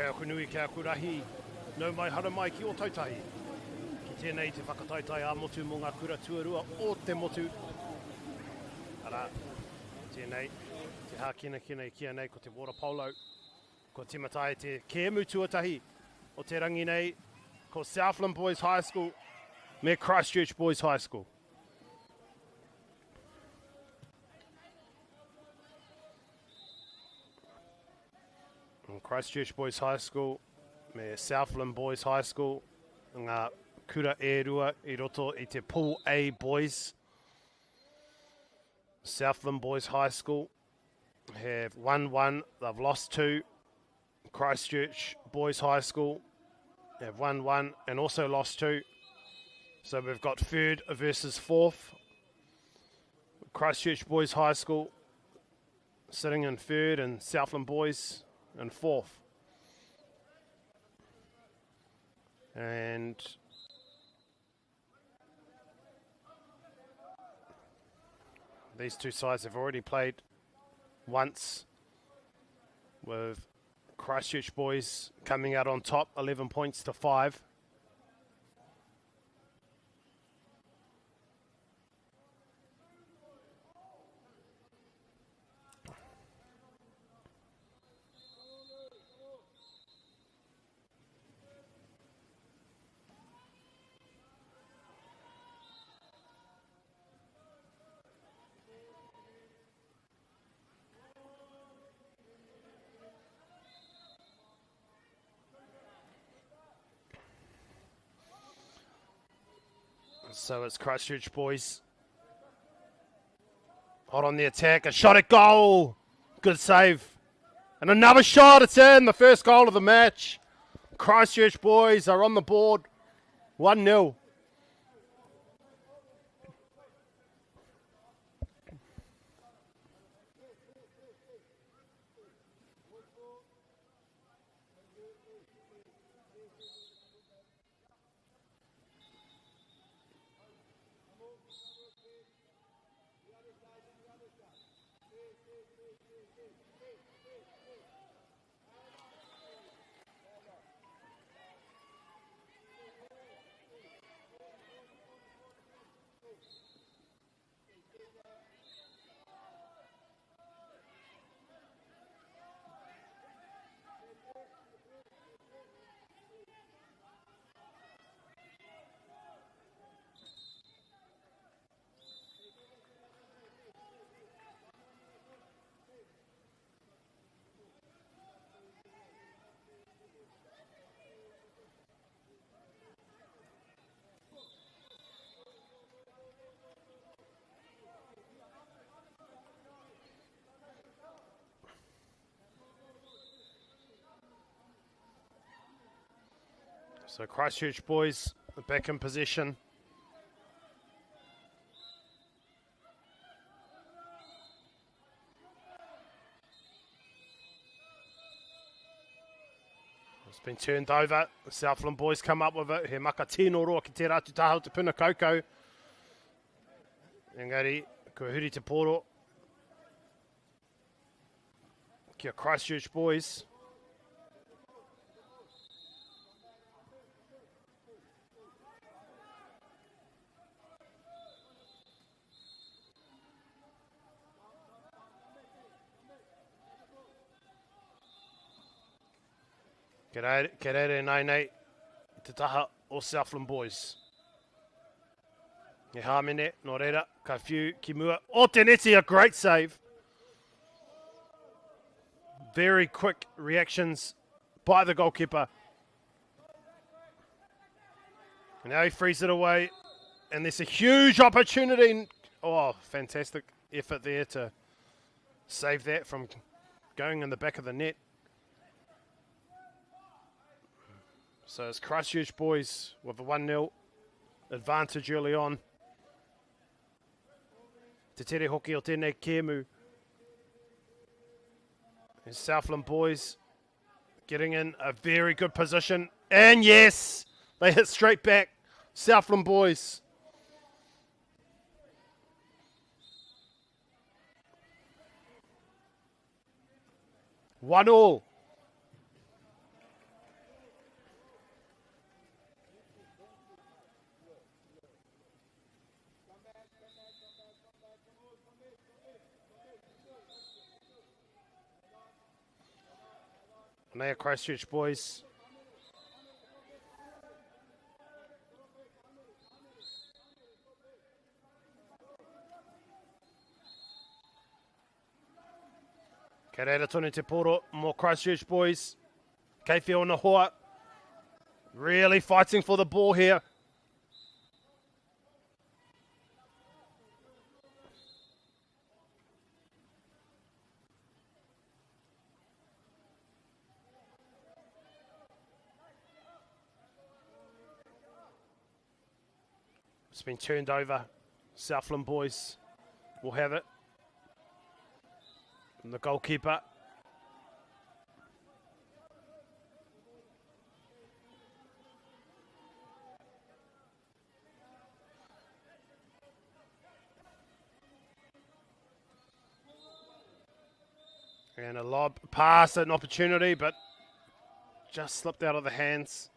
Kei aku nui kia kurahi, nau mai hara mai ki o tautahi. Ki tēnei te whakataitai a motu mō ngā kura tuarua o te motu. Ara, tēnei, te hākina kina I kia nei ko te water polo. Ko te matai te kēmu tuatahi o te rangi nei, ko Southland Boys High School me Christchurch Boys High School. Christchurch Boys High School me Southland Boys High School ngā kura e rua I roto I te Pool A Boys. Southland Boys High School have 1-1, they've lost 2. Christchurch Boys High School have 1-1 and also lost 2. So we've got third versus fourth. Christchurch Boys High School sitting in third and Southland Boys in fourth. And these two sides have already played once, with Christchurch Boys coming out on top 11 points to 5. So it's Christchurch Boys hot on the attack. A shot at goal. Good save. And another shot. It's in. The first goal of the match. Christchurch Boys are on the board. 1-0. So Christchurch Boys are back in possession. It's been turned over. The Southland Boys come up with it. He maka tino roa ki te ratu taha o te puna koukou. Engari, ko huri te poro. Kia Christchurch Boys. Kerere nei te taha o Southland Boys. E hāmene, nō reira, ka whiu ki mua. O te neti, a great save. Very quick reactions by the goalkeeper. And now he frees it away. And there's a huge opportunity. Oh, fantastic effort there to save that from going in the back of the net. So it's Christchurch Boys with a 1-0 advantage early on. Te tere hoki o tēnei kēmu. And Southland Boys getting in a very good position. And yes, they hit straight back. Southland Boys. One all. And they are Christchurch boys. Kei reira tonu te poro, more Christchurch boys. Keiwhi ona hoa. Really fighting for the ball here. It's been turned over. Southland boys will have it. And the goalkeeper. And a lob pass, an opportunity, but just slipped out of the hands.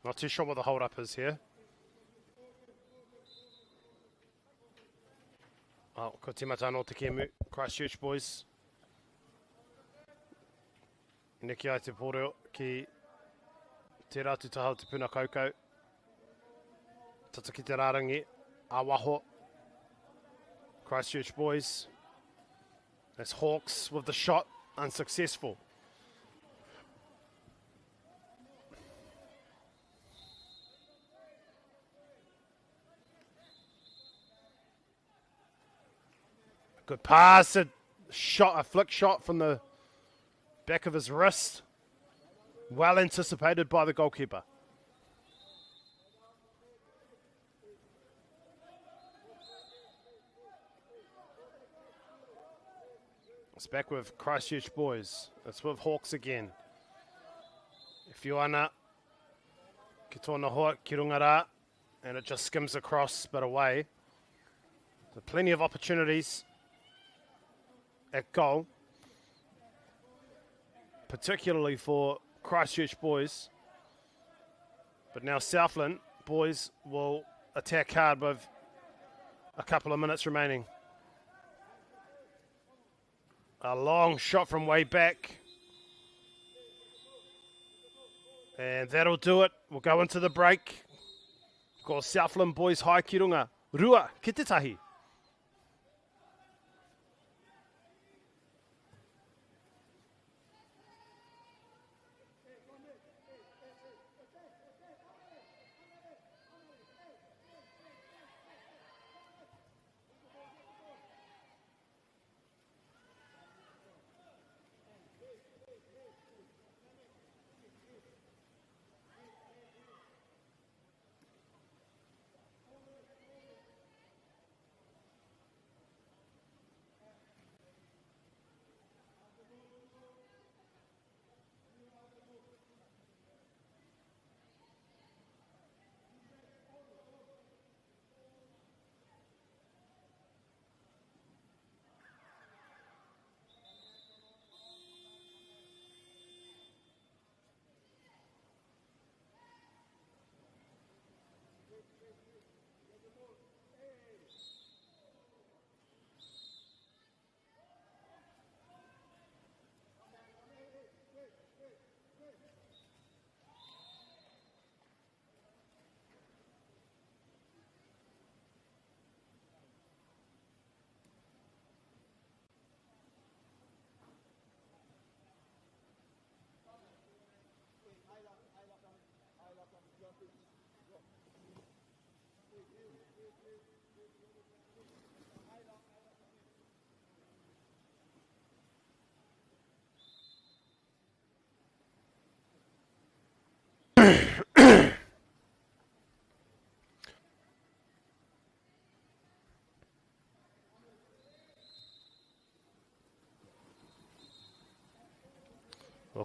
Not too sure what the hold-up is here. Oh, ko timata no te kemu, Christchurch boys. Niki ai te pōreo ki te ratu tahau te puna kaukau. Tata ki te rārangi, awaho. Christchurch boys. That's Hawks with the shot, unsuccessful. Good pass, a shot, a flick shot from the back of his wrist. Well anticipated by the goalkeeper. It's back with Christchurch boys. It's with Hawks again. If you ana, ki tōna hoa, ki runga rā, and it just skims across but away. So plenty of opportunities at goal, particularly for Christchurch boys. But now Southland boys will attack hard with a couple of minutes remaining. A long shot from way back. And that'll do it. We'll go into the break. Of course, Southland boys high ki runga. Rua, ki te tahi.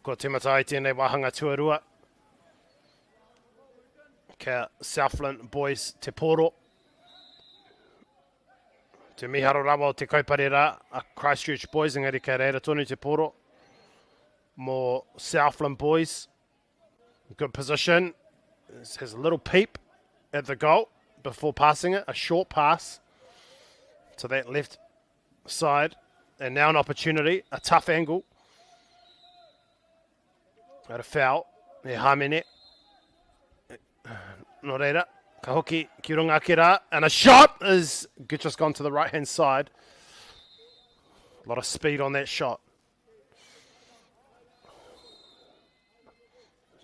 Ko timata ai tēnei wahanga tuarua. Kia Southland boys te poro. Te miharo rawa o te kaupare rā, a Christchurch boys, engari ka reira tonu te poro. More Southland boys. Good position. This has a little peep at the goal before passing it. A short pass to that left side. And now an opportunity. A tough angle. At a foul. E Hamene. No reira. Ka hoki ki runga ki rā. And a shot is just gone to the right hand side. A lot of speed on that shot.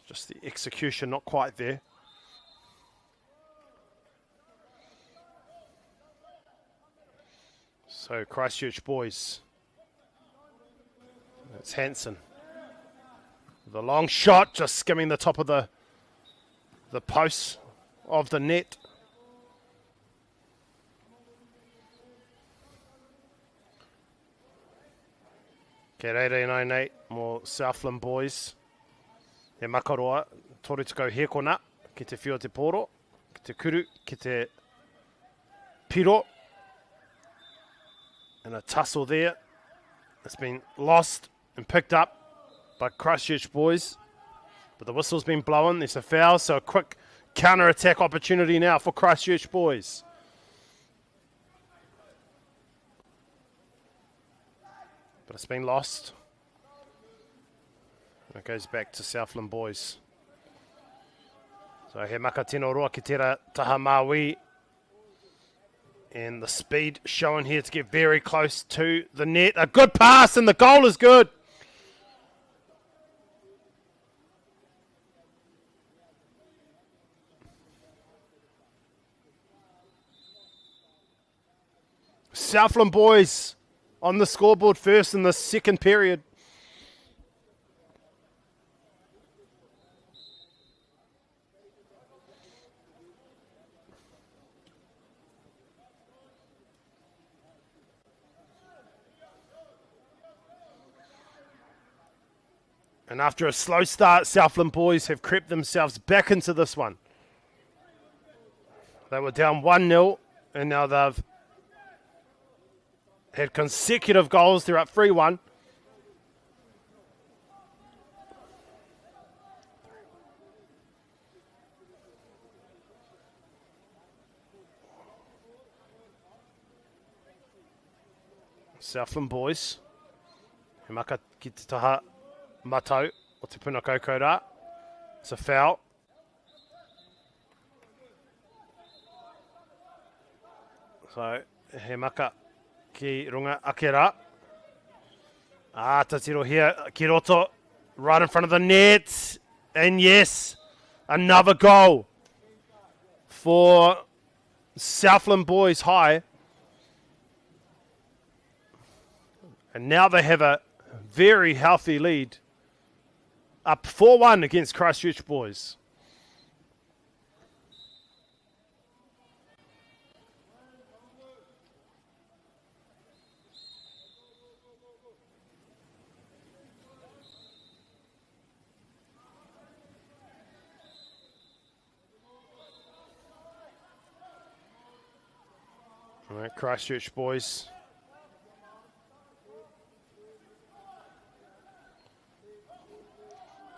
Just the execution not quite there. So Christchurch boys. It's Hansen. The long shot just skimming the top of the post of the net. Ke reire nai nei, more Southland boys. He makaroa, tore to go hekona, ki te whio te poro, ki te kuru, ki te piro. And a tussle there. It's been lost and picked up by Christchurch boys. But the whistle's been blown. There's a foul, so a quick counter-attack opportunity now for Christchurch boys. But it's been lost. It goes back to Southland boys. So he maka tino roa ki tera taha MΑORI. And the speed shown here to get very close to the net. A good pass and the goal is good. Southland boys on the scoreboard first in the second period. And after a slow start, Southland boys have crept themselves back into this one. They were down 1-0, and now they've had consecutive goals. They're up 3-1. Southland boys. He maka ki te taha matau o te puna koukou rā. It's a foul. So, he maka ki runga ake rā. Tatiro here, ki roto, right in front of the net. And yes, another goal for Southland boys high. And now they have a very healthy lead. Up 4-1 against Christchurch boys. All right, Christchurch boys.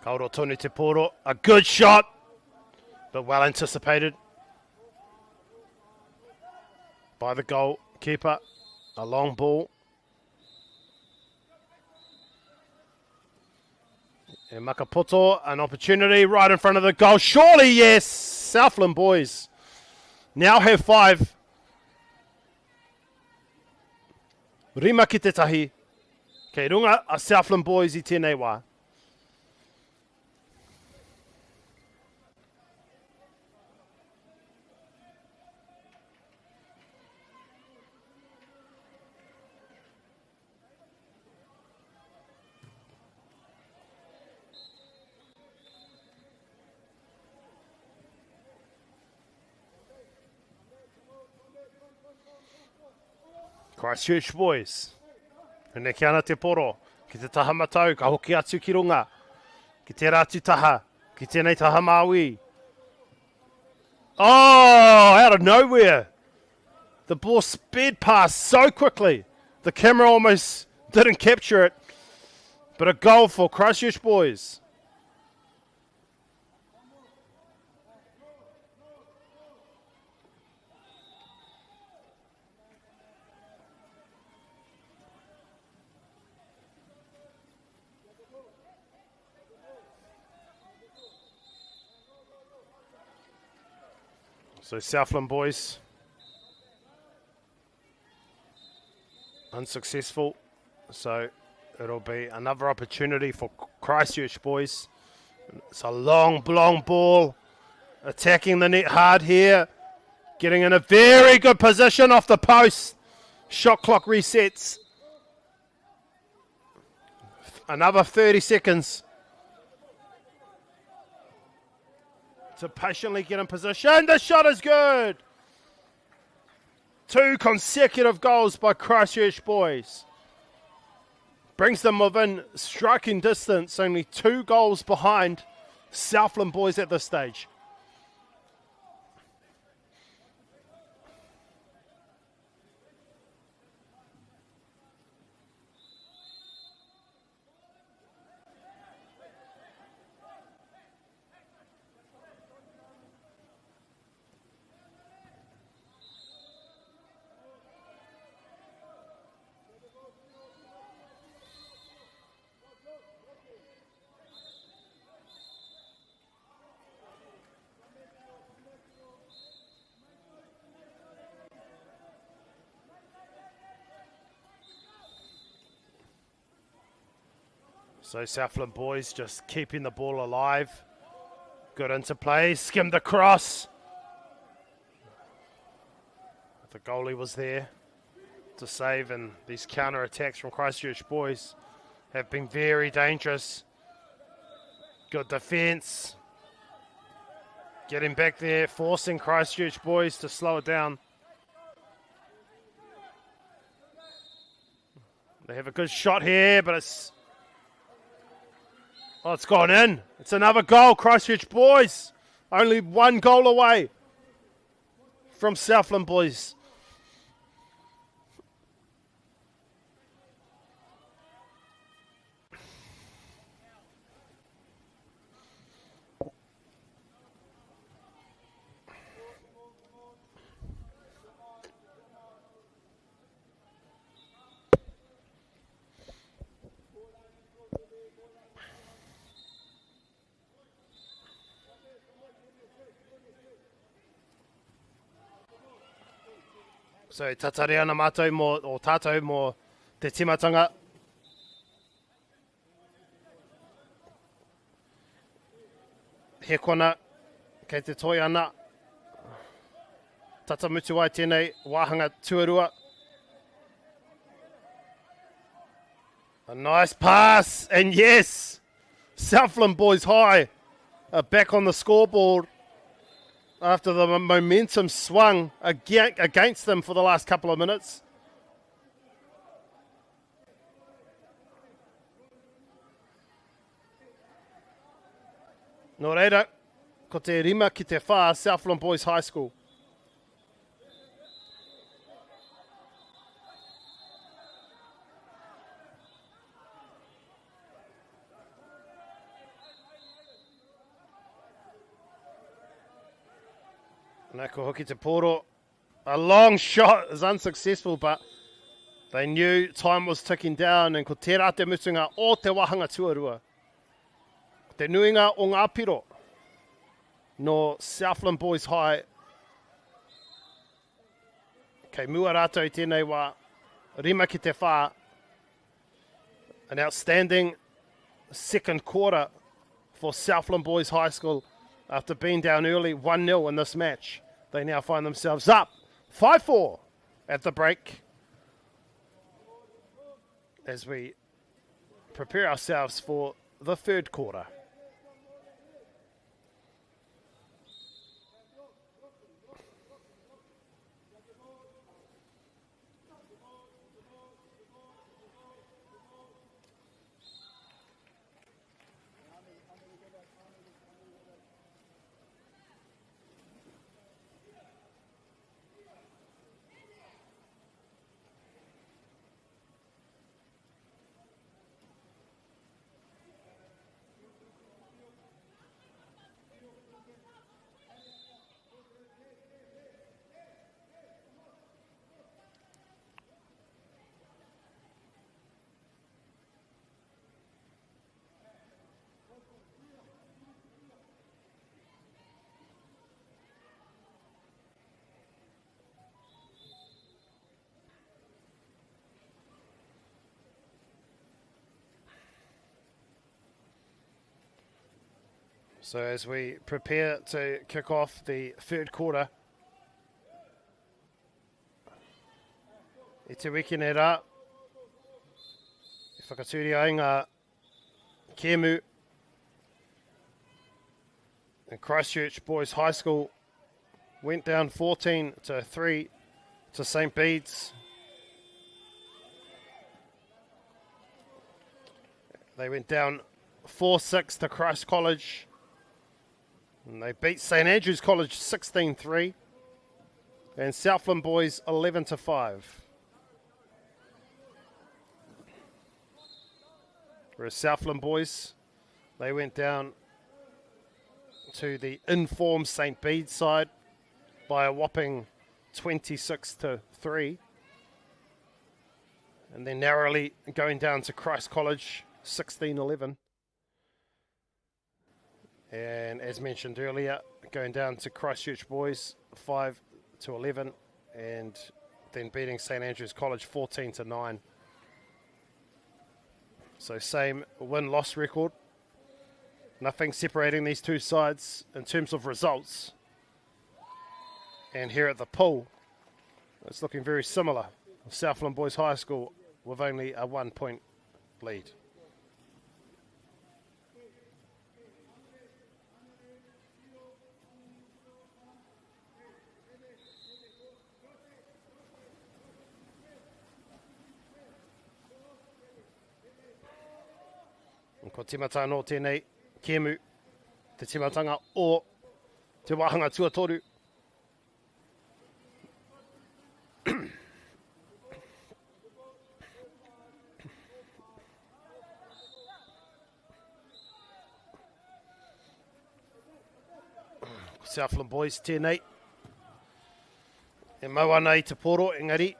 Kauro Tony Te Poro, a good shot, but well anticipated by the goalkeeper. A long ball. And Makapoto, an opportunity right in front of the goal. Surely, yes, Southland boys now have 5. Rima ki te tahi. Kei runga a Southland boys I tēnei wā. Christchurch boys. Hune ki ana te poro. Ki te taha matau, ka hoki atu ki runga. Ki te rātu taha. Ki tēnei taha MΑORI. Oh, out of nowhere. The ball sped past so quickly. The camera almost didn't capture it. But a goal for Christchurch boys. So Southland boys unsuccessful. So it'll be another opportunity for Christchurch boys. It's a long ball. Attacking the net hard here. Getting in a very good position off the post. Shot clock resets. Another 30 seconds. To patiently get in position. The shot is good. 2 consecutive goals by Christchurch boys. Brings them within striking distance. Only 2 goals behind Southland boys at this stage. So Southland boys just keeping the ball alive. Good interplay, skimmed across. The goalie was there to save, and these counter-attacks from Christchurch boys have been very dangerous. Good defence. Getting back there, forcing Christchurch boys to slow it down. They have a good shot here, but it's gone in. It's another goal, Christchurch boys. Only 1 goal away from Southland boys. So tatare ana mātou o tātou mō te timatanga. He kona, kei te toi ana. Tata mutu ai tēnei wāhanga tuarua. A nice pass, and yes, Southland boys high are back on the scoreboard after the momentum swung against them for the last couple of minutes. Nō reira, ko te rima ki te whā, Southland Boys High School. Nā ko hoki te poro. A long shot is unsuccessful, but they knew time was ticking down, and ko tērā te mutunga o te wahanga tuarua. Te nuinga o ngā piro no Southland Boys High. Kei mua rātou tēnei wā, rima ki te whā. An outstanding second quarter for Southland Boys High School after being down early 1-0 in this match. They now find themselves up 5-4 at the break as we prepare ourselves for the third quarter. So as we prepare to kick off the third quarter, I te wiki nei rā, I whakatūri ai ngā Kemu and Christchurch Boys High School went down 14-3 to St. Bede's. They went down 4-6 to Christ College. And they beat St. Andrews College 16-3. And Southland Boys 11-5. Whereas Southland Boys, they went down to the informed St. Bede's side by a whopping 26-3. And then narrowly going down to Christ College 16-11. And as mentioned earlier, going down to Christchurch Boys 5-11, and then beating St. Andrews College 14-9. So same win-loss record. Nothing separating these two sides in terms of results. And here at the pool, it's looking very similar. Southland Boys High School with only a 1-point lead. Ko timata no tēnei Kemu, te timatanga o te wahanga tuatoru. Southland Boys tēnei. E mau ana I te poro, engari.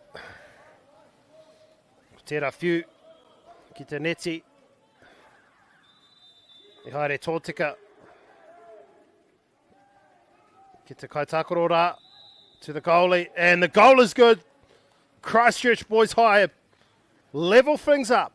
Ko tērā whiu ki te neti. I haere tōtika ki te kaitakoro rā to the goalie, and the goal is good. Christchurch Boys High level things up.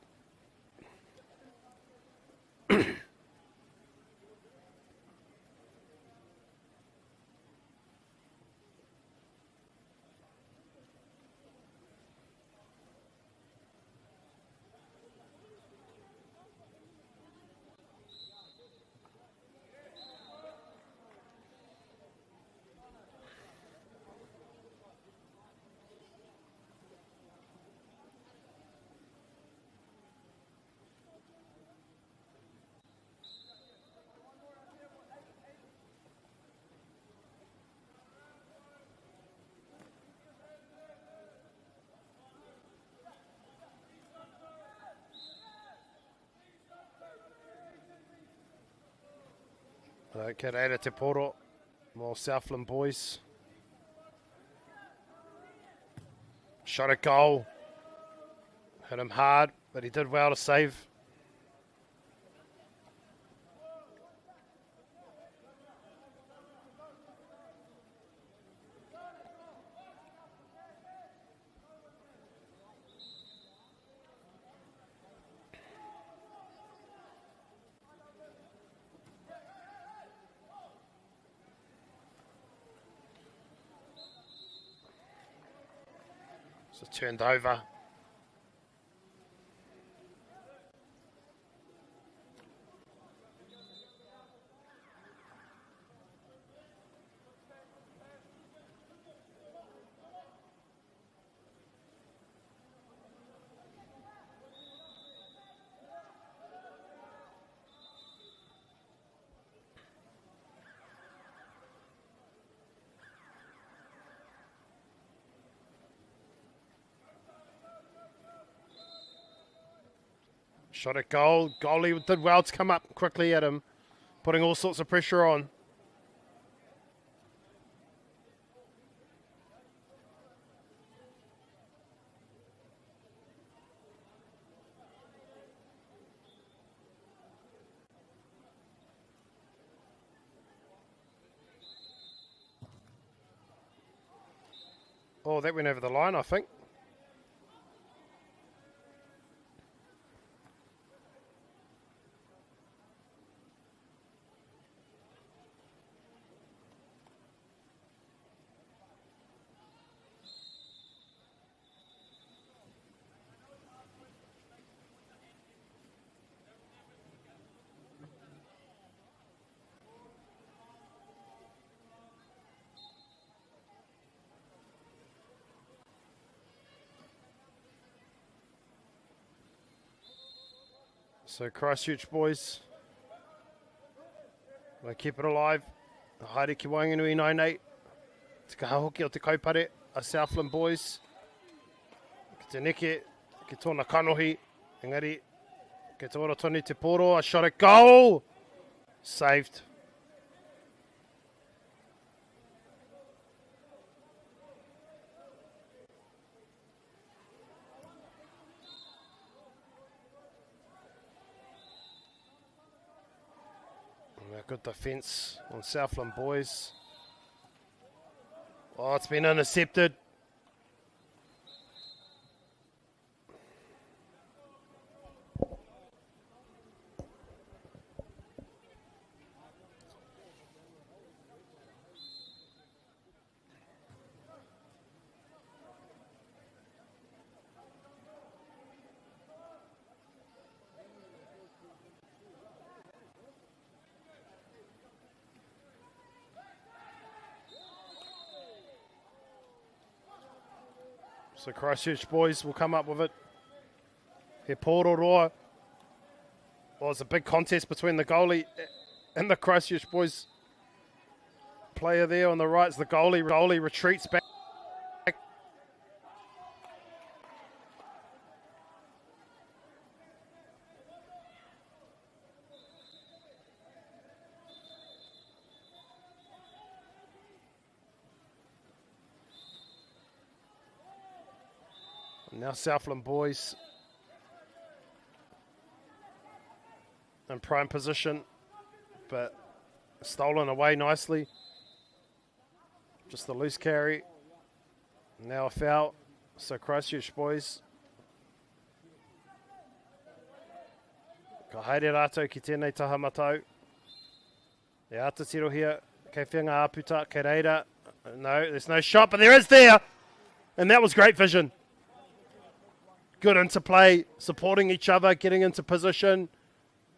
Kia reira te poro, more Southland Boys. Shot a goal. Hit him hard, but he did well to save. So turned over. Shot at goal. Goalie did well to come up quickly at him, putting all sorts of pressure on. Oh, that went over the line, I think. So Christchurch boys, they keep it alive. Haere ki Wainganui 9-8. Tika hahoki o te kaupare, a Southland boys. Ki te neke, ki tōna kanohi. Engari, ki te ora tonu te poro, a shot at goal! Saved. Good defence on Southland boys. Oh, it's been intercepted. So Christchurch boys will come up with it. He Pororoa. Well, it's a big contest between the goalie and the Christchurch boys. Player there on the right is the goalie. Goalie retreats back. Now Southland boys in prime position, but stolen away nicely. Just the loose carry. Now a foul. So Christchurch boys. Ka haere rātou ki tēnei taha matau. E ata tiro here. Kei whianga aputa, kei reira. No, there's no shot, but there is there. And that was great vision. Good interplay, supporting each other, getting into position,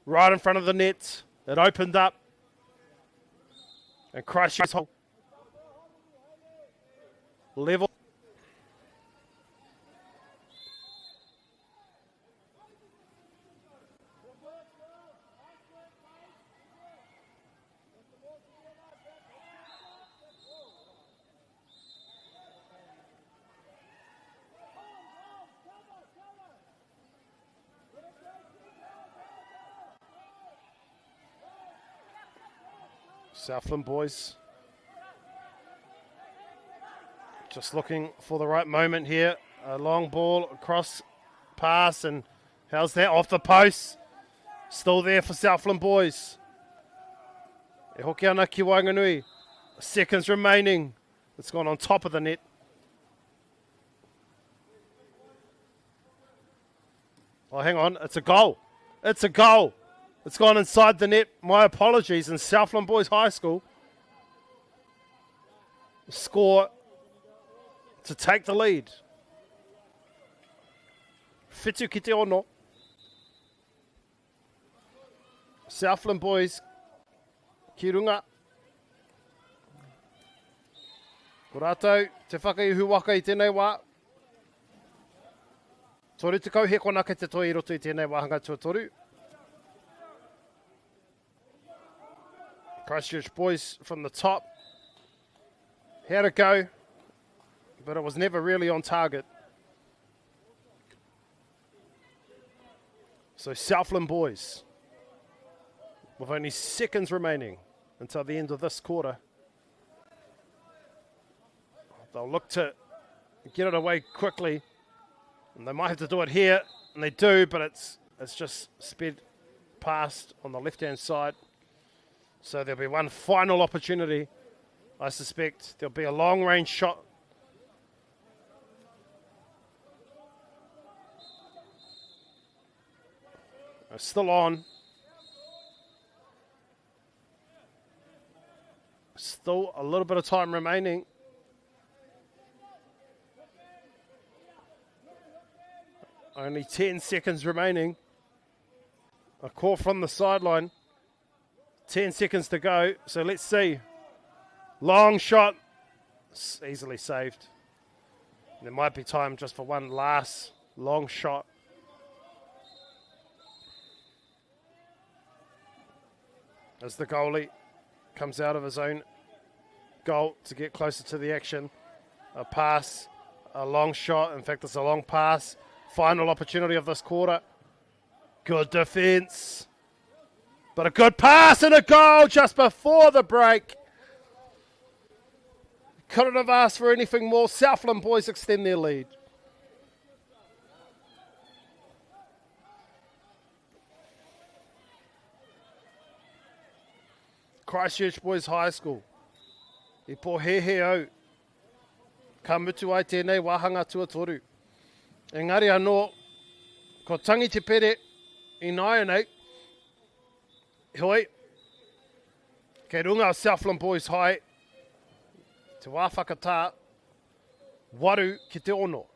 right in front of the net. It opened up. And Christchurch level. Southland boys just looking for the right moment here. A long ball across pass, and how's that off the post? Still there for Southland boys. E hoki ana ki Wainganui. Seconds remaining. It's gone on top of the net. Oh, hang on. It's a goal. It's a goal. It's gone inside the net. My apologies. In Southland Boys High School, score to take the lead. Whitu ki te ono. Southland Boys ki runga. Ko rātou, te whakaihu waka i tēnei wā. Toru te kau he kona kei te toi I roto I tēnei wāhanga tuatoru. Christchurch boys from the top. Had a go, but it was never really on target. So Southland boys, with only seconds remaining until the end of this quarter, they'll look to get it away quickly. And they might have to do it here, and they do, but it's just sped past on the left-hand side. So there'll be one final opportunity. I suspect there'll be a long-range shot. It's still on. Still a little bit of time remaining. Only 10 seconds remaining. A call from the sideline. 10 seconds to go, so let's see. Long shot, it's easily saved. There might be time just for one last long shot. as the goalie comes out of his own goal to get closer to the action. A pass, a long shot. In fact, it's a long pass. Final opportunity of this quarter. Good defence. But a good pass and a goal just before the break. Couldn't have asked for anything more. Southland boys extend their lead. Christchurch Boys High School. I po he au. Ka mutu ai tēnei wahanga tuatoru. Engari anō, ko tangi te pere I nai anei. Hoi, kei runga o Southland Boys High. Te wāwhakatā, waru ki te ono.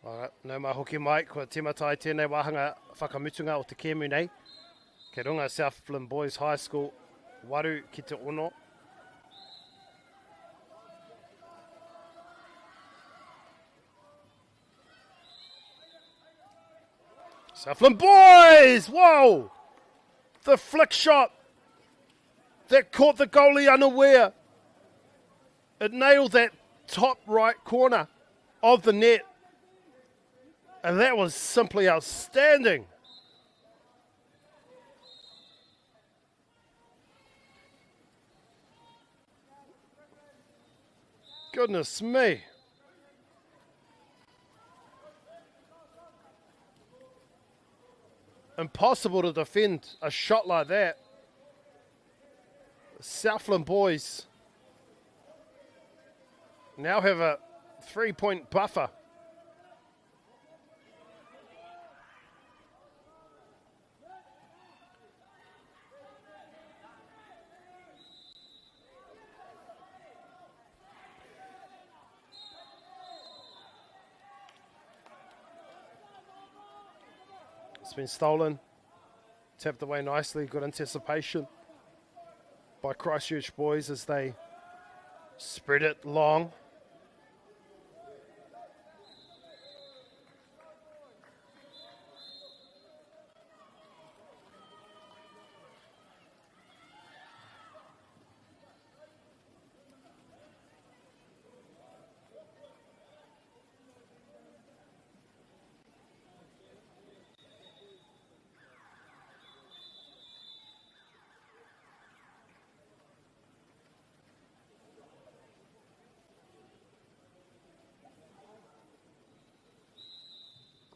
Alright, nau mā hoki mai, kua timatai tēnei wāhanga whakamutunga o te kēmu nei. Kei runga Southland Boys High School, waru ki te ono. Southland Boys! Whoa! The flick shot that caught the goalie unaware. It nailed that top right corner of the net. And that was simply outstanding. Goodness me. Impossible to defend a shot like that. The Southland boys now have a 3-point buffer. It's been stolen, tapped away nicely, good anticipation by Christchurch boys as they spread it long.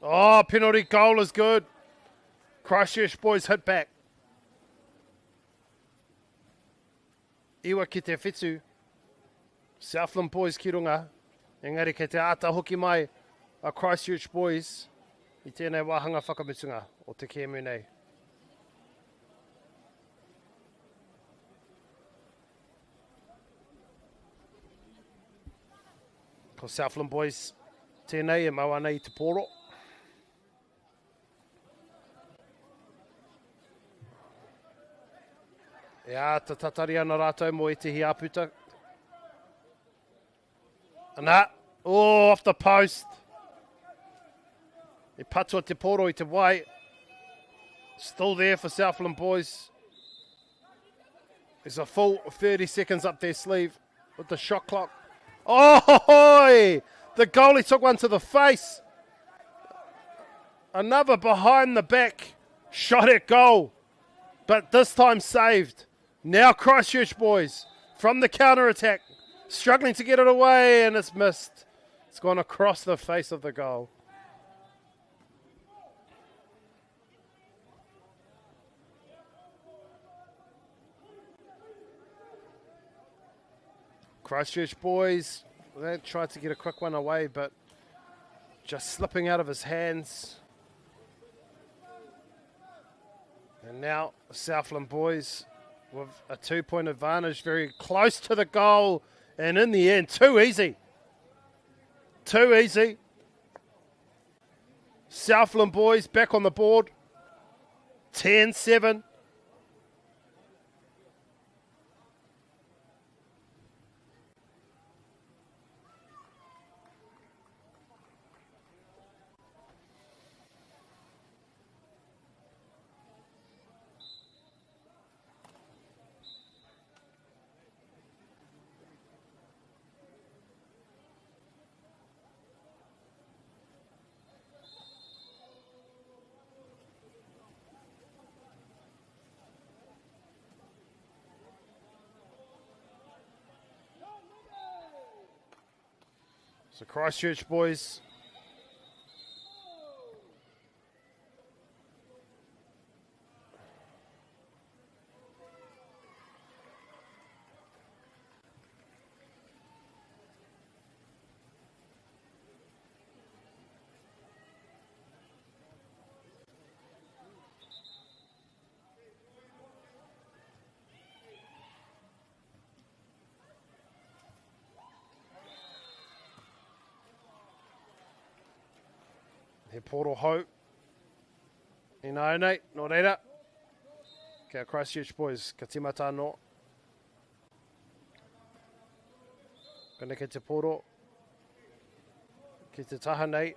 Oh, penalty goal is good. Christchurch boys hit back. Iwa ki te whitu. Southland boys ki runga. Engari kei te ata hoki mai a Christchurch boys. I tēnei wāhanga whakamutunga o te kēmu nei. Ko Southland boys tēnei e mau ana I te poro. Ia, ta tatari ana rātou mo I te hiaputa. Ana, oh, off the post. I patua te poro I te wai. Still there for Southland boys. There's a full 30 seconds up their sleeve with the shot clock. Oh, hoi! The goalie took one to the face. Another behind the back shot at goal, but this time saved. Now Christchurch boys from the counter attack, struggling to get it away, and it's missed. It's gone across the face of the goal. Christchurch boys, they tried to get a quick one away, but just slipping out of his hands. And now Southland boys with a 2-point advantage, very close to the goal, and in the end, too easy. Too easy. Southland boys back on the board, 10-7. So Christchurch boys he poro hau. I nā nei, nō reira. Kia Christchurch boys, ka timata no. Kana ke te poro. Ki te taha nei.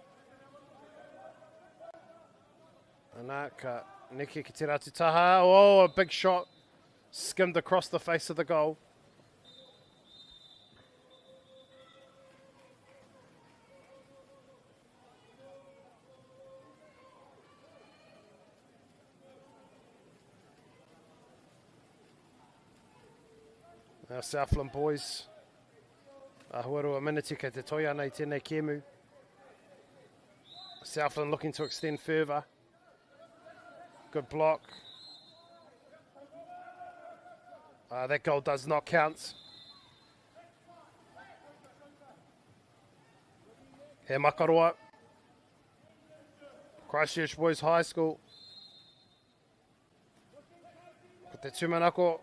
Ana ka neke ki te ratu taha. Oh, a big shot. Skimmed across the face of the goal. Now Southland boys, ahuaru a minute kei te toia nei tēnei kēmu. Southland looking to extend further. Good block. That goal does not count. He makaroa. Christchurch Boys High School. Ko te tūmanako,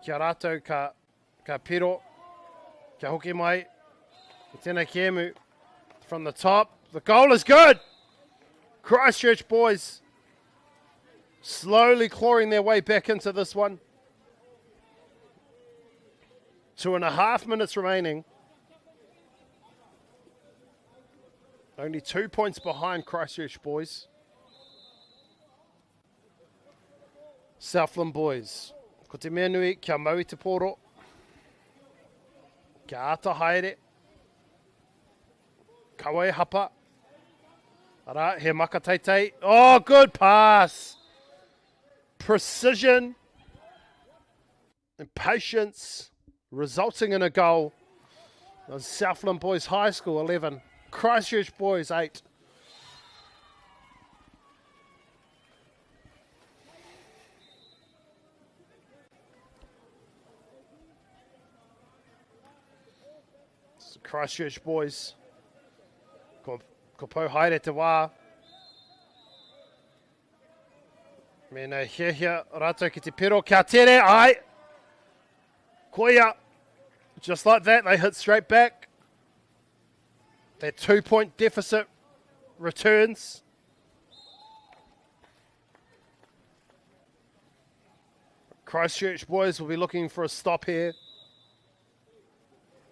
kia rātou ka piro, kia hoki mai, ki tēnei kēmu, from the top. The goal is good! Christchurch boys slowly clawing their way back into this one. 2.5 minutes remaining. Only 2 points behind Christchurch boys. Southland boys. Ko te mea nui, kia mau I te poro. Kia ata haere. Kawa e hapa. Ara, he makateitei. Oh, good pass. Precision and patience resulting in a goal. Southland Boys High School 11. Christchurch Boys 8. Christchurch boys, ko pou haere te wā, Mena hia rātou ki te pero kia tere, ai. Koia. Just like that, they hit straight back. That 2-point deficit returns. Christchurch boys will be looking for a stop here.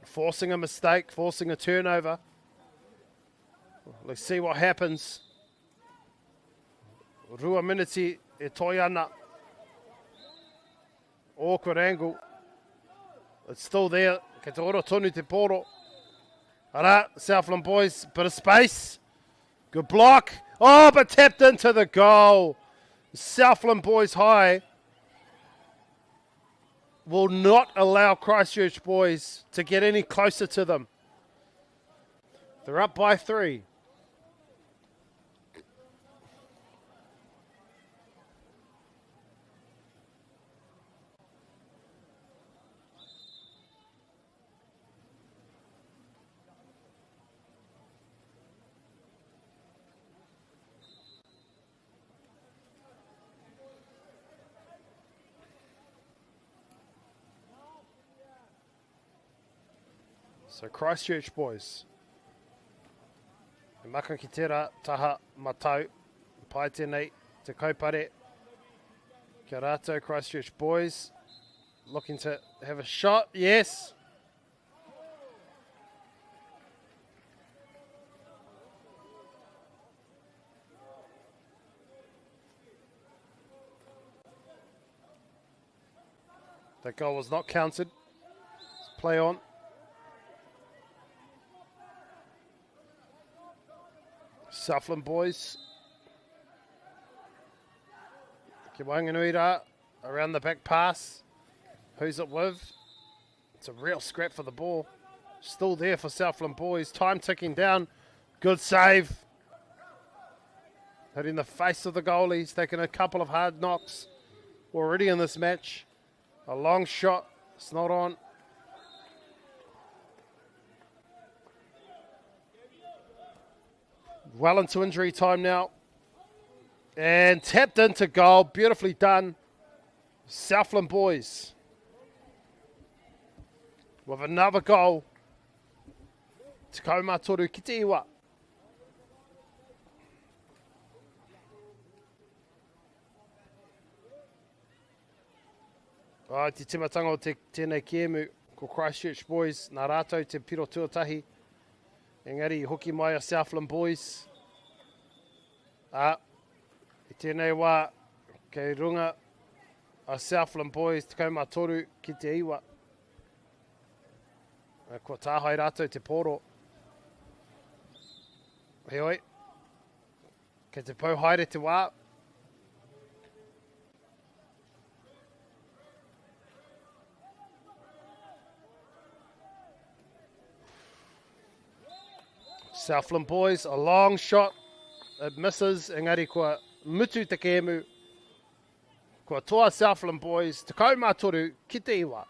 Forcing a mistake, forcing a turnover. Let's see what happens. Rua miniti e toi ana. Awkward angle. It's still there. Ke te ora tonu te poro. Ara, Southland boys, bit of space. Good block. Oh, but tapped into the goal. Southland boys high will not allow Christchurch boys to get any closer to them. They're up by 3. So Christchurch boys. E maka ki tērā taha matau. Pai tēnei te kaupare. Kia rātou Christchurch boys. Looking to have a shot. Yes. That goal was not counted. Let's play on. Southland boys. Ki Wanganuira around the back pass. Who's it with? It's a real scrap for the ball. Still there for Southland boys. Time ticking down. Good save. Hitting the face of the goalies. Taking a couple of hard knocks already in this match. A long shot. It's not on. Well into injury time now. And tapped into goal. Beautifully done. Southland boys with another goal. Te kaumatoru ki te iwa. Te timatanga o tēnei kiemu ko Christchurch boys. Nā rātou te piro tuatahi. Engari, hoki mai a Southland boys. I tēnei wā, kei runga a Southland boys, te kaumatoru ki te iwa. Kua tāhai rātou te poro. Heoi, kei te pau haere te wā. Southland boys, a long shot. It misses. Engari kua mutu te kēmu. Kua toa Southland boys. Te kaumatoru ki te iwa.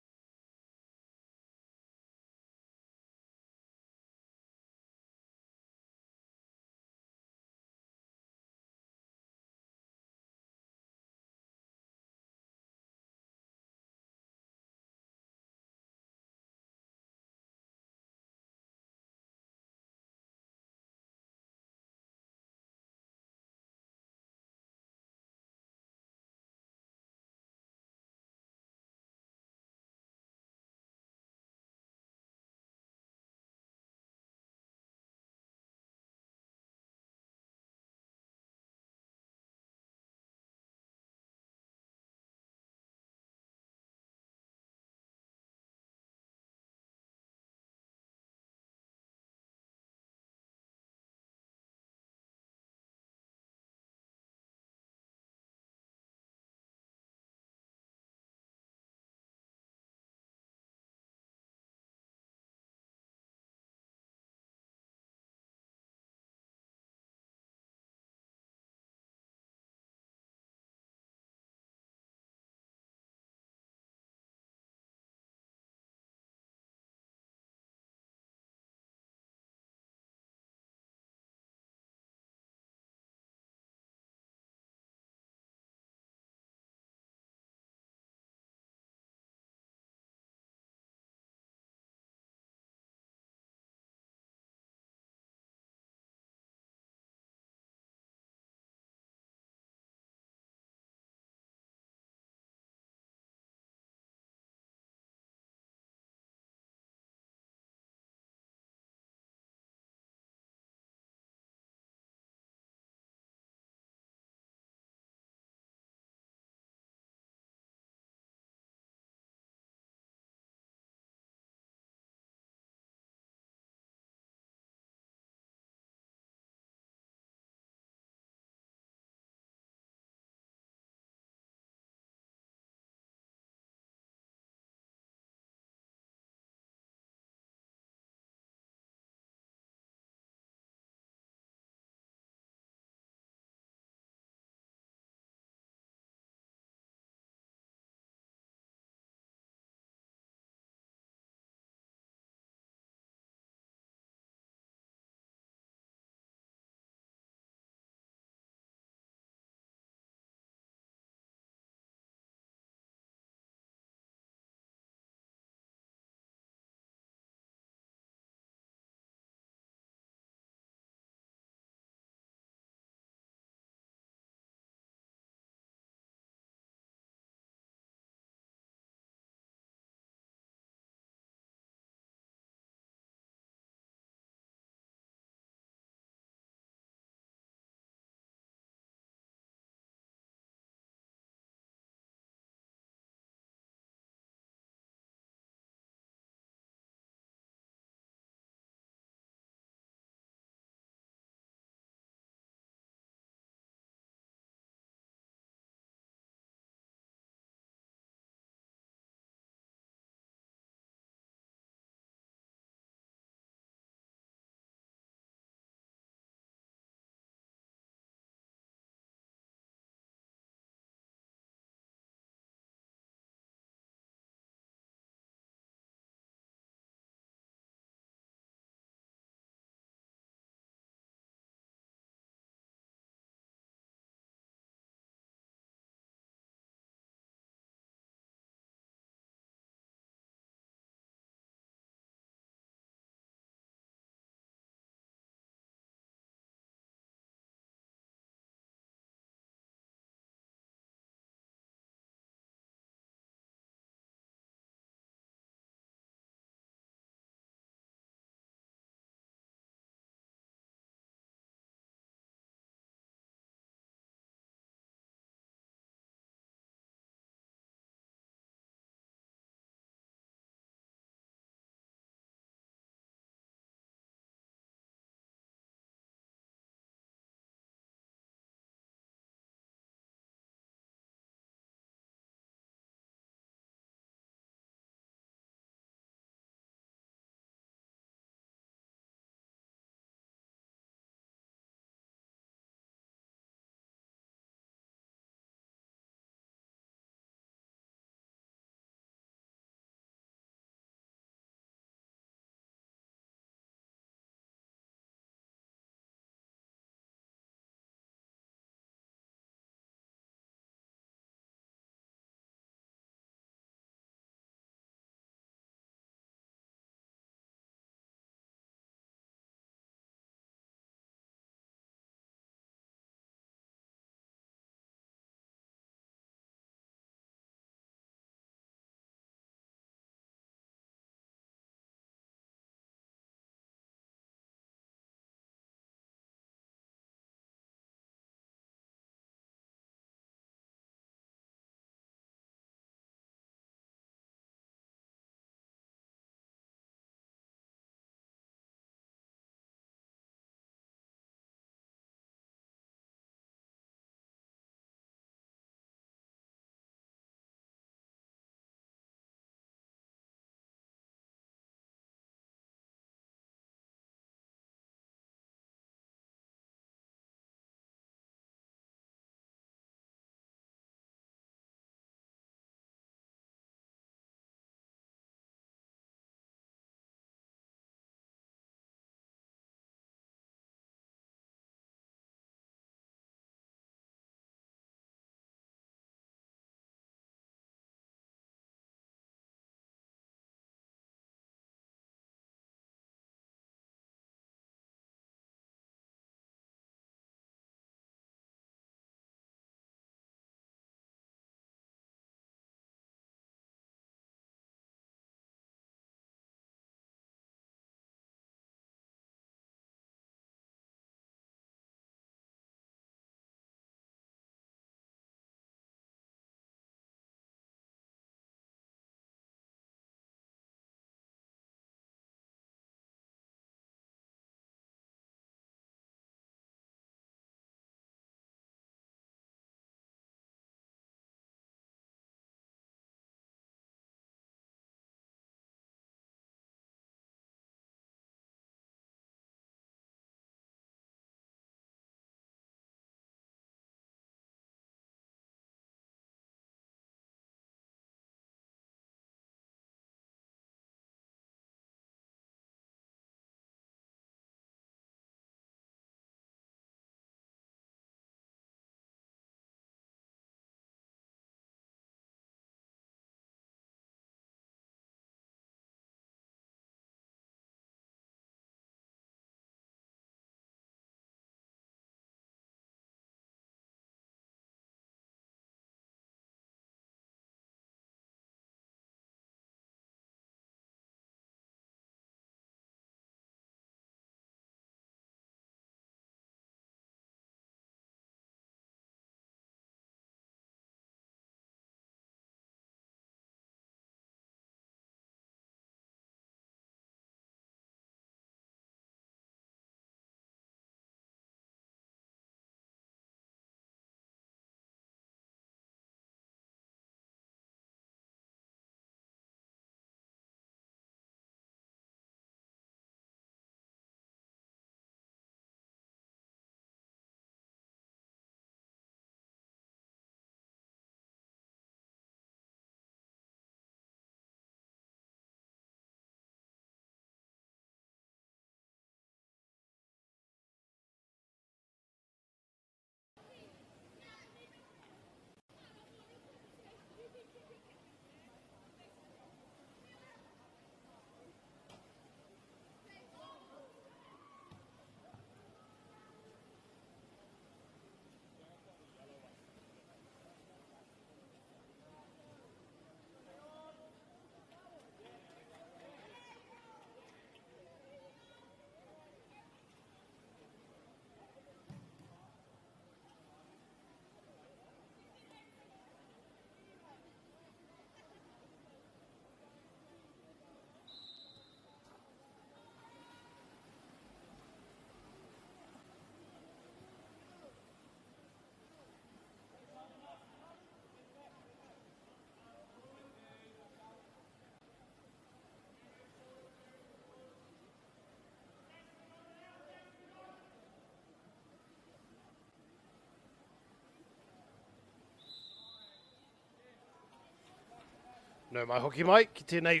No mai hoki mai, ki tēnei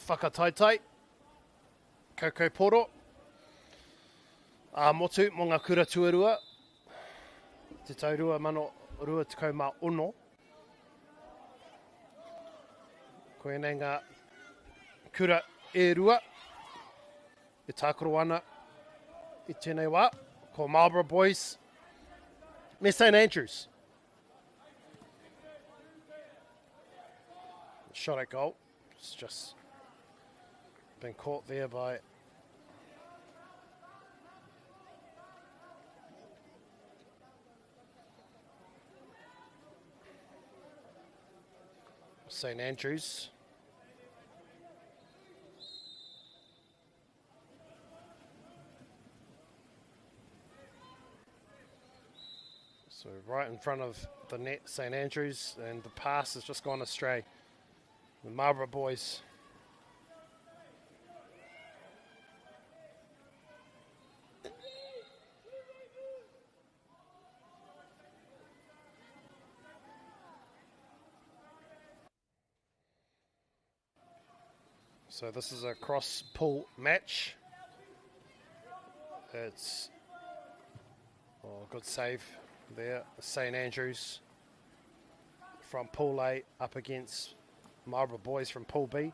whakataitai, kaukau poro. Motu mō ngā kura tuarua, te taurua mano rua tekau mā ono. Koenei ngā kura e rua, e tākoro ana i tēnei wā, ko MΑORI boys, me St Andrews. Shot at goal, it's just been caught there by St Andrews. So right in front of the net, St Andrews, and the pass has just gone astray. The MAORI boys. So this is a cross-pull match. It's good save there, St Andrews from Pool A up against MAORI boys from Pool B.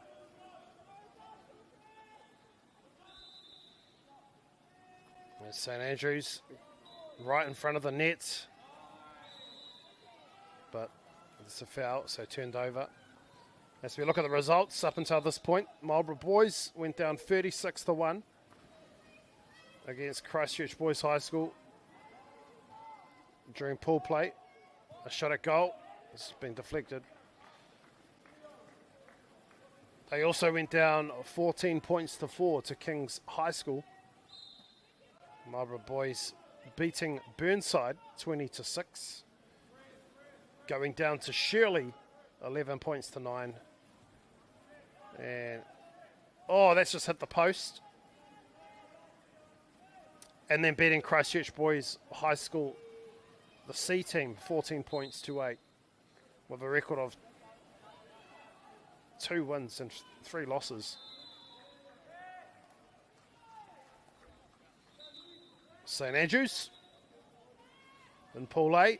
There's St Andrews right in front of the net, but it's a foul, so turned over. As we look at the results up until this point, MAORI boys went down 36-1 against Christchurch Boys High School during pool play. A shot at goal has been deflected. They also went down 14-4 to King's High School. MAORI boys beating Burnside 20-6. Going down to Shirley 11-9. And that's just hit the post. And then beating Christchurch Boys High School, the C team, 14-8, with a record of 2 wins and 3 losses. St Andrews in Pool A,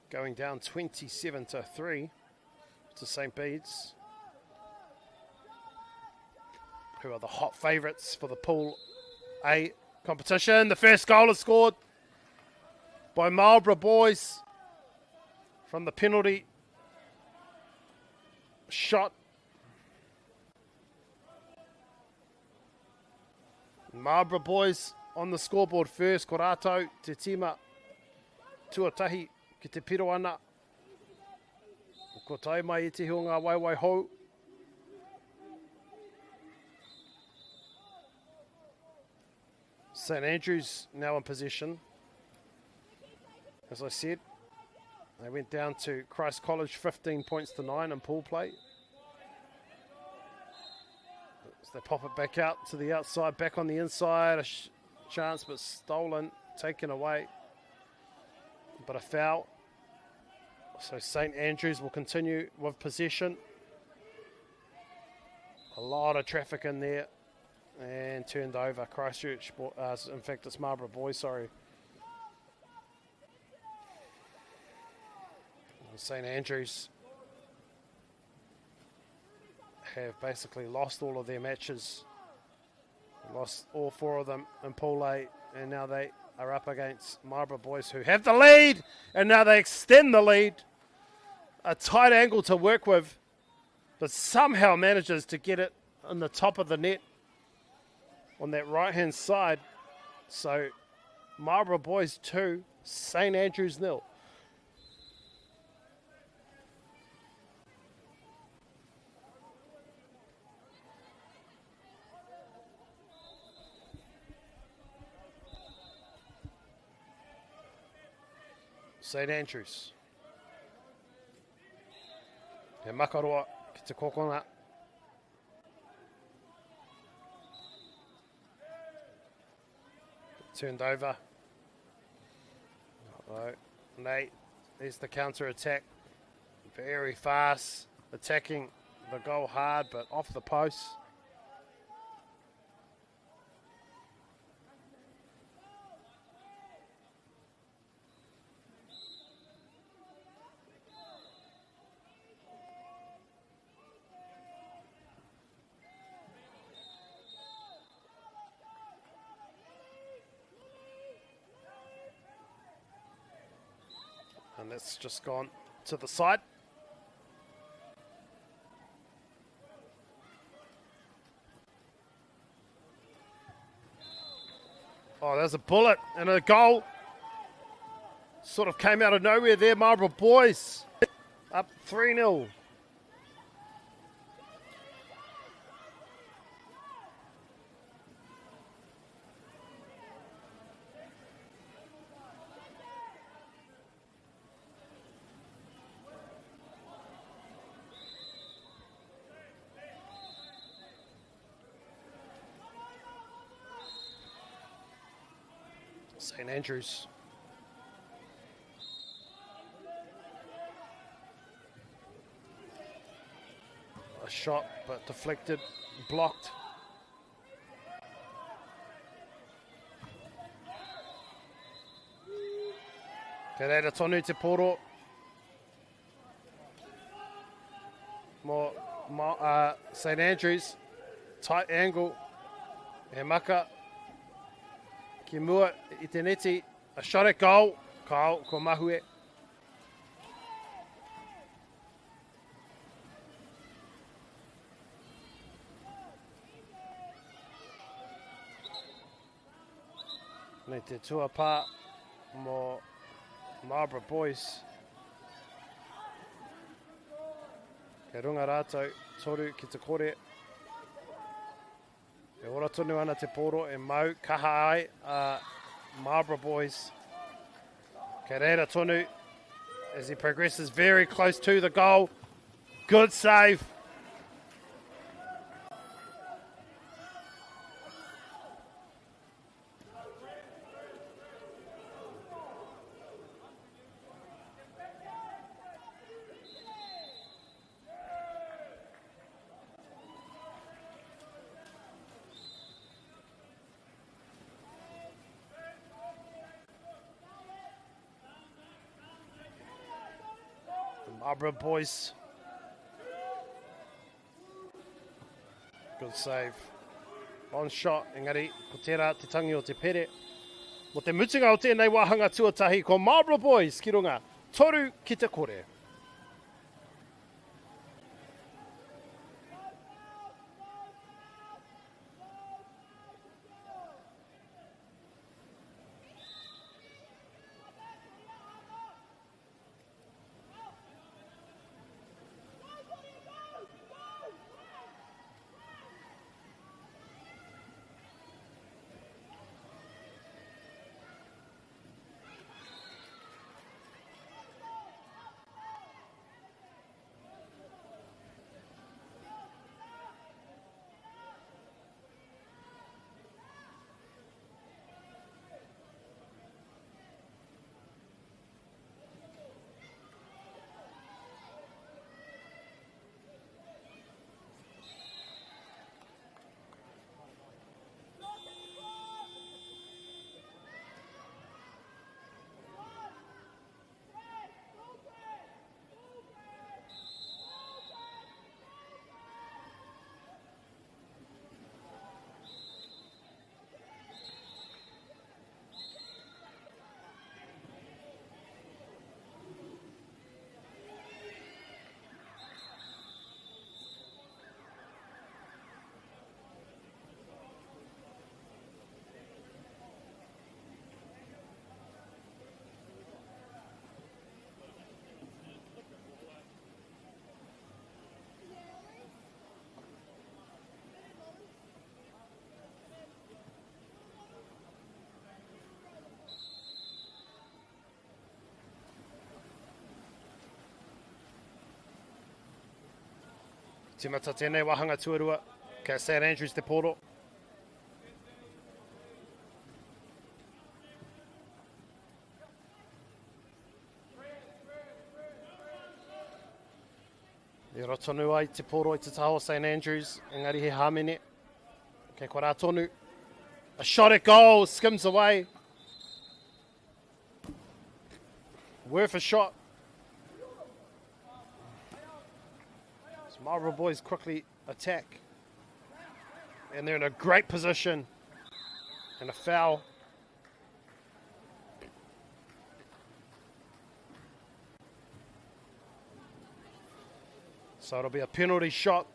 going down 27-3 to St Bede's, who are the hot favourites for the Pool A competition. The first goal is scored by MAORI boys from the penalty shot. MAORI boys on the scoreboard first. Ko rātou te tima tuatahi ki te piro ana. Ko tai mai e te hio ngā waiwai hou. St Andrews now in possession. As I said, they went down to Christ College 15-9 in pool play. As they pop it back out to the outside, back on the inside, a chance but stolen, taken away. But a foul. So St Andrews will continue with possession. A lot of traffic in there. And turned over. Christchurch, in fact it's MAORI boys, sorry. St Andrews have basically lost all of their matches. Lost all 4 of them in Pool A, and now they are up against MAORI boys who have the lead, and now they extend the lead. A tight angle to work with, but somehow manages to get it on the top of the net on that right-hand side. So MAORI boys 2, St Andrews 0. St Andrews. He makaroa ki te kokona. Turned over. Right. Nate, there's the counter attack Very fast, attacking the goal hard, but off the post. And that's just gone to the side. Oh, there's a bullet and a goal. Sort of came out of nowhere there, Marlborough boys. Up 3-0. St. Andrews. A shot, but deflected, blocked. Te reira tonu te poro. St. Andrews, tight angle. E maka. Ki mua I te neti, a shot at goal. Kau, ko mahue. Nei te tua pā mo Marlborough boys. Kei runga rātou, toru ki te kore. E ora tonu ana te poro e mau kaha ai a Marlborough boys. Kei reira tonu as he progresses very close to the goal. Good save. Marlborough boys. Good save. On shot, engari, ko tērā te tangi o te pere. Mo te mutunga o tēnei wāhanga tuatahi ko Marlborough boys ki runga. Toru ki te kore. Timata tēnei wahanga tuarua, ka St. Andrews te poro. I rotonu ai te poro i te taho St Andrews, engari he hamene. Kei kua rā tonu. A shot at goal, skims away. Worth a shot. So Marlborough boys quickly attack. And they're in a great position. And a foul. So it'll be a penalty shot.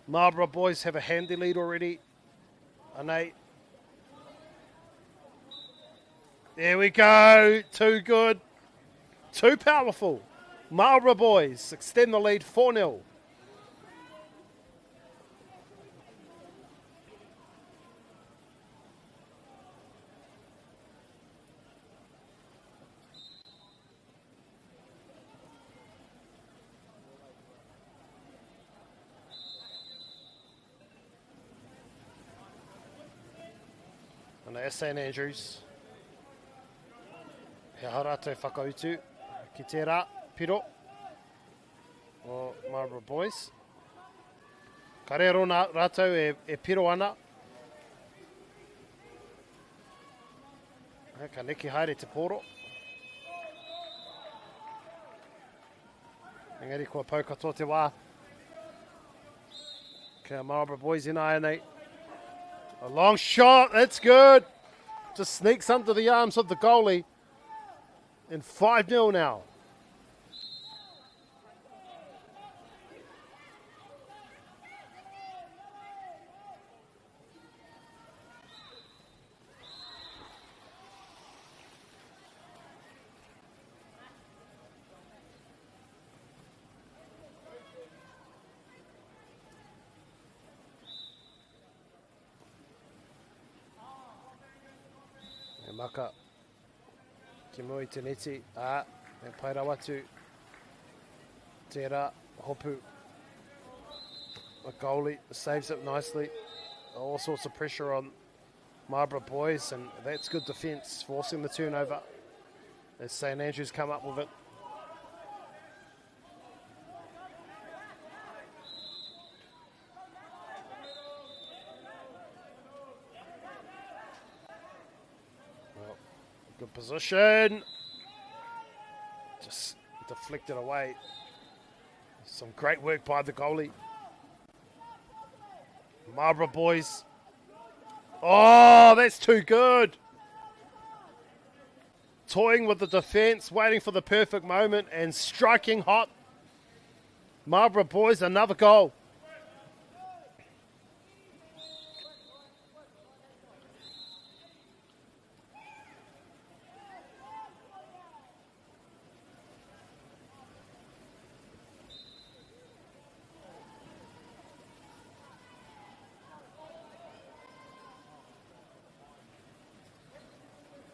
Marlborough boys have a handy lead already. An 8. There we go. Too good. Too powerful. Marlborough boys extend the lead 4-0. And there's St Andrews. He harate whakautu. Ki te rā, piro. O Marlborough boys. Ka rero nā rātou e piro ana. Ka neki haere te poro. Engari kua pau katoa te wā. Ka Marlborough boys in ai nei. A long shot, that's good. Just sneaks under the arms of the goalie. And 5-0 now. E maka. Ki moi te neti, e pai rawa tu, tērā, hopu, a goalie saves it nicely, all sorts of pressure on Marlborough boys, and that's good defence, forcing the turnover, as St Andrews come up with it. Good position. Just deflected away. Some great work by the goalie. Marlborough boys. Oh, that's too good. Toying with the defence, waiting for the perfect moment and striking hot. Marlborough boys, another goal.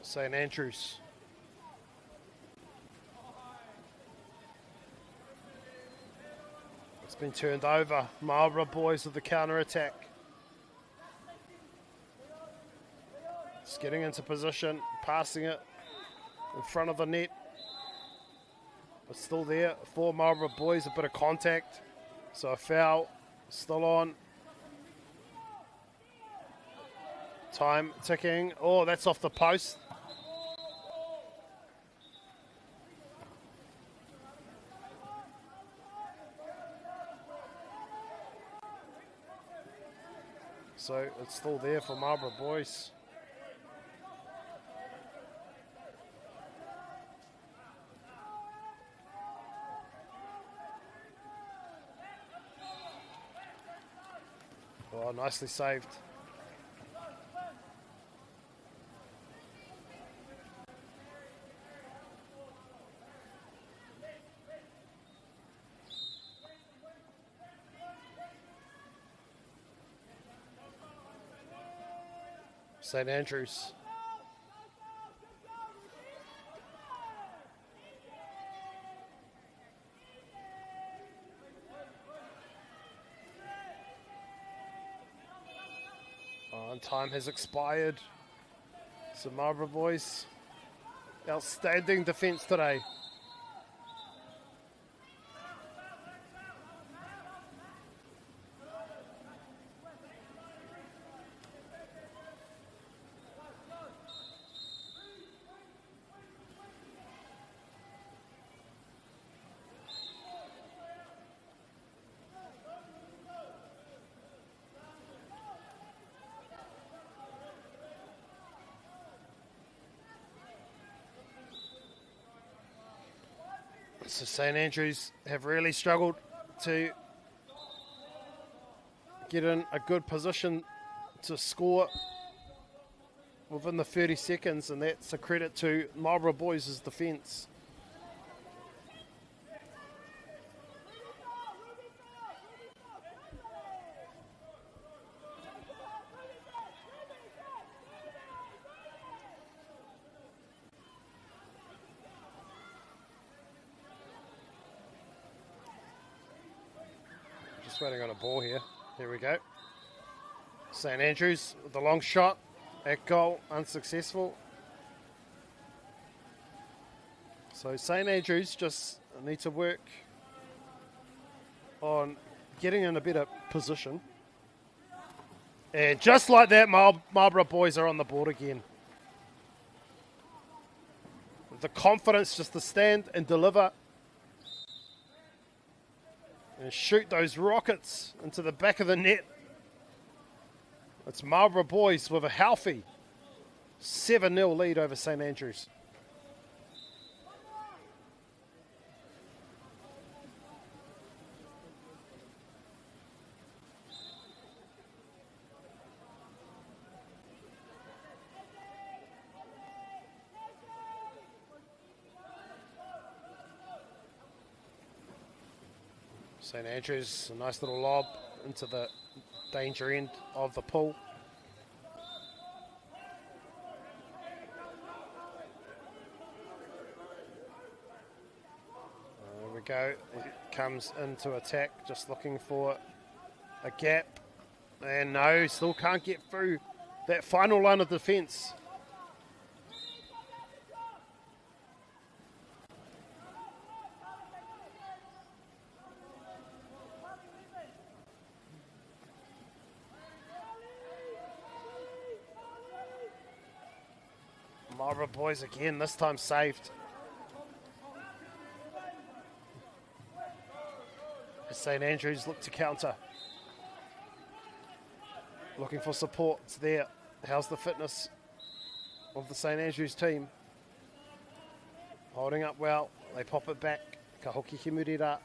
St Andrews. It's been turned over. Marlborough boys with the counter attack. It's getting into position, passing it in front of the net. But still there for Marlborough boys, a bit of contact. So a foul still on. Time ticking. Oh, that's off the post. So it's still there for Marlborough boys. Oh, nicely saved. St Andrews. Oh, and time has expired. So Marlborough boys, outstanding defence today. So St Andrews have really struggled to get in a good position to score within the 30 seconds, and that's a credit to Marlborough Boys' defence. Just waiting on a ball here. Here we go. St Andrews with the long shot at goal, unsuccessful. So St Andrews just need to work on getting in a better position. And just like that, Marlborough Boys are on the board again. The confidence just to stand and deliver and shoot those rockets into the back of the net. It's Marlborough Boys with a healthy 7-0 lead over St Andrews. St Andrews, a nice little lob into the danger end of the pool. There we go. It comes into attack, just looking for a gap. And no, still can't get through that final line of defence. Marlborough Boys again, this time saved. As St Andrews look to counter. Looking for support, it's there. How's the fitness of the St Andrews team? Holding up well, they pop it back. Ka hoki he muri rā.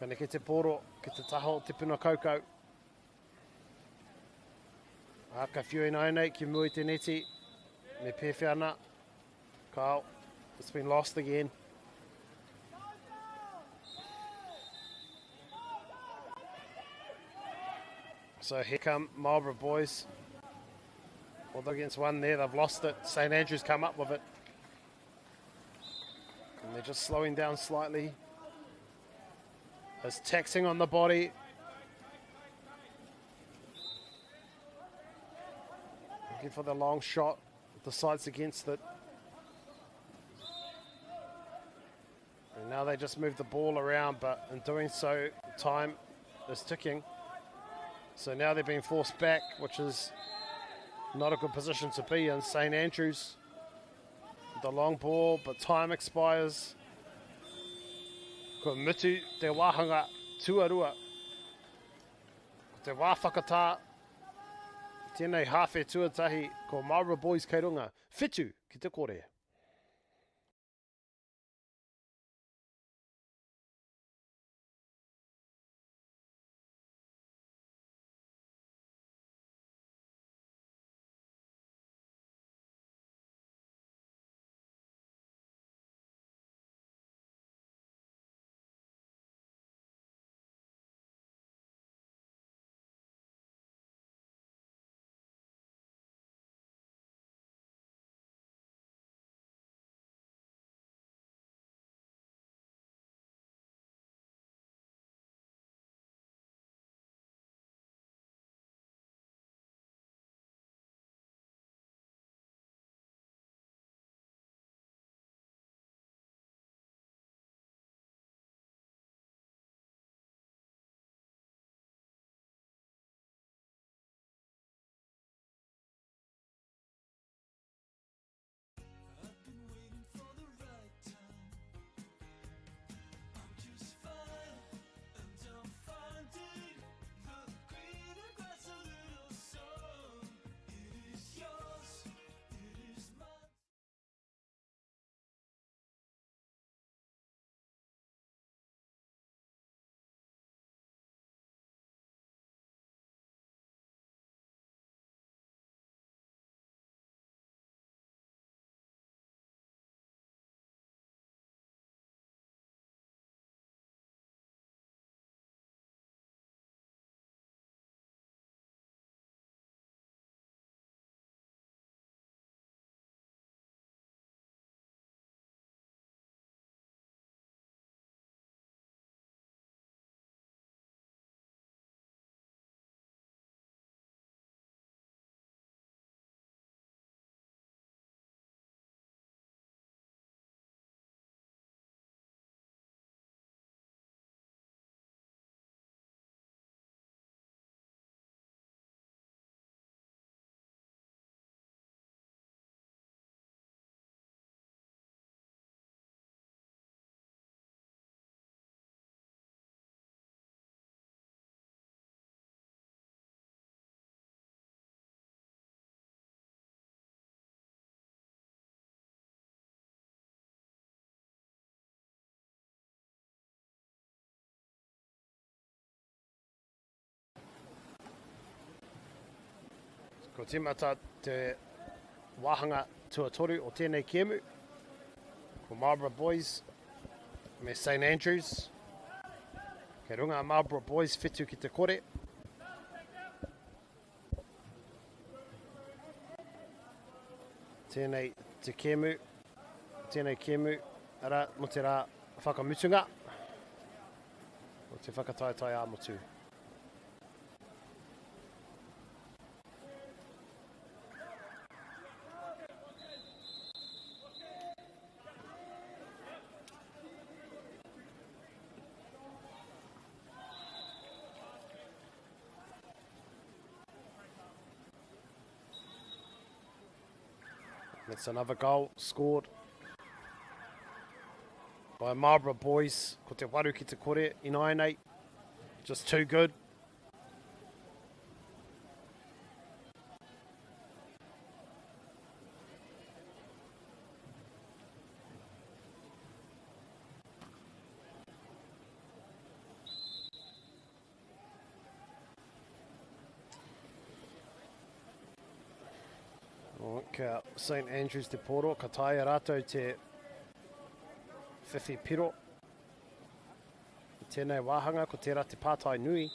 Ka neke te poro, ki te taho, te puna koukou. Ka whiu nai nei, ki mui te neti. Me pewhiana. Kyle, it's been lost again. So here come Marlborough Boys. Although against one there, they've lost it. St Andrews come up with it. And they're just slowing down slightly. There's taxing on the body. Looking for the long shot. Decides against it. And now they just move the ball around, but in doing so, time is ticking. So now they're being forced back, which is not a good position to be in. St Andrews, the long ball, but time expires. Ko mutu te wāhanga tuarua. Ko te wā whakatā. Tēnei hawhe tuatahi ko Marlborough Boys kei runga. Whitu ki te kore. Ko timata te wahanga tuatoru o tēnei kēmu. Ko Marlborough Boys me St Andrews. Kei runga Marlborough Boys whitu ki te kore. Tēnei te kēmu. Tēnei kēmu. Ara, mo te rā whakamutunga. O te whakataetai a motu. That's another goal scored by Marlborough Boys. Ko te waru ki te kore, inainei. Just too good. Ka St Andrews te poro, ka taia rātou te whiwhi piro. Tēnei wāhanga, ko tērā te pātai nui.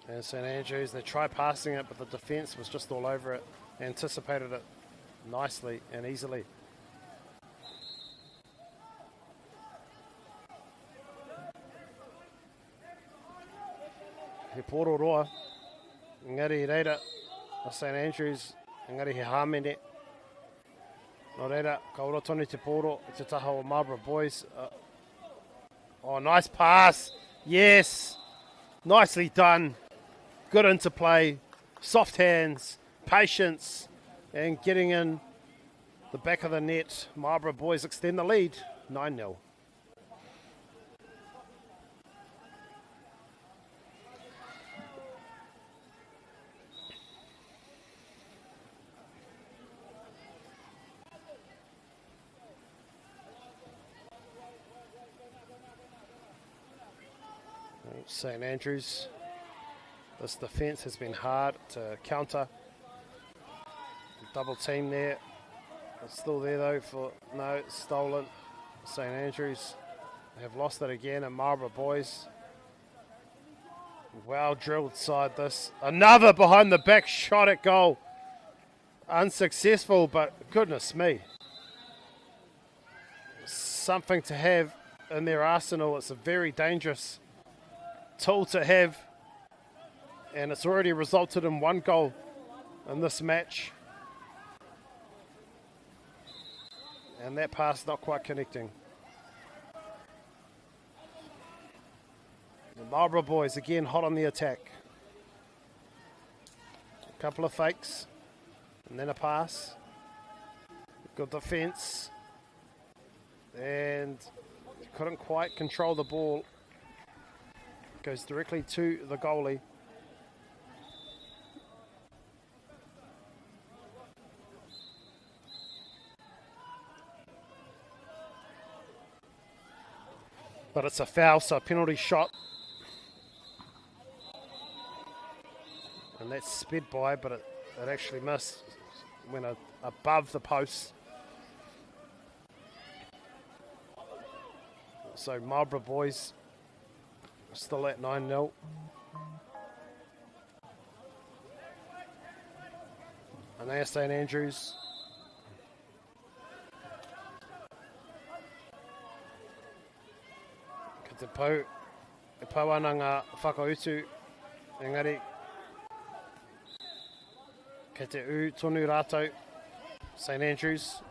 And St Andrews, they tried passing it, but the defence was just all over it. Anticipated it nicely and easily. He poro roa. Engari reira a St Andrews, engari he hāmene. No reira, ka ora tonu te poro, te taha o Marlborough Boys. Oh, nice pass. Yes. Nicely done. Good interplay. Soft hands. Patience. And getting in the back of the net. Marlborough Boys extend the lead. 9-0. St Andrews, this defence has been hard to counter. Double team there. It's still there though for, no, it's stolen. St Andrews have lost it again, and Marlborough Boys. Well drilled side this. Another behind the back shot at goal. Unsuccessful, but goodness me. Something to have in their arsenal. It's a very dangerous tool to have, and it's already resulted in one goal in this match, and that pass not quite connecting. The Marlborough Boys again hot on the attack. A couple of fakes and then a pass. Good defence, and couldn't quite control the ball. Goes directly to the goalie. But it's a foul, so a penalty shot. And that's sped by, but it actually missed. Went above the post. So Marlborough Boys still at 9-0. And there's St Andrews. Ka te pau ana ngā whakautu. Engari, ka te u tonu rātou. St Andrews.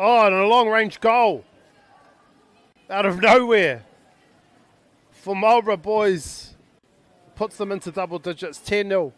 Oh, and a long-range goal. Out of nowhere. For Marlborough boys. Puts them into double digits, 10-0.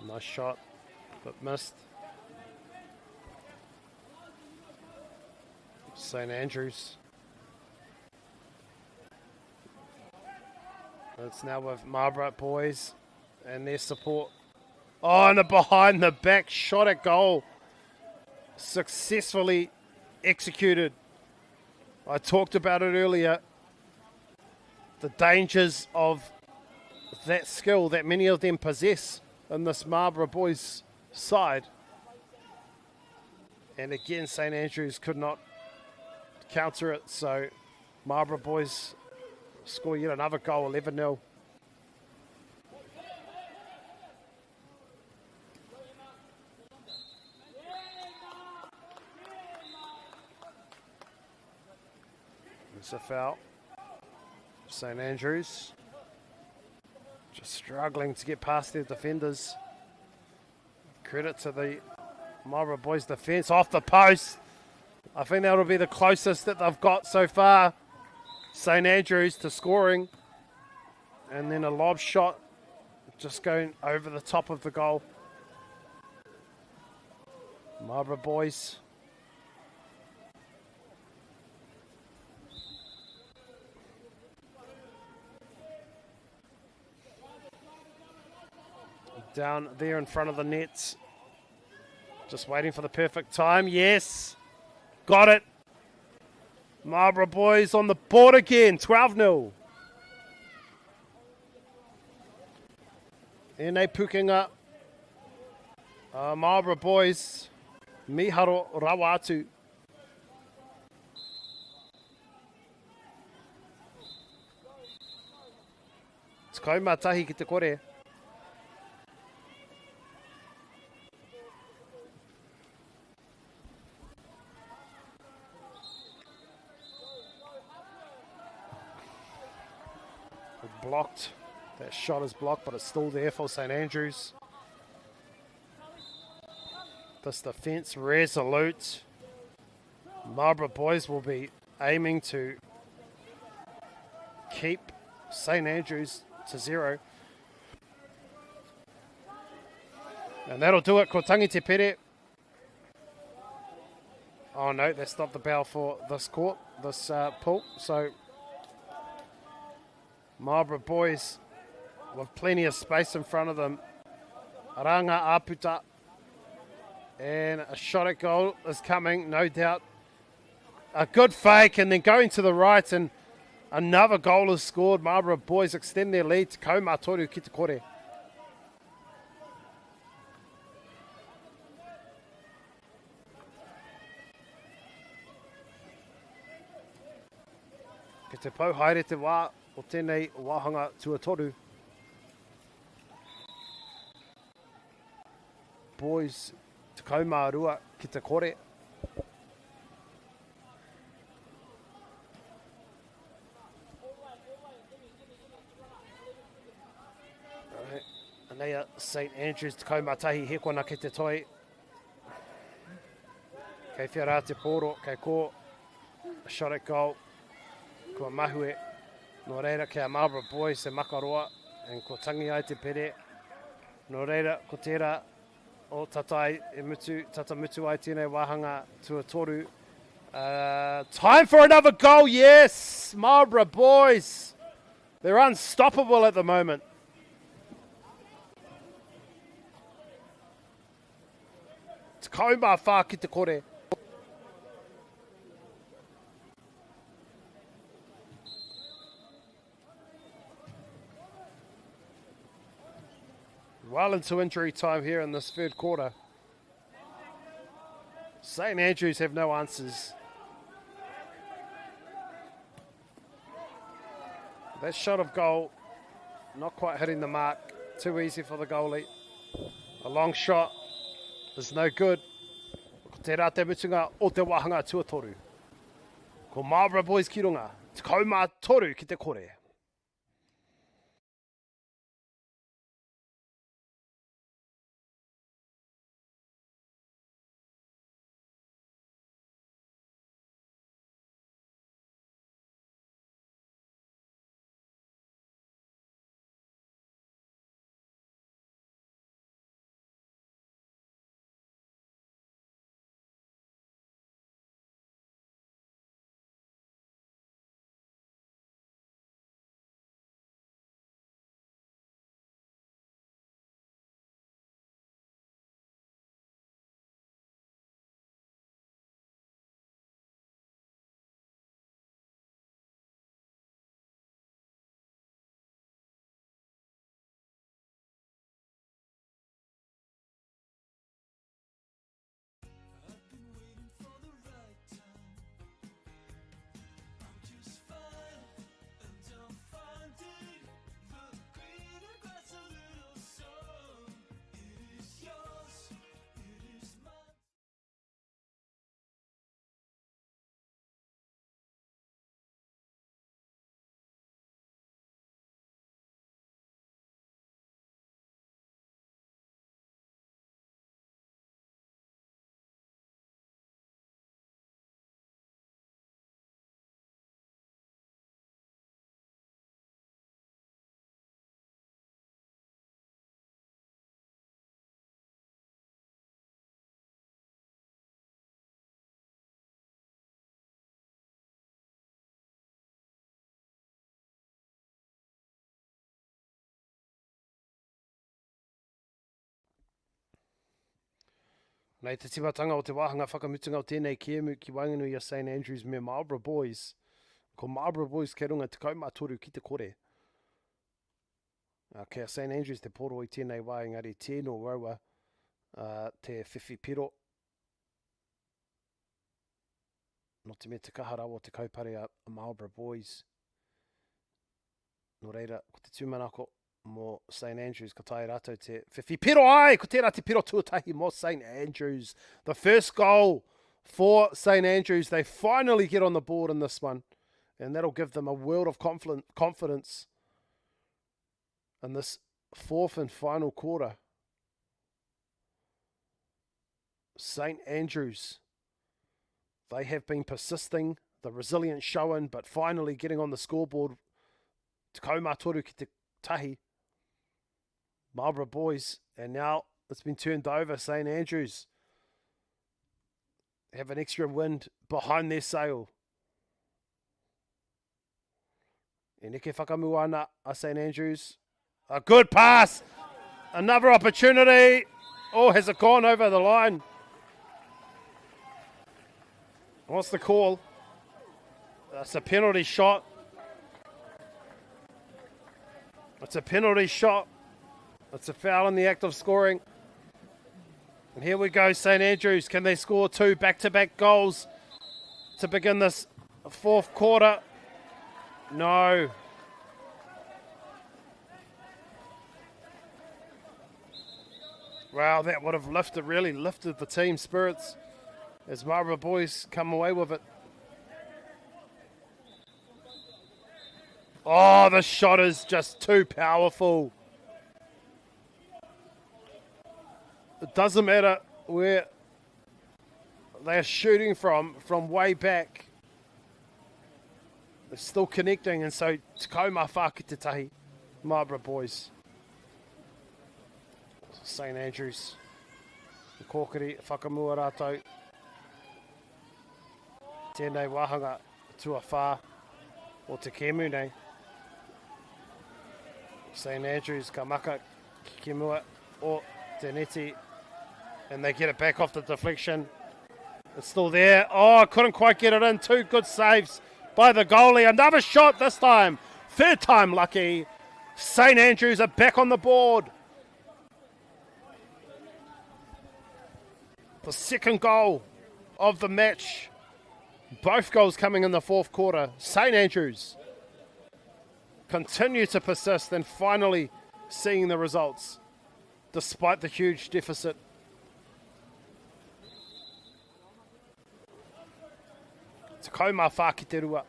Nice shot, but missed. St Andrews. It's now with Marlborough boys and their support. Oh, and a behind the back shot at goal. Successfully executed. I talked about it earlier. The dangers of that skill that many of them possess in this Marlborough boys side. And again, St Andrews could not counter it, so Marlborough boys score yet another goal, 11-0. It's a foul. St Andrews just struggling to get past their defenders. Credit to the Marlborough boys defence off the post. I think that'll be the closest that they've got so far. St Andrews to scoring. And then a lob shot just going over the top of the goal. Marlborough boys. Down there in front of the nets. Just waiting for the perfect time. Yes. Got it. Marlborough boys on the board again. 12-0. Ēnei pukinga. Marlborough boys. Miharo rawa atu. Tekau matahi ki te kore. Blocked. That shot is blocked, but it's still there for St Andrews. This defence resolute. Marlborough boys will be aiming to keep St Andrews to 0. And that'll do it. Ko tangi te pere. Oh no, that's not the bell for this court, this pool. So Marlborough boys with plenty of space in front of them. Ranga aputa. And a shot at goal is coming, no doubt. A good fake and then going to the right, and another goal is scored. Marlborough boys extend their lead to Ko Matoru ki te kore. Ki te pau haere te wā o tēnei wāhanga tuatoru. Boys, te kaumārua ki te kore. Anea St Andrews te kaumatahi he kona ki te toi. Kei whiara te poro, kei ko. A shot at goal. Kua mahue. Nō reira kia Marlborough boys se makaroa. And ko tangi ai te pere. Nō reira ko tērā o tatai e mutu, tata mutu ai tēnei wāhanga tuatoru. Time for another goal, yes! Marlborough boys. They're unstoppable at the moment. Te kaumā whā ki te kore. into injury time here in this third quarter. St Andrews have no answers. That shot of goal, not quite hitting the mark. Too easy for the goalie. A long shot is no good. Ko te rā te mutunga o te wahanga tuatoru. Ko MΑORI boys ki runga. Te kaumā toru ki te kore. Nei te timatanga o te wāhanga whakamutunga o tēnei kiemu ki Wainganui a St Andrews me MAORI boys. Ko MAORI boys kei runga te kaumā toru ki te kore. Kei a St Andrews te poro i tēnei wā engari tēno raua te whiwhi piro. No te me te kahara o te kaupare a MAORI boys. No reira, ko te tūmanako mo St Andrews, ka tae rātou te whiwhi piro ai, ko tērā te piro tuatahi mo St Andrews. The first goal for St Andrews. They finally get on the board in this one, and that'll give them a world of confidence in this fourth and final quarter. St Andrews, they have been persisting, the resilience showing, but finally getting on the scoreboard. Te kaumā toru ki te tahi. MAORI boys, and now it's been turned over. St Andrews have an extra wind behind their sail. E neke whakamu ana a St Andrews. A good pass. Another opportunity. Oh, has it gone over the line? What's the call? That's a penalty shot. It's a penalty shot. It's a foul in the act of scoring. And here we go, St Andrews. Can they score two back-to-back goals to begin this fourth quarter? No. Wow, that would have really lifted the team spirits as MAORI boys come away with it. Oh, the shot is just too powerful. It doesn't matter where they're shooting from way back. They're still connecting, and so te kaumā whā ki te tahi, MAORI boys. St Andrews, the kōkiri, whakamua rātou. Tēnei wāhanga tua whā o te kēmu nei. St Andrews ka maka ki mua o te neti. And they get it back off the deflection. It's still there. Oh, couldn't quite get it in. Two good saves by the goalie. Another shot this time. Third time lucky. St Andrews are back on the board. The second goal of the match. Both goals coming in the fourth quarter. St Andrews continue to persist and finally seeing the results despite the huge deficit. Te kaumā whā ki te rua.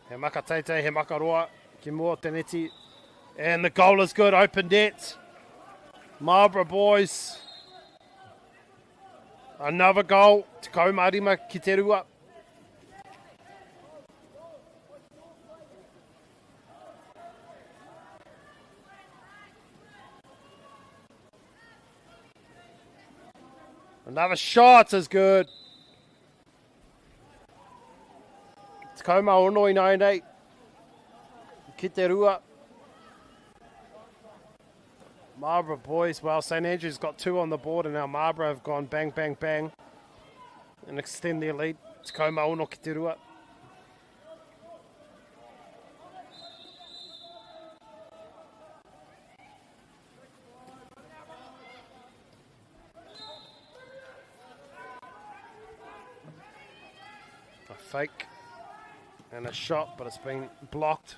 He maka teitei, he maka roa, ki mua te neti. And the goal is good, open net. Marlborough boys. Another goal, te kaumā rima ki te rua. Another shot is good. Te kaumā onoi 98. Ki te rua. Marlborough boys, well, St Andrews got 2 on the board and now Marlborough have gone bang, bang, bang and extend their lead. Te kaumā ono ki te rua. A fake and a shot, but it's been blocked.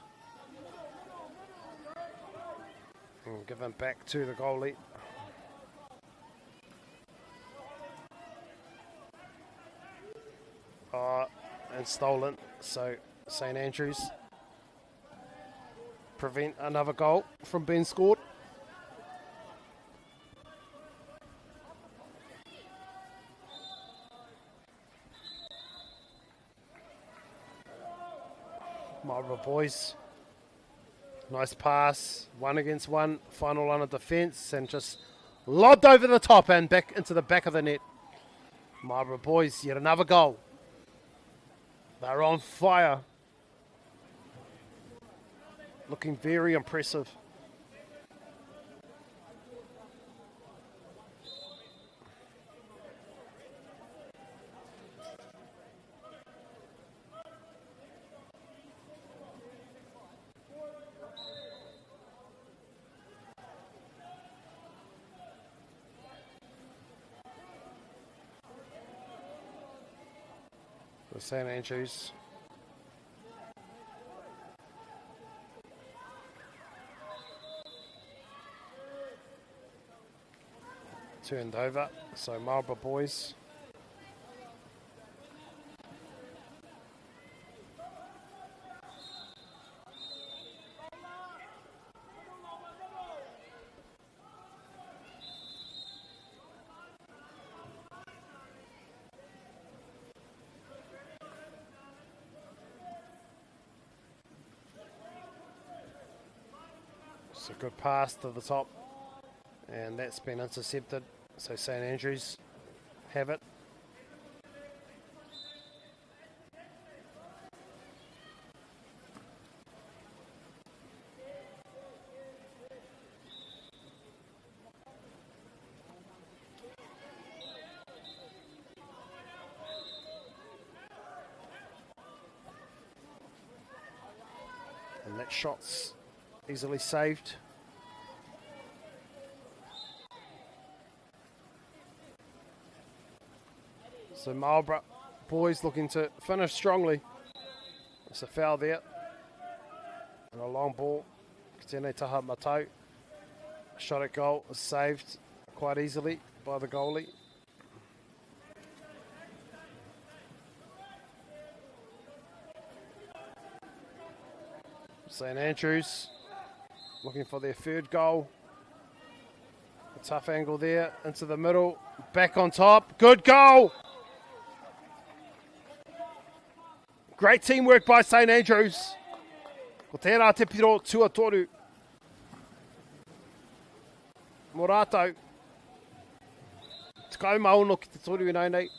And given back to the goalie. And stolen. So St Andrews prevent another goal from being scored. Marlborough boys. Nice pass, 1 against 1, final line of defence, and just lobbed over the top and back into the back of the net. Marlborough boys, yet another goal. They're on fire. Looking very impressive. St Andrews. Turned over, so Marlborough boys. It's a good pass to the top, and that's been intercepted. So St Andrews have it. And that shot's easily saved. So Marlborough boys looking to finish strongly. It's a foul there. And a long ball. Tēnei taha matau. Shot at goal is saved quite easily by the goalie. St Andrews looking for their third goal. A tough angle there into the middle. Back on top. Good goal. Great teamwork by St Andrews. Ko tērā te piro tuatoru. Mō rātou. Te kaumā ono ki te toru nei nei.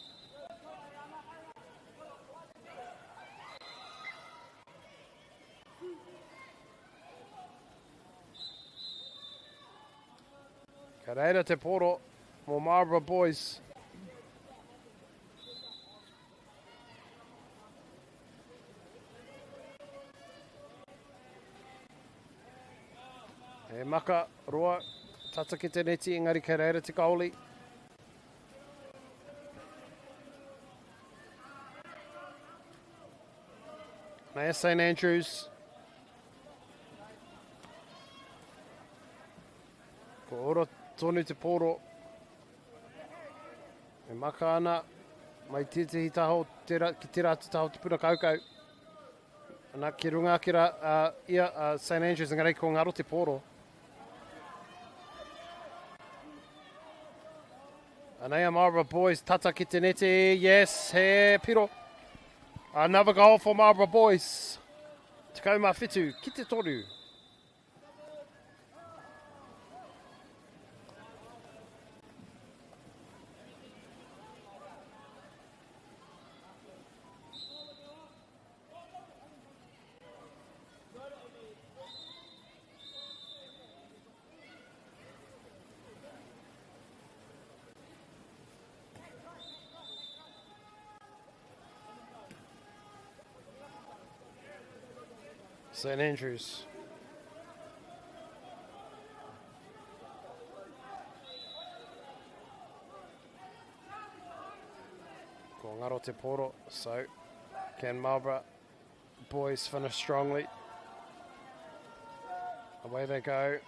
Ka reira te poro mō Marlborough boys. E maka roa, tata ki te neti, engari kei reira te kaoli. Nea St Andrews. Ko ora tonu te poro. E maka ana, mai tētahi taho, ki te rātu taho te puna kaukau. Ana ki runga ki ia St Andrews, engari ko ngaro te poro. Anea Marlborough boys, tata ki te neti, yes, he piro. Another goal for Marlborough boys. Tekau mā whitu, ki te toru. St Andrews. Ko ngaro te poro, so can Marlborough boys finish strongly. Away they go.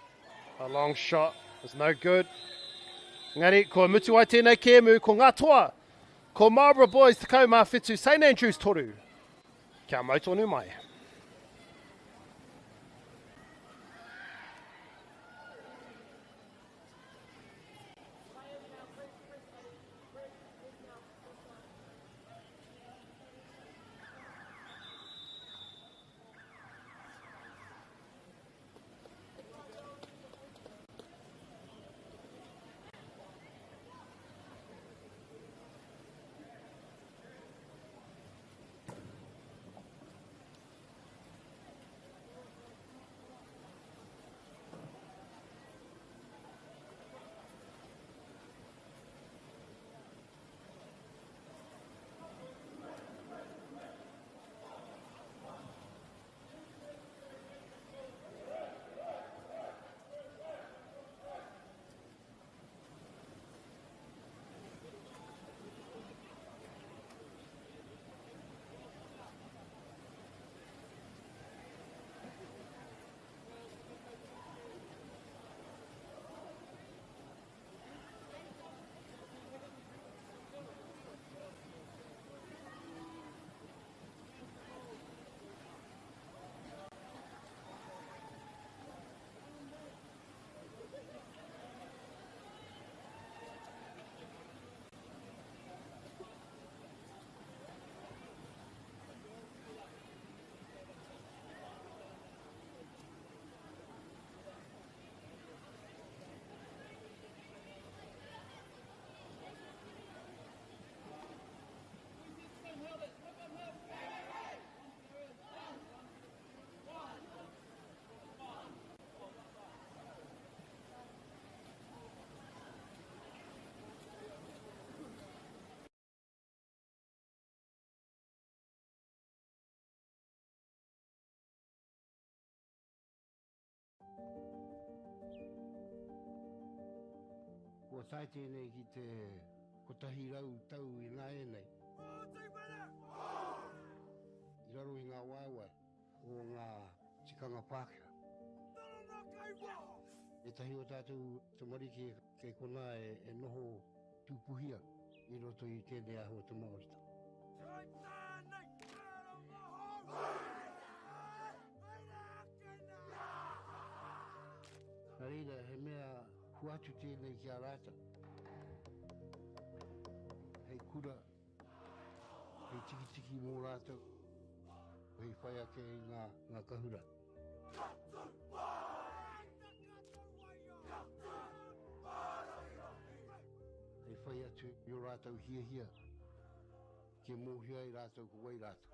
A long shot is no good. Ngari, ko mutu ai tēnei kēmu, ko ngā toa. Ko Marlborough boys, tekau mā whitu, St Andrews toru. Kia mau tonu mai. Kua tai tēnei ki te kotahi rau tau I ngā e nei. I raro I ngā waiwai o ngā tikanga Pākehā. E tahi o tātou te mariki kei kona e noho tūpuhia I roto I tēnei aho te MāORI. Nā reira, he mea huatu tēnei ki a rāta. Hei kura, hei tiki mō rātou, hei whaia ke ngā kahura. Hei whaia tu I o rātou hia, ke mōhia I rātou ko wai rātou.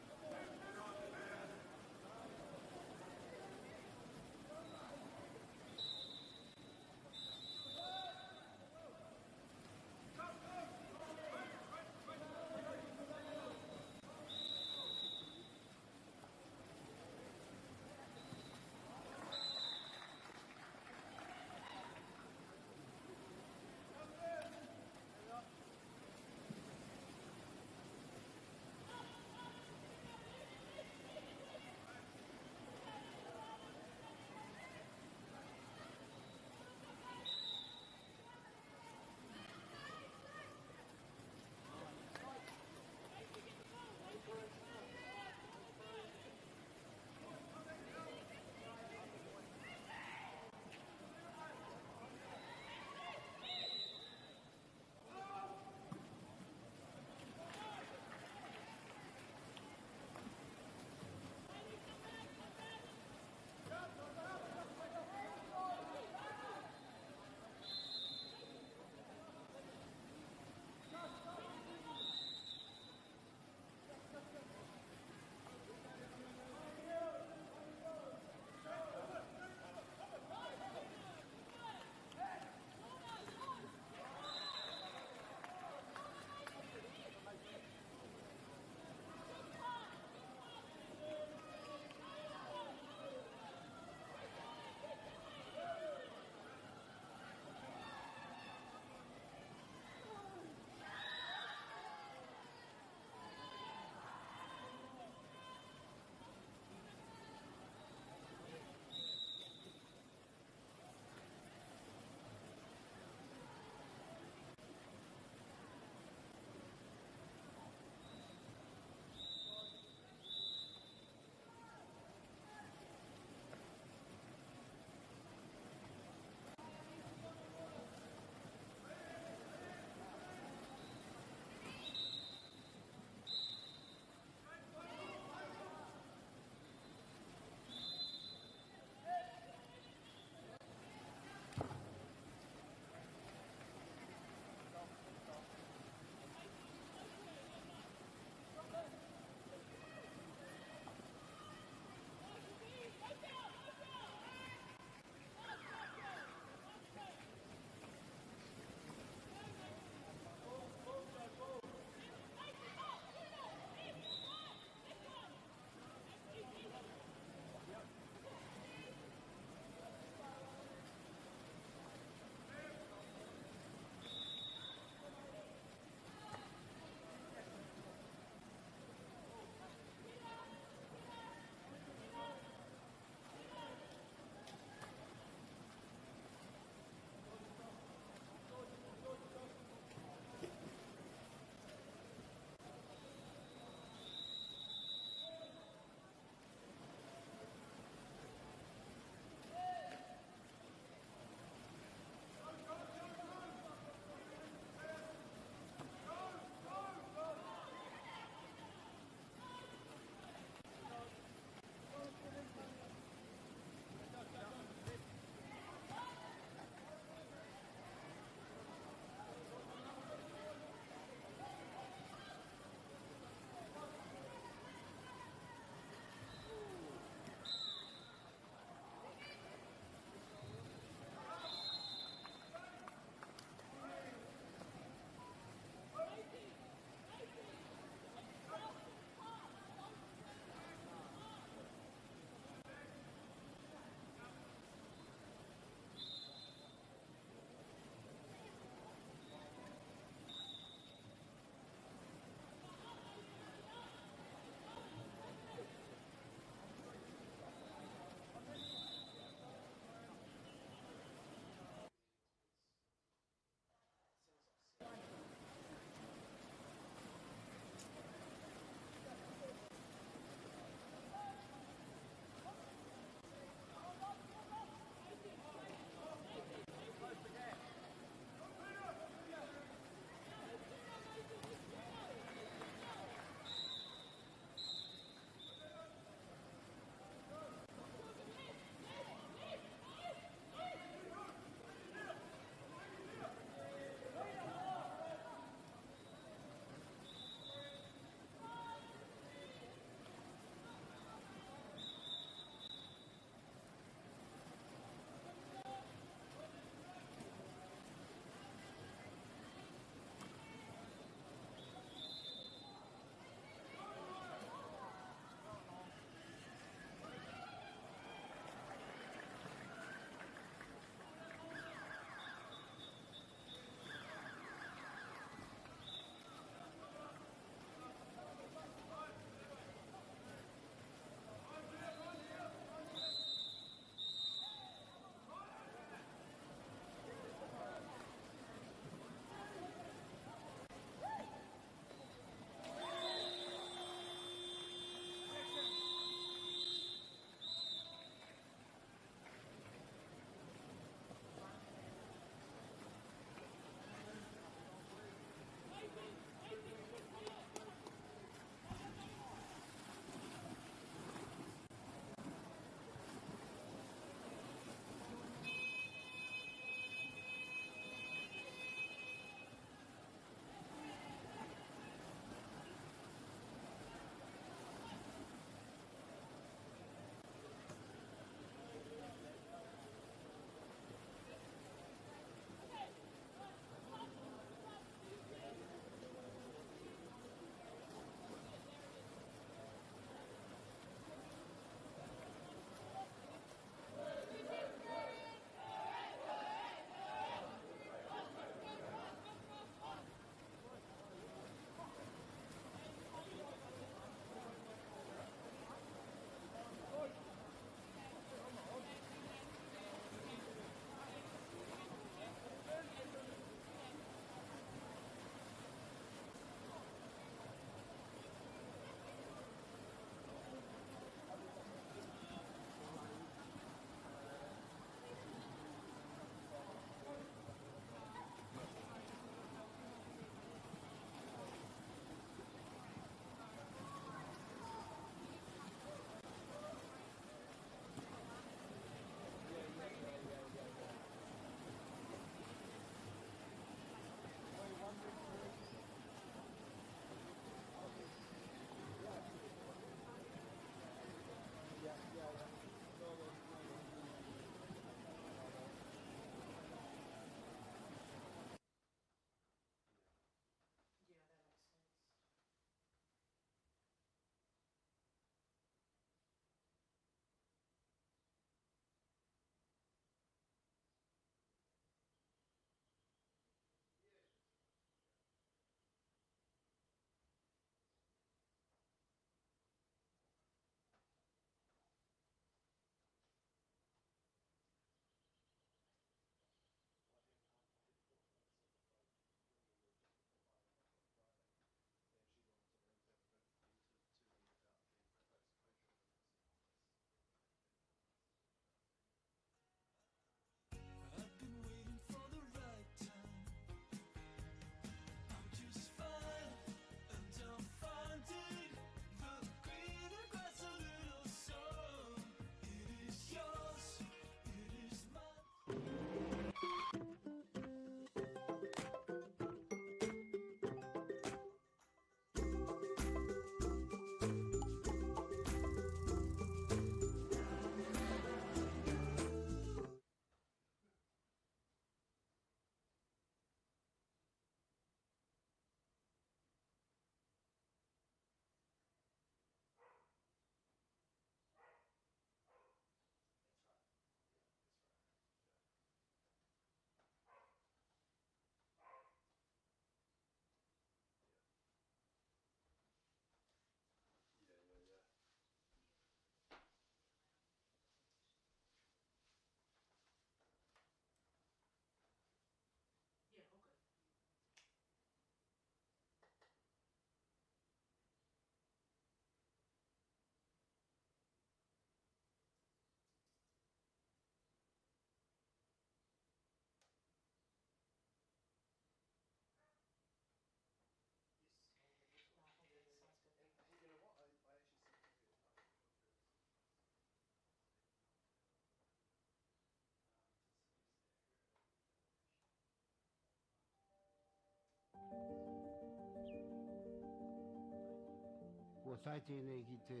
tai tēnei ki te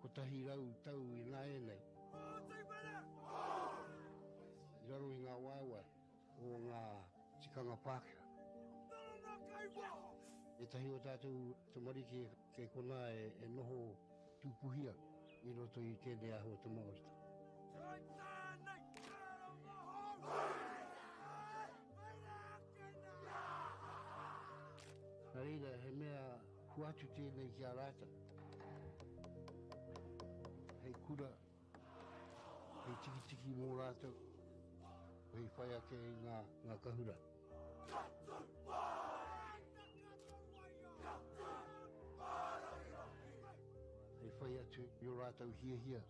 kotahi rau tau I nā e nei. I raro I ngā waiwai o ngā tikanga Pākehā. E tahi o tātou te marike kei kona e noho tūpuhia I roto I tēnei aho te MāORI. Nā reira, he mea huatu tēnei ki a rāta. Hei kura, hei tiki mō rātou, hei whai ake I ngā kahura. Hei whai atu I o rātou hia,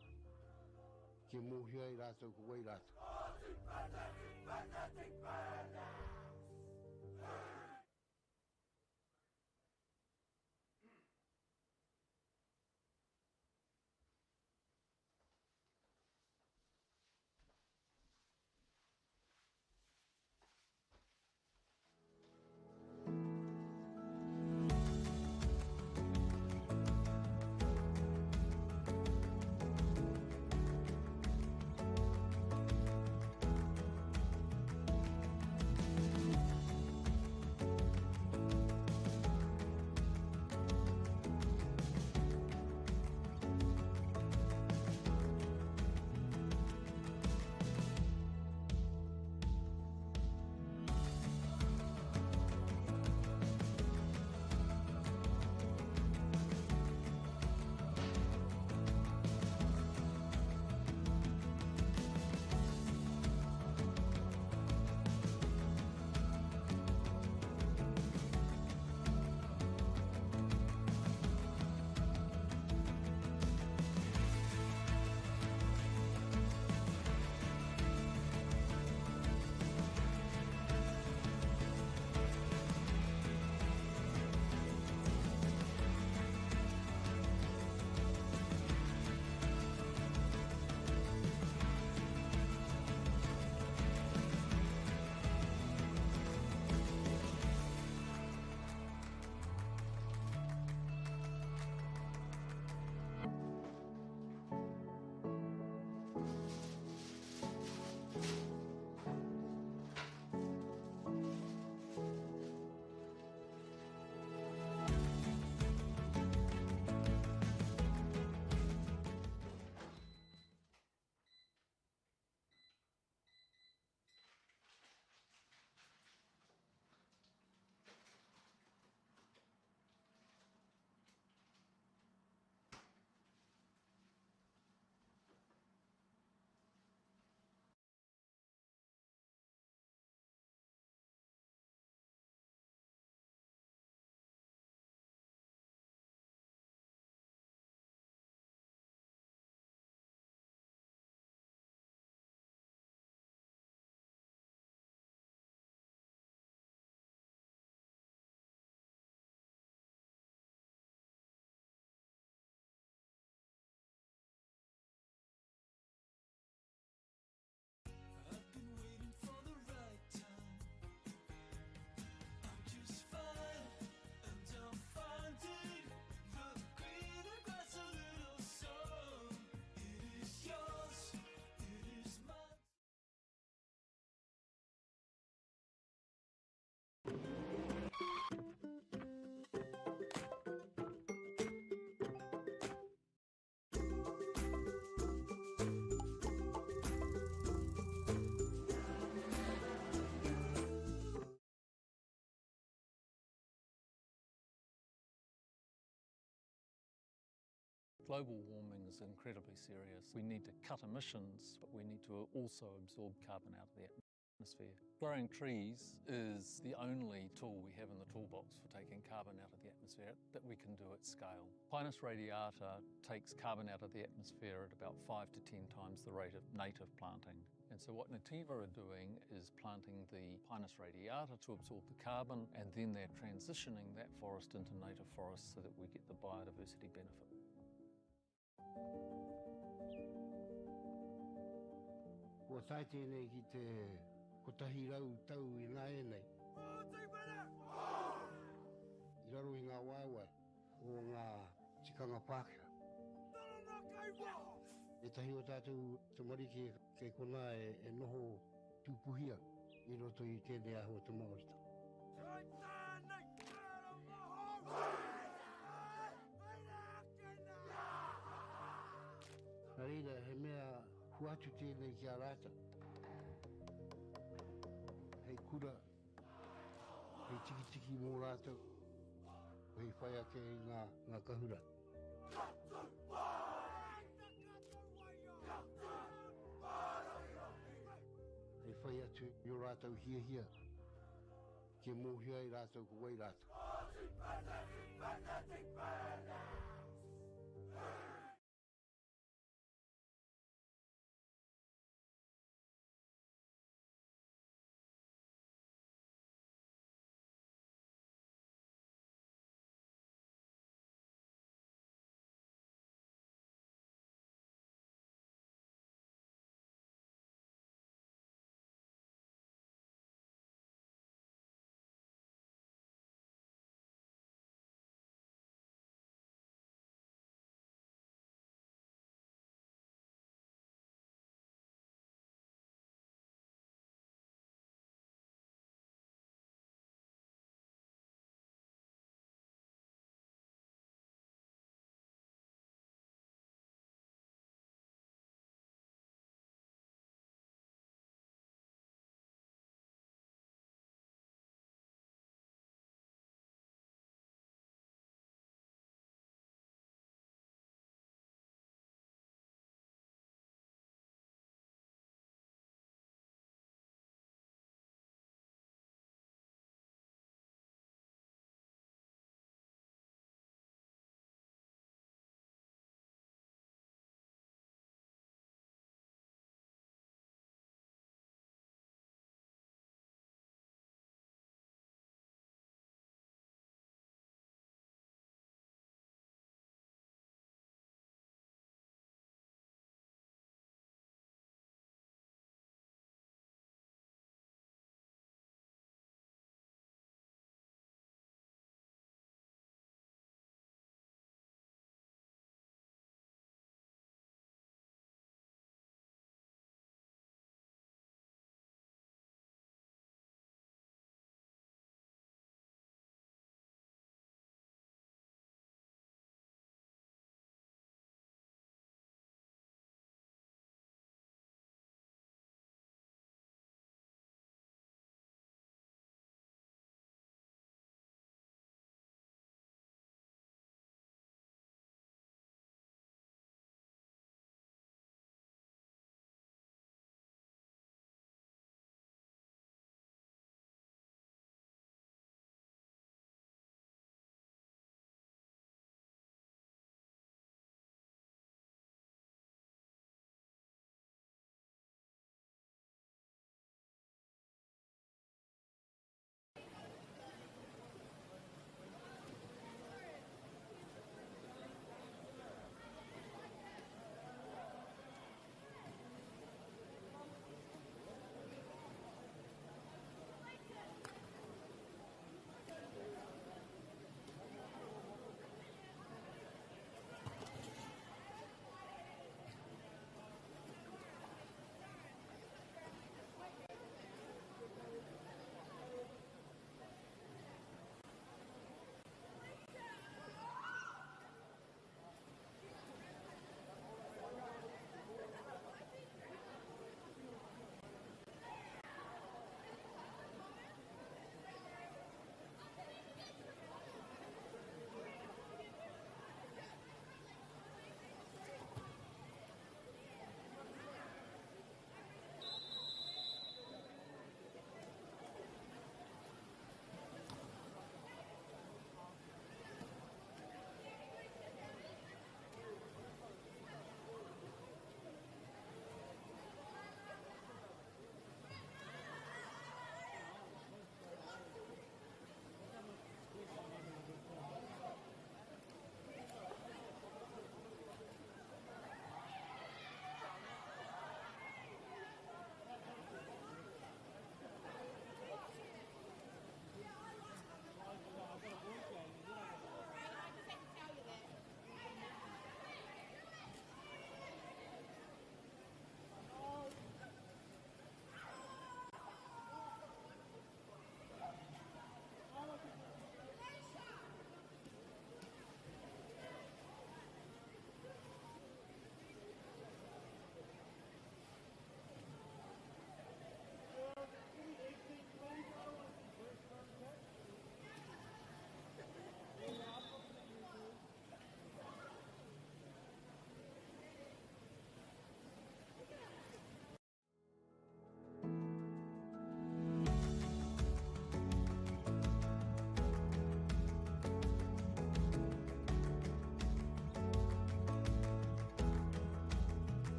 ke mōhia I rātou ko wai rātou. Global warming is incredibly serious. We need to cut emissions, but we need to also absorb carbon out of the atmosphere. Growing trees is the only tool we have in the toolbox for taking carbon out of the atmosphere that we can do at scale. Pinus radiata takes carbon out of the atmosphere at about 5 to 10 times the rate of native planting. And so what Nativa are doing is planting the Pinus radiata to absorb the carbon, and then they're transitioning that forest into native forests so that we get the biodiversity benefit. Kua tai tēnei ki te kotahi rau tau I nā e nei. I raro I ngā waiwai o ngā tikanga Pākehā. E tahi o tātou te mariki kei kona e noho tūpuhia I roto I tēnei aho te MāORI. Nā reira, he mea huatu tēnei ki a rāta. Hei kura, hei tiki mō rātou, hei whai ake I ngā kahura. Hei whai atu I o rātou hia, ke mōhia I rātou ko wai rātou.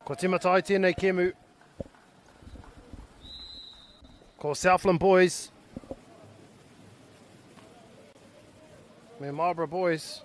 Ko timata ai tēnei kemu. Ko Southland boys. Me Marlborough boys.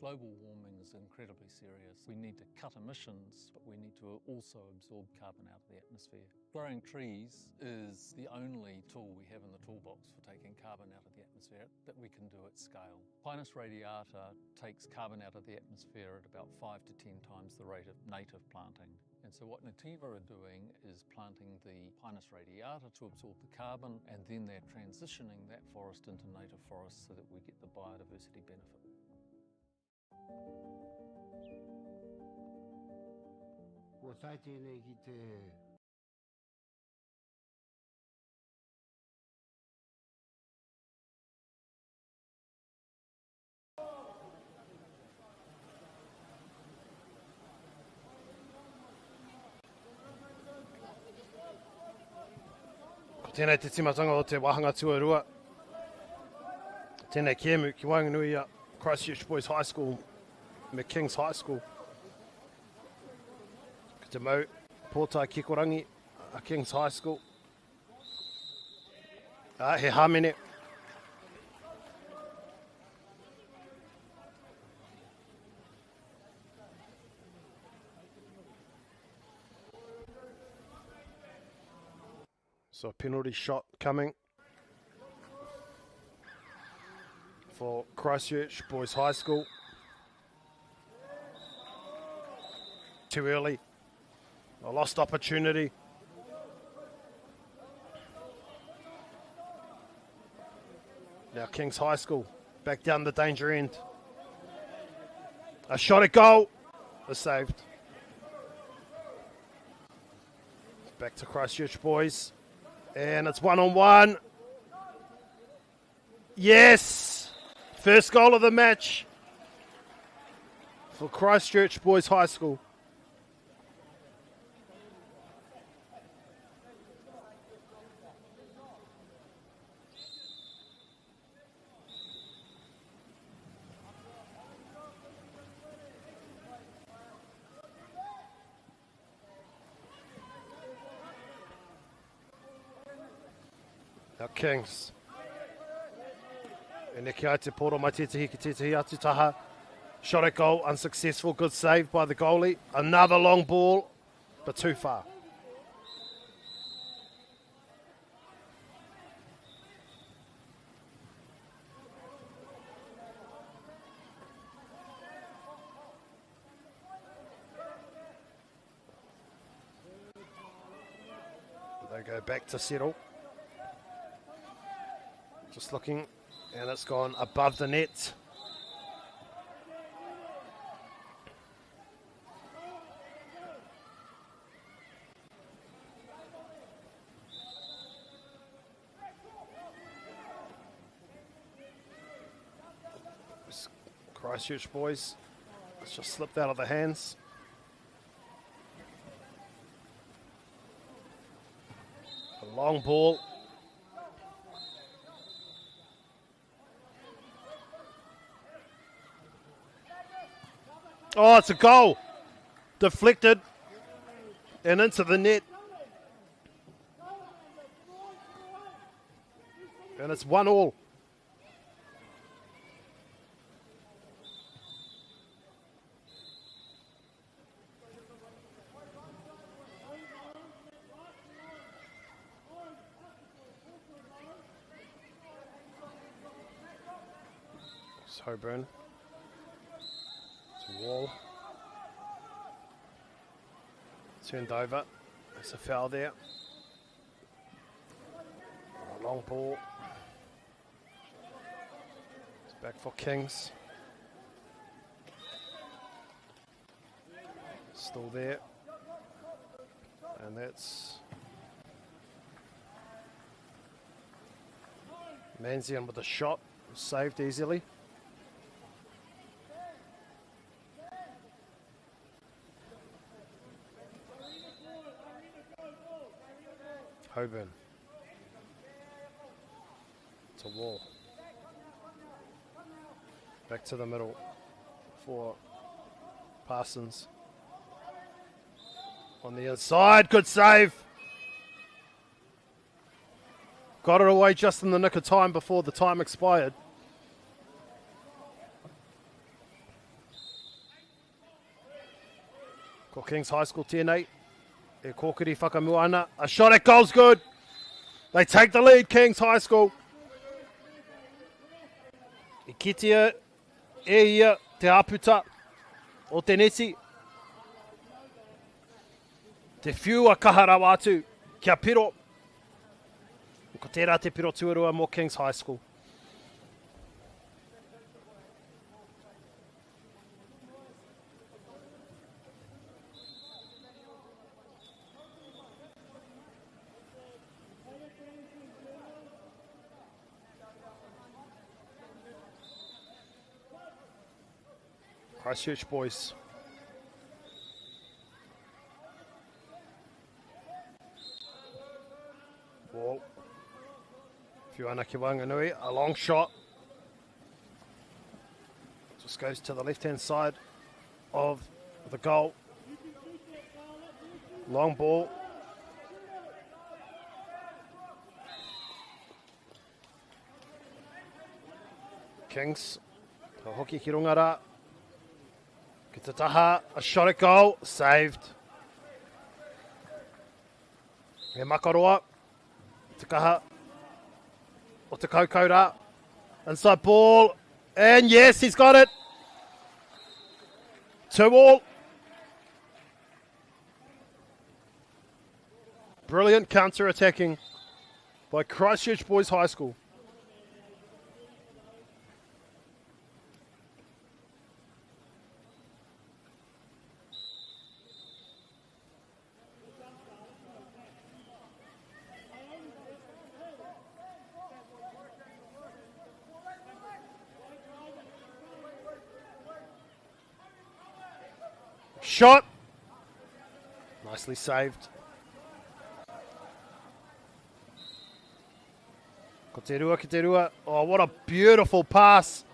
Global warming is incredibly serious. We need to cut emissions, but we need to also absorb carbon out of the atmosphere. Growing trees is the only tool we have in the toolbox for taking carbon out of the atmosphere that we can do at scale. Pinus radiata takes carbon out of the atmosphere at about 5 to 10 times the rate of native planting. And so what Nativa are doing is planting the Pinus radiata to absorb the carbon, and then they're transitioning that forest into native forests so that we get the biodiversity benefit. Kua tai tēnei ki te Tēnei te timatanga o te wahanga tuarua. Tēnei kēmu ki Wainganui Christchurch Boys High School, me King's High School. Ki te mau, Pōtai Kikorangi, King's High School. He Hamene. So a penalty shot coming for Christchurch Boys High School. Too early. A lost opportunity. Now Kings High School back down the danger end. A shot at goal. Was saved. Back to Christchurch Boys. And it's 1-on-1. Yes! First goal of the match for Christchurch Boys High School. Now Kings. E neki ai te poro mai tētahi ki tētahi atu taha. Shot at goal, unsuccessful. Good save by the goalie. Another long ball, but too far. They go back to settle. Just looking, and it's gone above the net. Christchurch Boys, it's just slipped out of the hands. A long ball. Oh, it's a goal. Deflected and into the net. And it's 1-1. It's Hoburn. Wall. Turned over. There's a foul there. A long ball. It's back for Kings. Still there. And that's Manzian with a shot. Saved easily. Hoburn. It's a wall. Back to the middle for Parsons. On the inside, good save. Got it away just in the nick of time before the time expired. Ko Kings High School tēnei. E kōkiri whakamua ana. A shot at goal's good. They take the lead, Kings High School. I kitea e ia te aputa o te neti. Te whiua kaharawa atu kia piro. Ko tērā te piro tuarua mō Kings High School. Christchurch Boys. Wall. Whiuna ki Wanganui, a long shot. Just goes to the left-hand side of the goal. Long ball. Kings. Ka hoki ki rungara. Ki te taha, a shot at goal, saved. E Makaroa, Te kaha o te kaukaura. Inside ball. And yes, he's got it. 2-2. Brilliant counter-attacking by Christchurch Boys High School. Shot. Nicely saved. Ko te rua, ki te rua. Oh, what a beautiful pass.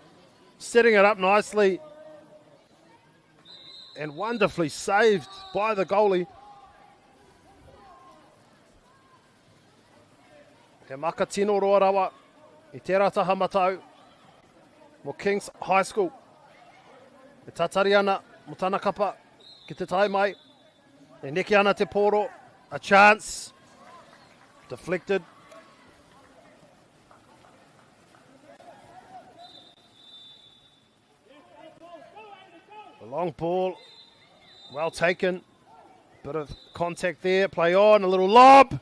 Setting it up nicely. And wonderfully saved by the goalie. He maka tino roa rawa. I te rata hamatau. Mo Kings High School. E tatari ana mo tana kapa. Ki te tai mai. E neki ana te poro. A chance. Deflected. A long ball. Well taken. Bit of contact there. Play on. A little lob.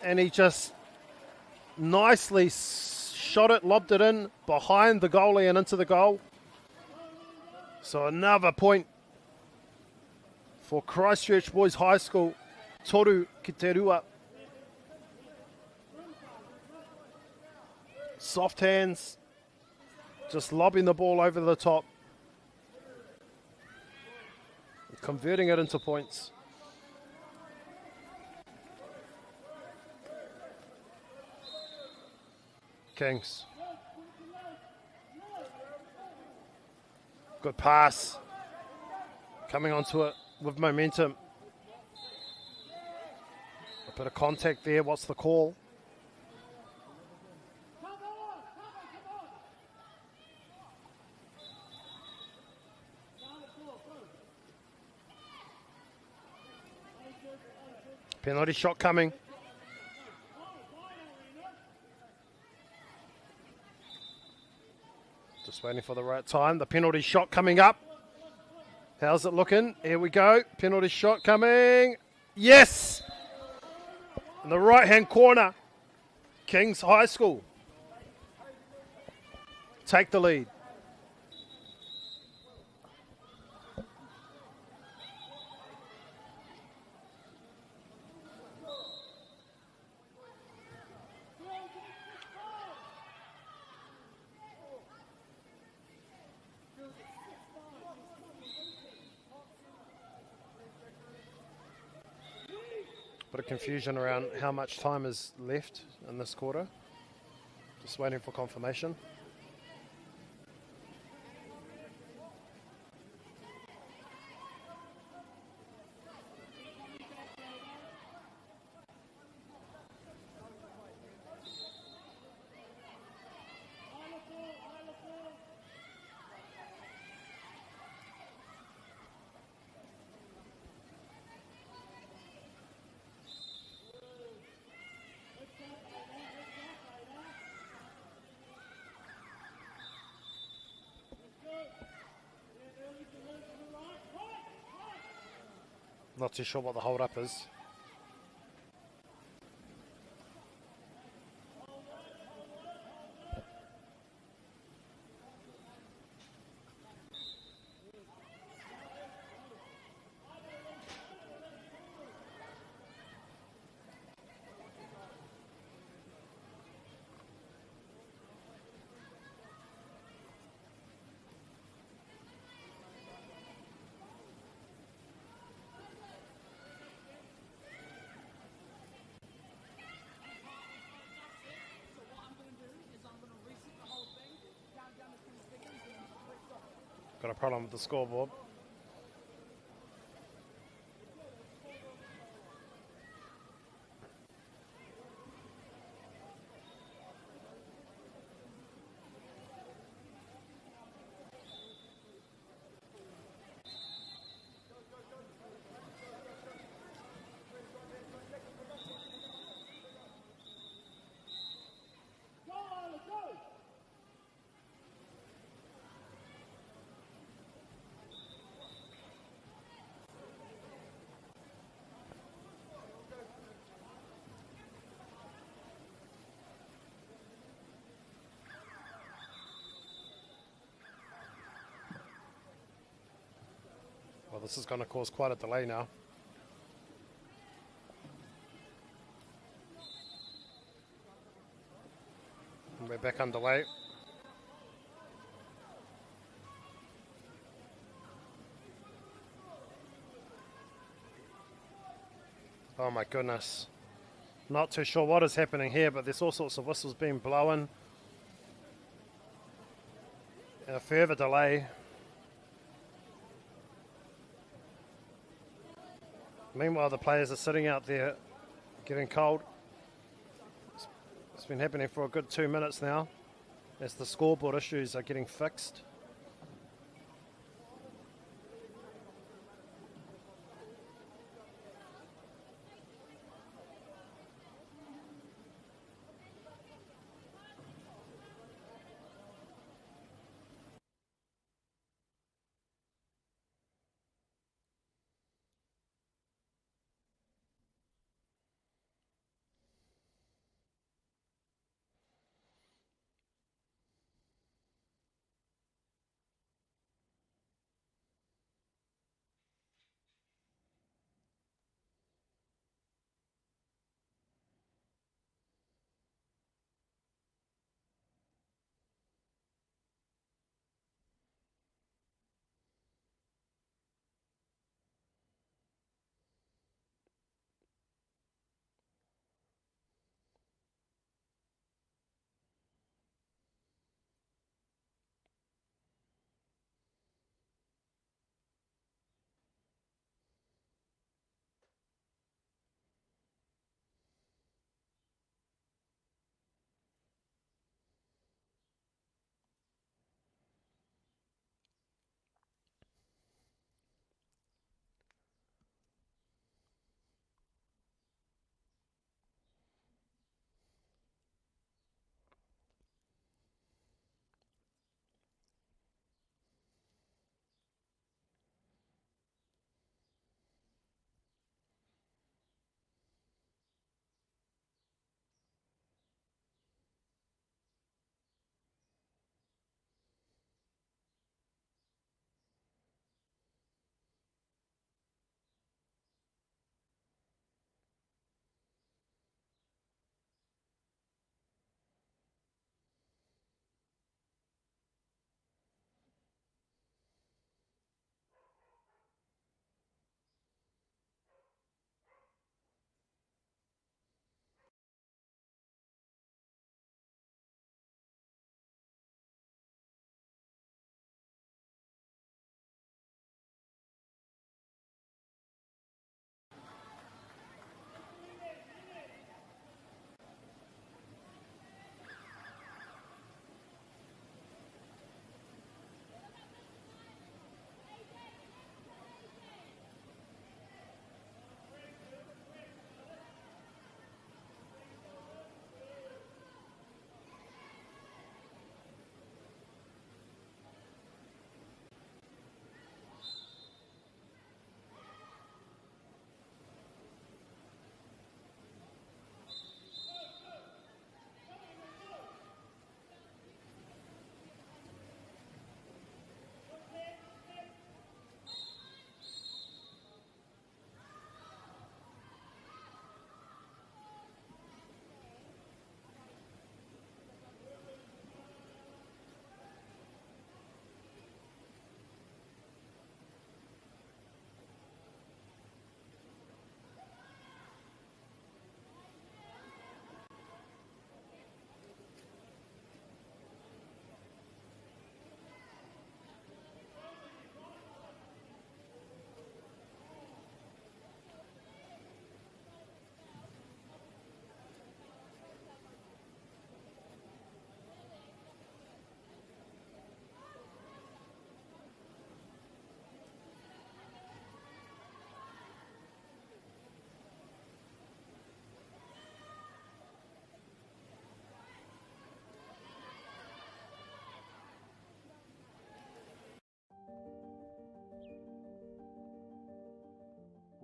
And he just nicely shot it, lobbed it in behind the goalie and into the goal. So another point for Christchurch Boys High School. Toru ki te rua. Soft hands. Just lobbing the ball over the top. Converting it into points. Kings. Good pass. Coming onto it with momentum. A bit of contact there. What's the call? Penalty shot coming. Just waiting for the right time. The penalty shot coming up. How's it looking? Here we go. Penalty shot coming. Yes! In the right-hand corner. Kings High School take the lead. Bit of confusion around how much time is left in this quarter. Just waiting for confirmation. Not too sure what the hold up is. Got a problem with the scoreboard. this is going to cause quite a delay now. And we're back underway. Oh my goodness. Not too sure what is happening here, but there's all sorts of whistles being blown. A further delay. Meanwhile, the players are sitting out there getting cold. It's been happening for a good 2 minutes now as the scoreboard issues are getting fixed.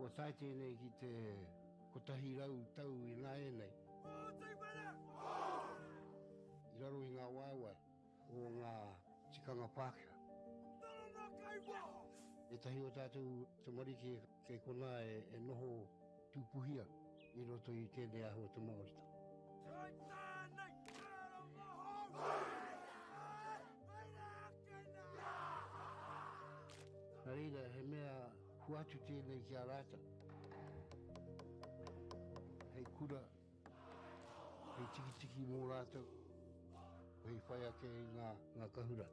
Ko tai tēnei ki te kotahi rau tau I ngā e nei. I raro I ngā waiwai o ngā tikanga Pākehā. E tahi o tātou te mari ke kona e noho tūpuhia I roto I tēnei aho te Māorita. Nā reira, he mea huatu tēnei ki a rāta. Hei kura, hei tiki mō rātou, hei whai ake I ngā kahura.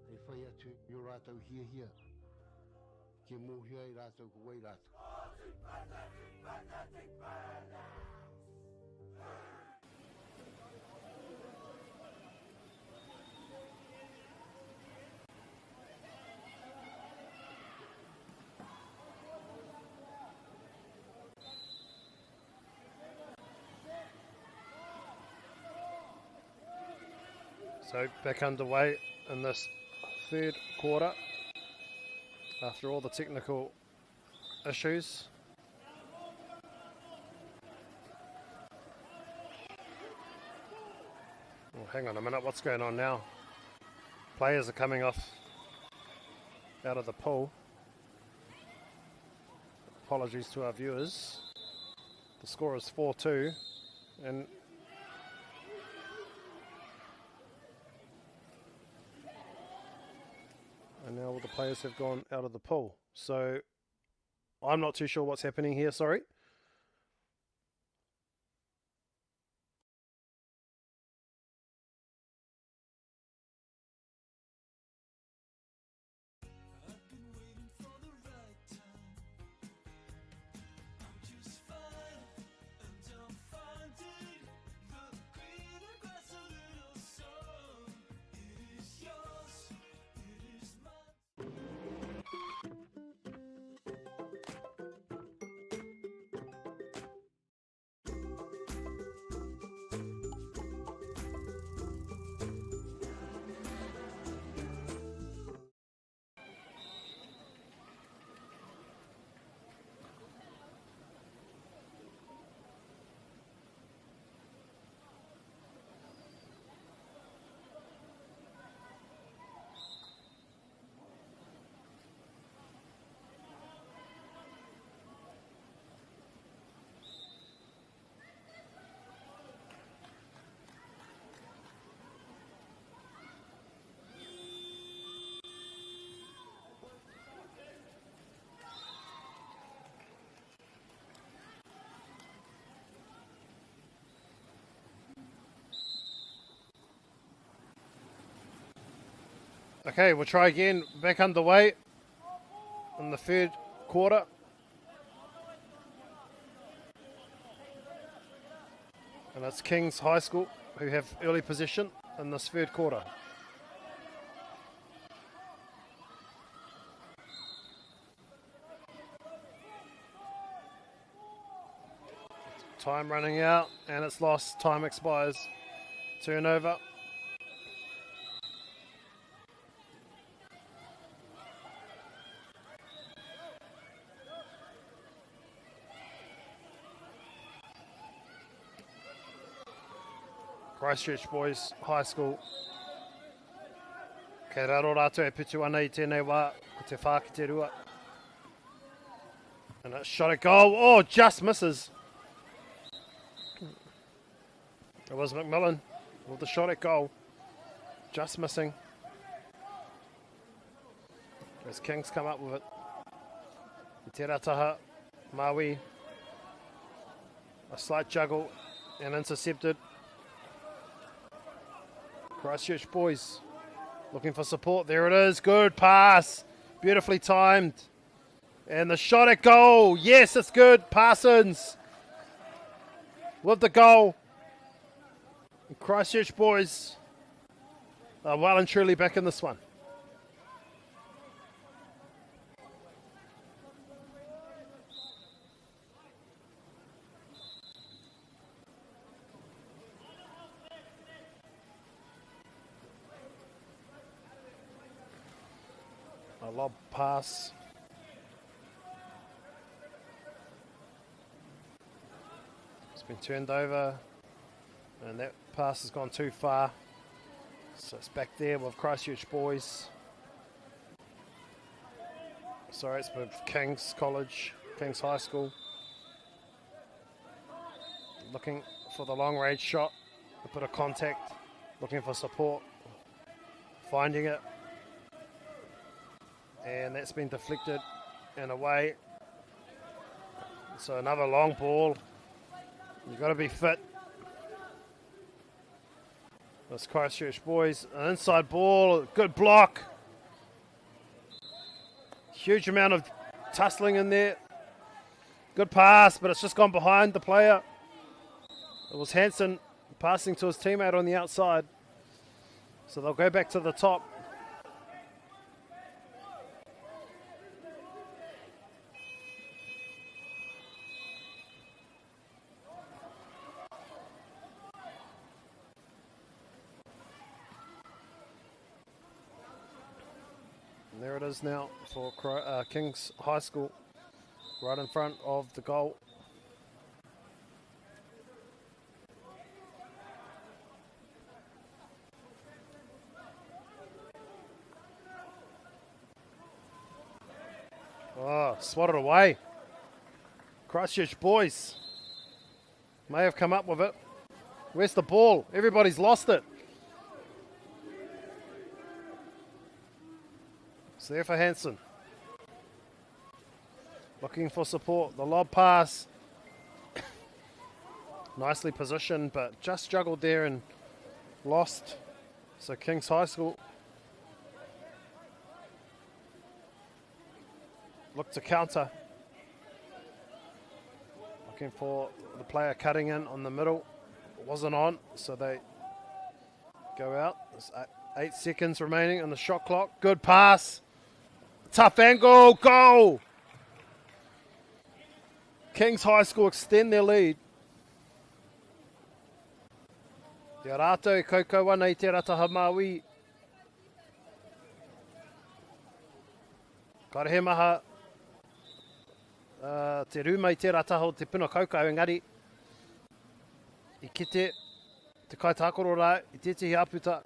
Hei whai atu I o rātou hia, ke mōhia I rātou ko wai rātou. So back underway in this third quarter after all the technical issues. Oh, hang on a minute, what's going on now? Players are coming off out of the pool. Apologies to our viewers. The score is 4-2 and now all the players have gone out of the pool. So I'm not too sure what's happening here, sorry. Okay, we'll try again. Back underway in the third quarter. And it's Kings High School who have early possession in this third quarter. Time running out and it's lost. Time expires. Turnover. Christchurch Boys High School. Kei raro rātou e putu ana I tēnei wā, ko te whā ki te rua. And a shot at goal. Oh, just misses. It was McMillan with the shot at goal. Just missing. As Kings come up with it. I te rataha, MΑORI. A slight juggle and intercepted. Christchurch Boys looking for support. There it is. Good pass. Beautifully timed. And the shot at goal. Yes, it's good. Parsons with the goal. And Christchurch Boys are well and truly back in this one. A lob pass. It's been turned over. And that pass has gone too far. So it's back there with Christchurch boys. Sorry, it's with King's College, King's High School. Looking for the long range shot, a bit of contact, looking for support, finding it. And that's been deflected and away. So another long ball. You've got to be fit. That's Christchurch boys. An inside ball, good block. Huge amount of tussling in there. Good pass, but it's just gone behind the player. It was Hansen passing to his teammate on the outside. So they'll go back to the top. And there it is now for King's High School, right in front of the goal. Oh, swatted away. Christchurch boys may have come up with it. Where's the ball? Everybody's lost it. It's there for Hansen. Looking for support. The lob pass. Nicely positioned, but just juggled there and lost. So King's High School look to counter. Looking for the player cutting in on the middle. It wasn't on, so they go out. There's 8 seconds remaining on the shot clock. Good pass. Tough angle. Goal. King's High School extend their lead. Te rātou e kaukau ana I te rataha MΑORI. Karehe maha te rūma I te rataha o te puna kaukau, engari I kite te kaitākoro rā I tētahi aputa.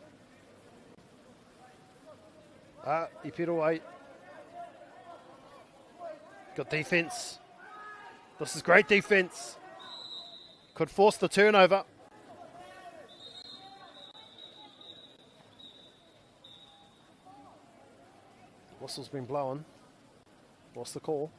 I piro ai. Good defence. This is great defence. Could force the turnover. Whistle's been blown. What's the call?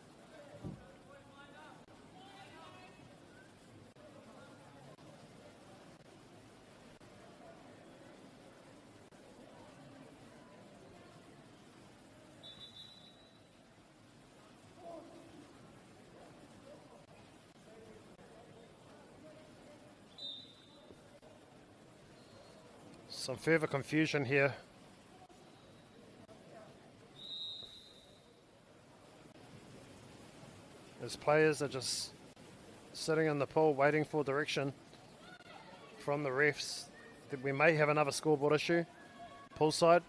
Some further confusion here. As players are just sitting in the pool waiting for direction from the refs. That we may have another scoreboard issue. Poolside.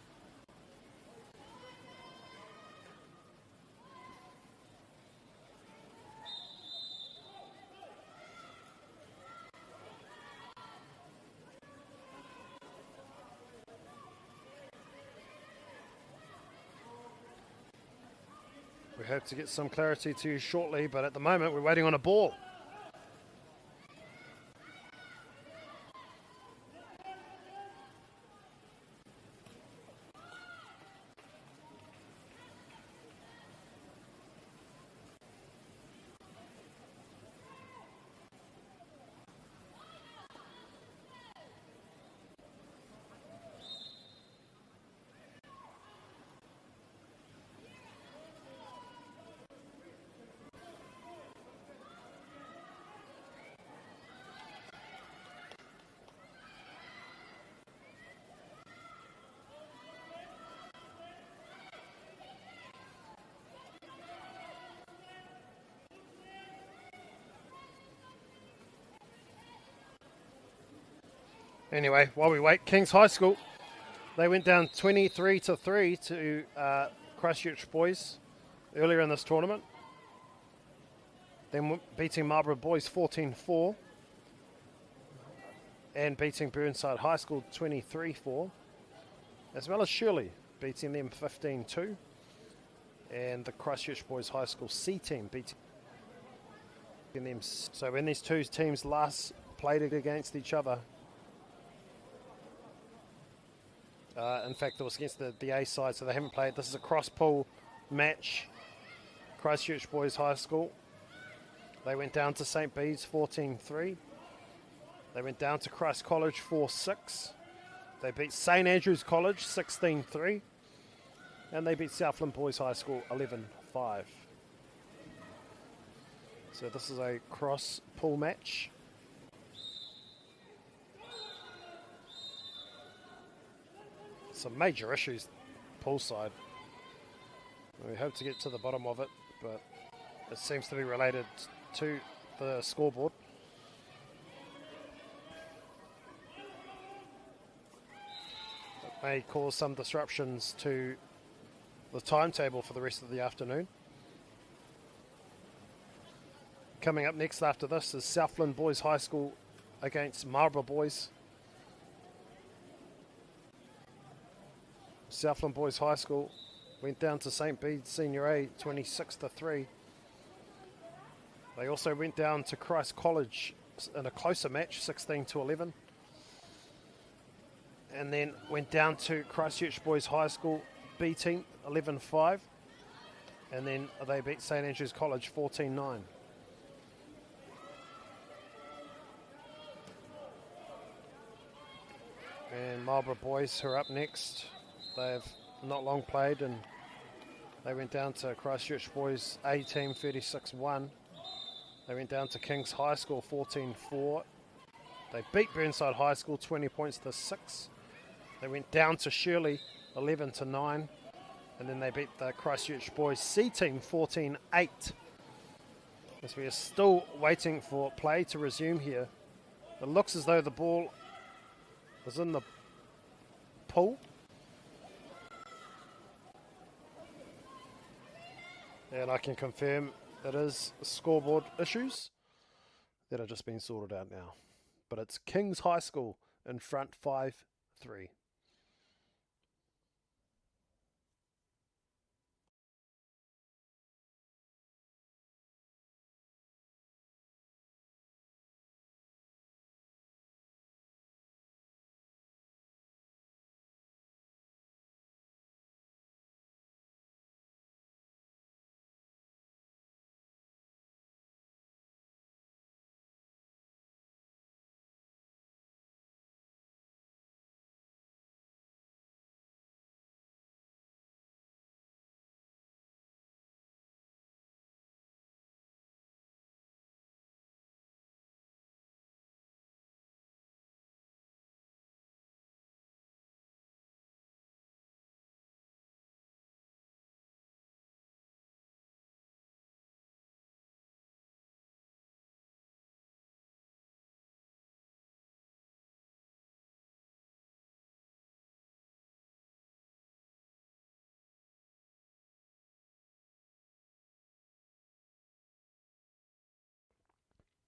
We hope to get some clarity to you shortly, but at the moment we're waiting on a ball. Anyway, while we wait, King's High School, they went down 23-3 to Christchurch boys earlier in this tournament. Then beating Marlborough boys 14-4. and beating Burnside High School 23-4, as well as Shirley beating them 15-2, and the Christchurch Boys High School C team beating them. So when these two teams last played against each other, in fact it was against the A side, so they haven't played. This is a cross-pool match. Christchurch Boys High School, they went down to St. Bede's 14-3. They went down to Christ College 4-6. They beat St. Andrews College 16-3. And they beat Southland Boys High School 11-5. So this is a cross-pool match. Some major issues poolside. We hope to get to the bottom of it, but it seems to be related to the scoreboard. It may cause some disruptions to the timetable for the rest of the afternoon. Coming up next after this is Southland Boys High School against Marlborough Boys. Southland Boys High School went down to St. Bede's Senior A 26-3. They also went down to Christ College in a closer match, 16-11. And then went down to Christchurch Boys High School B team 11-5. And then they beat St. Andrews College 14-9. And Marlborough Boys, who are up next, they've not long played, and they went down to Christchurch Boys A team 36-1. They went down to Kings High School 14-4. They beat Burnside High School 20 points to 6. They went down to Shirley 11-9. And then they beat the Christchurch Boys C team 14-8. As we are still waiting for play to resume here. It looks as though the ball was in the pool. And I can confirm it is scoreboard issues that are just being sorted out now. But it's Kings High School in front 5-3.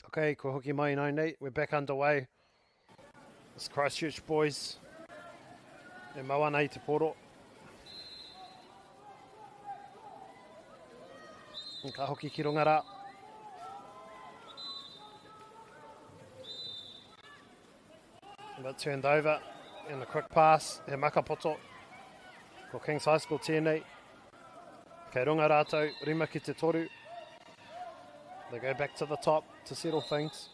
Okay, ko hoki mai nai nei. We're back underway. It's Christchurch Boys. E maua nei te poro. Ka hoki ki rongara. But turned over in a quick pass. E makapoto. Ko Kings High School tēnei. Kei runga rātou, rima ki te toru. They go back to the top to settle things.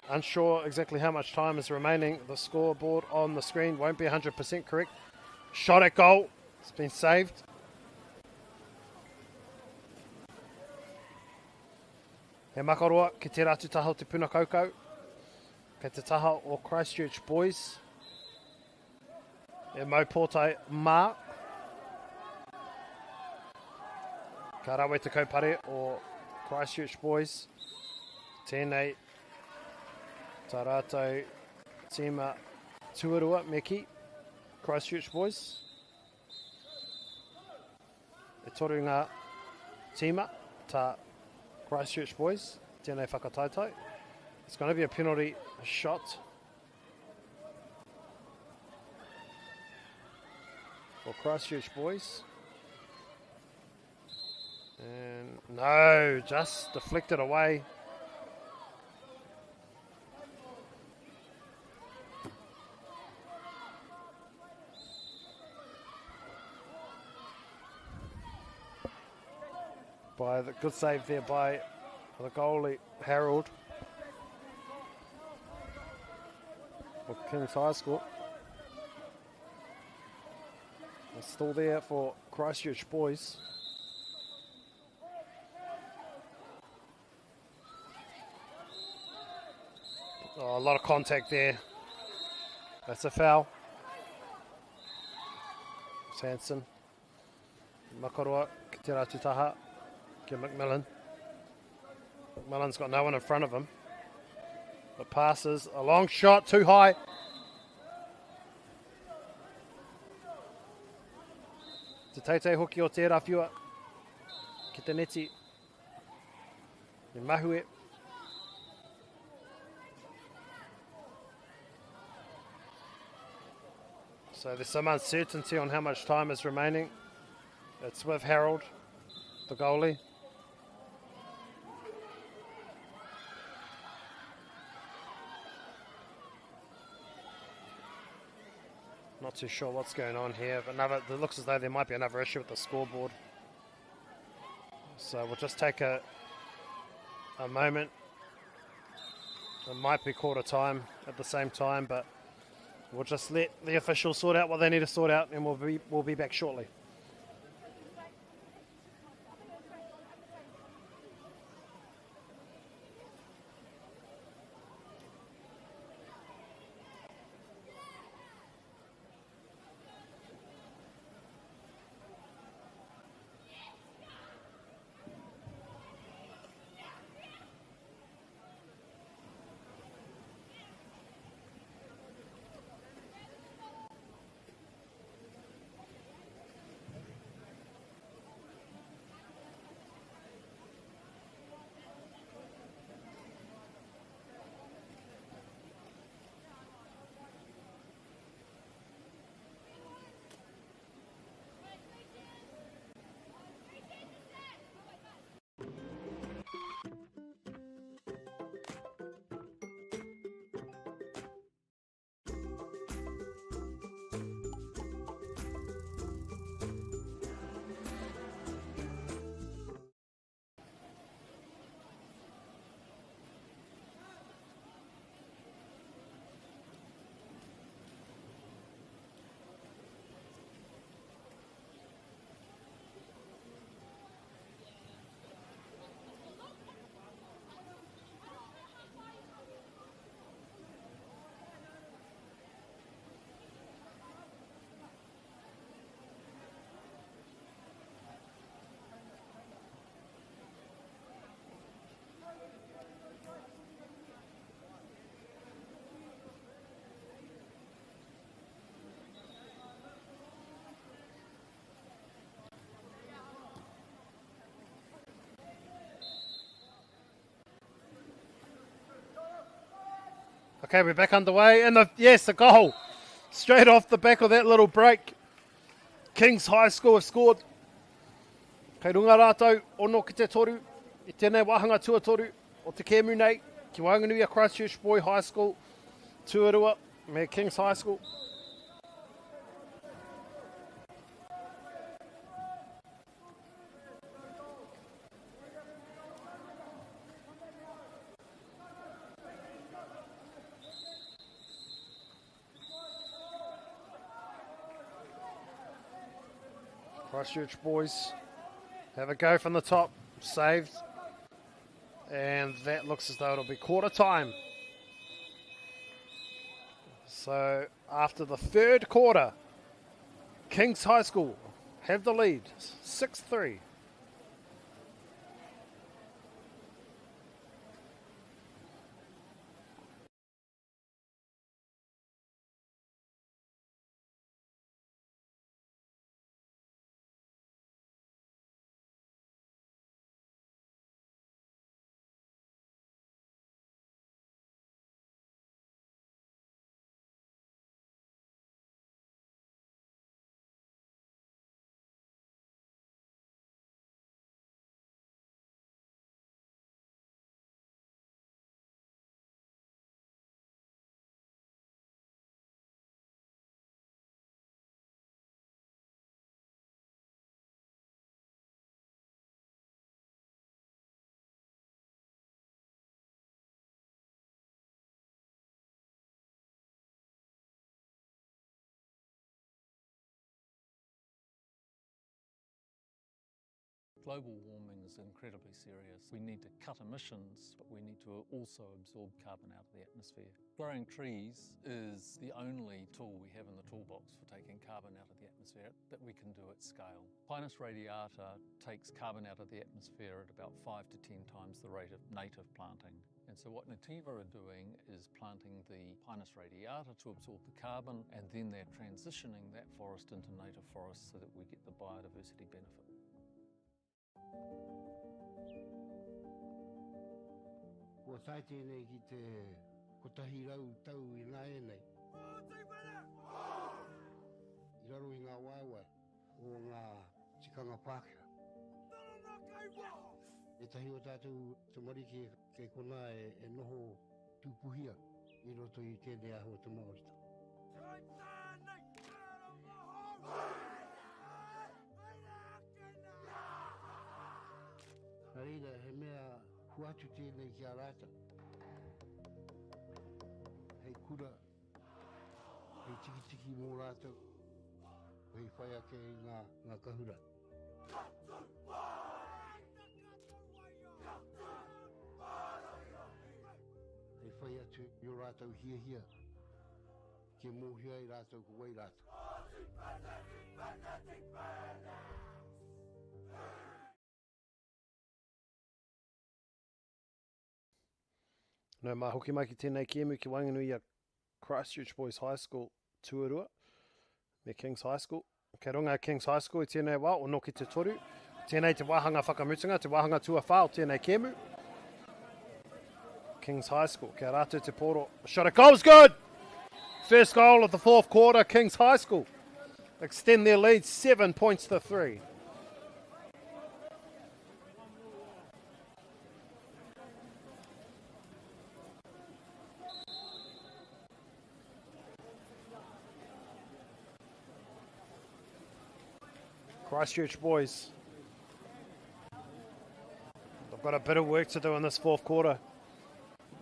Unsure exactly how much time is remaining. The scoreboard on the screen won't be 100% correct. Shot at goal. It's been saved. He makaroa ki te ratu taha o te puna kaukau. Kei te taha o Christchurch Boys. E maupōtai mā. Ka rawe te kaupare o Christchurch Boys. Tēnei tā rātou tīma tuarua me ki Christchurch Boys. E toru ngā tīma tā Christchurch Boys. Tēnei whakataitai. It's going to be a penalty shot for Christchurch boys. And no, just deflected away. By the good save there by the goalie Harold for Kings High School. It's still there for Christchurch boys. Oh, a lot of contact there. That's a foul. Sanson. Makarua, Kitera Tutaha. McMillan. McMillan's got no one in front of him. But passes, a long shot, too high. Te teitei hoki o te rāwhiua. Ki te neti. Ni mahue. So there's some uncertainty on how much time is remaining. It's with Harold, the goalie. Not too sure what's going on here, but it looks as though there might be another issue with the scoreboard. So we'll just take a moment. It might be quarter time at the same time, but we'll just let the officials sort out what they need to sort out, and we'll be back shortly. Okay, we're back underway, and yes, a goal straight off the back of that little break. Kings High School have scored. Kei runga rātou, ono ki te toru, I tēnei wāhanga tuatoru o te kēmu nei, ki Whanganui Christchurch Boy High School, tuarua me Kings High School. Christchurch boys have a go from the top, saved, and that looks as though it'll be quarter time. So after the third quarter, Kings High School have the lead, 6-3. Global warming is incredibly serious. We need to cut emissions, but we need to also absorb carbon out of the atmosphere. Growing trees is the only tool we have in the toolbox for taking carbon out of the atmosphere that we can do at scale. Pinus radiata takes carbon out of the atmosphere at about 5 to 10 times the rate of native planting. And so what Nativa are doing is planting the Pinus radiata to absorb the carbon, and then they're transitioning that forest into native forest so that we get the biodiversity benefit. Ko tai tēnei ki te kotahi rau tau I ngā e nei. I raro I ngā waiwai o ngā tikanga Pākehā. E tahi o tātou te marike kei kona e noho tūpuhia I roto I tēnei aho te MāORI. Reira, he mea huatu tēnei ki a rata. Hei kura, hei tiki mō rātou, hei whai ake I ngā kahura. Hei whai atu I o rātou hia, ke mōhia I rātou ko wai rātou. No mā hoki mai ki tēnei kēmu ki Wanganui a Christchurch Boys High School tuarua me King's High School. Kei runga King's High School I tēnei wā o no ki te toru. Tēnei te wāhanga whakamutunga, te wāhanga tuawhā o tēnei kēmu. King's High School, kei rātou te poro. Shot at goal's good! First goal of the fourth quarter, King's High School. Extend their lead 7 points to 3. Christchurch boys, they've got a bit of work to do in this fourth quarter.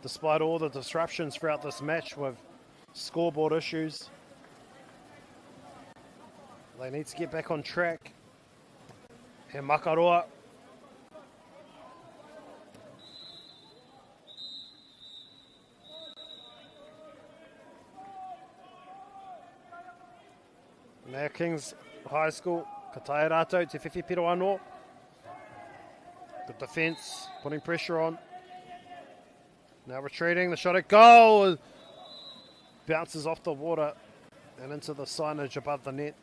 Despite all the disruptions throughout this match with scoreboard issues, they need to get back on track. And Makaroa, now King's High School, ka tae rātou te whiwhi piro anō. Good defence, putting pressure on. Now retreating, the shot at goal bounces off the water and into the signage above the net.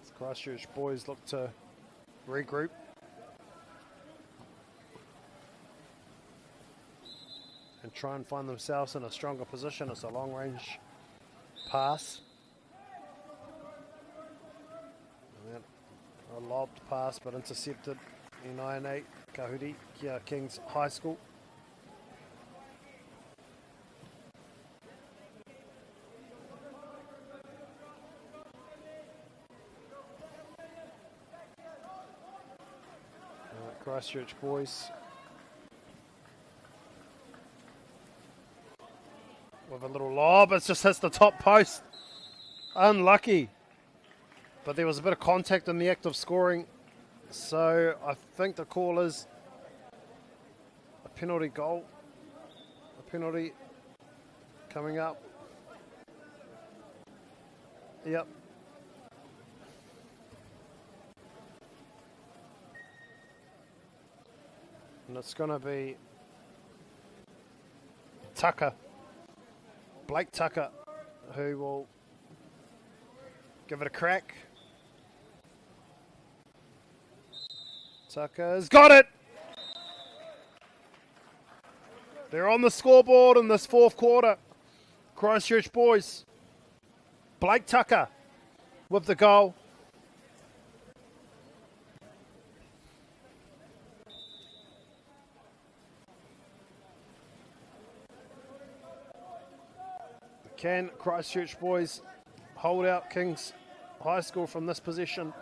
As Christchurch boys look to regroup. And try and find themselves in a stronger position. It's a long range pass. And then a lobbed pass but intercepted in 9-8 Kahuri kia King's High School. Christchurch boys with a little lob, it just hits the top post. Unlucky. But there was a bit of contact in the act of scoring. So I think the call is a penalty goal. A penalty coming up. Yep. And it's going to be Blake Tucker, who will give it a crack. Tucker's got it! They're on the scoreboard in this fourth quarter. Christchurch boys. Blake Tucker with the goal. Can Christchurch boys hold out King's High School from this position?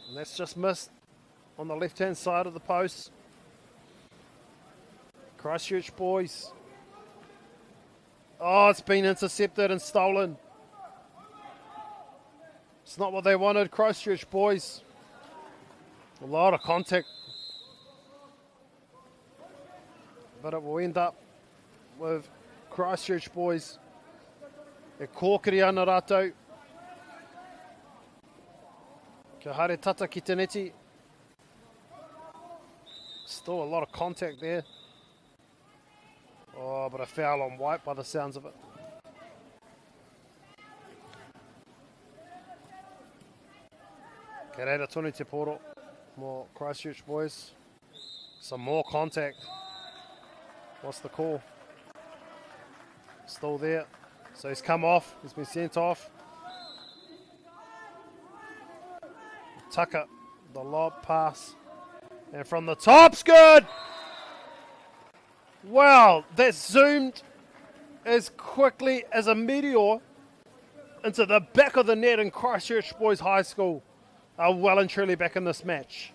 And that's just missed on the left-hand side of the post. Christchurch boys. Oh, it's been intercepted and stolen. It's not what they wanted, Christchurch boys. A lot of contact. But it will end up with Christchurch boys. E kōkiri ana rātou. Kia haere tata ki te neti. Still a lot of contact there. Oh, but a foul on White by the sounds of it. Kia reira tonu te poro. More Christchurch boys. Some more contact. What's the call? Still there. So he's come off. He's been sent off. Tucker, the lob pass. And from the top's good! Wow, that zoomed as quickly as a meteor into the back of the net in Christchurch Boys High School. Are well and truly back in this match.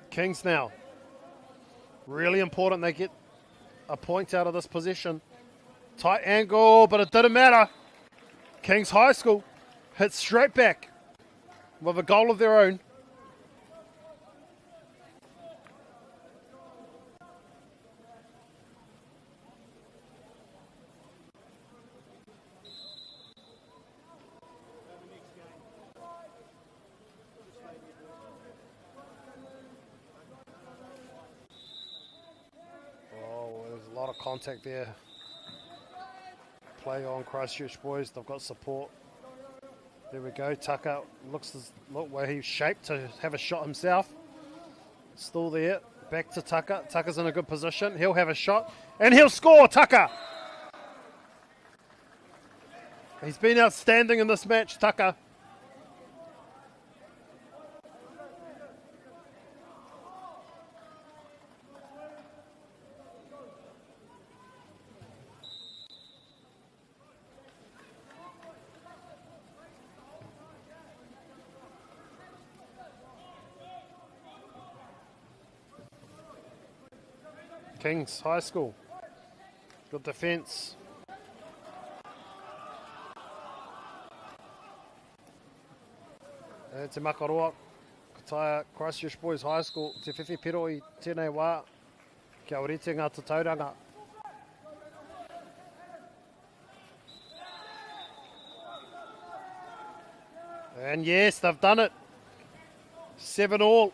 Kings now. Really important they get a point out of this possession. Tight angle, but it didn't matter. Kings High School hit straight back with a goal of their own. Contact there. Play on Christchurch boys. They've got support. There we go. Tucker look where he's shaped to have a shot himself. Still there. Back to Tucker. Tucker's in a good position. He'll have a shot and he'll score. Tucker. He's been outstanding in this match. Tucker. Kings High School. Good defence. E te makaroa. Kataia Christchurch Boys High School. Te whiwhi pero I tēnei wā. Kia orite ngā tatauranga. And yes, they've done it. 7-all.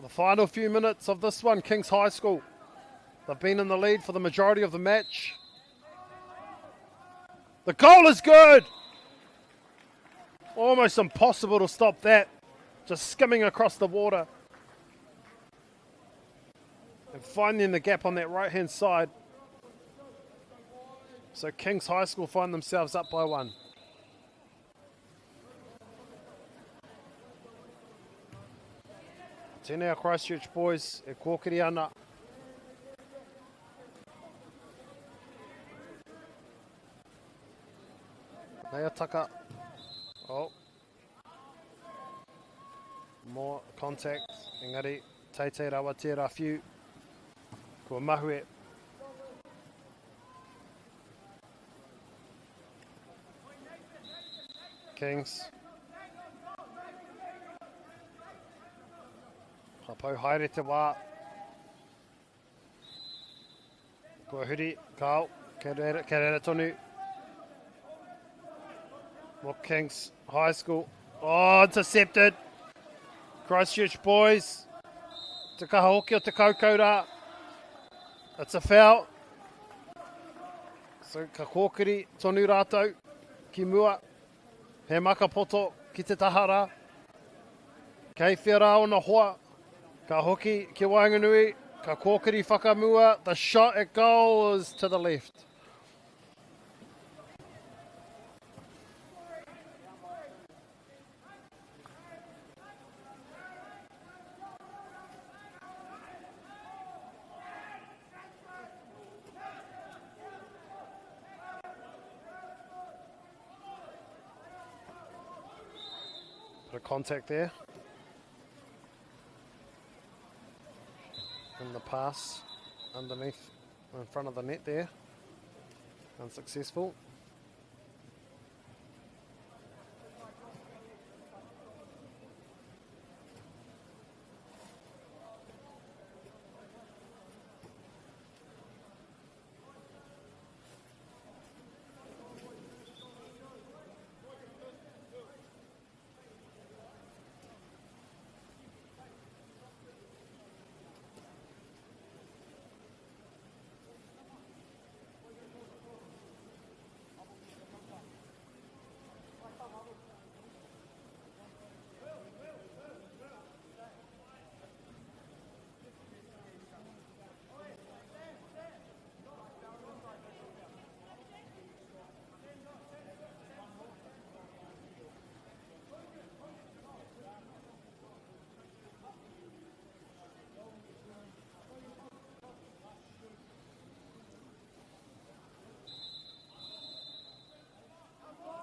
The final few minutes of this one, Kings High School. They've been in the lead for the majority of the match. The goal is good! Almost impossible to stop that. Just skimming across the water. And finding the gap on that right-hand side. So Kings High School find themselves up by 1. Tēnei Christchurch boys, e kōkiri ana. Nea Tucker. Oh. More contact. Engari, teitei rawa tērā whiu. Kua mahue. Kings. Hapau haere te wā. Kua huri, kāo, kia reira tonu. More Kings High School. Oh, intercepted. Christchurch boys. Te kaha hoki o te kaukaura. It's a foul. So ka kōkiri tonu rātou ki mua. He makapoto ki te tahara. Kei whiara o na hoa. Ka hoki ki Wainganui, ka kōkiri whakamua. The shot at goal is to the left. Bit of contact there. And the pass underneath, in front of the net there. Unsuccessful.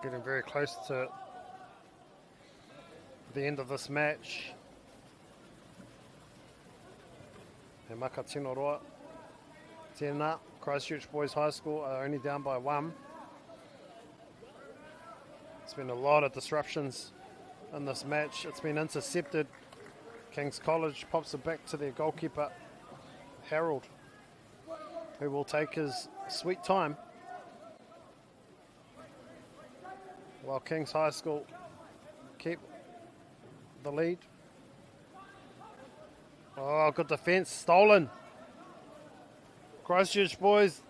Getting very close to the end of this match. He maka tino roa. Tēnā, Christchurch Boys High School are only down by 1. There's been a lot of disruptions in this match. It's been intercepted. King's College pops it back to their goalkeeper, Harold, who will take his sweet time. While King's High School keep the lead. Oh, good defence, stolen. Christchurch Boys.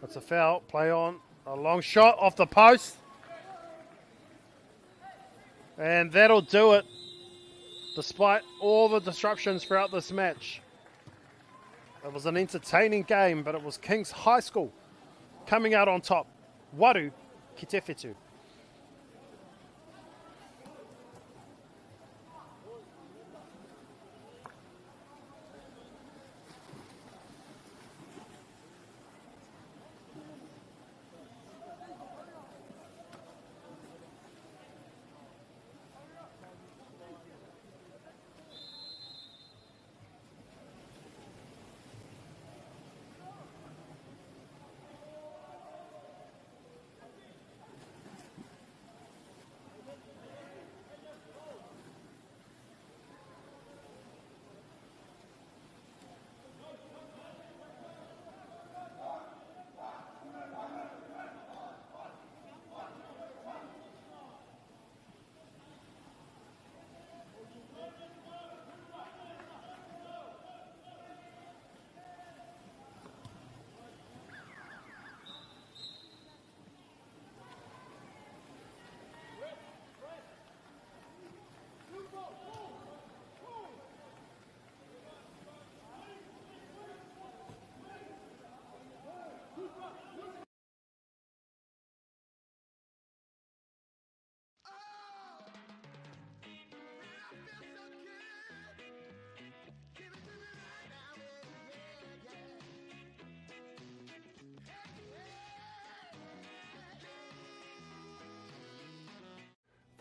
It's a foul, play on, a long shot off the post. And that'll do it, despite all the disruptions throughout this match. It was an entertaining game, but it was King's High School coming out on top. Waru ki te whetū.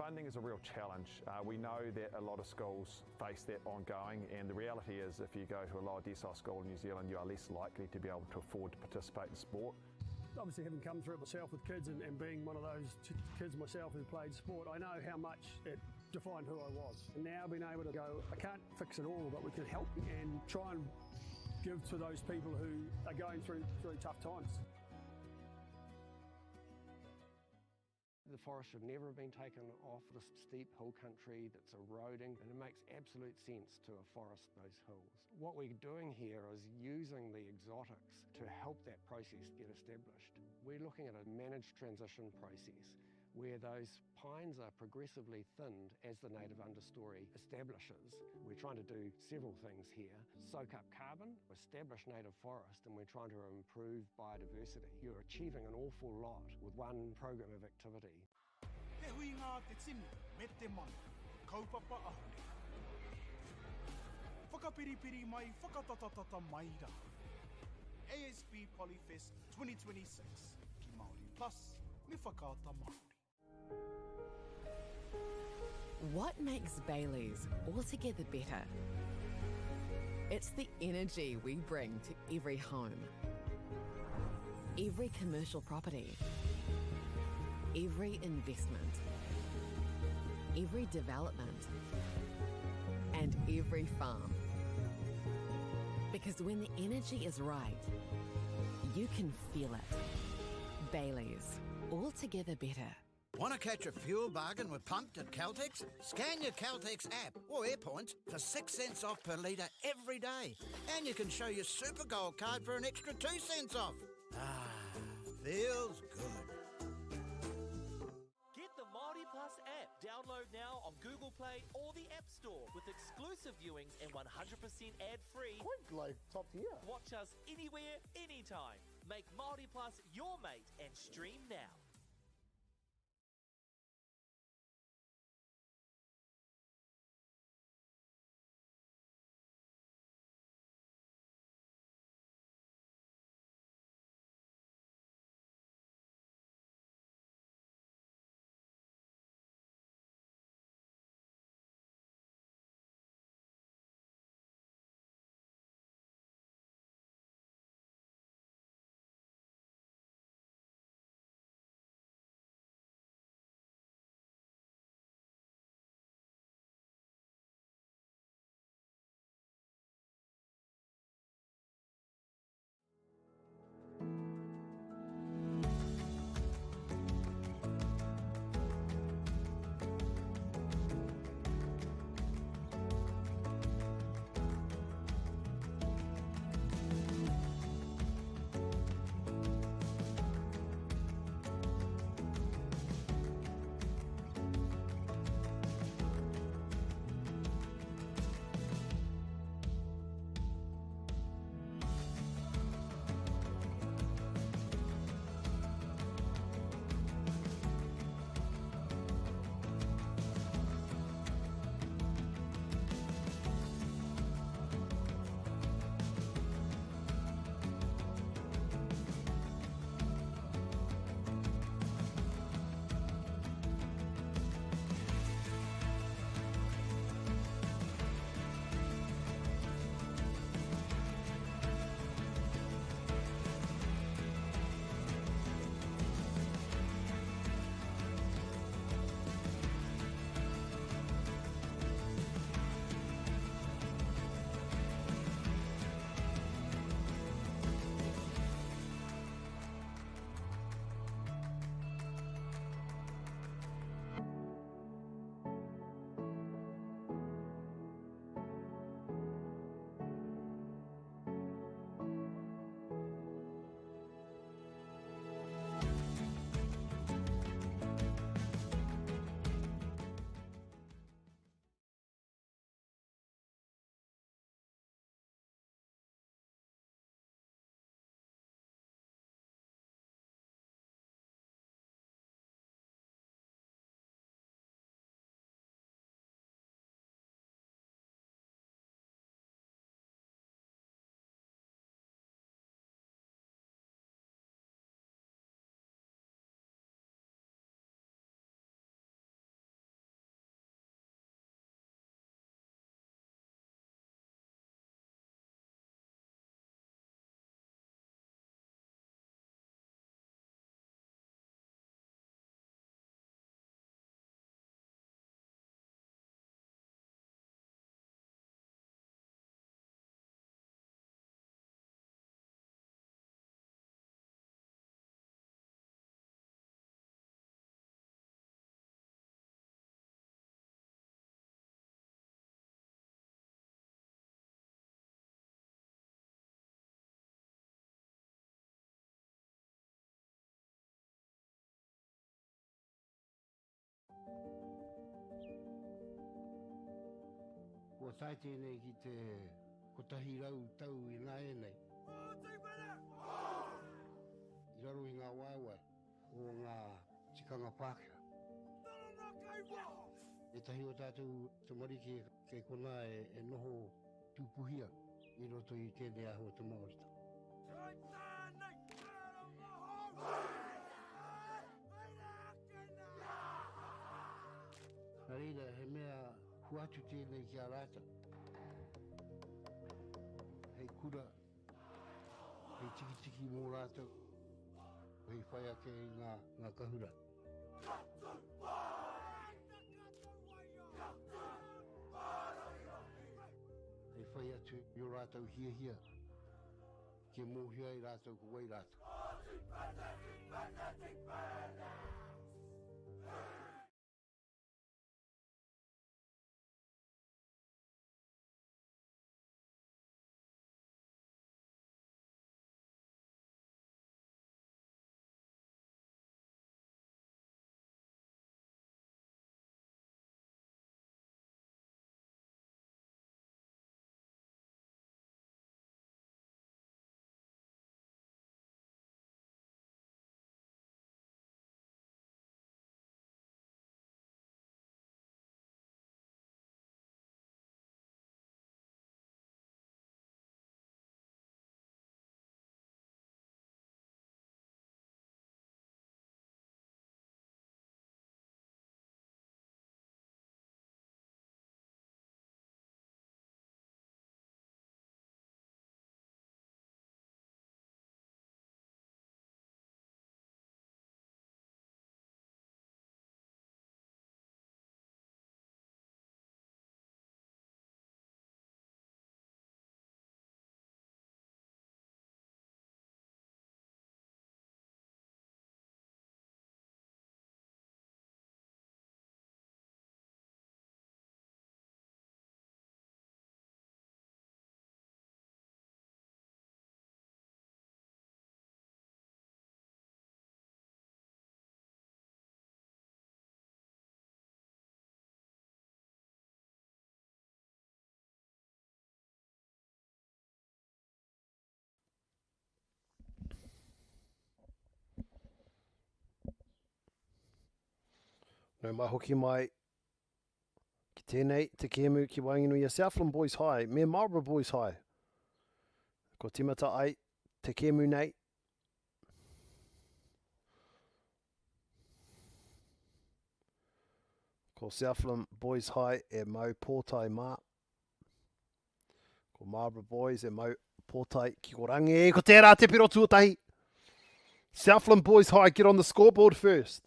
Funding is a real challenge. We know that a lot of schools face that ongoing, and the reality is if you go to a lower decile school in New Zealand, you are less likely to be able to afford to participate in sport. Obviously, having come through it myself with kids and being one of those kids myself who played sport, I know how much it defined who I was. And now being able to go, I can't fix it all, but we can help and try and give to those people who are going through tough times. The forest should never have been taken off this steep hill country that's eroding, and it makes absolute sense to afforest those hills. What we're doing here is using the exotics to help that process get established. We're looking at a managed transition process where those pines are progressively thinned as the native understory establishes. We're trying to do several things here. Soak up carbon, establish native forest, and we're trying to improve biodiversity. You're achieving an awful lot with one program of activity. Te hui ngā te tini, me te mana, kaupapa ahu. Whakapiripiri mai, whakatatatata mai rā. ASB Polyfest 2026, ki MāORI Plus, me whakaata MāORI. What makes Bailey's altogether better? It's the energy we bring to every home, every commercial property, every investment, every development, and every farm. Because when the energy is right, you can feel it. Bailey's, altogether better. Want to catch a fuel bargain with Pumped at Caltex? Scan your Caltex app or AirPoints for 6 cents off per litre every day. And you can show your Super Gold card for an extra 2 cents off. Ah, feels good. Get the MāORI Plus app. Download now on Google Play or the App Store with exclusive viewings and 100% ad-free. Quite like top tier. Watch us anywhere, anytime. Make MāORI Plus your mate and stream now. Ko tai tēnei ki te kotahi rau tau I ngā e nei. I raro I ngā waiwai o ngā tikanga Pākehā. E tahi o tātou te marike kei kona e noho tūpuhia I roto I tēnei aho te MāORI. Kuatu tēnei kia rata. Hei kura, hei tiki mō rātou, hei whai ake ngā kahura. Hei whai atu i o rātou hia, ke mōhia i rātou ko wai rātou. No mai hoki mai ki tēnei te kēmu ki Wainganui a Southland Boys High, me MΑORI Boys High. Ko timata ai te kēmu nei. Ko Southland Boys High e mau pōtai mā. Ko MΑORI Boys e mau pōtai ki ko rangi e ko tērā te piro tuatahi. Southland Boys High get on the scoreboard first.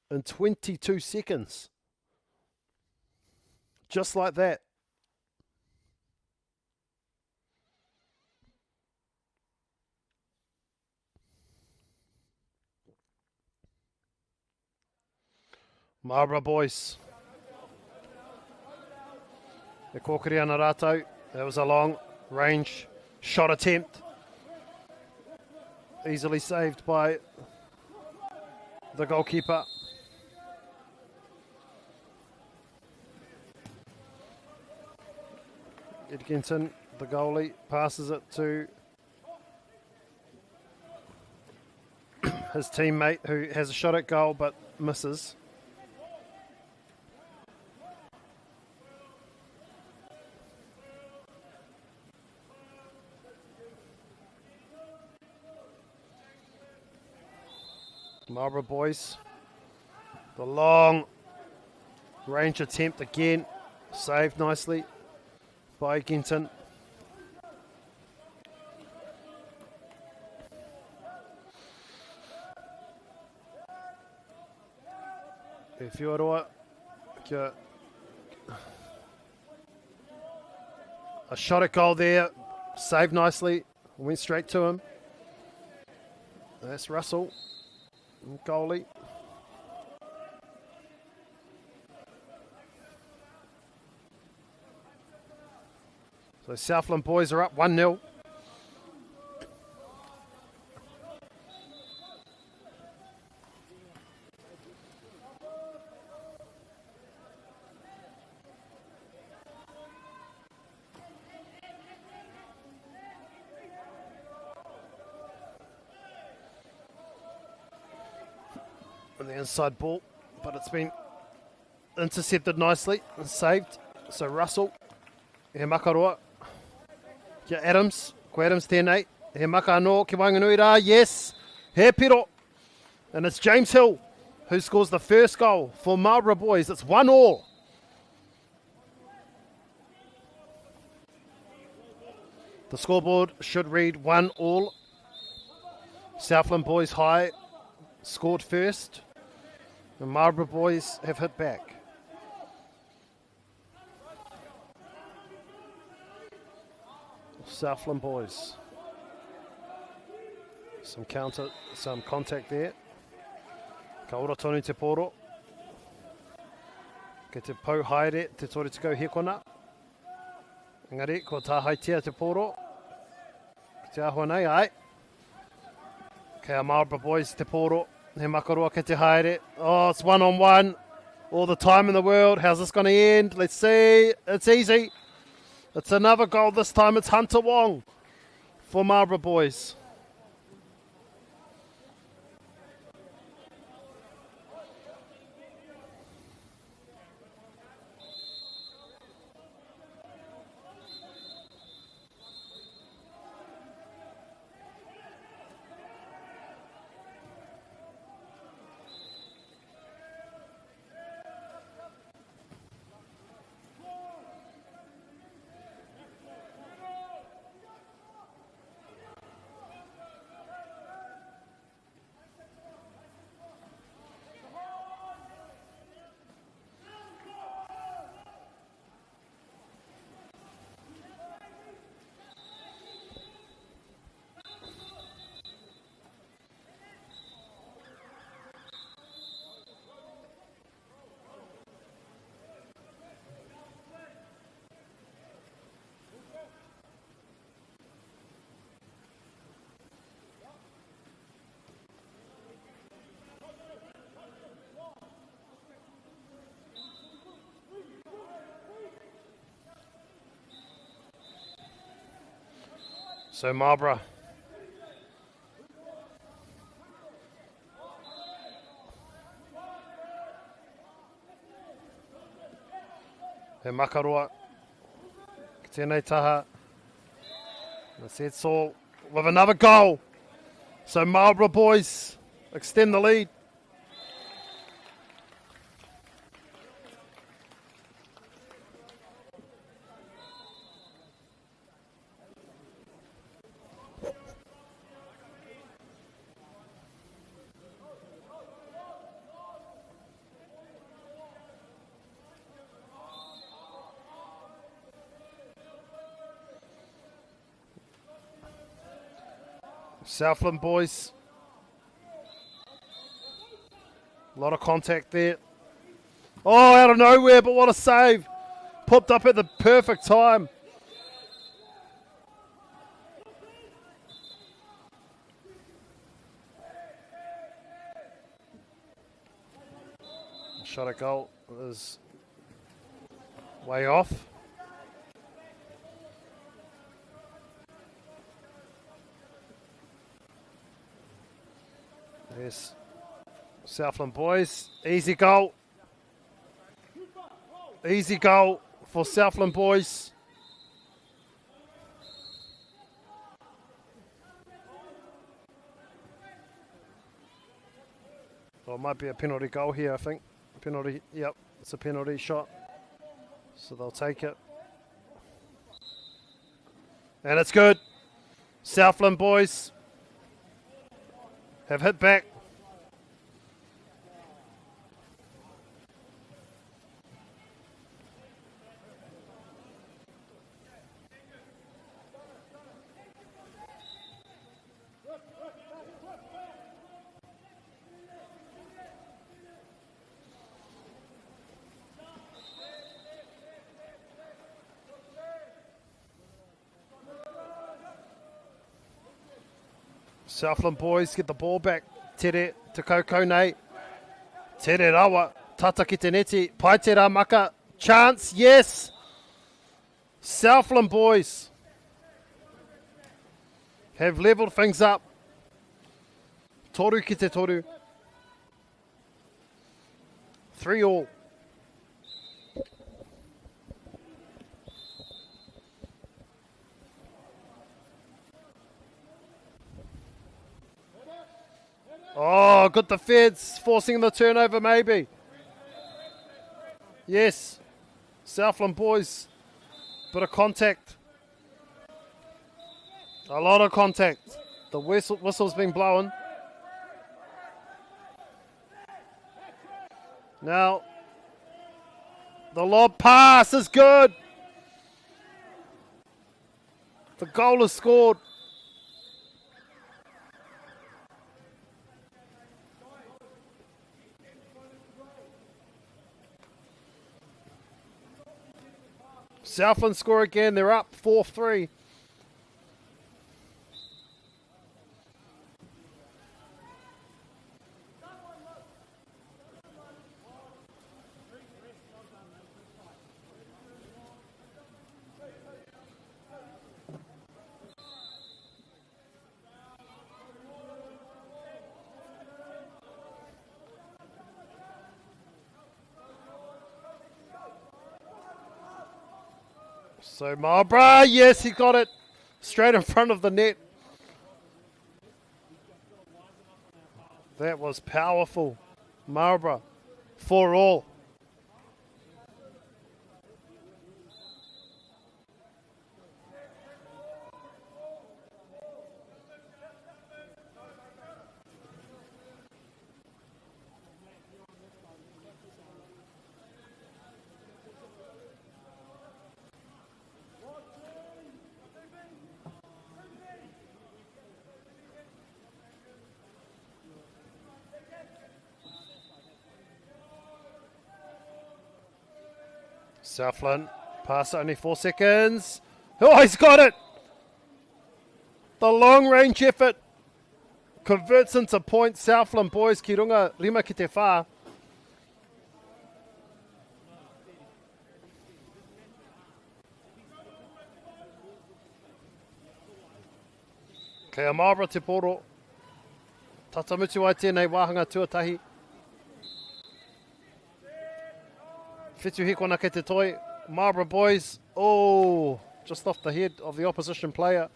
In 22 seconds. Just like that. MΑORI Boys. E kōkiri ana rātou. That was a long range shot attempt. Easily saved by the goalkeeper. Edginton, the goalie, passes it to his teammate who has a shot at goal but misses. MAORI Boys, the long range attempt again, saved nicely by Ginton. E whioroa kia a shot at goal there, saved nicely, went straight to him. That's Russell, goalie. So Southland Boys are up 1-0. And the inside ball, but it's been intercepted nicely and saved. So Russell, he makaroa. Kia Adams, ko Adams tēnei. He maka anō ki Wainganui rā, yes. He piro. And it's James Hill Who scores the first goal for Marlborough boys? It's 1-1. The scoreboard should read 1-1. Southland boys high scored first. The Marlborough boys have hit back. Southland boys. Some contact there. Ka ora tonu te poro. Ke te pau haere, te tori te kau hekona. Engari, ko tā haitia te poro. Ki te ahua nei, ai. Kei a Marlborough boys te poro. He makarua ke te haere. Oh, it's 1-on-1. All the time in the world. How's this going to end? Let's see. It's easy. It's another goal. This time it's Hunter Wong for Marlborough boys. So Marlborough he makaroa ki tēnei taha. That's all with another goal. So Marlborough boys extend the lead. Southland boys. A lot of contact there. Oh, out of nowhere, but what a save. Popped up at the perfect time. Shot at goal is way off. There's Southland boys. Easy goal. Easy goal for Southland boys. Well, it might be a penalty goal here, I think. Penalty, yep, it's a penalty shot. So they'll take it. And it's good. Southland boys have hit back. Southland boys get the ball back. Tere te kaukau nei. Tere rawa. Tata ki te neti. Pai te rā maka. Chance, yes. Southland boys have levelled things up. Toru ki te toru. 3-3. Oh, Oh, good defence, forcing the turnover maybe. Yes, Southland boys, bit of contact. A lot of contact. The whistle's been blown. Now, the lob pass is good. The goal is scored. Southland score again. They're up 4-3. So Marlborough, yes, he got it straight in front of the net. That was powerful. Marlborough, 4-all. Southland, pass only 4 seconds. Oh, he's got it! The long range effort converts into points. Southland boys, ki runga rima ki te whā. Kei a Marlborough te poro. Tatamutu ai tēnei wāhanga tuatahi. Whitu hikona kei te toi. Marlborough boys. Oh, just off the head of the opposition player.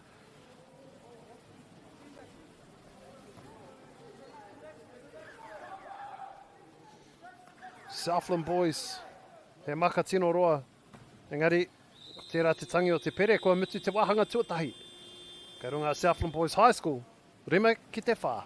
Southland boys. He maka tino roa. Engari, ko tērā te tangi o te pere, kua mitu te wāhanga tuatahi. Kei runga Southland Boys High School. Rima ki te whā.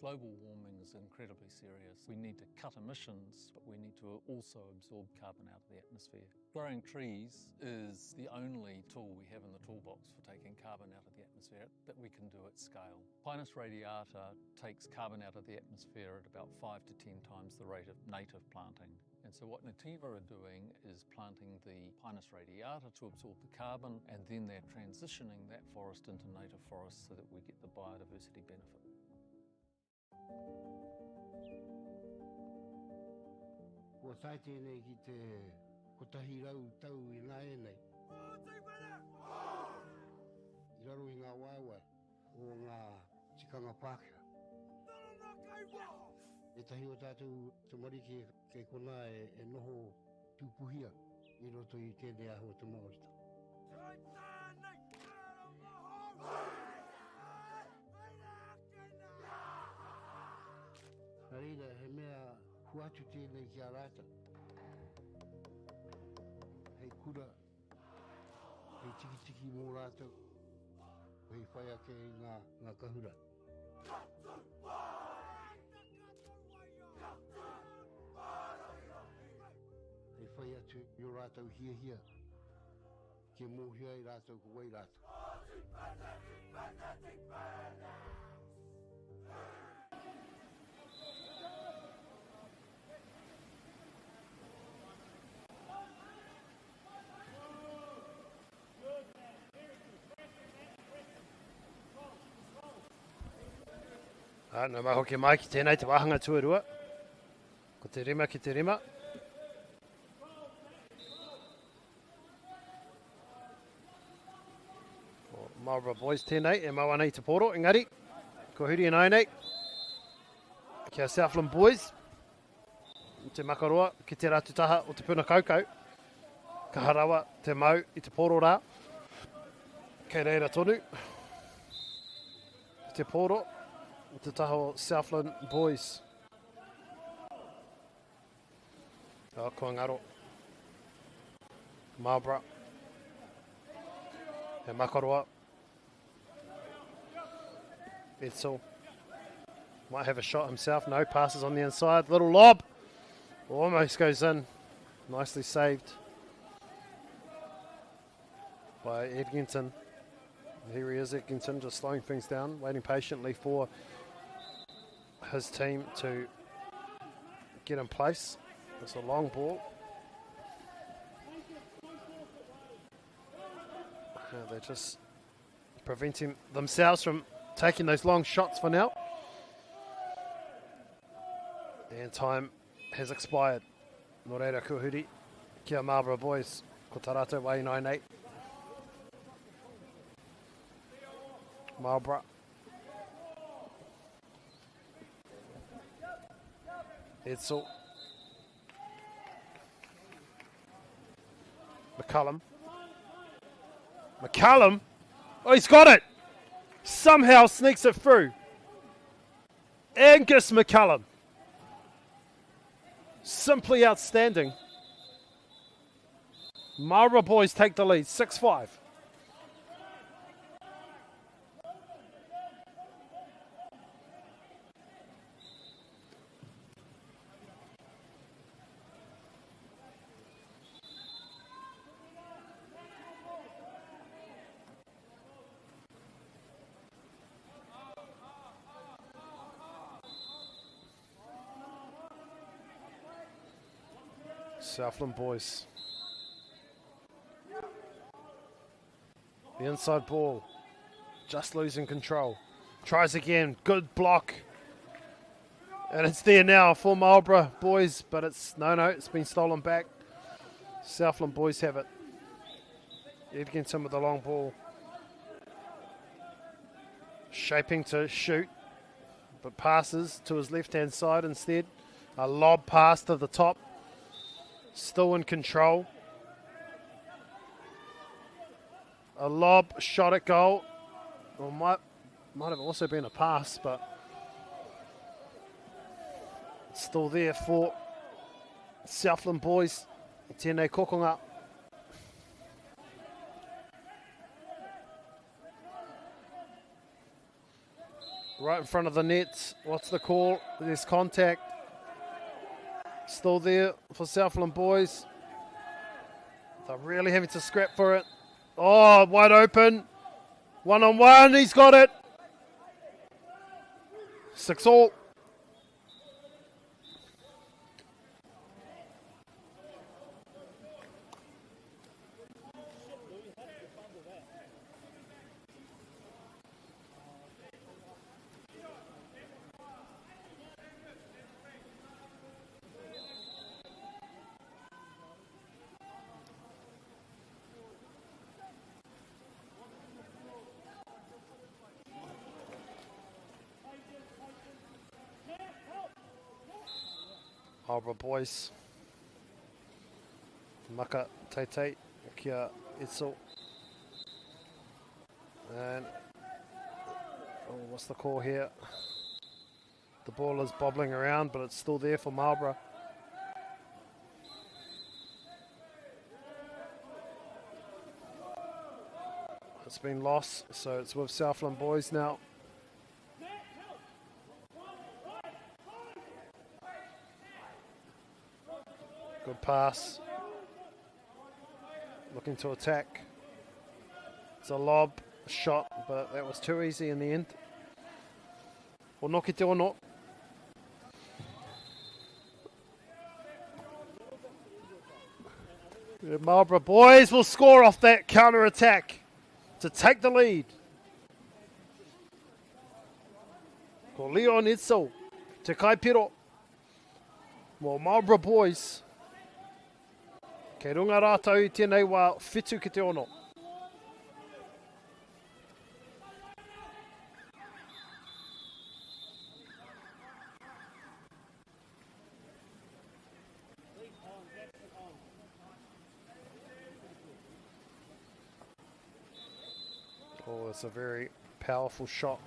Global warming is incredibly serious. We need to cut emissions, but we need to also absorb carbon out of the atmosphere. Growing trees is the only tool we have in the toolbox for taking carbon out of the atmosphere that we can do at scale. Pinus radiata takes carbon out of the atmosphere at about 5 to 10 times the rate of native planting. And so what Nativa are doing is planting the Pinus radiata to absorb the carbon, and then they're transitioning that forest into native forest so that we get the biodiversity benefit. Ko tai tēnei ki te kotahi rau tau I ngā e nei. I raro I ngā waiwai o ngā tikanga Pākehā. E tahi o tātou te marike kei kona e noho tūpuhia I roto I tēnei aho te Māori. Nā reira, he mea huatu tēnei ki a rāta. Hei kura, hei tiki mō rātou, o hei whaia kei ngā kahura. Hei whai atu I o rātou hia, ke mōhia I rātou ko wai rātou. Nā mai hoki mai ki tēnei te wāhanga tuarua. Ko te rima ki te rima. Ko MāORI boys tēnei e maua nei te poro, engari. Ko huri nai nei. Kia Southland boys. Te makaroa ki te ratutaha o te puna kaukau. Ka harawa te mau I te poro rā. Kei reira tonu. Te poro. Te taho Southland boys. Kua ngaro. MāORI. He makaroa. Edsel. Might have a shot himself. No, passes on the inside. Little lob. Almost goes in. Nicely saved by Edginton. Here he is, Edginton, just slowing things down, waiting patiently for his team to get in place. It's a long ball. They're just preventing themselves from taking those long shots for now. And time has expired. Nō reira kuhuri, kia MāORI boys, ko tarato wai 9-8. MāORI. Edsel. McCullum. Oh, he's got it. Somehow sneaks it through. Angus McCullum. Simply outstanding. MāORI boys take the lead, 6-5. Southland boys. The inside ball. Just losing control. Tries again. Good block. And it's there now for MāORI boys, but it's no, it's been stolen back. Southland boys have it. Edginton with the long ball. Shaping to shoot, but passes to his left-hand side instead. A lob pass to the top. Still in control. A lob shot at goal. Or might have also been a pass, but still there for Southland boys. Tēnei kokonga. Right in front of the net. What's the call? There's contact. Still there for Southland boys. They're really having to scrap for it. Oh, wide open. 1-on-1. He's got it. 6-all. Marlborough boys. Maka Teitei kia Itzel. And what's the call here? The ball is bobbling around, but it's still there for Marlborough. It's been lost, so it's with Southland boys now. Good pass. Looking to attack. It's a lob shot, but that was too easy in the end. Onoki te ono. The Marlborough boys will score off that counter attack to take the lead. Ko Leon Itzel, te kaipiro. Well, Marlborough boys. Kei runga rātou I tēnei wā whitu ki te ono. Oh, it's a very powerful shot.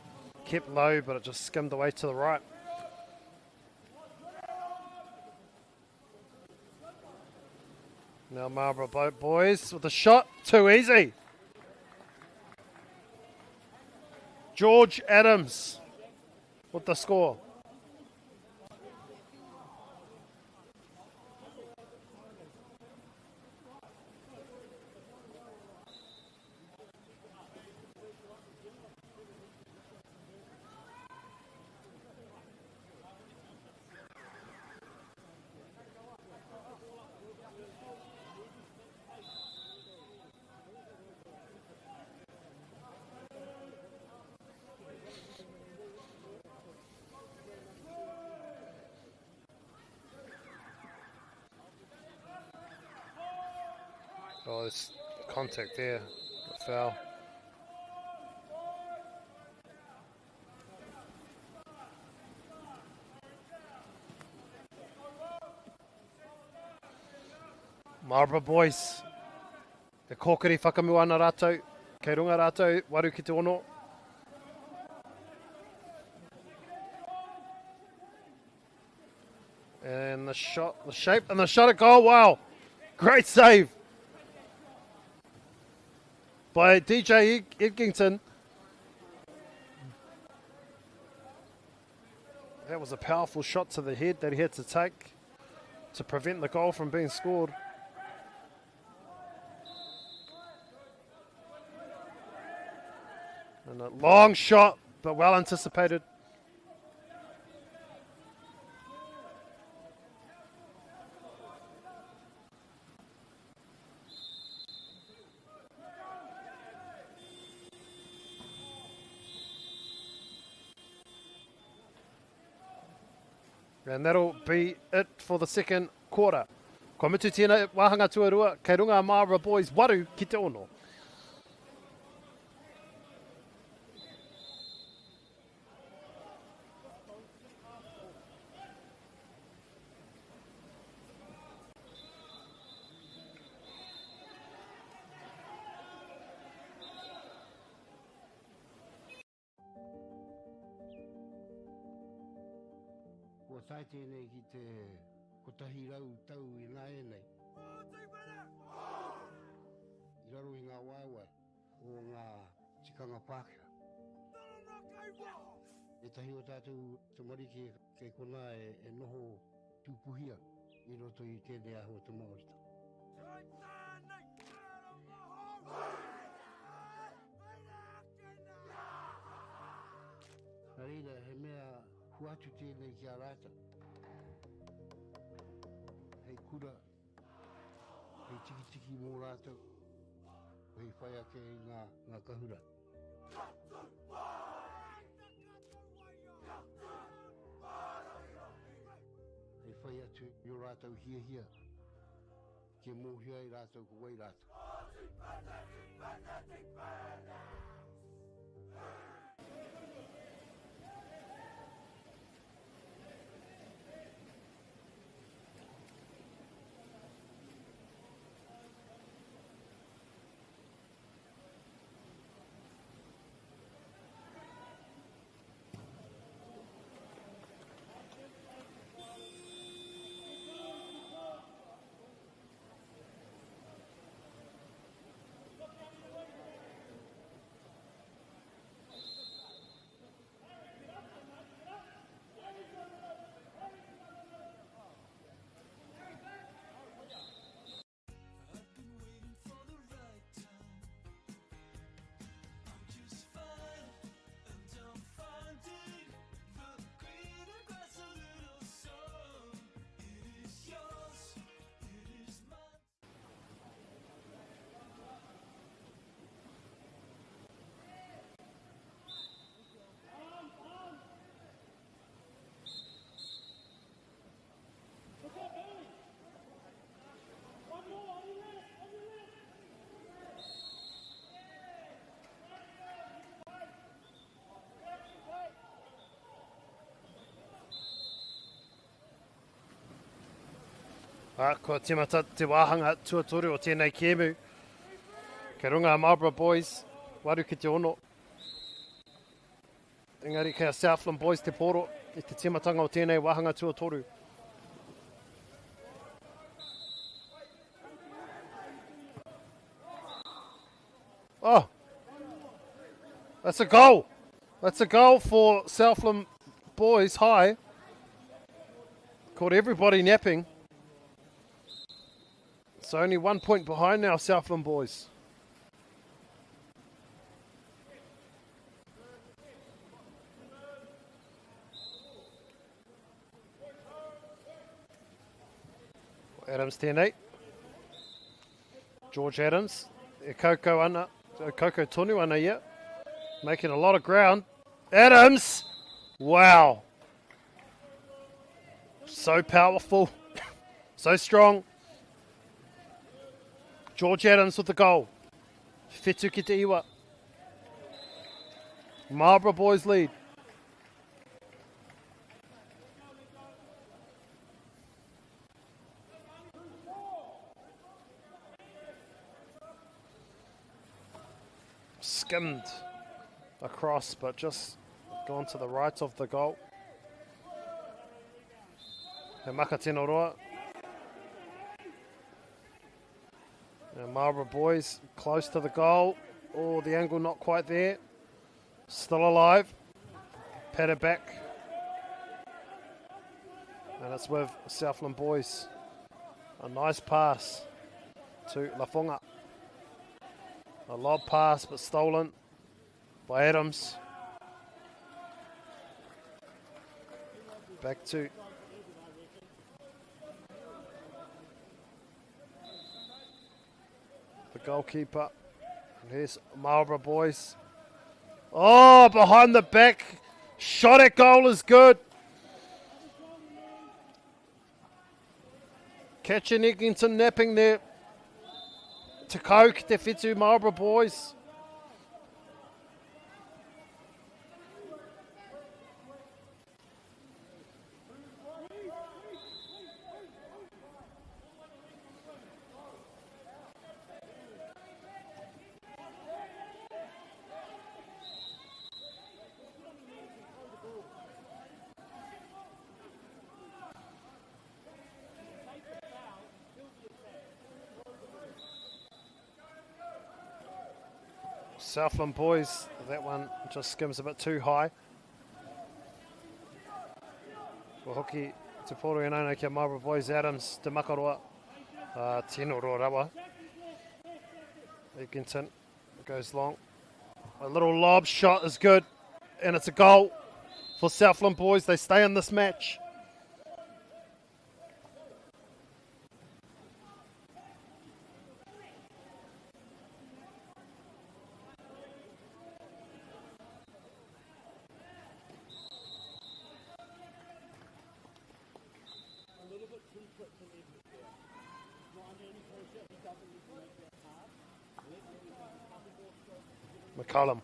Kept low, but it just skimmed away to the right. Now Marlborough boys with a shot. Too easy. George Adams with the score. Oh, there's contact there. A foul. Marlborough boys. Te kōkiri whakamua ana rātou. Kei runga rātou, waru ki te ono. And the shot, the shape, and the shot at goal. Wow. Great save by DJ Edgington. That was a powerful shot to the head that he had to take to prevent the goal from being scored. And a long shot, but well anticipated. And that'll be it for the second quarter. Ko mitu tēnei wāhanga tuarua, kei runga Marlborough boys waru ki te ono. Ko tai tēnei ki te kotahi rau tau I nā e nei. I raro I ngā waiwai o ngā tikanga Pākehā. E tahi o tātou te marike kei kona e noho tūpuhia I roto I tēnei aho te MāORI. Nā reira, he mea huatu tēnei ki a rāta. Hei kura, hei tiki mō rātou, hei whai ake I ngā kahura. Hei whai atu I o rātou hia, ke mōhia I rātou ko wai rātou. Ko timata te wāhanga tuatoru o tēnei kēmu. Kei runga MāORI boys, waru ki te ono. Engari kei a Southland boys te poro I te timatanga o tēnei wāhanga tuatoru. Oh, that's a goal. That's a goal for Southland boys high. Caught everybody napping. It's only 1 point behind now, Southland boys. Adams tēnei. George Adams. E Koko ana. Koko tonu ana ia. Making a lot of ground. Adams! Wow. So powerful. So strong. George Adams with the goal. Whetu ki te iwa. MāORI boys lead. Skimmed across, but just gone to the right of the goal. He maka tino roa. And MāORI boys close to the goal. Oh, the angle not quite there. Still alive. Patted back. And it's with Southland boys. A nice pass to Lafonga. A lob pass, but stolen by Adams. Back to the goalkeeper. And here's MāORI boys. Oh, behind the back. Shot at goal is good. Catching Egginton napping there. To Coke, te whetu MāORI boys. Southland boys, that one just skims a bit too high. hoki te poro e nana kia Marlborough Boys. Adams, te makaroa. Tino roa rawa. Egginton goes long. A little lob shot is good. And it's a goal for Southland Boys. They stay in this match. McCullum.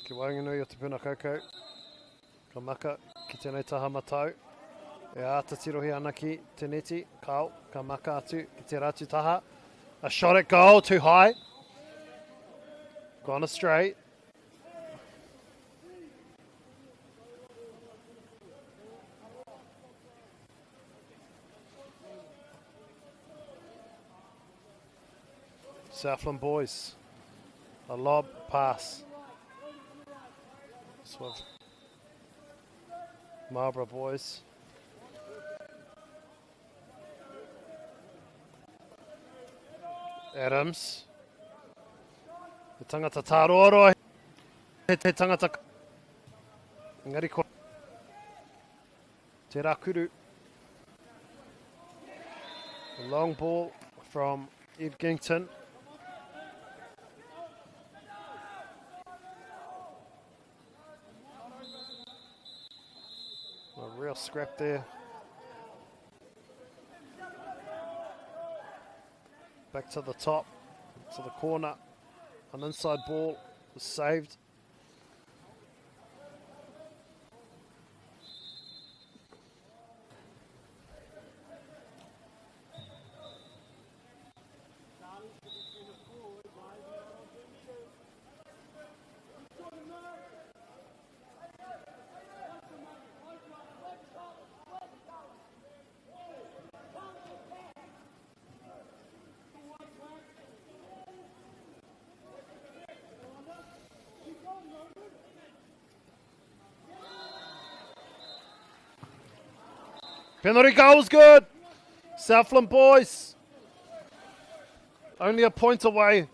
Ki wainganui o te puna kaukau. Ka maka ki tēnei taha matau. E āta tirohi ana ki te neti. Kau, ka maka atu ki te ratu taha. A shot at goal, too high. Gone astray. Southland Boys. A lob pass. This was Marlborough Boys. Adams. Te tangata tāroaro. Te tangata. Ngari ko. Te rakuru. A long ball from Edgington. A real scrap there. Back to the top, to the corner. An inside ball was saved. Penalty goal's good. Southland Boys. Only a point away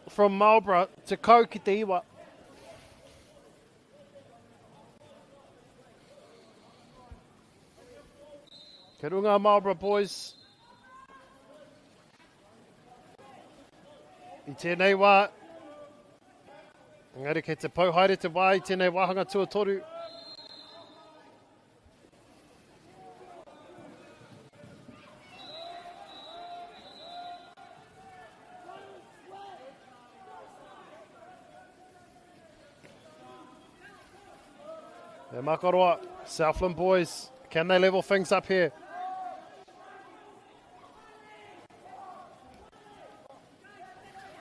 from Marlborough to kau ki te iwa. Ke runga Marlborough Boys. I tēnei wā. Engari kei te pauhaere te wā I tēnei wāhanga tuatoru. E makaroa, Southland Boys. Can they level things up here?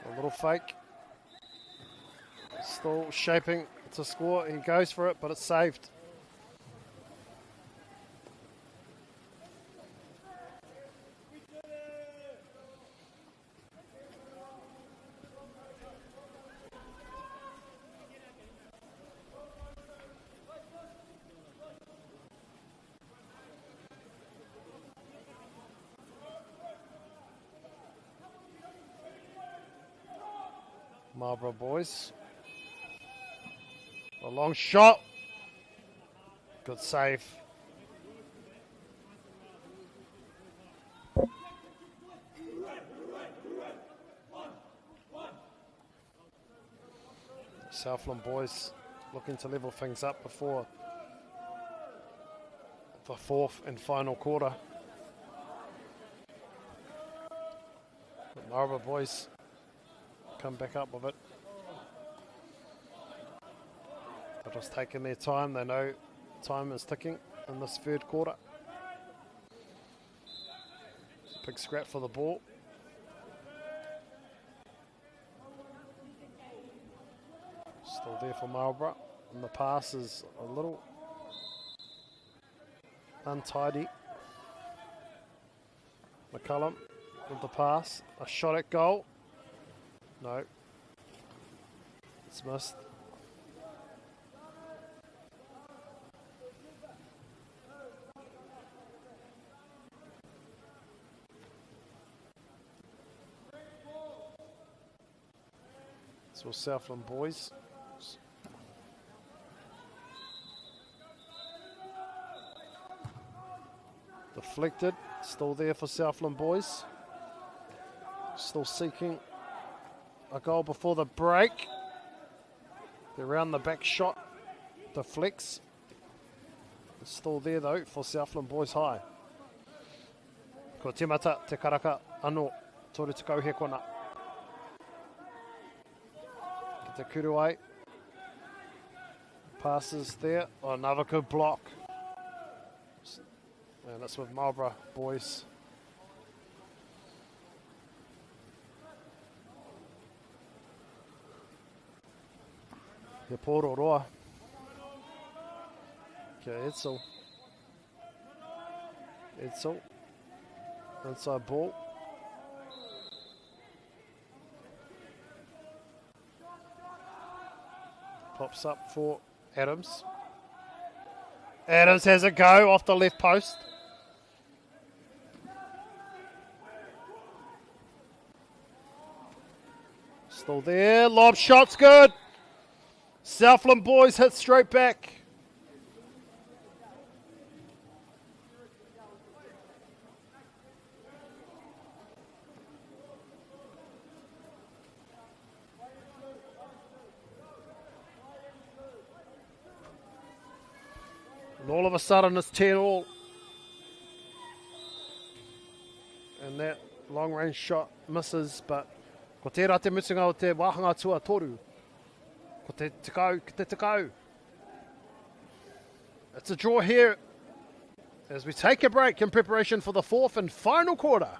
A little fake. Still shaping to score. He goes for it, but it's saved. Marlborough Boys. A long shot. Good save. Southland Boys looking to level things up before the fourth and final quarter. But Marlborough Boys come back up with it. They're just taking their time. They know time is ticking in this third quarter. Big scrap for the ball. Still there for Marlborough. And the pass is a little untidy. McCullum with the pass. A shot at goal. No. It's missed. So Southland boys. Deflected, still there for Southland boys. Still seeking a goal before the break. The round the back shot deflects. It's still there though for Southland boys high. Ko te mata, te karaka, anō, tore te kau he kona. Ki te kuru ai. Passes there, oh, another good block. And that's with MΑORI boys. He pōro roa. Kia Edsel. Edsel. Inside ball. Pops up for Adams. Adams has a go off the left post. Still there, lob shot's good. Southland boys hit straight back. And all of a sudden it's 10 all. And that long range shot misses, but ko tērā te mutunga o te wāhanga tua toru. Ko te tekau, ki te tekau. It's a draw here as we take a break in preparation for the fourth and final quarter.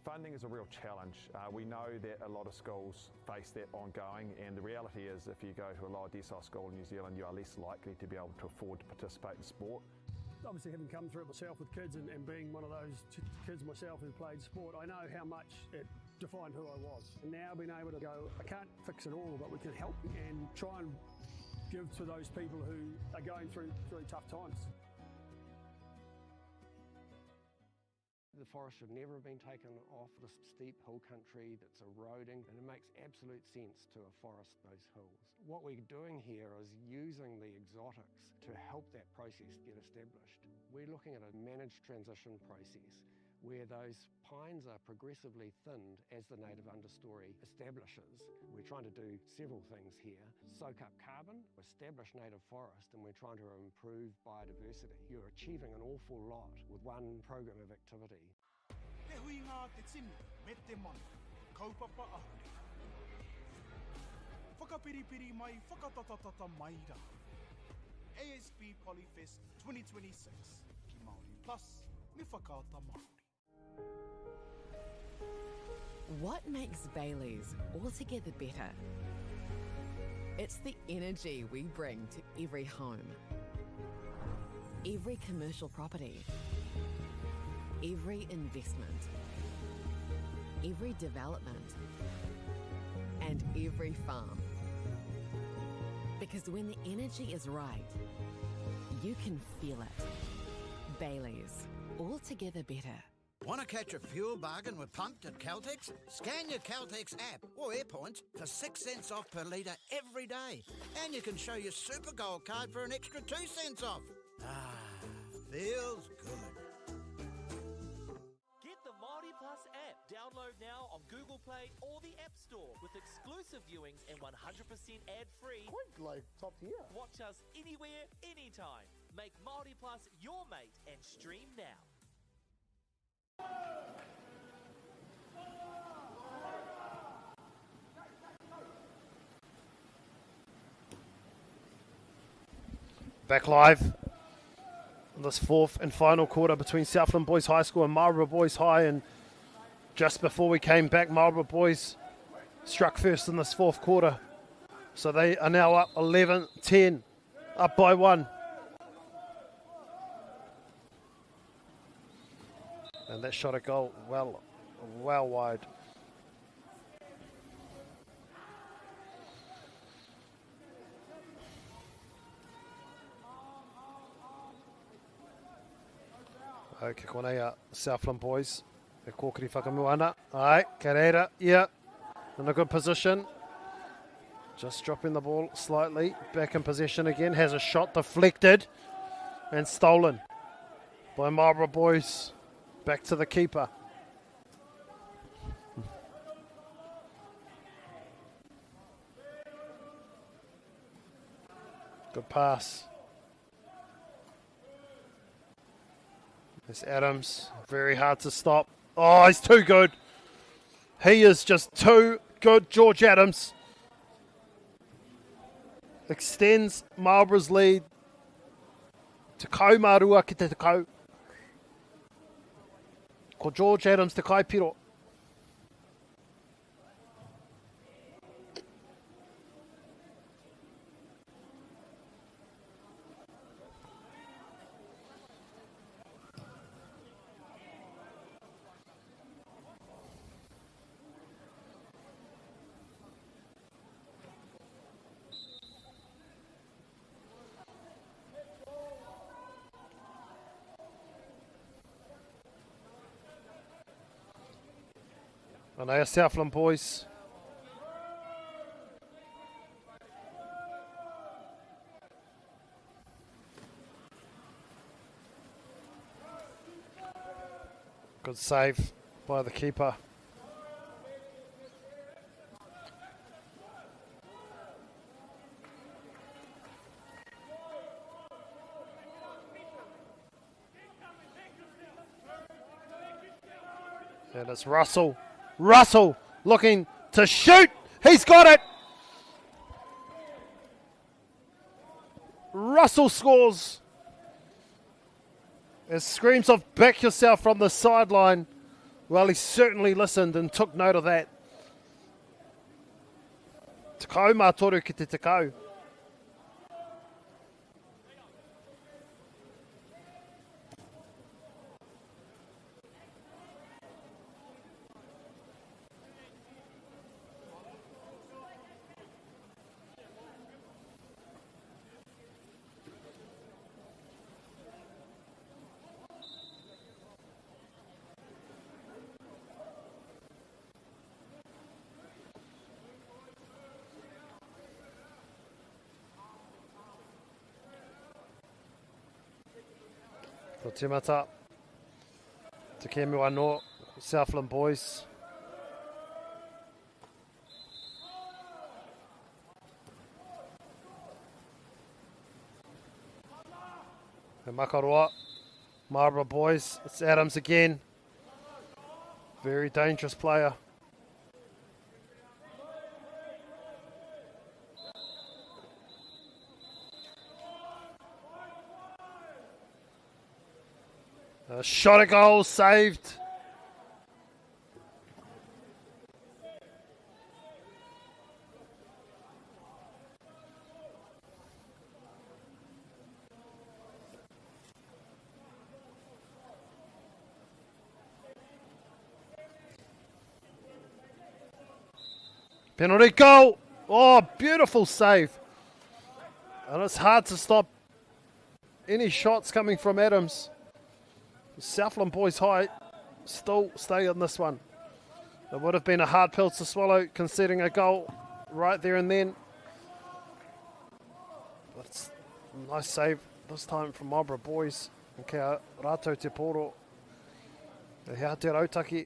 Funding is a real challenge. We know that a lot of schools face that ongoing, and the reality is if you go to a lower decile school in New Zealand, you are less likely to be able to afford to participate in sport. Obviously, having come through it myself with kids and being one of those kids myself who played sport, I know how much it defined who I was. And now being able to go, I can't fix it all, but we can help and try and give to those people who are going through really tough times. The forest should never have been taken off this steep hill country that's eroding, and it makes absolute sense to afforest those hills. What we're doing here is using the exotics to help that process get established. We're looking at a managed transition process where those pines are progressively thinned as the native understory establishes. We're trying to do several things here. Soak up carbon, establish native forest, and we're trying to improve biodiversity. You're achieving an awful lot with one program of activity. Te hui ngā te tini, me te mana, kaupapa ahuri. Whakapiripiri mai, whakatatatata mai rā. ASB Polyfest 2026, ki Māori Plus, me whakaata Māori. What makes Bailey's altogether better? It's the energy we bring to every home, every commercial property, every investment, every development, and every farm. Because when the energy is right, you can feel it. Bailey's, altogether better. Want to catch a fuel bargain with Pumped at Caltex? Scan your Caltex app or AirPoints for 6 cents off per litre every day. And you can show your Super Gold card for an extra 2 cents off. Ah, feels good. Get the MāORI Plus app. Download now on Google Play or the App Store with exclusive viewings and 100% ad-free. Quite like top tier. Watch us anywhere, anytime. Make MāORI Plus your mate and stream now. Back live in this fourth and final quarter between Southland Boys High School and Marlborough Boys High, and just before we came back, Marlborough Boys struck first in this fourth quarter, so they are now up 11-10, up by 1. And that shot a goal well wide. Okay, konei Southland Boys. E kōkiri whakamua ana. Ai, Carrera, yeah. In a good position. Just dropping the ball slightly. Back in possession again. Has a shot deflected and stolen by Marlborough Boys. Back to the keeper. Good pass. There's Adams. Very hard to stop. Oh, he's too good. He is just too good, George Adams. Extends Marlborough's lead. Te kau marua ki te kau. Ko George Adams te kaipiro. And they are Southland Boys. Good save by the keeper. And it's Russell. Russell looking to shoot. He's got it. Russell scores. It screams of back yourself from the sideline. Well, he certainly listened and took note of that. Te kau mātoru ki te kau. Ko Timata Te Kemu anō, Southland boys. He Makaroa, Marlborough boys. It's Adams again. Very dangerous player. A shot a goal saved. Penalty goal. Oh, beautiful save. And it's hard to stop any shots coming from Adams. Southland boys high still stay on this one. It would have been a hard pill to swallow conceding a goal right there and then. But it's a nice save this time from Marlborough boys. Kia rātou te poro. E hea te rautaki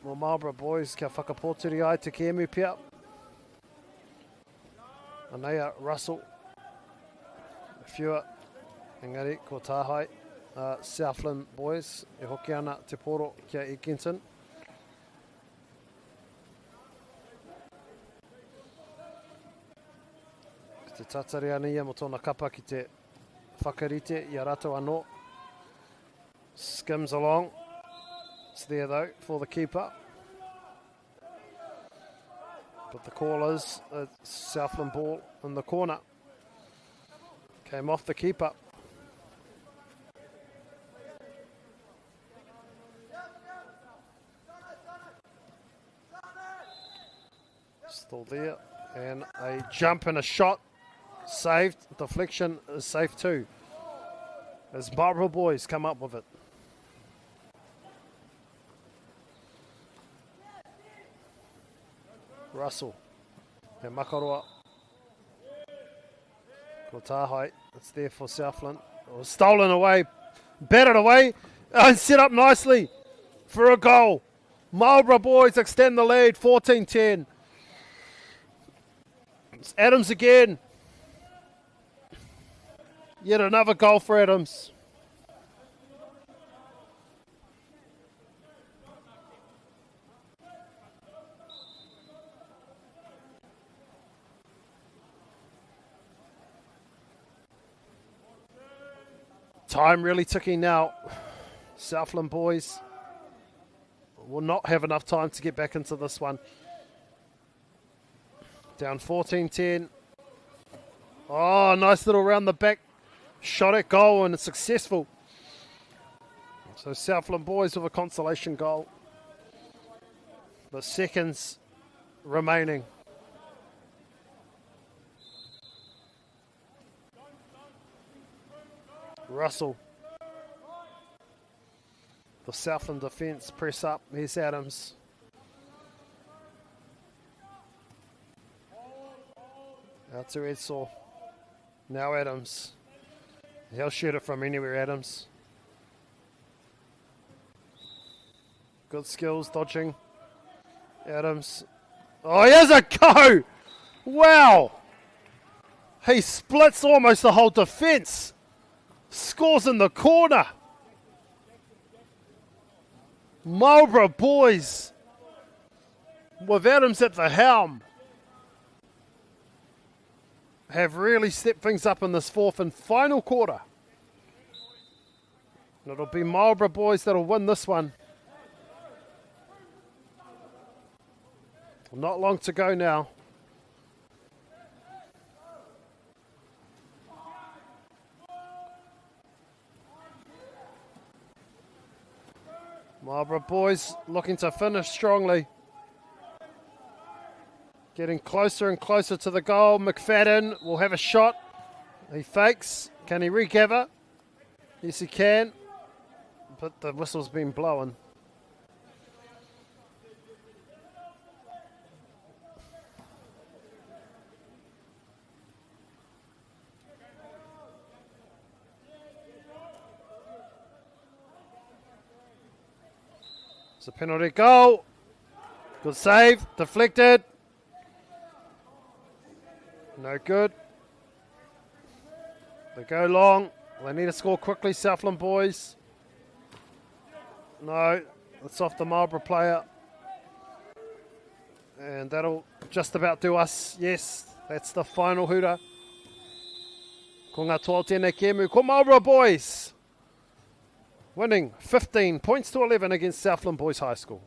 mo Marlborough boys kia whakapōturi ai te Kemu pia. Anea Russell. Whiua. Engari ko tāhai. Southland boys, e hoki ana te poro kia Ekenton. Ki te tatari ana ia mo tōna kapa ki te whakarite i a rātou anō. Skims along. It's there though for the keeper. But the call is a Southland ball in the corner. Came off the keeper. Still there, and a jump and a shot saved. Deflection is safe too, as Marlborough boys come up with it. Russell and Makaroa. Ko tāhai, it's there for Southland. It was stolen away, batted away, and set up nicely for a goal. Marlborough boys extend the lead, 14-10. It's Adams again. Yet another goal for Adams. Time really ticking now. Southland boys will not have enough time to get back into this one. Down 14-10. Oh, nice little round the back shot at goal, and it's successful. So Southland boys with a consolation goal. The seconds remaining. Russell. The Southland defence press up. Here's Adams. Out to Edsall. Now Adams. He'll shoot it from anywhere, Adams. Good skills, dodging. Adams. Oh, he has a go! Wow! He splits almost the whole defence. Scores in the corner. Marlborough boys with Adams at the helm have really stepped things up in this fourth and final quarter. And it'll be Marlborough boys that'll win this one. Not long to go now. Marlborough boys looking to finish strongly. Getting closer and closer to the goal. McFadden will have a shot. He fakes. Can he recover? Yes, he can. But the whistle's been blown. It's a penalty goal. Good save. Deflected. No good. They go long. They need to score quickly, Southland boys. No, it's off the Marlborough player. And that'll just about do us. Yes, that's the final hooter. Ko ngā toa tēnei kēmu. Ko Marlborough boys winning 15 points to 11 against Southland Boys High School.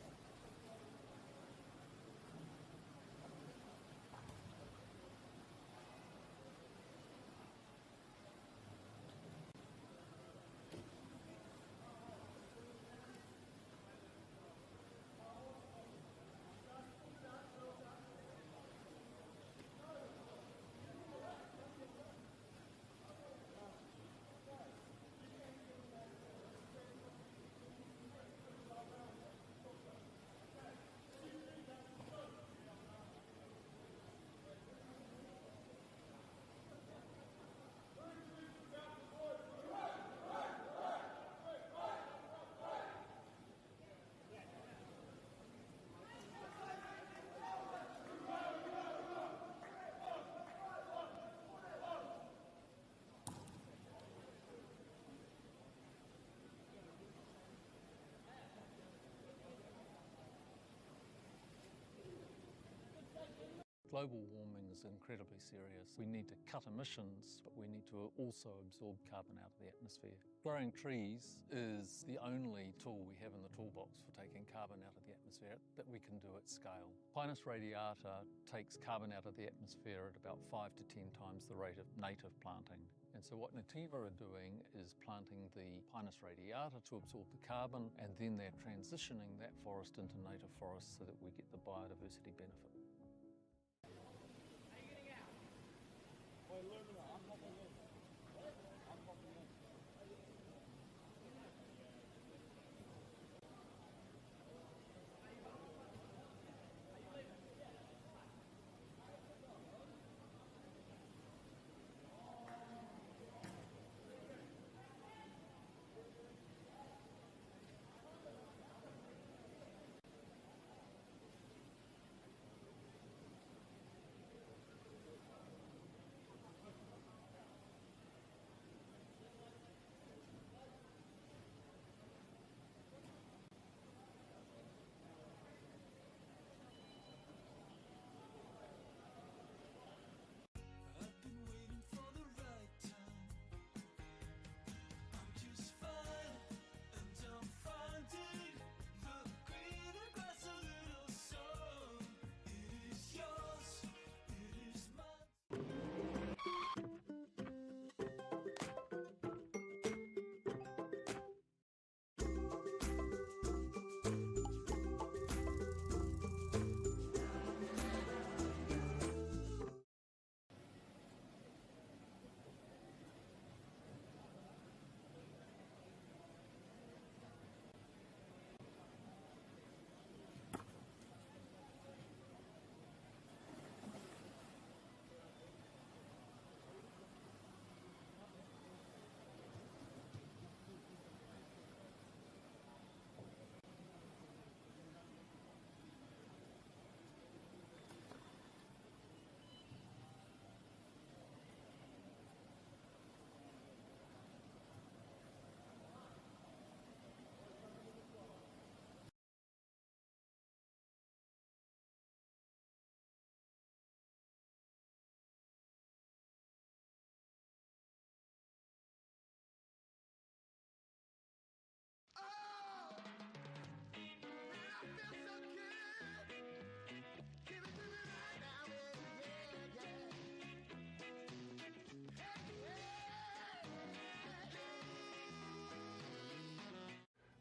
Global warming is incredibly serious. We need to cut emissions, but we need to also absorb carbon out of the atmosphere. Growing trees is the only tool we have in the toolbox for taking carbon out of the atmosphere that we can do at scale. Pinus radiata takes carbon out of the atmosphere at about 5 to 10 times the rate of native planting. And so what Nativa are doing is planting the Pinus radiata to absorb the carbon, and then they're transitioning that forest into native forest so that we get the biodiversity benefit.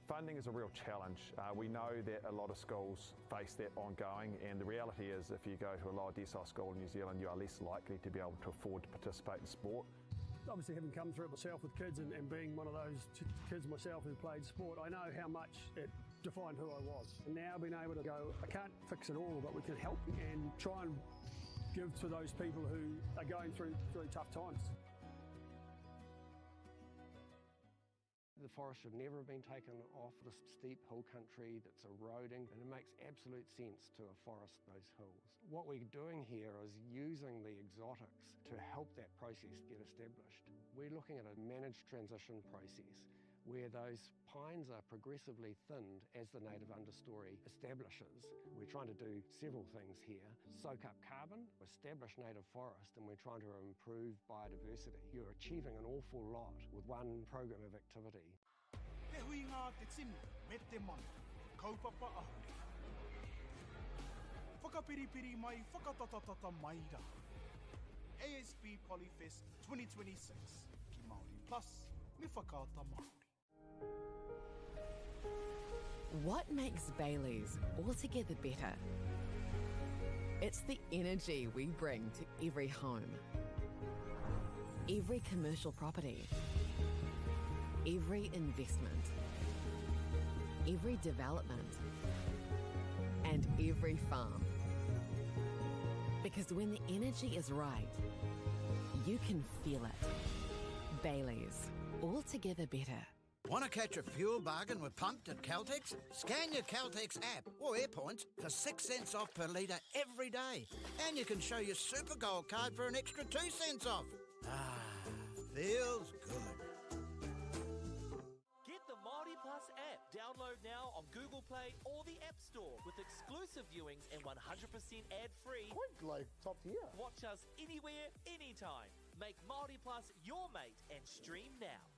Funding is a real challenge. We know that a lot of schools face that ongoing, and the reality is if you go to a lower decile school in New Zealand, you are less likely to be able to afford to participate in sport. Obviously, having come through it myself with kids and being one of those kids myself who played sport, I know how much it defined who I was. And now being able to go, I can't fix it all, but we can help and try and give to those people who are going through tough times. The forest should never have been taken off this steep hill country that's eroding, and it makes absolute sense to afforest those hills. What we're doing here is using the exotics to help that process get established. We're looking at a managed transition process where those pines are progressively thinned as the native understory establishes. We're trying to do several things here. Soak up carbon, establish native forest, and we're trying to improve biodiversity. You're achieving an awful lot with one program of activity. Te hui ngā te tini, me te mana, kaupapa ahuri. Whakapiripiri mai, whakatatatata mai rā. ASP Polyfest 2026, ki Māori Plus, me whakaata Māori. What makes Bailey's altogether better? It's the energy we bring to every home, every commercial property, every investment, every development, and every farm. Because when the energy is right, you can feel it. Bailey's, altogether better. Want to catch a fuel bargain with Pumped at Caltex? Scan your Caltex app or AirPoints for 6 cents off per litre every day. And you can show your Super Gold card for an extra 2 cents off. Ah, feels good. Get the MāORI Plus app. Download now on Google Play or the App Store with exclusive viewings and 100% ad-free. Quite like top tier. Watch us anywhere, anytime. Make MāORI Plus your mate and stream now.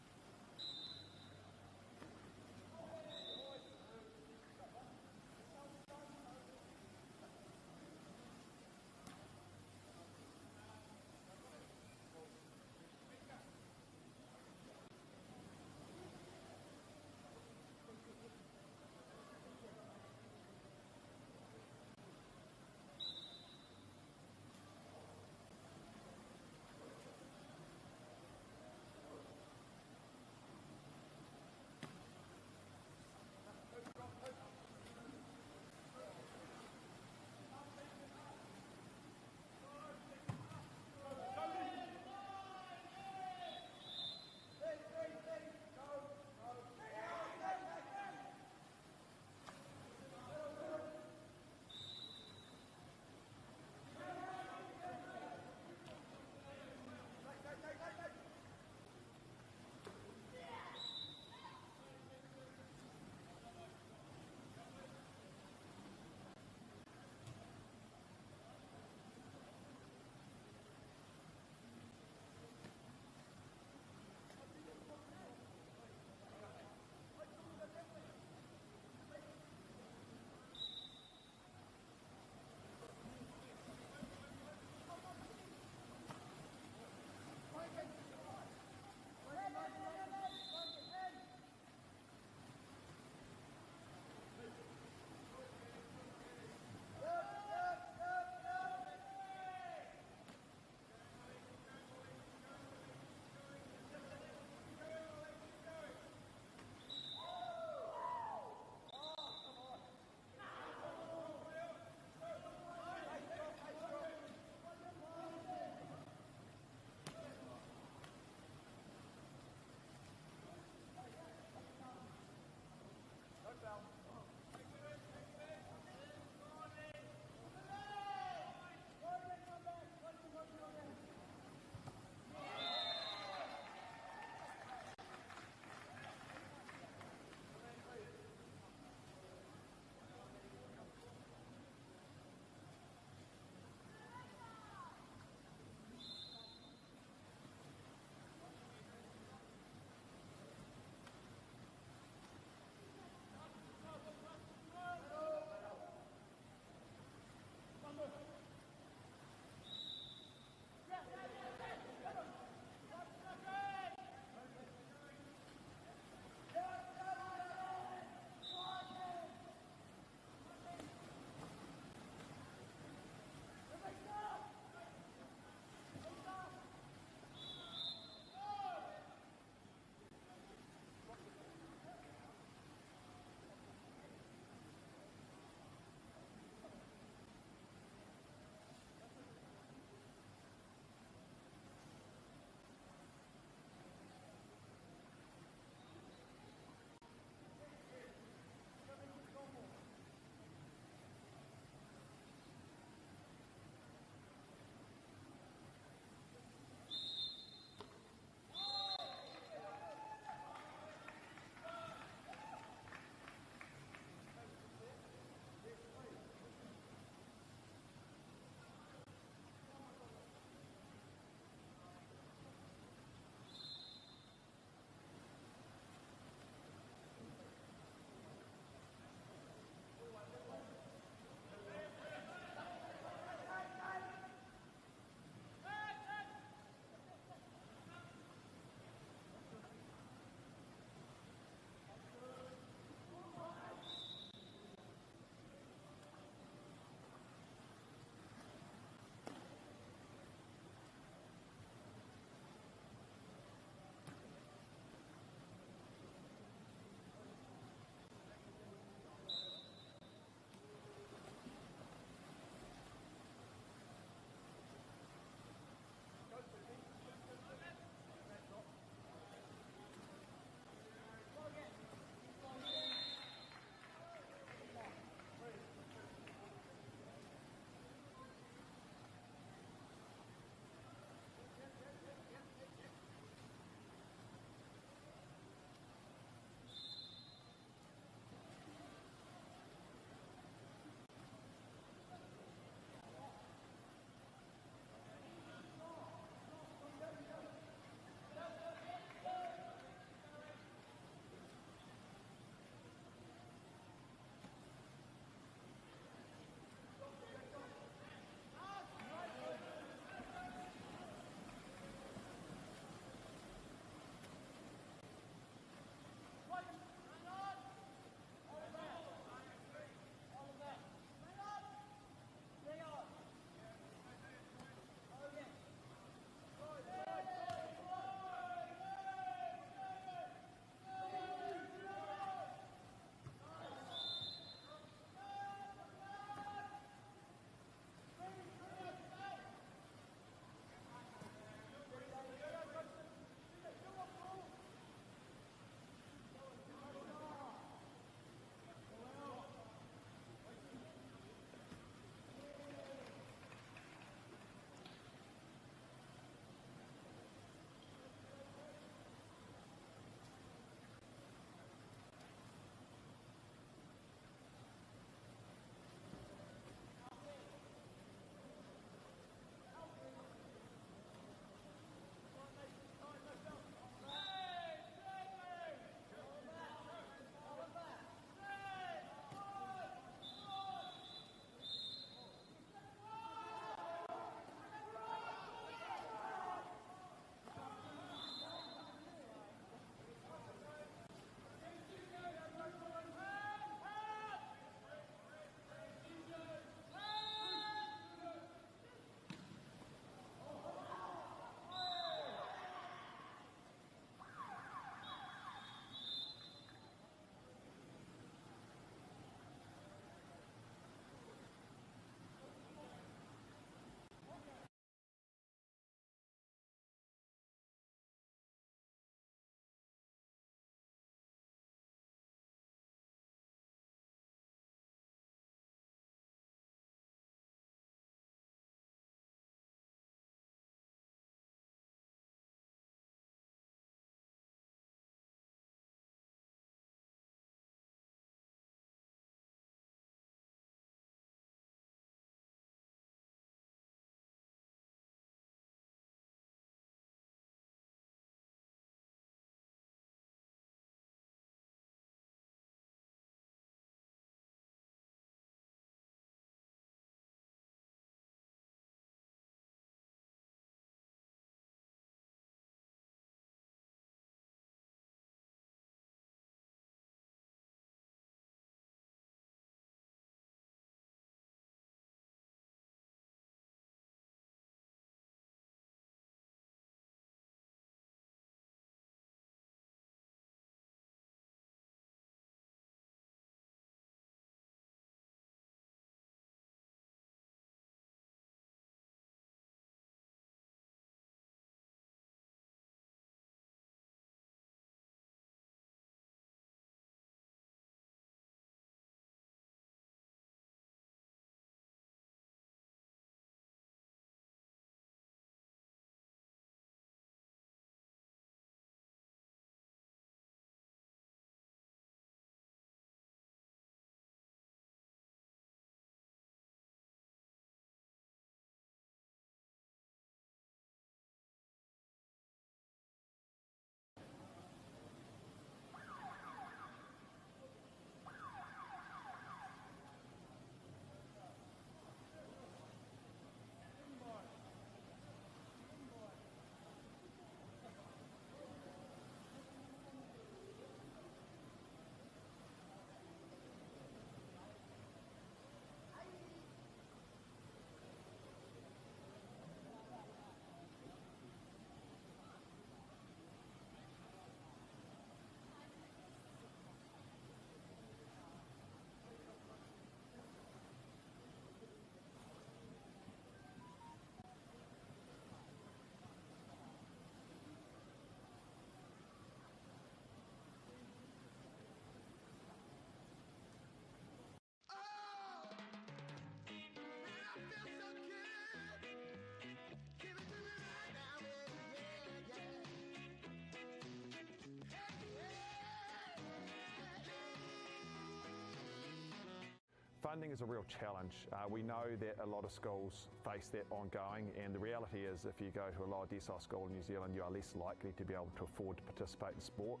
Funding is a real challenge. We know that a lot of schools face that ongoing, and the reality is if you go to a lower decile school in New Zealand, you are less likely to be able to afford to participate in sport.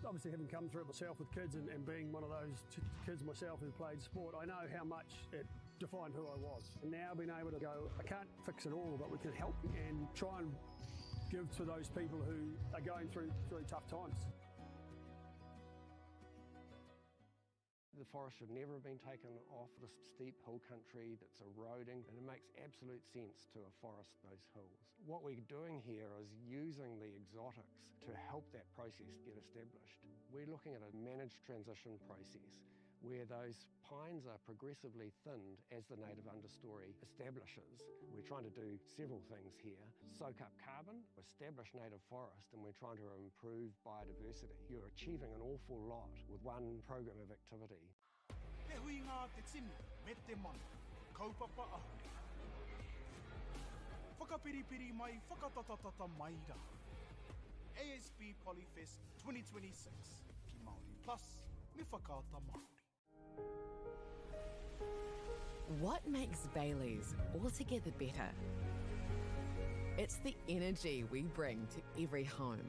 Obviously, having come through it myself with kids and being one of those kids myself who played sport, I know how much it defined who I was. And now being able to go, I can't fix it all, but we can help and try and give to those people who are going through tough times. The forest should never have been taken off this steep hill country that's eroding, and it makes absolute sense to afforest those hills. What we're doing here is using the exotics to help that process get established. We're looking at a managed transition process where those pines are progressively thinned as the native understory establishes. We're trying to do several things here. Soak up carbon, establish native forest, and we're trying to improve biodiversity. You're achieving an awful lot with one program of activity. Te hui ngā te tini, me te mana, kaupapa ahu. Whakapiripiri mai, whakatatatata mai rā. ASB Polyfest 2026, ki Māori Plus, me whakaata Māori. What makes Bailey's altogether better? It's the energy we bring to every home,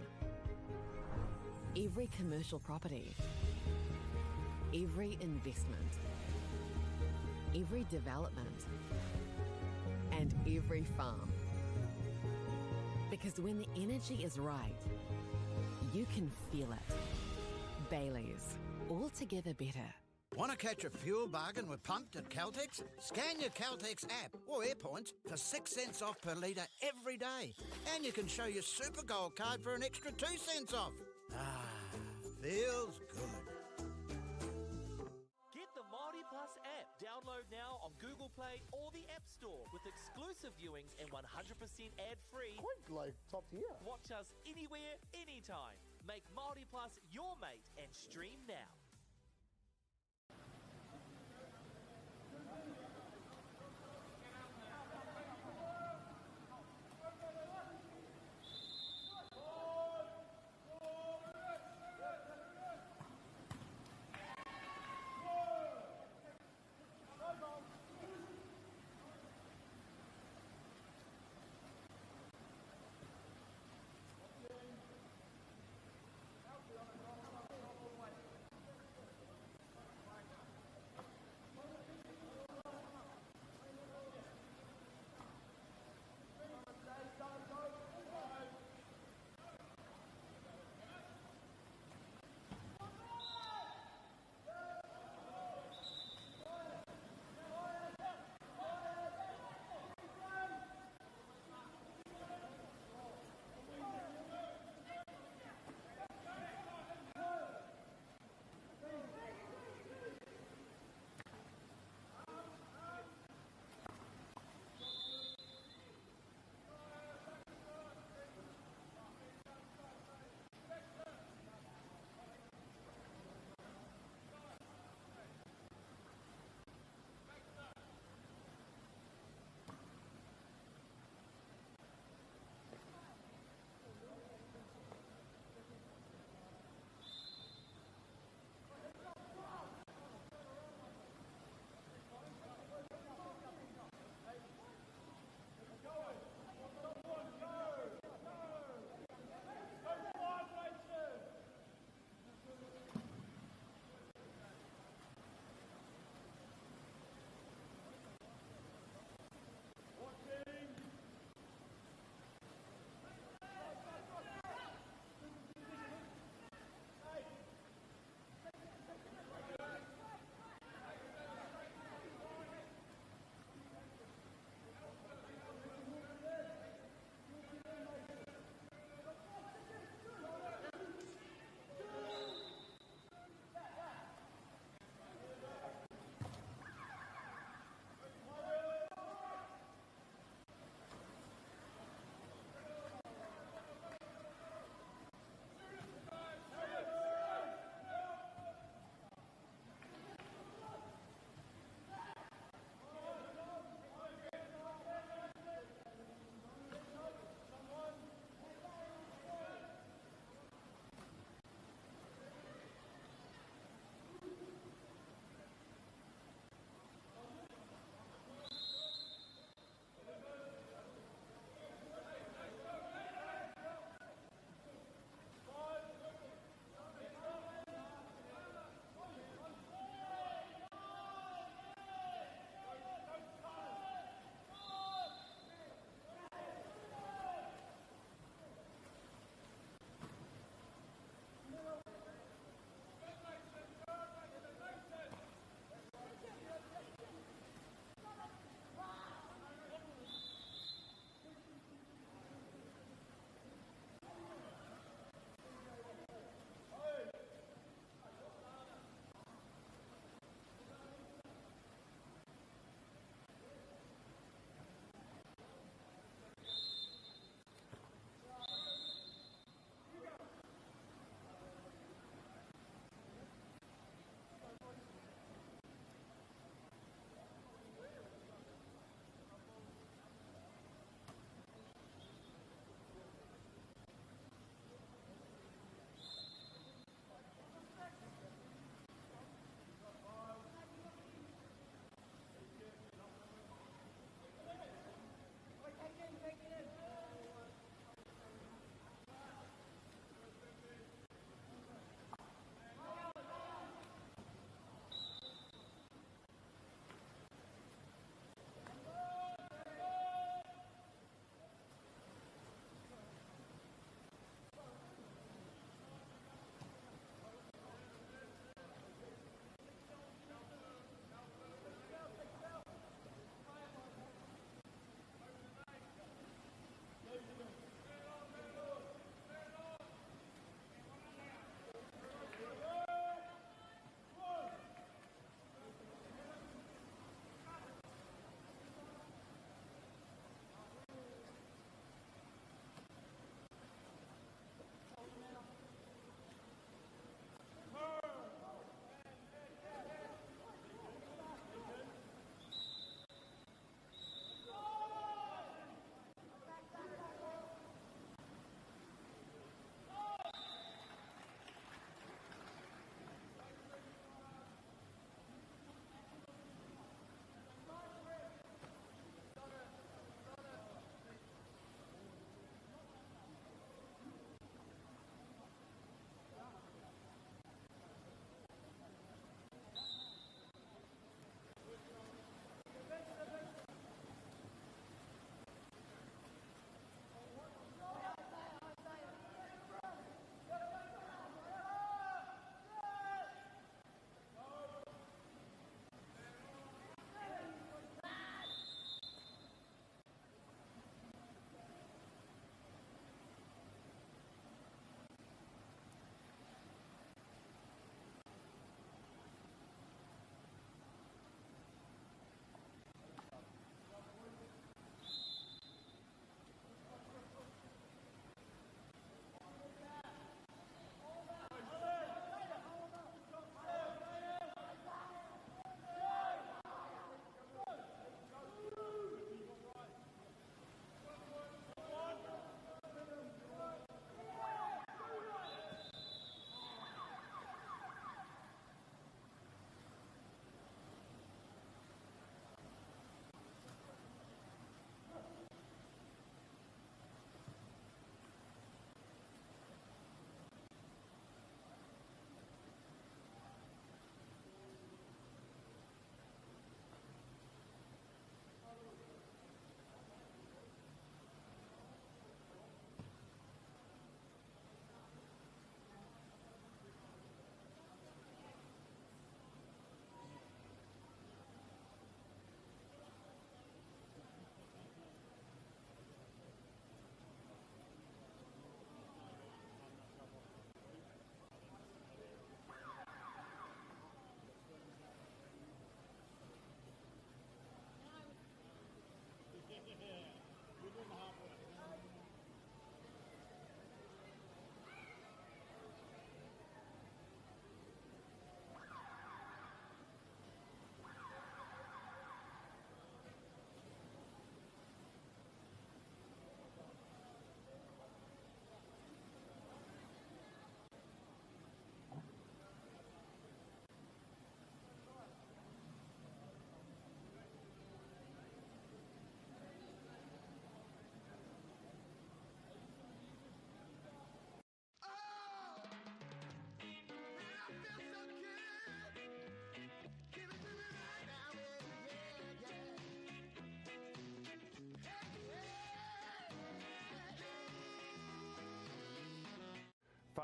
every commercial property, every investment, every development, and every farm. Because when the energy is right, you can feel it. Bailey's, altogether better. Want to catch a fuel bargain with Pumped at Caltex? Scan your Caltex app or AirPoints for 6 cents off per litre every day. And you can show your Super Gold card for an extra 2 cents off. Ah, feels good. Get the MāORI Plus app. Download now on Google Play or the App Store with exclusive viewings and 100% ad-free. Quite like top tier. Watch us anywhere, anytime. Make MāORI Plus your mate and stream now.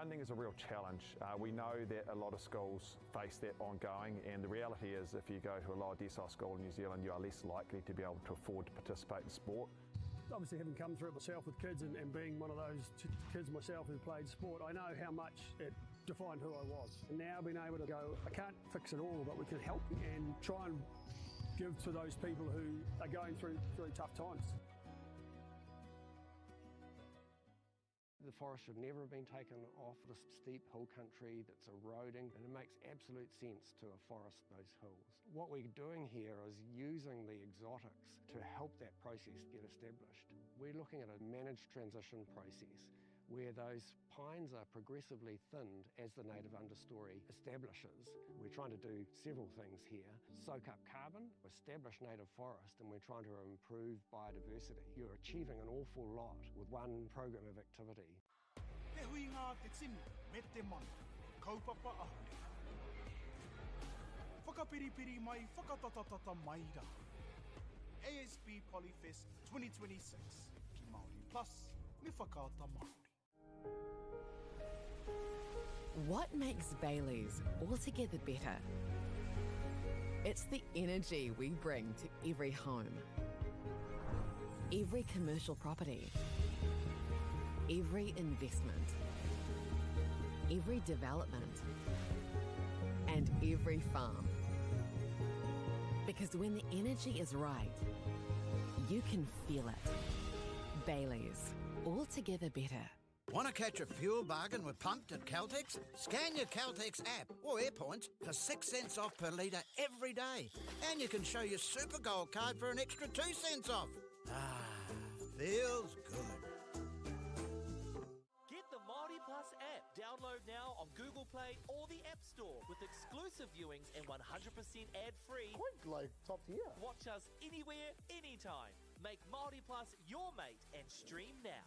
Funding is a real challenge. We know that a lot of schools face that ongoing, and the reality is if you go to a lower decile school in New Zealand, you are less likely to be able to afford to participate in sport. Obviously, having come through it myself with kids and being one of those kids myself who played sport, I know how much it defined who I was. And now being able to go, I can't fix it all, but we can help and try and give to those people who are going through tough times. The forest should never have been taken off this steep hill country that's eroding, and it makes absolute sense to afforest those hills. What we're doing here is using the exotics to help that process get established. We're looking at a managed transition process where those pines are progressively thinned as the native understory establishes. We're trying to do several things here. Soak up carbon, establish native forest, and we're trying to improve biodiversity. You're achieving an awful lot with one program of activity. Te hui ngā te tini, me te mana, kaupapa ahuri. Whakapiripiri mai, whakatatatata mai rā. ASB Polyfest 2026, ki Māori Plus, me whakaata Māori. What makes Bailey's altogether better? It's the energy we bring to every home, every commercial property, every investment, every development, and every farm. Because when the energy is right, you can feel it. Bailey's, altogether better. Want to catch a fuel bargain with Pumped at Caltex? Scan your Caltex app or AirPoints for 6 cents off per litre every day. And you can show your Super Gold card for an extra 2 cents off. Ah, feels good. Get the MāORI Plus app. Download now on Google Play or the App Store with exclusive viewings and 100% ad-free. Quite like top tier. Watch us anywhere, anytime. Make MāORI Plus your mate and stream now.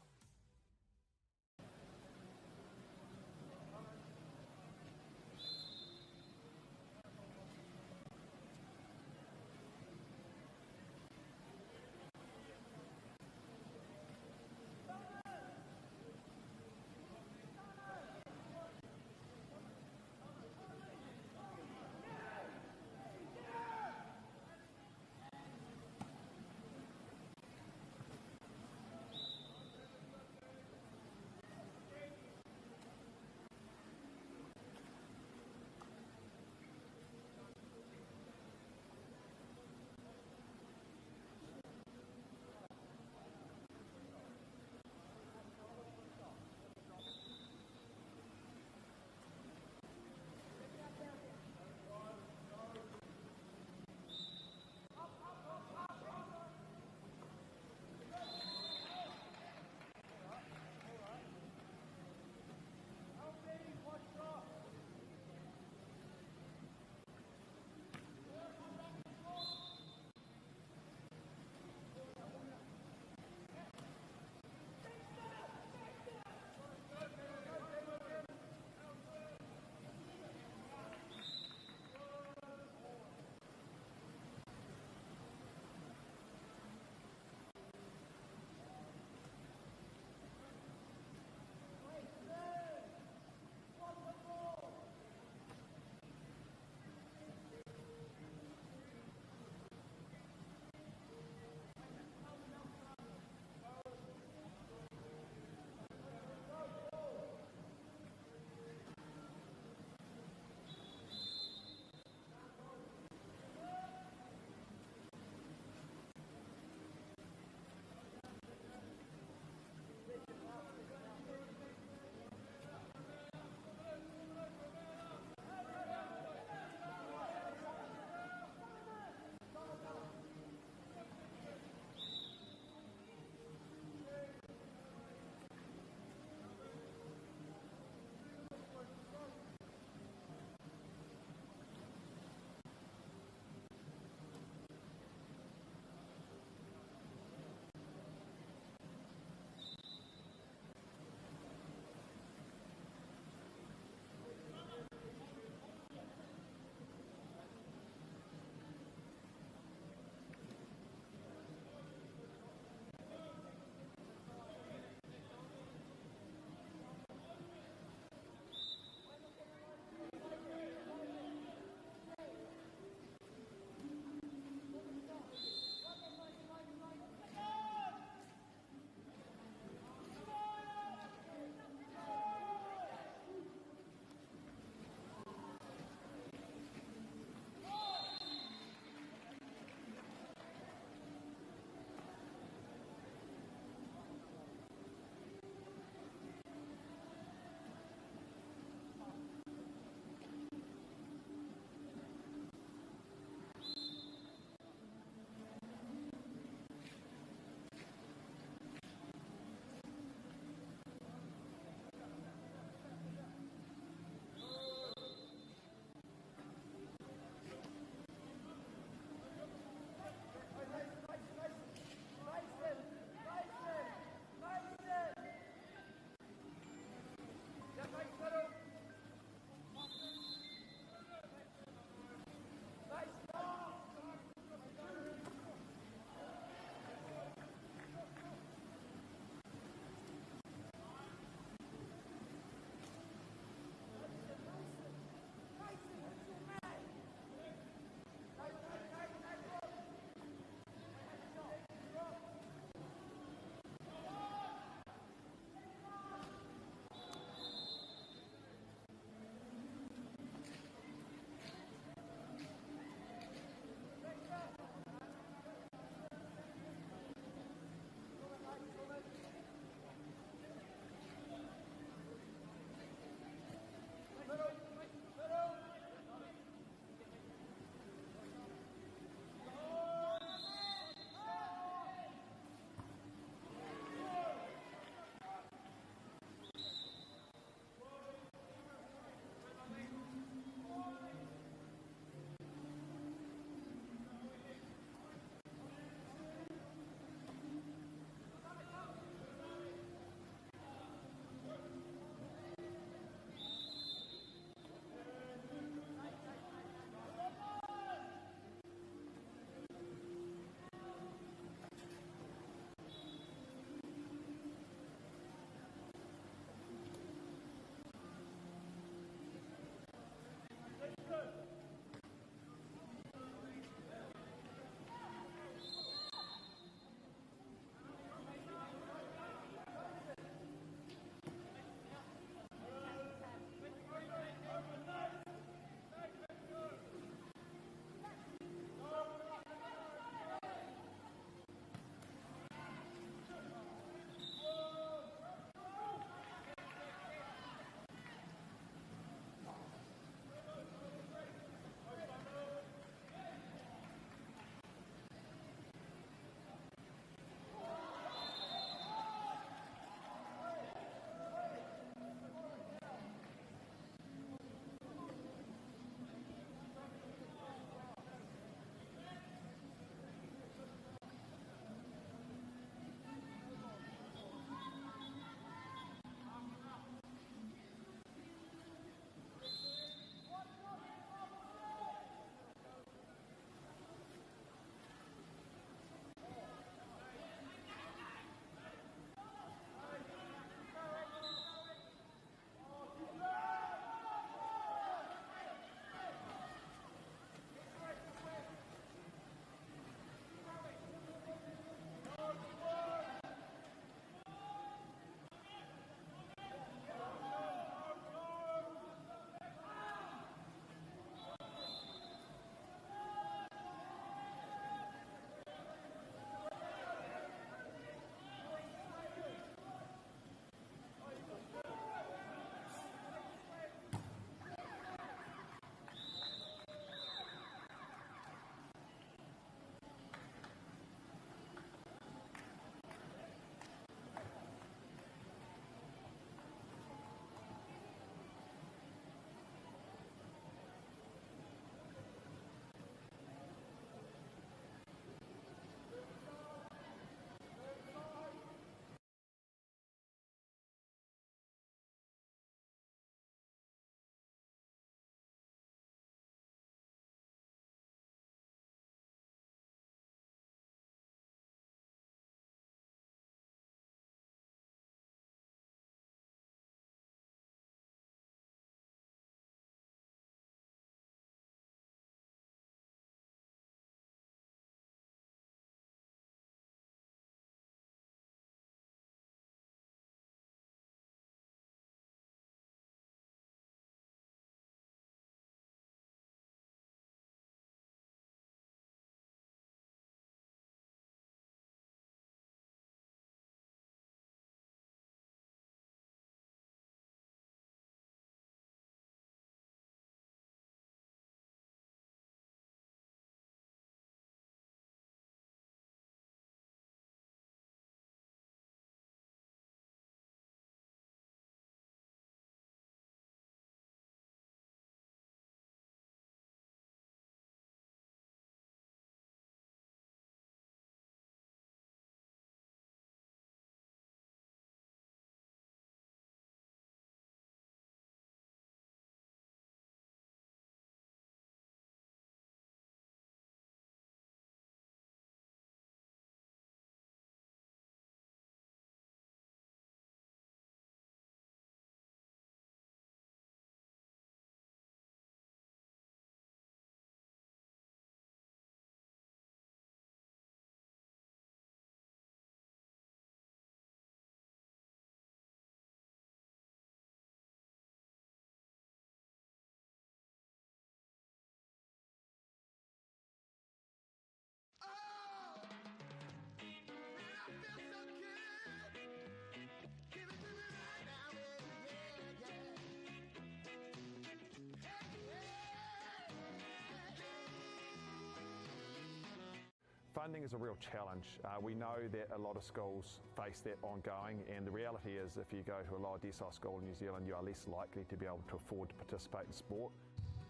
Funding is a real challenge. We know that a lot of schools face that ongoing, and the reality is if you go to a lower decile school in New Zealand, you are less likely to be able to afford to participate in sport.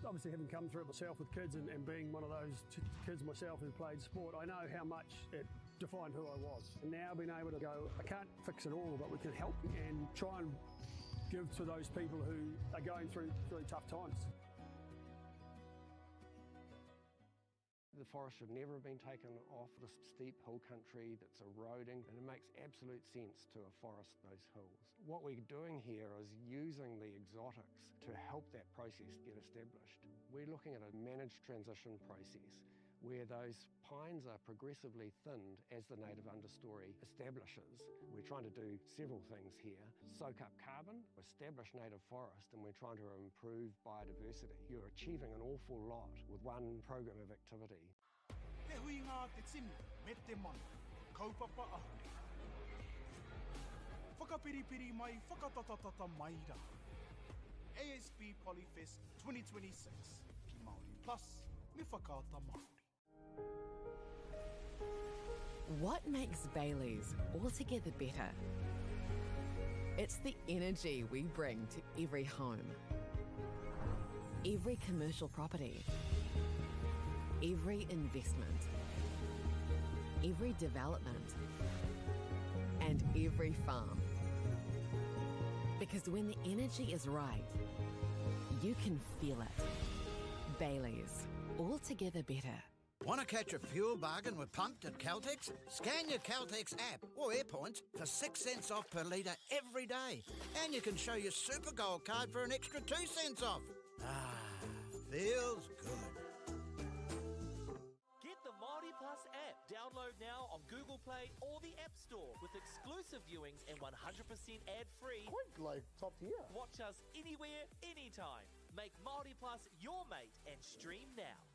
Obviously, having come through it myself with kids and being one of those kids myself who played sport, I know how much it defined who I was. And now being able to go, I can't fix it all, but we can help and try and give to those people who are going through really tough times. The forest should never have been taken off this steep hill country that's eroding, and it makes absolute sense to afforest those hills. What we're doing here is using the exotics to help that process get established. We're looking at a managed transition process where those pines are progressively thinned as the native understory establishes. We're trying to do several things here. Soak up carbon, establish native forest, and we're trying to improve biodiversity. You're achieving an awful lot with one program of activity. Te hui ngā te tini, me te mana, kaupapa ahuri. Whakapiripiri mai, whakatatatata mai rā. ASB Polyfest 2026, ki Māori Plus, me whakaata Māori. What makes Bailey's altogether better? It's the energy we bring to every home, every commercial property, every investment, every development, and every farm. Because when the energy is right, you can feel it. Bailey's, altogether better. Want to catch a fuel bargain with Pumped at Caltex? Scan your Caltex app or AirPoints for 6 cents off per litre every day. And you can show your Super Gold card for an extra 2 cents off. Ah, feels good. Get the MāORI Plus app. Download now on Google Play or the App Store with exclusive viewings and 100% ad-free. Quite like top tier. Watch us anywhere, anytime. Make MāORI Plus your mate and stream now.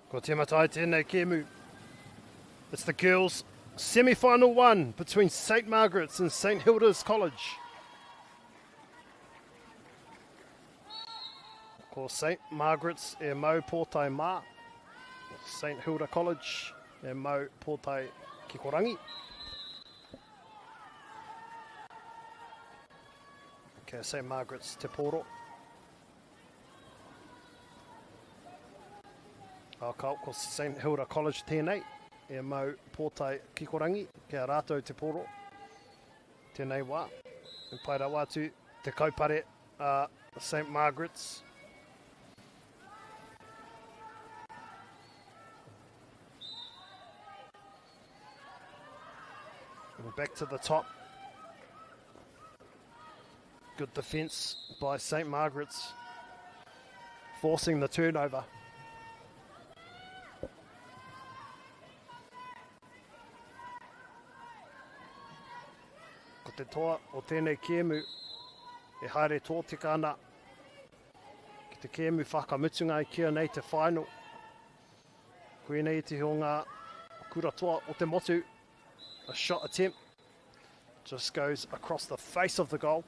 Ko te matai tēnei kēmu. It's the girls' semi-final one between St. Margaret's and St. Hilda's College. Ko St. Margaret's e mau pōtai mā. St. Hilda College e mau pōtai Kikorangi. Okay, St. Margaret's te poro. Ko St. Hilda College tēnei e mau pōtai Kikorangi. Kia rātou te poro. Tēnei wā. E pai rā wātu te kaupare St. Margaret's. And back to the top. Good defence by St. Margaret's, forcing the turnover. Ko te toa o tēnei kēmu e haere tō te kāna. Ki te kēmu whakamutunga i kia nei te whānau. Koe nei te hio ngā kura toa o te motu. A shot attempt just goes across the face of the goal.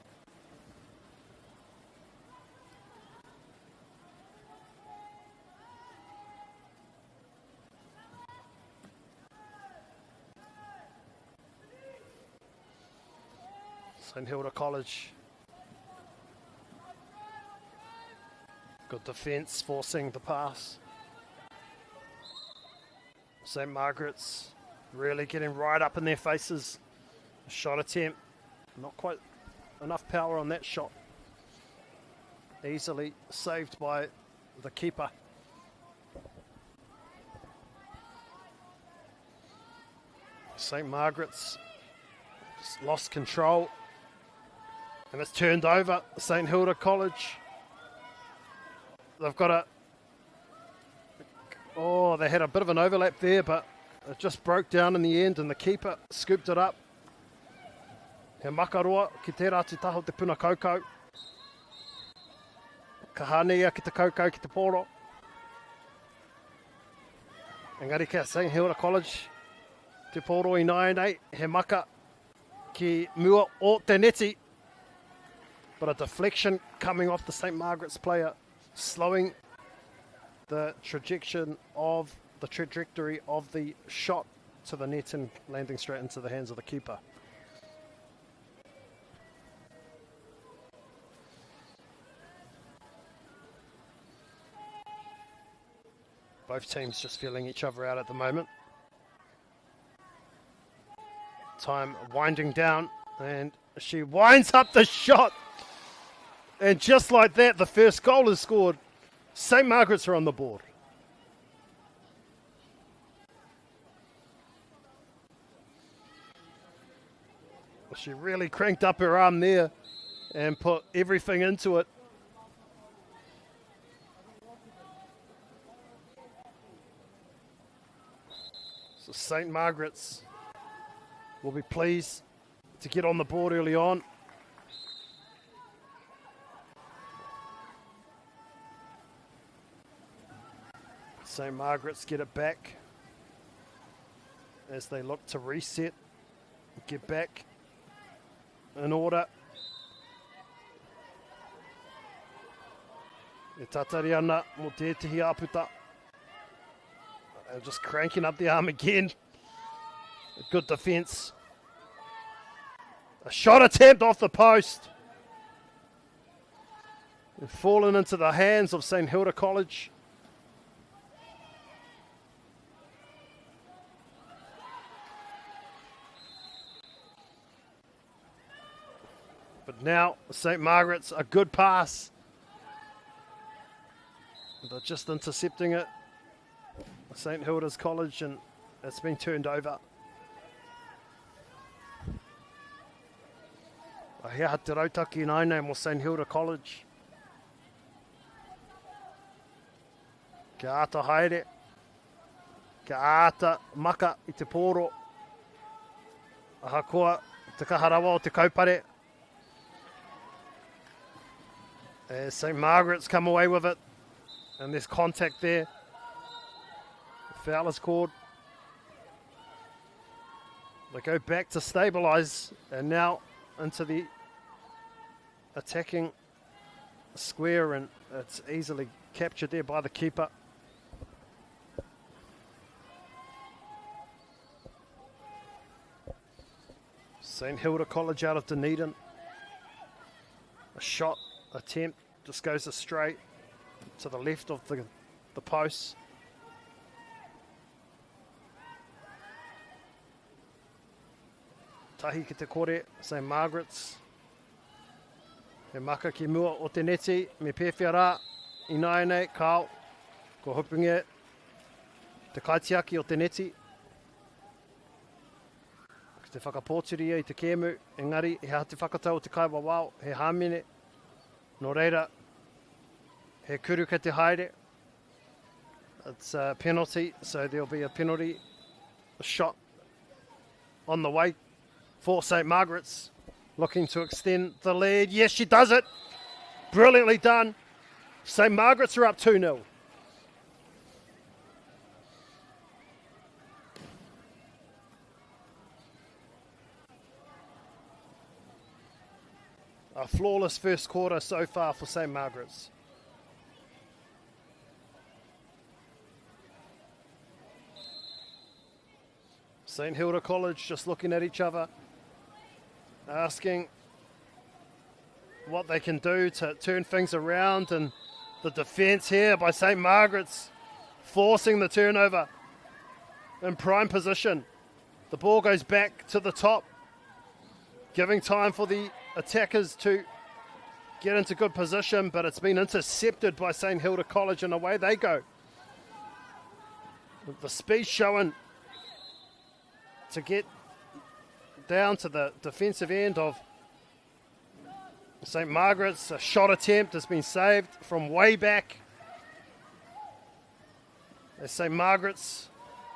St. Hilda College. Good defence, forcing the pass. St. Margaret's really getting right up in their faces. A shot attempt. Not quite enough power on that shot. Easily saved by the keeper. St. Margaret's just lost control. And it's turned over. St. Hilda College. They've got a... Oh, they had a bit of an overlap there, but it just broke down in the end, and the keeper scooped it up. He makaroa ki te rā te taho te puna kaukau. Ka hānea ki te kaukau ki te poro. Engari kia St. Hilda College. Te poro I nai nei, he maka ki mua o te neti. But a deflection coming off the St. Margaret's player, slowing the trajectory of the shot to the net and landing straight into the hands of the keeper. Both teams just feeling each other out at the moment. Time winding down, and she winds up the shot. And just like that, the first goal is scored. St. Margaret's are on the board. She really cranked up her arm there and put everything into it. So St. Margaret's will be pleased to get on the board early on. St. Margaret's get it back as they look to reset, get back in order. E tatari ana mo tētahi aputa. Just cranking up the arm again. A good defence. A shot attempt off the post. And fallen into the hands of St. Hilda College. But now St. Margaret's, a good pass. They're just intercepting it. St. Hilda's College, and it's been turned over. Ahea te rautaki nai nei mo St. Hilda College. Kia ata haere. Kia ata maka I te poro. Ahakoa te kaharawa o te kaupare. As St. Margaret's come away with it. And there's contact there. Foul is called. They go back to stabilise, and now into the attacking square, and it's easily captured there by the keeper. St Hilda College out of Dunedin. A shot attempt just goes astray to the left of the post. Tahi ki te kore, St Margaret's. He maka ki mua o te neti, me pewhia rā, I nai nei, kao, ko hupinge te kaitiaki o te neti. Ki te whakapōtiri I te kēmu, engari, he ha te whakatau o te kaiwawao, he hāmene, no reira, he kuru ki te haere. It's a penalty, so there'll be a penalty, a shot on the way for St Margaret's, looking to extend the lead. Yes, she does it. Brilliantly done. St Margaret's are up 2-0. A flawless first quarter so far for St Margaret's. St Hilda College just looking at each other, asking what they can do to turn things around, and the defence here by St Margaret's forcing the turnover in prime position. The ball goes back to the top, giving time for the attackers to get into good position, but it's been intercepted by St Hilda College, and away they go. With the speed showing to get down to the defensive end of St Margaret's. A shot attempt has been saved from way back as St Margaret's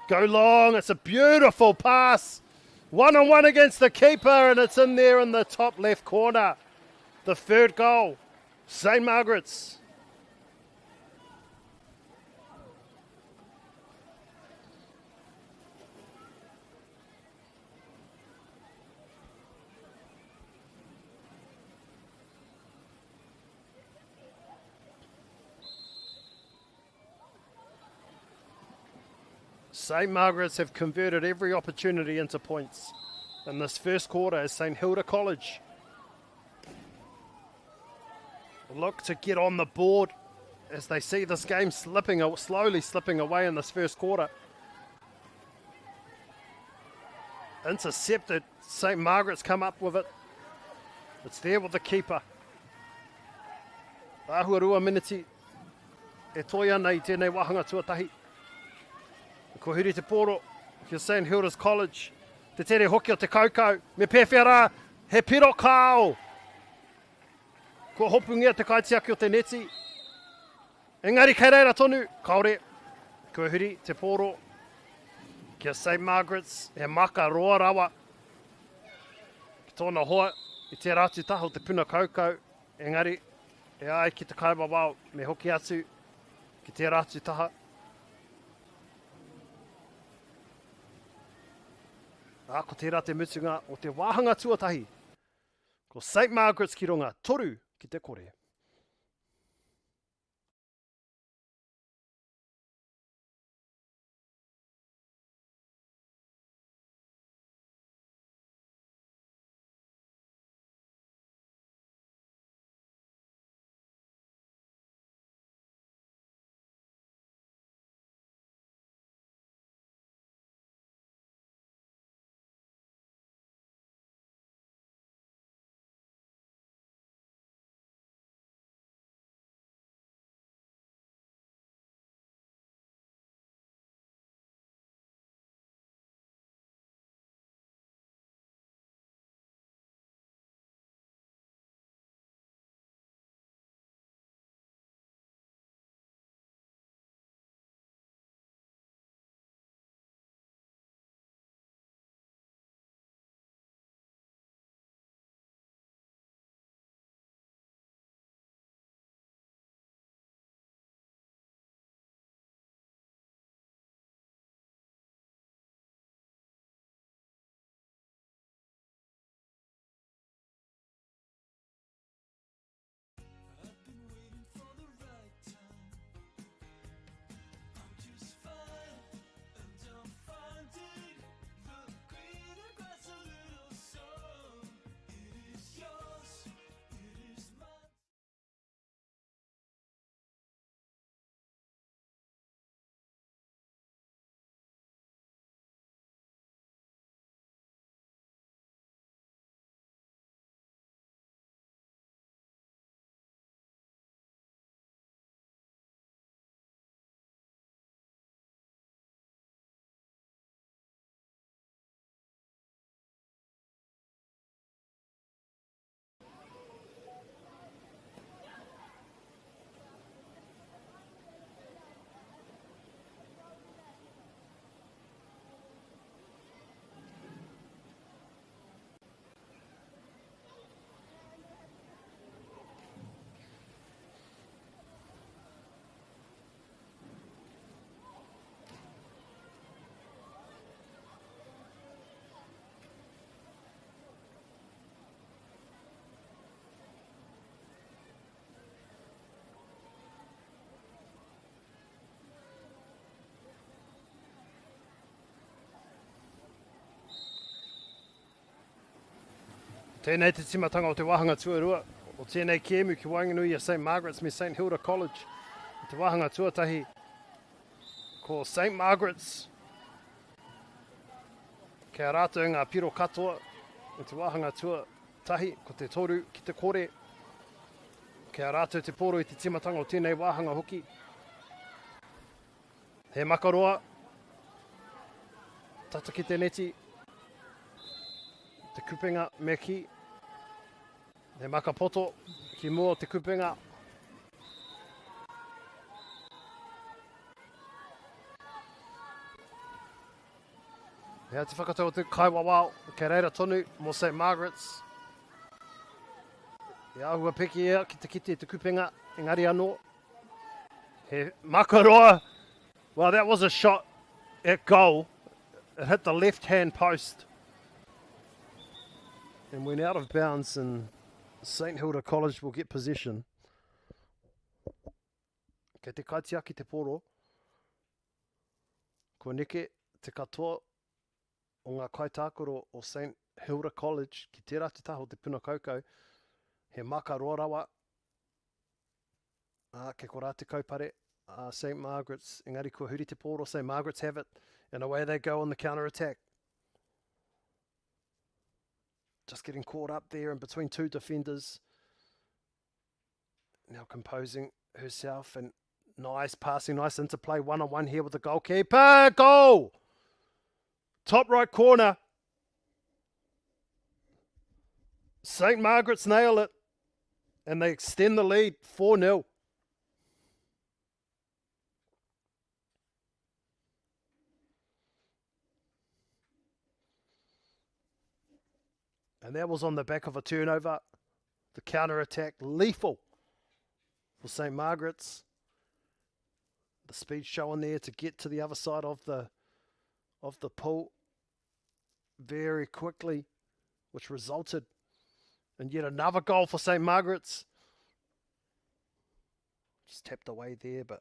go long. It's a beautiful pass, one-on-one against the keeper, and it's in there in the top left corner. The third goal, St Margaret's. St Margaret's have converted every opportunity into points in this first quarter as St Hilda College look to get on the board as they see this game slowly slipping away in this first quarter. Intercepted. St Margaret's come up with it. It's there with the keeper. Ahuarua miniti e toia nei tēnei wahanga tuatahi. Ko huri te poro ki St Hilda's College. Te tere hoki o te kaukau. Me pewhia rā, he piro kāo. Ko hopungia te kaitiaki o te neti. Engari kei reira tonu, kaore. Ko huri te poro ki St Margaret's. He maka roa rawa. Ki tōna hoa I te rātu taha o te puna kaukau. Engari, e ai ki te kaimawao. Me hoki atu ki te rātu taha. Ko tērā te mutunga o te wāhanga tuatahi. Ko St Margaret's ki runga toru ki te kore. Tēnei te timatanga o te wahanga tuarua. O tēnei kēmu ki Wainganui a St Margaret's me St Hilda College. I te wahanga tuatahi ko St Margaret's. Kia rātou ngā piro katoa. I te wahanga tuatahi ko te toru ki te kore. Kia rātou te poro i te timatanga o tēnei wahanga hoki. He makaroa. Tata ki te neti. Te kupenga me ki. He makapoto ki mua te kupenga. Hea te whakatau o te kaiwawao, kei reira tonu mo St Margaret's. He ahua peki ea ki te kite te kupenga, engari anō. He makaroa, well that was a shot at goal. It hit the left hand post. And went out of bounds and St Hilda College will get possession. Kei te kaitia ki te poro. Ko neke te katoa o ngā kaitākoro o St Hilda College ki tērā te taho te puna kaukau. He maka roa rawa. Ke korā te kaupare. St Margaret's. Engari kua huri te poro. St Margaret's have it. And away they go on the counter-attack. Just getting caught up there in between two defenders. Now composing herself and nice passing, nice interplay, one-on-one here with the goalkeeper. Goal! Top right corner. St Margaret's nail it. And they extend the lead 4-0. And that was on the back of a turnover. The counter-attack, lethal for St Margaret's. The speed showing there to get to the other side of the pool very quickly, which resulted in yet another goal for St Margaret's. Just tapped away there, but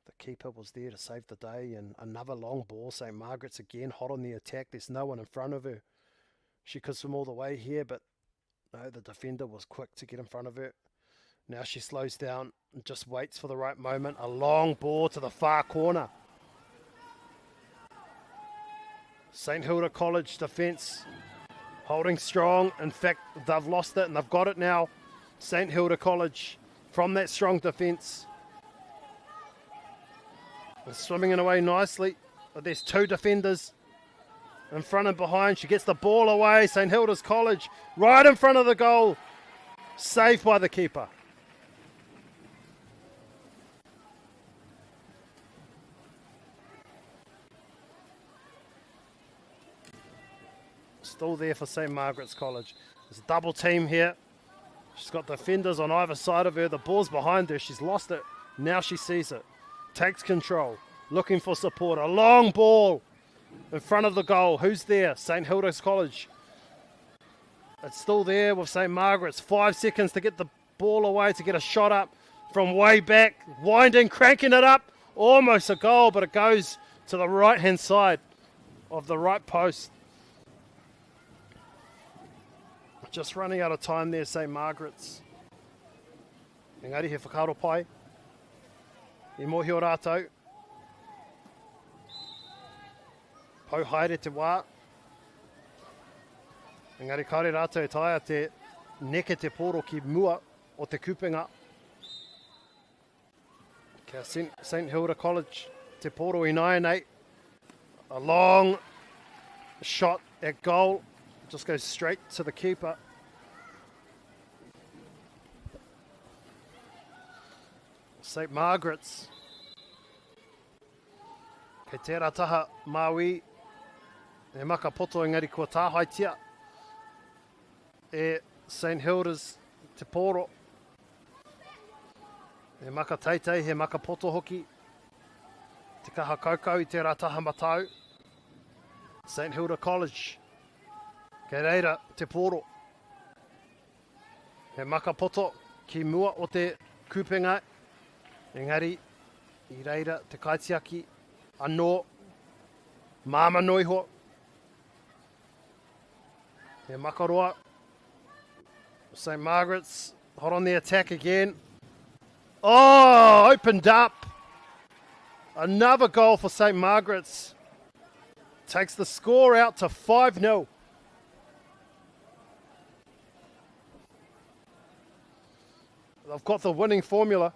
the keeper was there to save the day. And another long ball. St Margaret's again hot on the attack. There's no one in front of her. She could swim all the way here, but no, the defender was quick to get in front of her. Now she slows down and just waits for the right moment. A long ball to the far corner. St Hilda College defence holding strong. In fact, they've lost it and they've got it now. St Hilda College from that strong defence. They're swimming it away nicely. But there's two defenders in front and behind. She gets the ball away. St Hilda's College right in front of the goal. Saved by the keeper. Still there for St Margaret's College. There's a double team here. She's got defenders on either side of her. The ball's behind her. She's lost it. Now she sees it. Takes control. Looking for support. A long ball in front of the goal. Who's there? St Hilda's College. It's still there with St Margaret's. 5 seconds to get the ball away, to get a shot up from way back. Winding, cranking it up. Almost a goal, but it goes to the right-hand side of the right post. Just running out of time there, St Margaret's. Engari he whakaro pai. I mohi o rātou. Pau haere te wā. Engari kaore rātou e taia te neke te poro ki mua o te kupenga. Kia St Hilda College te poro I nai. A long shot at goal. Just goes straight to the keeper. St Margaret's. Kei tērā taha MΑΟRI. E makapoto engari kua tāhaitia. E St Hilda's te poro. E maka teitei, he makapoto hoki. Te kaha kaukau I tērā taha matau. St Hilda College. Kei reira te poro. He makapoto ki mua o te kupenga. Engari, I reira te kaitiaki anō māma noiho. He makaroa St Margaret's hot on the attack again. Oh, opened up. Another goal for St Margaret's. Takes the score out to 5-0. They've got the winning formula.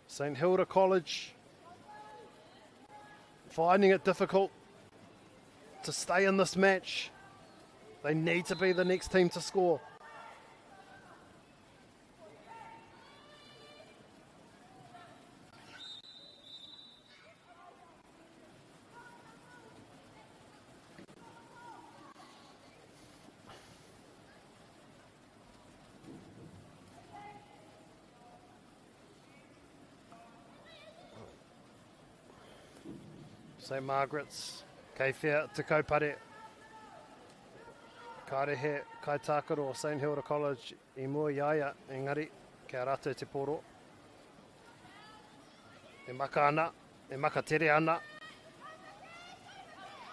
St Hilda College finding it difficult to stay in this match. They need to be the next team to score. St Margaret's, kei whea te kaupare. Karehe, kai tākaro, St Hilda College, I mua iaia, engari, kia rātou te poro. E maka ana, e maka tere ana.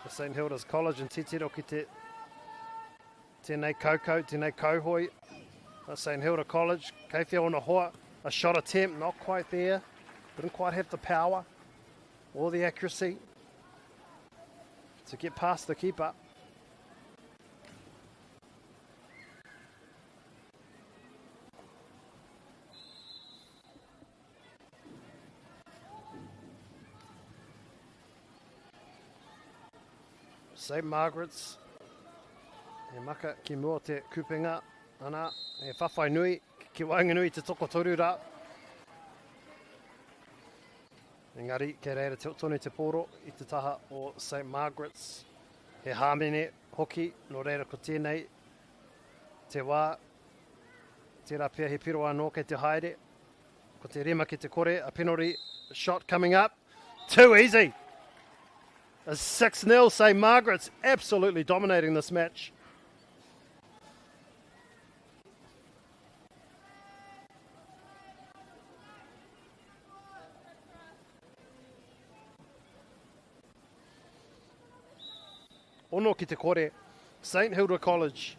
The St Hilda's College and titiro ki tēnei kaukau, tēnei kauhoi. St Hilda College, kei whea ona hoa, a shot attempt, not quite there. Didn't quite have the power or the accuracy to get past the keeper. St Margaret's, e maka ki mua te kupenga, ana, e whawhai nui, ki wainganui te toko toru rā. Engari, kei reira te tonu te poro I te taha o St Margaret's. He hāmene hoki, no reira ko tēnei, te wā, tērā pia he piro anō kei te haere, ko te rema ki te kore, a penalty shot coming up. Too easy! A 6-0, St Margaret's absolutely dominating this match. Ono ki te kore, St Hilda College.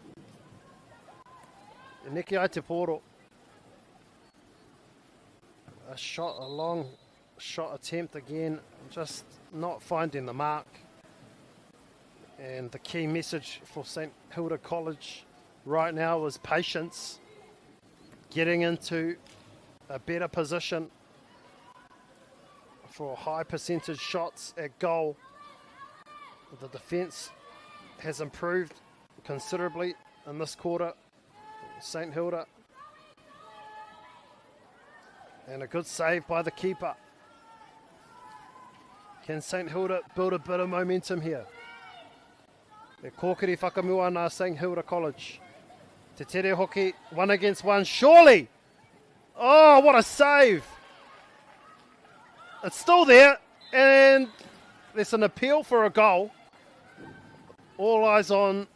E neki ai te poro. A long shot attempt again, just not finding the mark. And the key message for St Hilda College right now is patience. Getting into a better position for high percentage shots at goal. The defence has improved considerably in this quarter. St Hilda. And a good save by the keeper. Can St Hilda build a bit of momentum here? E kōkiri whakamua nā St Hilda College. Te tere hoki, 1 against 1, surely! Oh, what a save! It's still there, and there's an appeal for a goal. All eyes on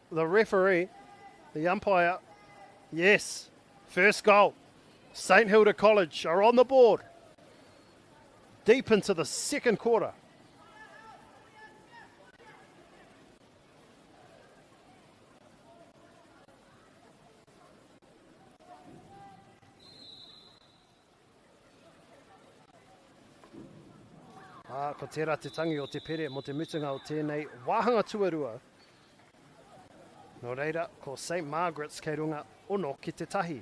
the referee, the umpire. Yes, first goal. St Hilda College are on the board. Deep into the second quarter. Ko tērā te tangi o te pere mo te mutunga o tēnei wāhanga tuarua. No reira, ko St Margaret's kei runga ono ki te tahi.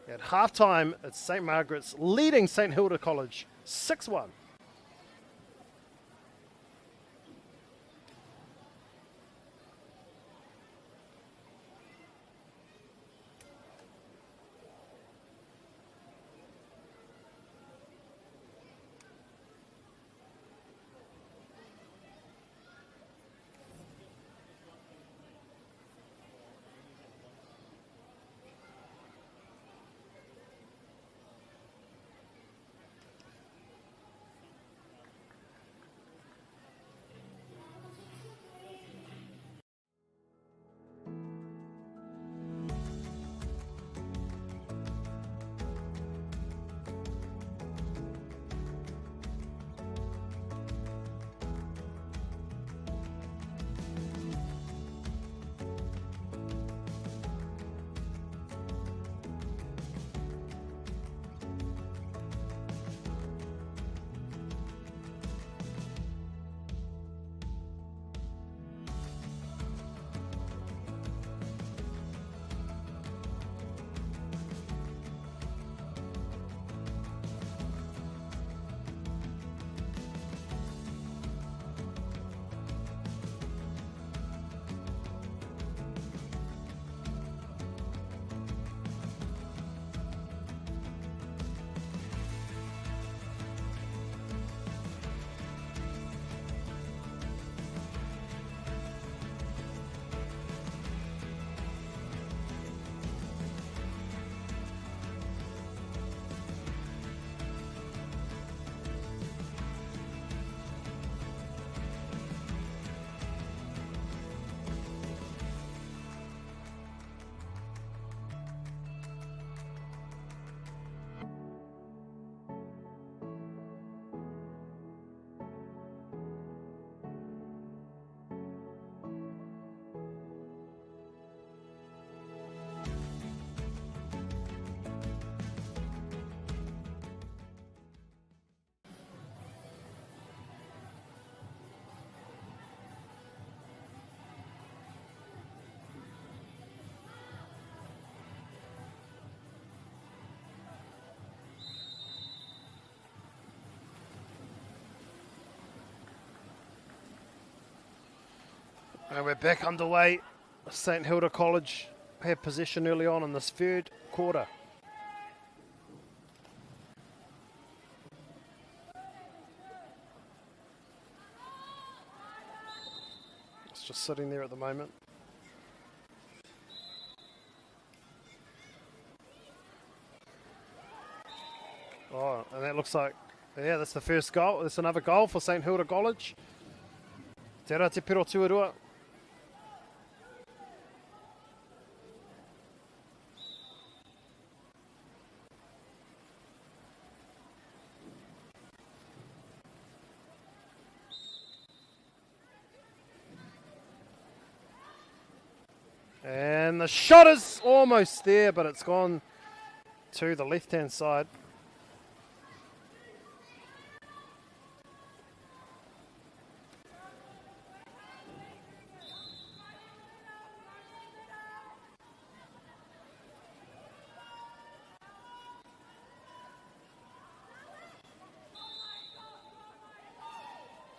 At half-time, it's St Margaret's leading St Hilda College 6-1. And we're back underway. St Hilda College had possession early on in this third quarter. It's just sitting there at the moment. Oh, and that looks like, yeah, that's the first goal. That's another goal for St Hilda College. Te ara te piro tuarua. And the shot is almost there, but it's gone to the left-hand side.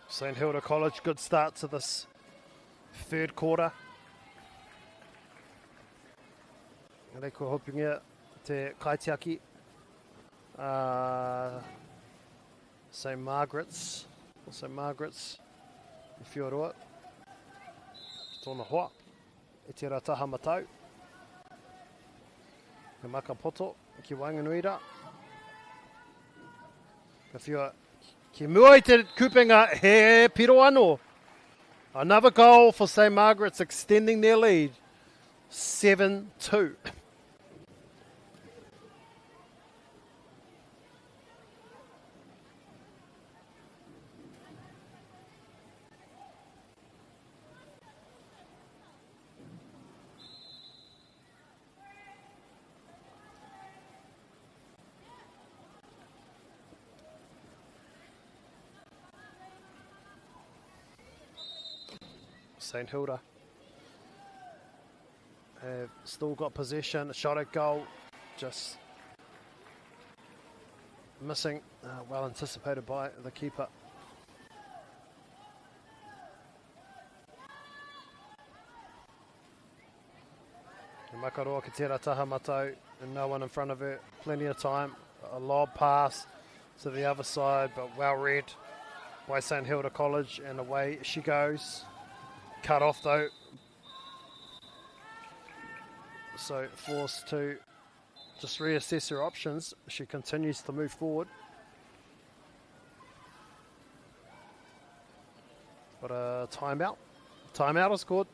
St Hilda College, good start to this third quarter. Rei ko hopinga te kaitiaki. St Margaret's. St Margaret's. I whiorua. Tōna hoa. E te rataha matau. He makapoto ki Wanganuira. Ka whiua. Ki mua I te kupenga he piro anō. Another goal for St Margaret's, extending their lead. 7-2. St Hilda have still got possession, a shot at goal, just missing, well anticipated by the keeper. Makaroa ki te rataha matau, and no one in front of her, plenty of time, a lob pass to the other side, but well read by St Hilda College, and away she goes. Cut off though, so forced to just reassess her options. She continues to move forward, but a timeout is called.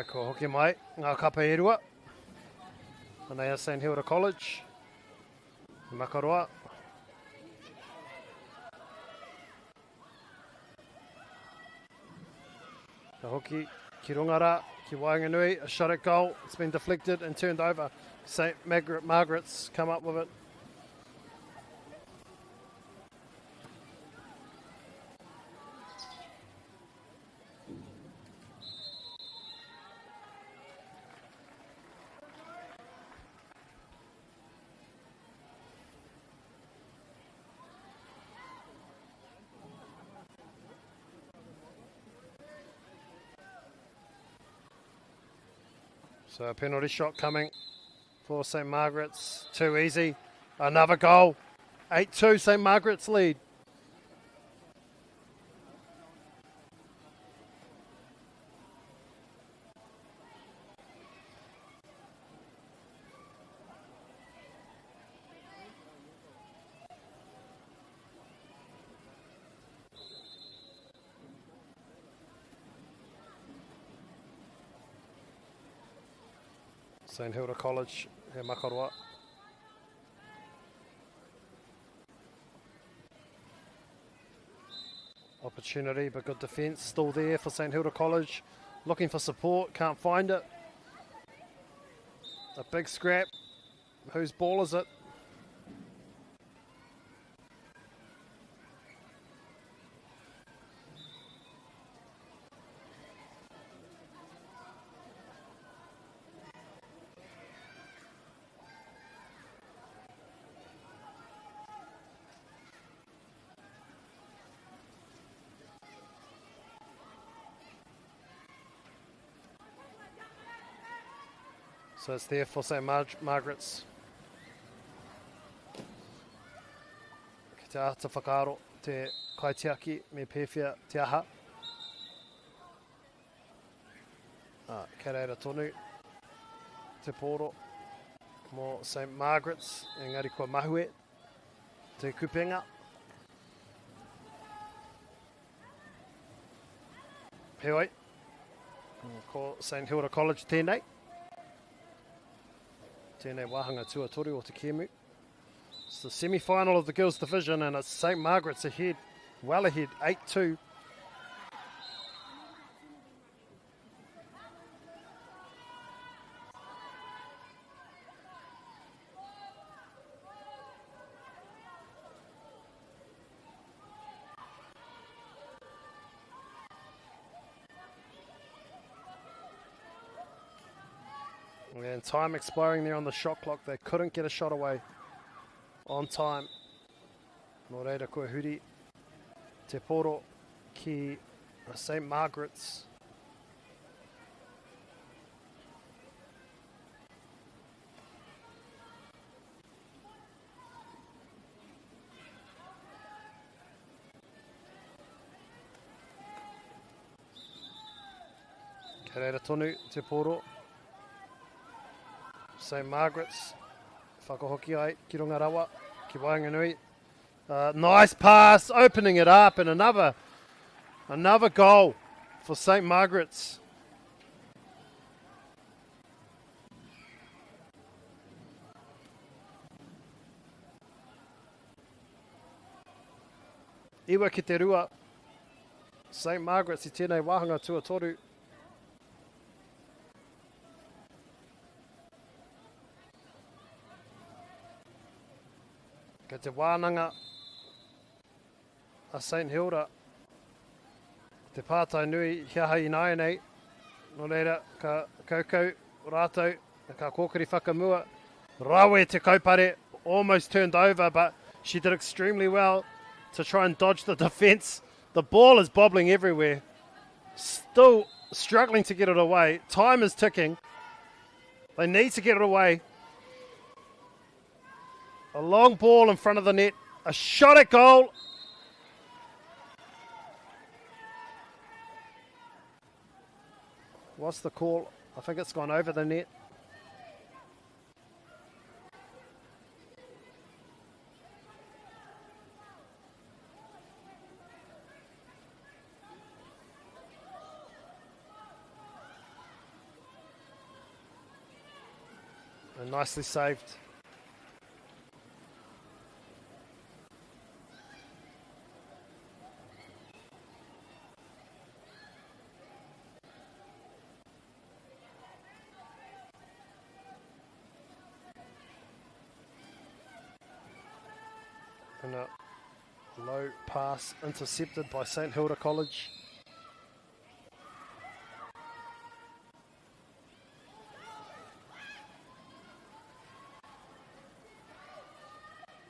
Ko hoki mai, ngā kapa e rua. Anei a St Hilda College. Makaroa. Ka hoki ki Rongara, ki Wainganui, a shot at goal. It's been deflected and turned over. St Margaret's come up with it. So a penalty shot coming for St Margaret's. Too easy. Another goal. 8-2 St Margaret's lead. St Hilda College, he Makaroa. Opportunity, but good defence still there for St Hilda College. Looking for support, can't find it. A big scrap. Whose ball is it? So it's there for St Margaret's. Ki te aha te whakaaro, te kaitiaki me pewhia te aha. Kei reira tonu, te poro mo St Margaret's, engari kua mahue, te kupenga. Heoi, ko St Hilda College tēnei. Tēnei wāhanga tuatoru o te Kēmu. It's the semi-final of the girls' division and it's St Margaret's ahead, well ahead, 8-2. And time expiring there on the shot clock. They couldn't get a shot away on time. Nō reira kua huri te poro ki St Margaret's. Kei reira tonu te poro. St Margaret's, whakahoki ai, ki runga rawa, ki Wainganui. Nice pass, opening it up, and another goal for St Margaret's. Iwa ki te rua, St Margaret's I tēnei wāhanga tuatoru. Kei te wānanga a St Hilda. Te pātai nui hiaha I nai nei. Nō reira, ka kaukau rātou, ka kōkiri whakamua. Rawe te kaupare, almost turned over, but she did extremely well to try and dodge the defence. The ball is bobbling everywhere. Still struggling to get it away. Time is ticking. They need to get it away. A long ball in front of the net. A shot at goal. What's the call? I think it's gone over the net. And nicely saved. And a low pass intercepted by St Hilda College.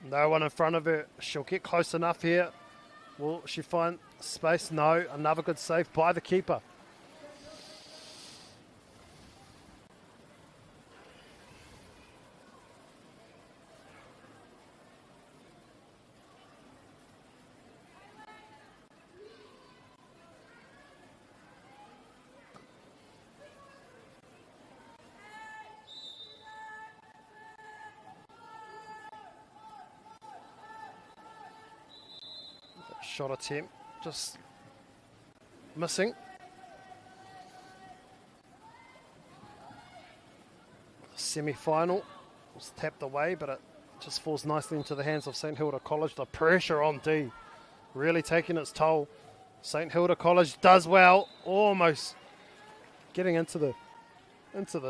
No one in front of her. She'll get close enough here. Will she find space? No. Another good save by the keeper. Shot attempt, just missing. Semi-final was tapped away, but it just falls nicely into the hands of St Hilda College. The pressure on D really taking its toll. St Hilda College does well, almost getting into the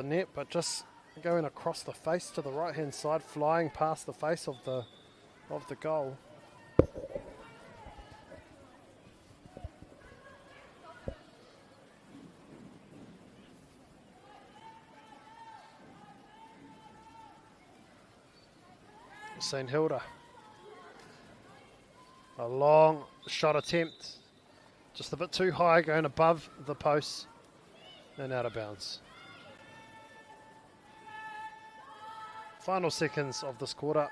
net, but just going across the face to the right hand side, flying past the face of the goal. St Hilda. A long shot attempt. Just a bit too high, going above the post and out of bounds. Final seconds of this quarter.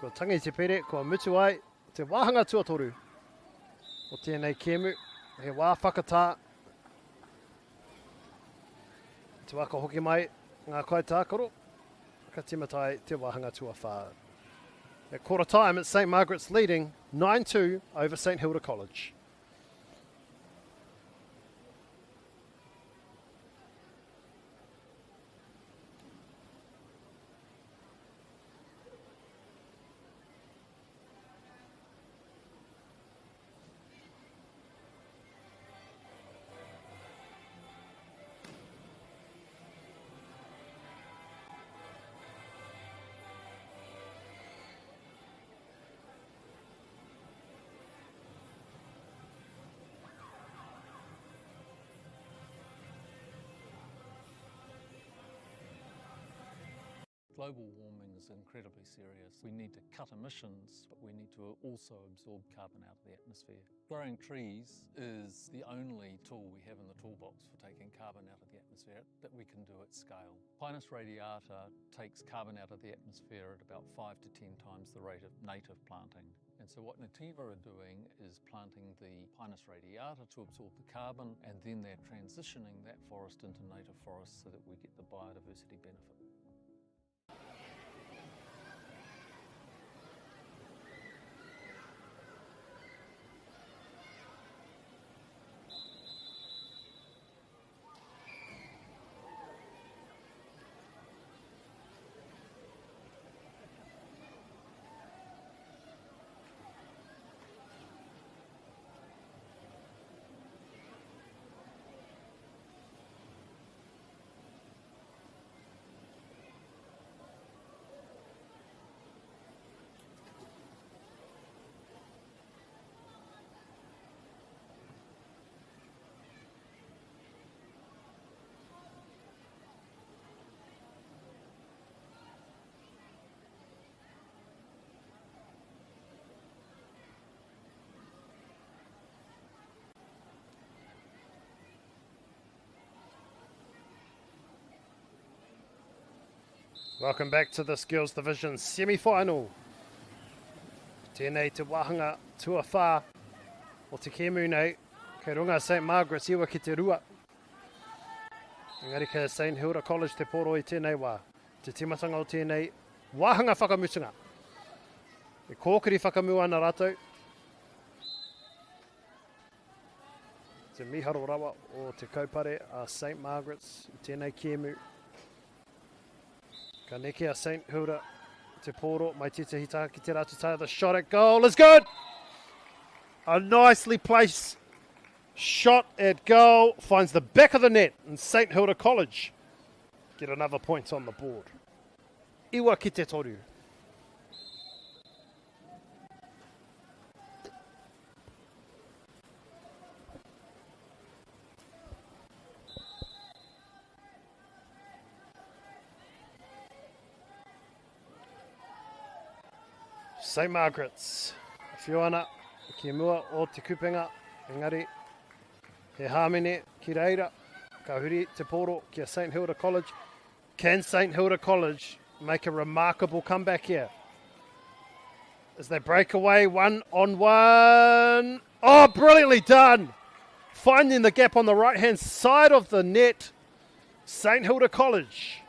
Ko tangi te pere, ko mutu ai, te wāhanga tuatoru. O tēnei kēmu, he wā whakatā. Te waka hoki mai, ngā kai tākaro. Ka timatai te wāhanga tuawhā. At quarter time, it's St Margaret's leading 9-2 over St Hilda College. Global warming is incredibly serious. We need to cut emissions, but we need to also absorb carbon out of the atmosphere. Growing trees is the only tool we have in the toolbox for taking carbon out of the atmosphere that we can do at scale. Pinus radiata takes carbon out of the atmosphere at about 5 to 10 times the rate of native planting. And so what Nativa are doing is planting the Pinus radiata to absorb the carbon, and then they're transitioning that forest into native forests so that we get the biodiversity benefit. Welcome back to this Girls Division semi-final. Tēnei te wāhanga tuawhā o te kēmu nei, kei runga St Margaret's iwa ki te rua. Engari kei St Hilda College te poro i tēnei wā. Te timatanga o tēnei wāhanga whakamutunga. E kōkiri whakamua ana rātou. Te miharo rawa o te kaupare a St Margaret's i tēnei kēmu. Ka neke a St Hilda te poro, mai te hita ki te rātutai. The shot at goal is good! A nicely placed shot at goal finds the back of the net, and St Hilda College get another point on the board. Iwa ki te toru. St Margaret's, whiana, ki mua o te kupenga, engari, he hāmene ki reira, ka huri te poro ki a St Hilda College. Can St Hilda College make a remarkable comeback here? As they break away 1-on-1. Oh, brilliantly done! Finding the gap on the right-hand side of the net. St Hilda College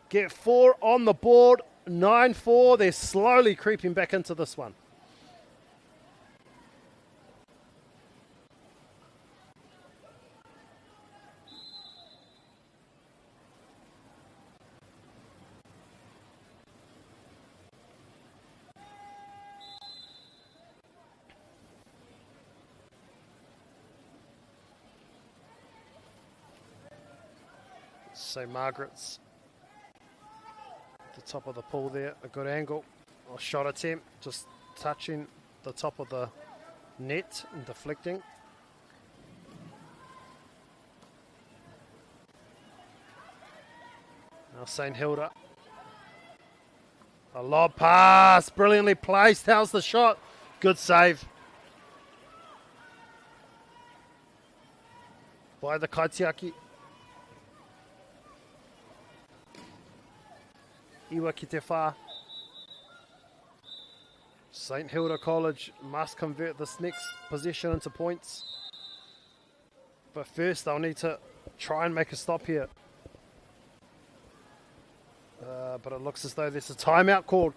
get 4 on the board. 9-4, they're slowly creeping back into this one. St Margaret's at the top of the pool there, a good angle. A shot attempt, just touching the top of the net and deflecting. Now St Hilda. A lob pass, brilliantly placed. How's the shot? Good save by the Kaitiaki. Iwa ki te whā. St Hilda College must convert this next possession into points. But first they'll need to try and make a stop here. But it looks as though there's a timeout called.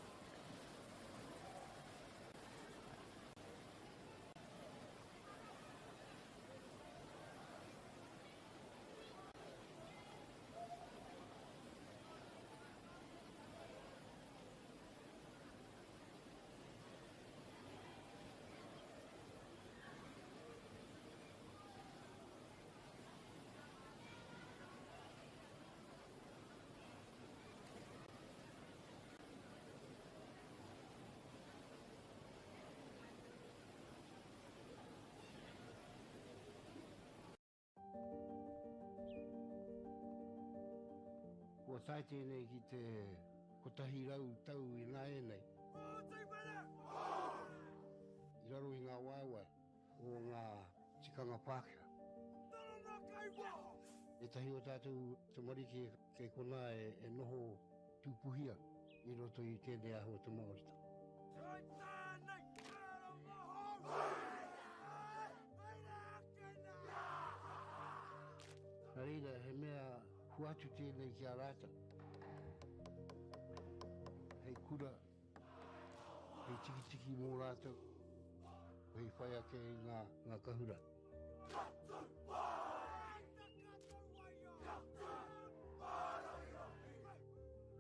Kua tai tēnei ki te kotahi rau tau I nā e nei. I raro I ngā waiwai o ngā tikanga Pākehā. E tahi o tātou te marike kei kona e noho tūpuhia I roto I tēnei aho te MāORI. Nā reira, he mea huatu tēnei ki a rāta. Hei kura, hei tiki mō rātou, hei whai ake ngā kahura.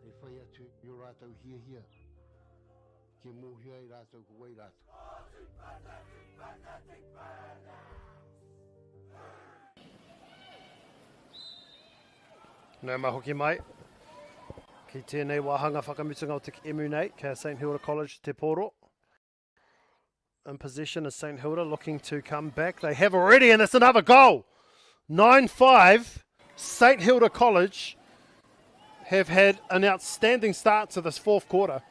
Hei whai atu I o rātou hia, ke mōhia I rātou ko wai rātou. Nau mahoki mai. Ki tēnei wāhanga whakamutunga o te emu nei, kia St Hilda College te poro. In possession is St Hilda looking to come back. They have already, and it's another goal. 9-5. St Hilda College have had an outstanding start to this fourth quarter.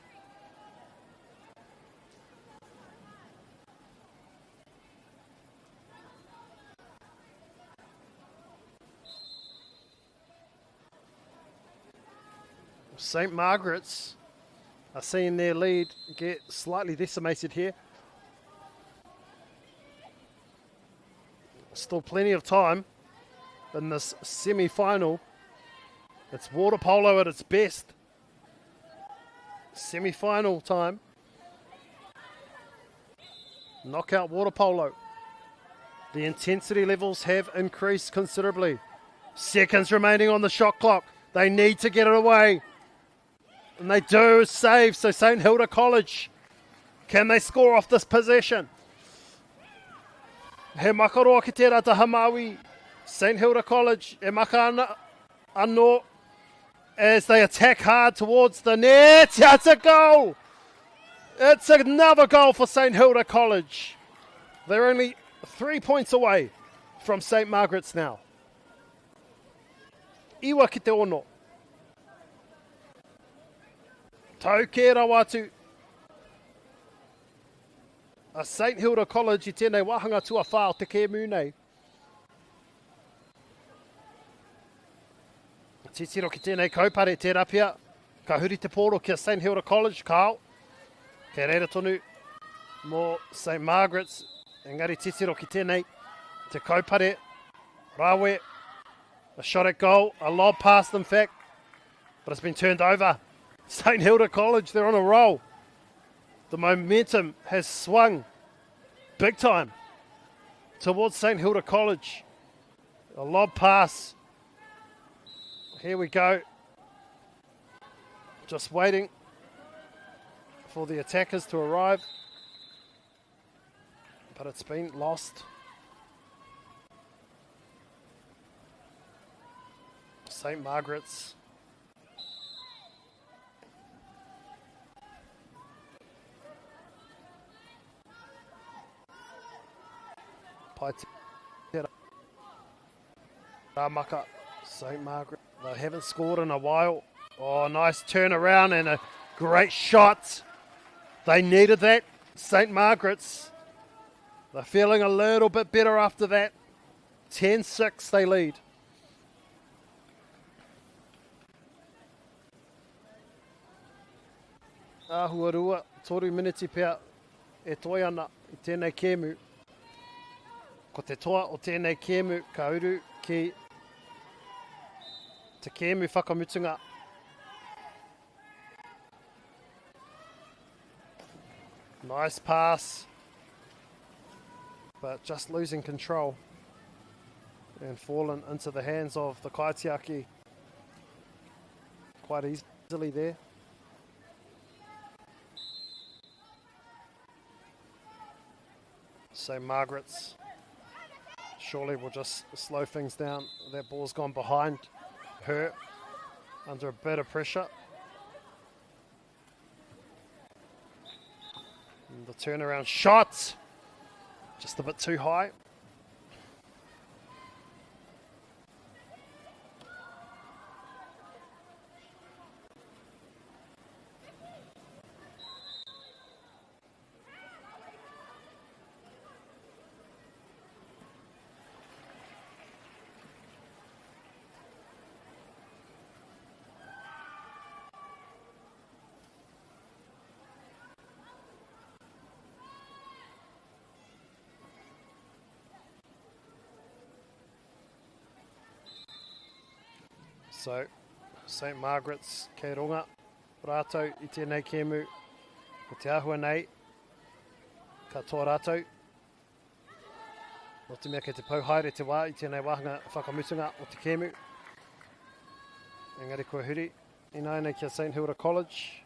St Margaret's are seeing their lead get slightly decimated here. Still plenty of time in this semi-final. It's water polo at its best. Semi-final time. Knockout water polo. The intensity levels have increased considerably. Seconds remaining on the shot clock. They need to get it away. And they do save, so St Hilda College, can they score off this possession? He makaroa ki te rata Hamawi, St Hilda College, e maka anō as they attack hard towards the net. It's a goal! It's another goal for St Hilda College. They're only 3 points away from St Margaret's now. Iwa ki te ono. Tau ke rawatu. A St Hilda College I tēnei wahanga tua whāo te kēmu nei. Titiro ki tēnei kaupare te rapia. Ka huri te poro ki a St Hilda College, kao. Ke reira tonu mō St Margaret's. Engari titiro ki tēnei te kaupare. Rawe. A shot at goal. A lob past, in fact. But it's been turned over. St Hilda College, they're on a roll. The momentum has swung big time towards St Hilda College. A lob pass. Here we go. Just waiting for the attackers to arrive. But it's been lost. St. Margaret's. Ramaka, St. Margaret. They haven't scored in a while. Oh, nice turnaround and a great shot. They needed that. St. Margaret's. They're feeling a little bit better after that. 10-6 they lead. Ahuarua, toru miniti pia e toi ana I tēnei kēmu. Ko te toa o tēnei kēmu ka uru ki te kēmu whakamutunga. Nice pass, but just losing control and fallen into the hands of the kaitiaki quite easily there. St. Margaret's surely will just slow things down. That ball's gone behind her under a bit of pressure. And the turnaround shot, just a bit too high. So, St. Margaret's, kei runga, rātou I tēnei kēmu, ko te ahua nei, ka tō rātou. No te mea kei te pauhaere te wā I tēnei wāhanga whakamutunga o te kēmu. Engari kua huri, I nai nei kia St. Hilda College.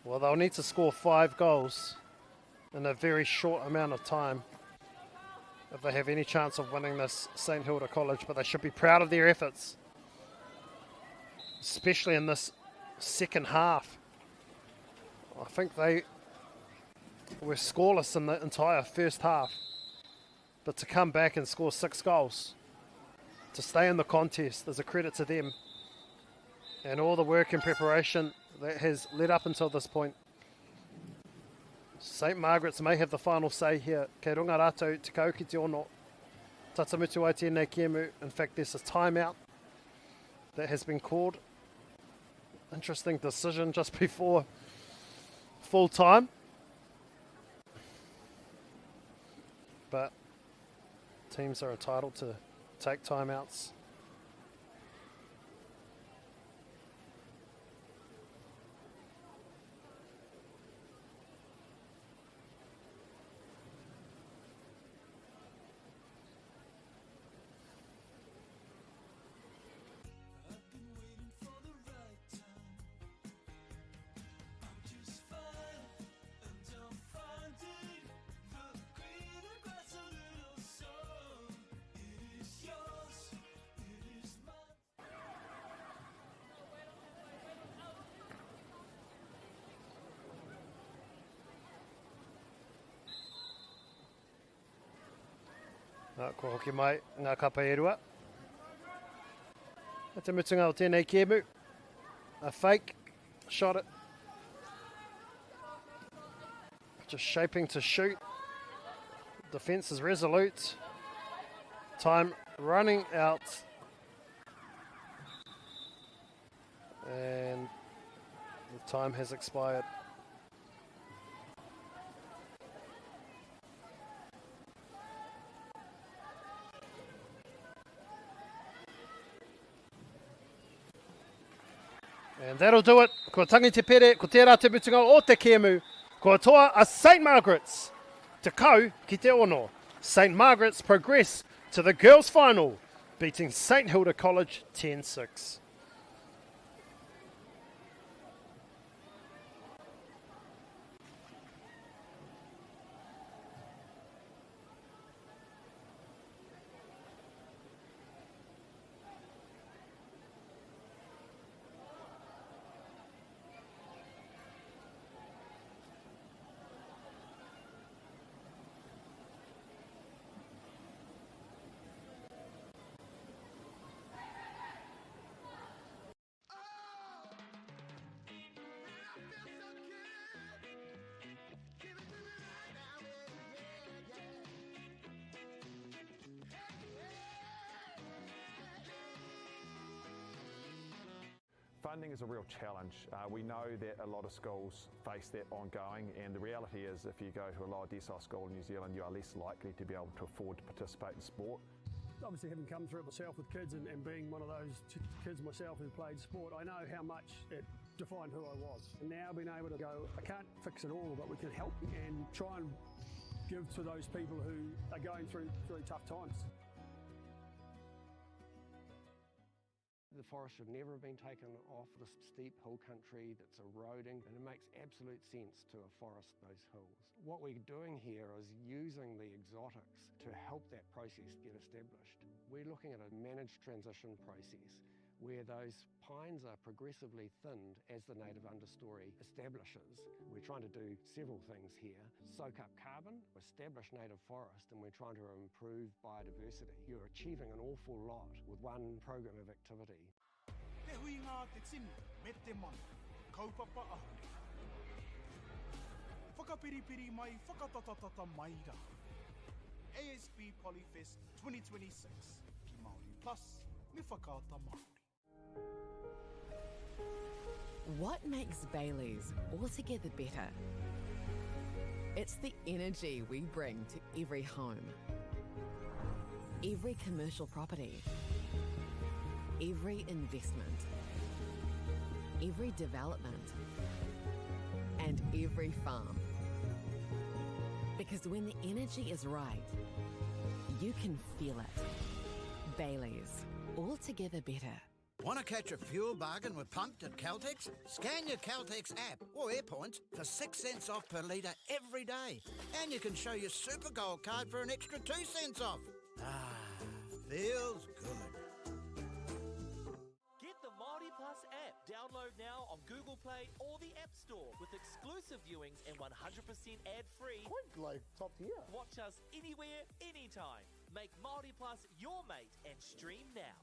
Well, they'll need to score 5 goals in a very short amount of time if they have any chance of winning this St. Hilda College, but they should be proud of their efforts, especially in this second half. I think they were scoreless in the entire first half, but to come back and score 6 goals, to stay in the contest, is a credit to them and all the work and preparation that has led up until this point. St. Margaret's may have the final say here. Kei runga rātou te kau ki te ono. Tatamutu ai tēnei kēmu. In fact, there's a timeout that has been called. Interesting decision just before full time. But teams are entitled to take timeouts. Ko hoki mai ngā kapa e rua. E te mutunga o tēnei kēmu. A fake shot it. Just shaping to shoot. Defence is resolute. Time running out. And the time has expired. And that'll do it. Ko tangi te pere, ko tērā te mutunga o te kēmu. Ko toa a St. Margaret's. Te kau ki te ono. St. Margaret's progress to the girls' final, beating St. Hilda College 10-6. funding is a real challenge. We know that a lot of schools face that ongoing, and the reality is if you go to a lower decile school in New Zealand, you are less likely to be able to afford to participate in sport. Obviously, having come through it myself with kids and being one of those kids myself who played sport, I know how much it defined who I was. And now being able to go, I can't fix it all, but we can help and try and give to those people who are going through really tough times. The forest should never have been taken off this steep hill country that's eroding, and it makes absolute sense to afforest those hills. What we're doing here is using the exotics to help that process get established. We're looking at a managed transition process where those pines are progressively thinned as the native understory establishes. We're trying to do several things here. Soak up carbon, establish native forest, and we're trying to improve biodiversity. You're achieving an awful lot with one program of activity. Te hui ngā te tini, me te mana, kaupapa ahuri. Whakapiripiri mai, whakatatatata mai rā. ASB Polyfest 2026, ki Māori Plus, me whakaata Māori. What makes Bailey's altogether better? It's the energy we bring to every home, every commercial property, every investment, every development, and every farm. Because when the energy is right, you can feel it. Bailey's, altogether better. Want to catch a fuel bargain with Pumped at Caltex? Scan your Caltex app or AirPoints for 6 cents off per litre every day. And you can show your Super Gold card for an extra 2 cents off. Ah, feels good. Get the MāORI Plus app. Download now on Google Play or the App Store with exclusive viewings and 100% ad-free. Quite like top tier. Watch us anywhere, anytime. Make MāORI Plus your mate and stream now.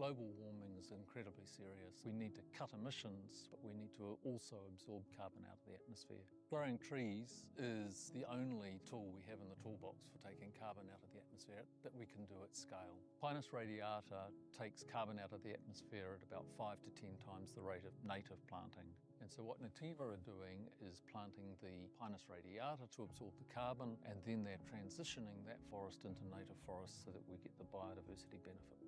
Global warming is incredibly serious. We need to cut emissions, but we need to also absorb carbon out of the atmosphere. Growing trees is the only tool we have in the toolbox for taking carbon out of the atmosphere that we can do at scale. Pinus radiata takes carbon out of the atmosphere at about 5 to 10 times the rate of native planting. And so what Nativa are doing is planting the Pinus radiata to absorb the carbon, and then they're transitioning that forest into native forest so that we get the biodiversity benefit.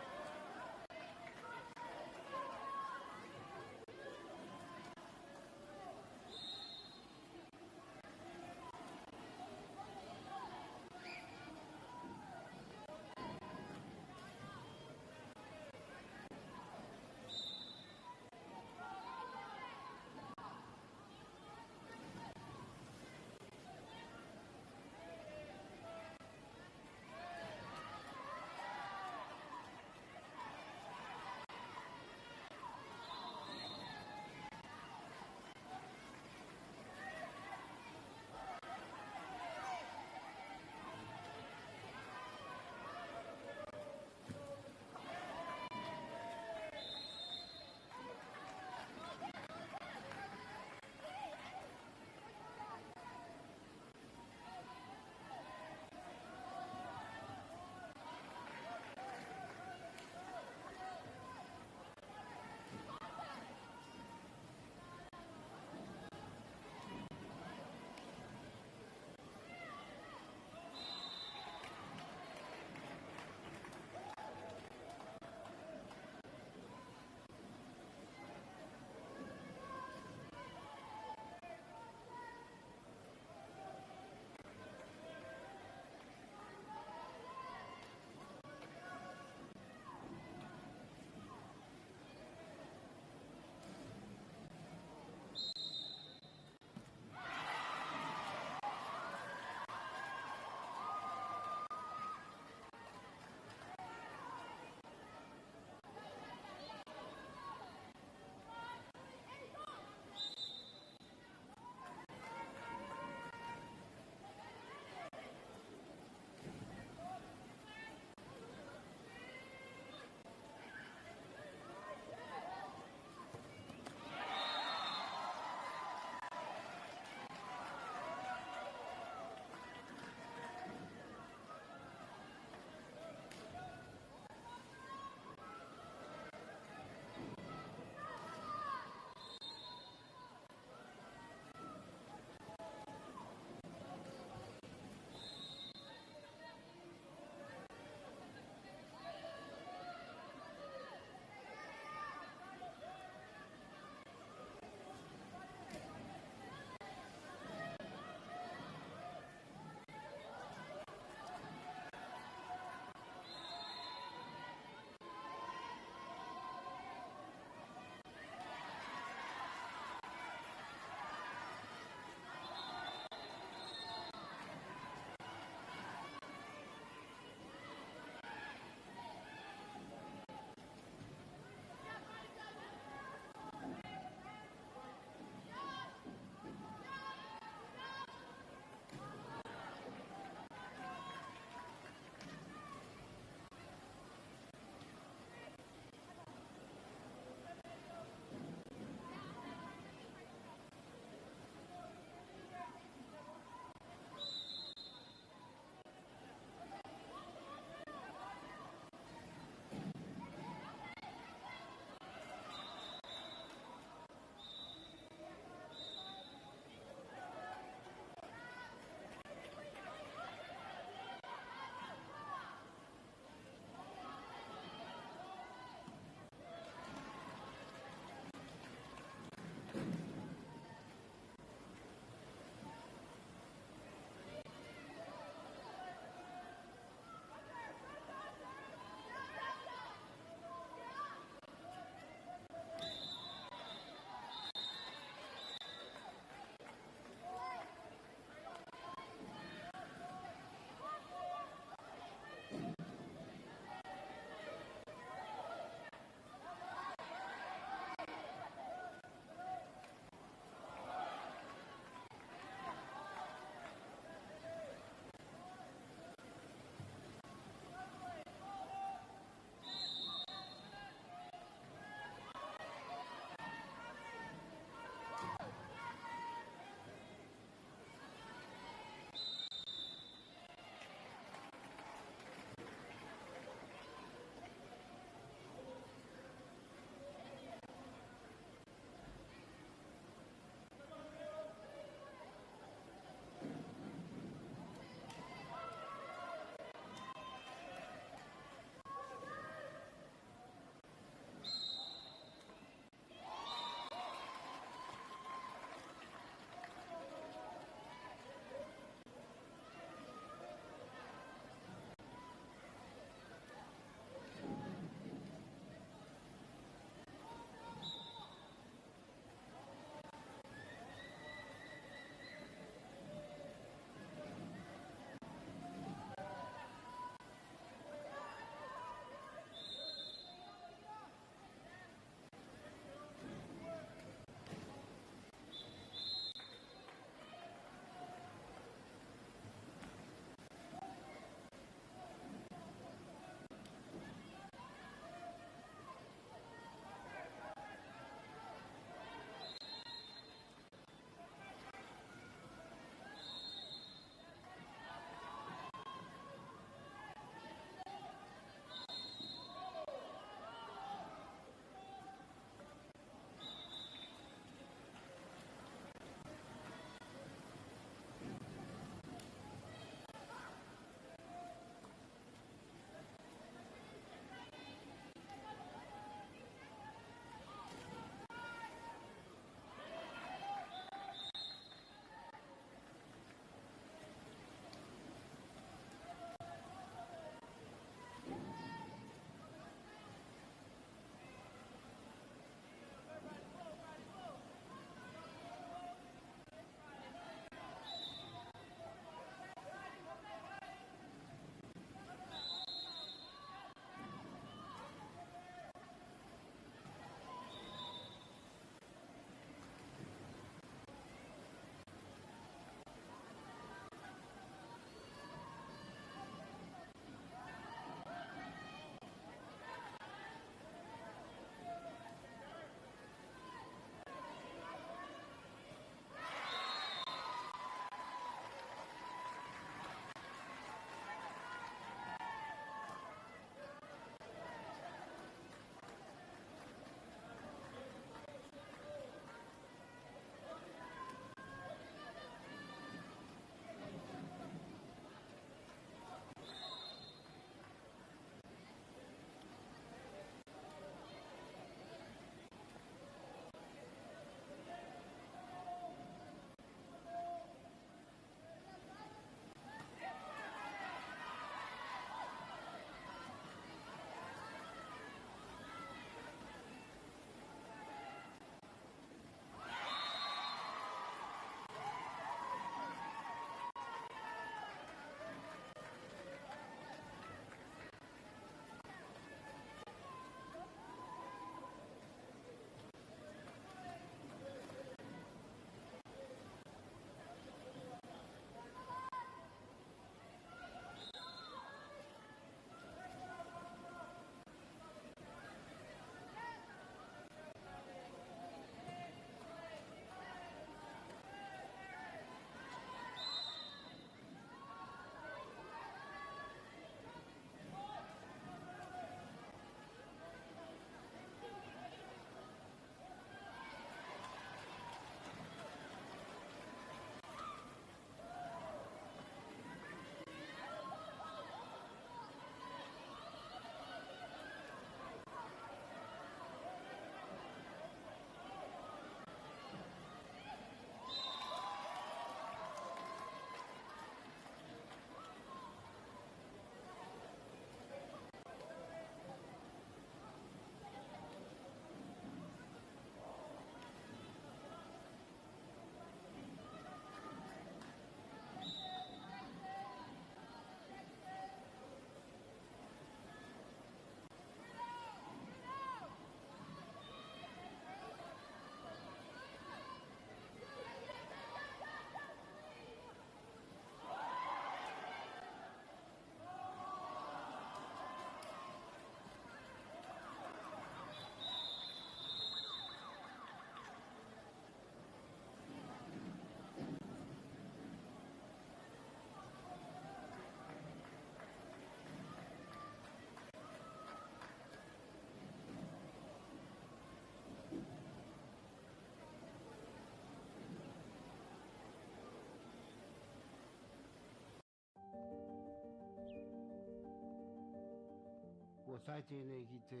Ko tai tēnei ki te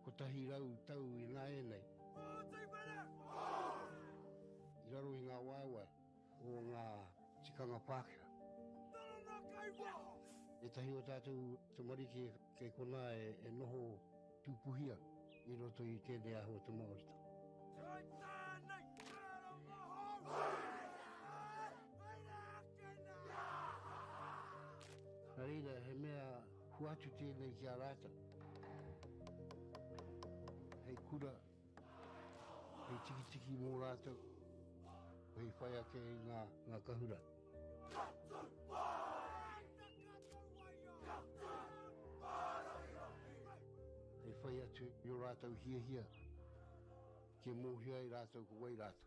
kotahi rau tau I ngā e nei. I raro I ngā waiwai o ngā tikanga Pākehā. E tahi o tātou te marike kei kona e noho tūpuhia I roto I tēnei aho te MāORI. Nā reira, he mea huatu tēnei ki a rāta. Hei kura, hei tiki mō rātou, hei whaia kei ngā kahura. Hei whai atu I o rātou hia, ke mōhia I rātou ko wai rātou.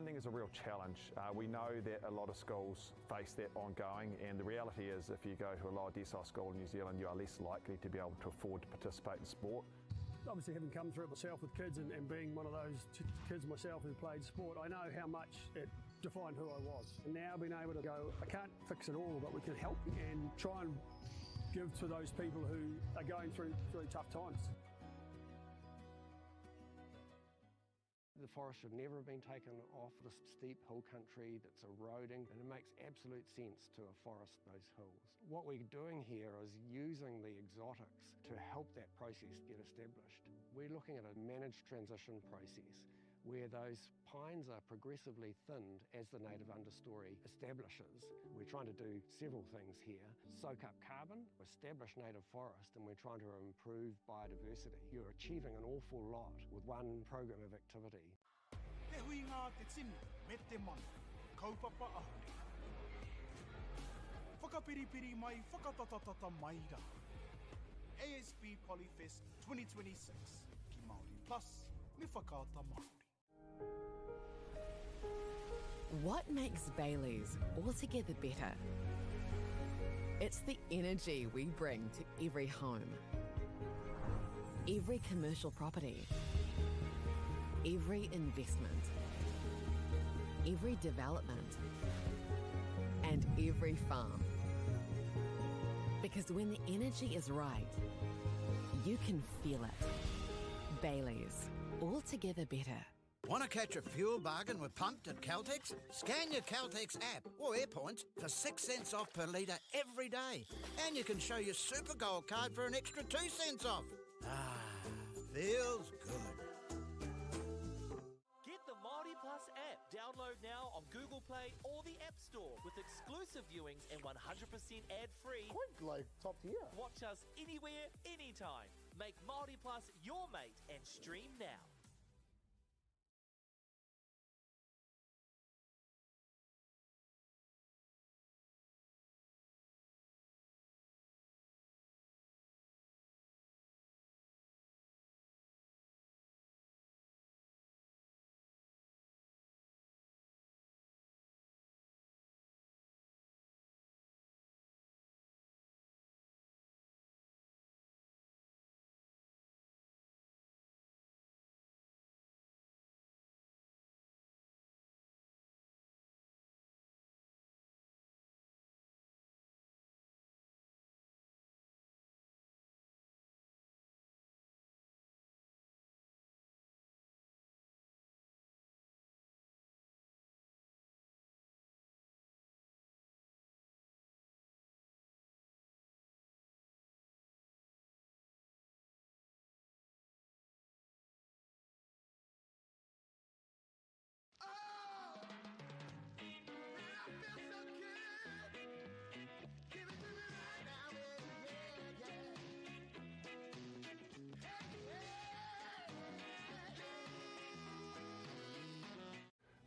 Funding is a real challenge. We know that a lot of schools face that ongoing, and the reality is if you go to a lower decile school in New Zealand, you are less likely to be able to afford to participate in sport. Obviously, having come through it myself with kids and being one of those kids myself who played sport, I know how much it defined who I was. And now being able to go, I can't fix it all, but we can help and try and give to those people who are going through really tough times. The forest should never have been taken off this steep hill country that's eroding, and it makes absolute sense to afforest those hills. What we're doing here is using the exotics to help that process get established. We're looking at a managed transition process where those pines are progressively thinned as the native understory establishes. We're trying to do several things here. Soak up carbon, establish native forest, and we're trying to improve biodiversity. You're achieving an awful lot with one program of activity. Te hui ngā te tini, me te mana, kaupapa ahuri. Whakapiripiri mai, whakatatatata mai rā. ASB Polyfest 2026, ki Māori Plus, me whakaata Māori. What makes Bailey's altogether better? It's the energy we bring to every home, every commercial property, every investment, every development, and every farm. Because when the energy is right, you can feel it. Bailey's, altogether better. Want to catch a fuel bargain with Pumped at Caltex? Scan your Caltex app or AirPoints for 6 cents off per litre every day. And you can show your Super Gold card for an extra 2 cents off. Ah, feels good. Get the MāORI Plus app. Download now on Google Play or the App Store with exclusive viewings and 100% ad-free. Quite like top tier. Watch us anywhere, anytime. Make MāORI Plus your mate and stream now.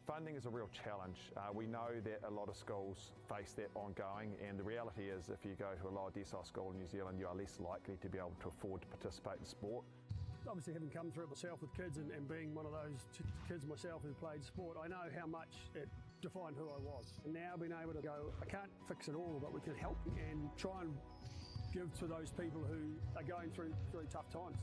Funding is a real challenge. We know that a lot of schools face that ongoing, and the reality is if you go to a lower decile school in New Zealand, you are less likely to be able to afford to participate in sport. Obviously, having come through it myself with kids and being one of those kids myself who played sport, I know how much it defined who I was. And now being able to go, I can't fix it all, but we can help and try and give to those people who are going through really tough times.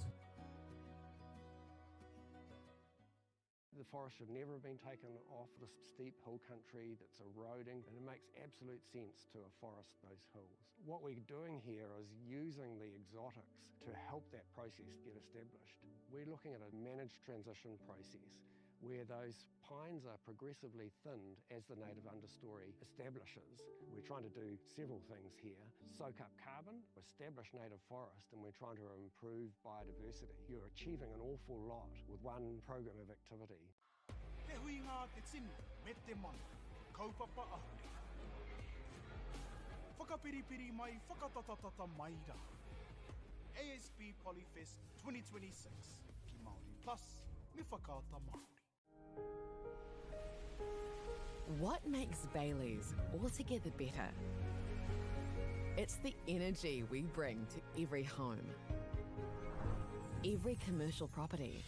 The forest should never have been taken off this steep hill country that's eroding, and it makes absolute sense to afforest those hills. What we're doing here is using the exotics to help that process get established. We're looking at a managed transition process where those pines are progressively thinned as the native understory establishes. We're trying to do several things here. Soak up carbon, establish native forest, and we're trying to improve biodiversity. You're achieving an awful lot with one program of activity. Te hui ngā te tini, me te mana, kaupapa ahuri. Whakapiripiri mai, whakatatatata mai rā. ASB Polyfest 2026, ki Māori Plus, me whakaata Māori. What makes Bailey's altogether better? It's the energy we bring to every home, every commercial property,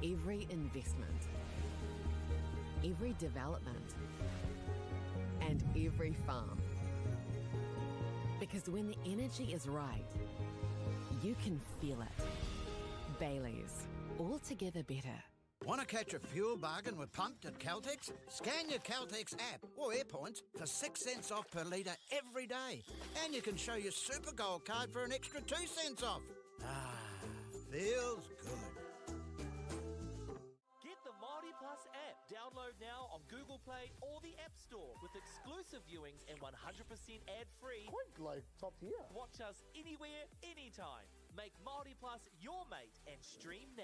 every investment, every development and every farm. Because when the energy is right, you can feel it. Bailey's, altogether better. Want to catch a fuel bargain with Pumped at Caltex? Scan your Caltex app or AirPoints for 6 cents off per litre every day. And you can show your Super Gold card for an extra 2 cents off. Ah, feels good. Get the MāORI Plus app. Download now on Google Play or the App Store with exclusive viewings and 100% ad-free. Quite like top tier. Watch us anywhere, anytime. Make MāORI Plus your mate and stream now.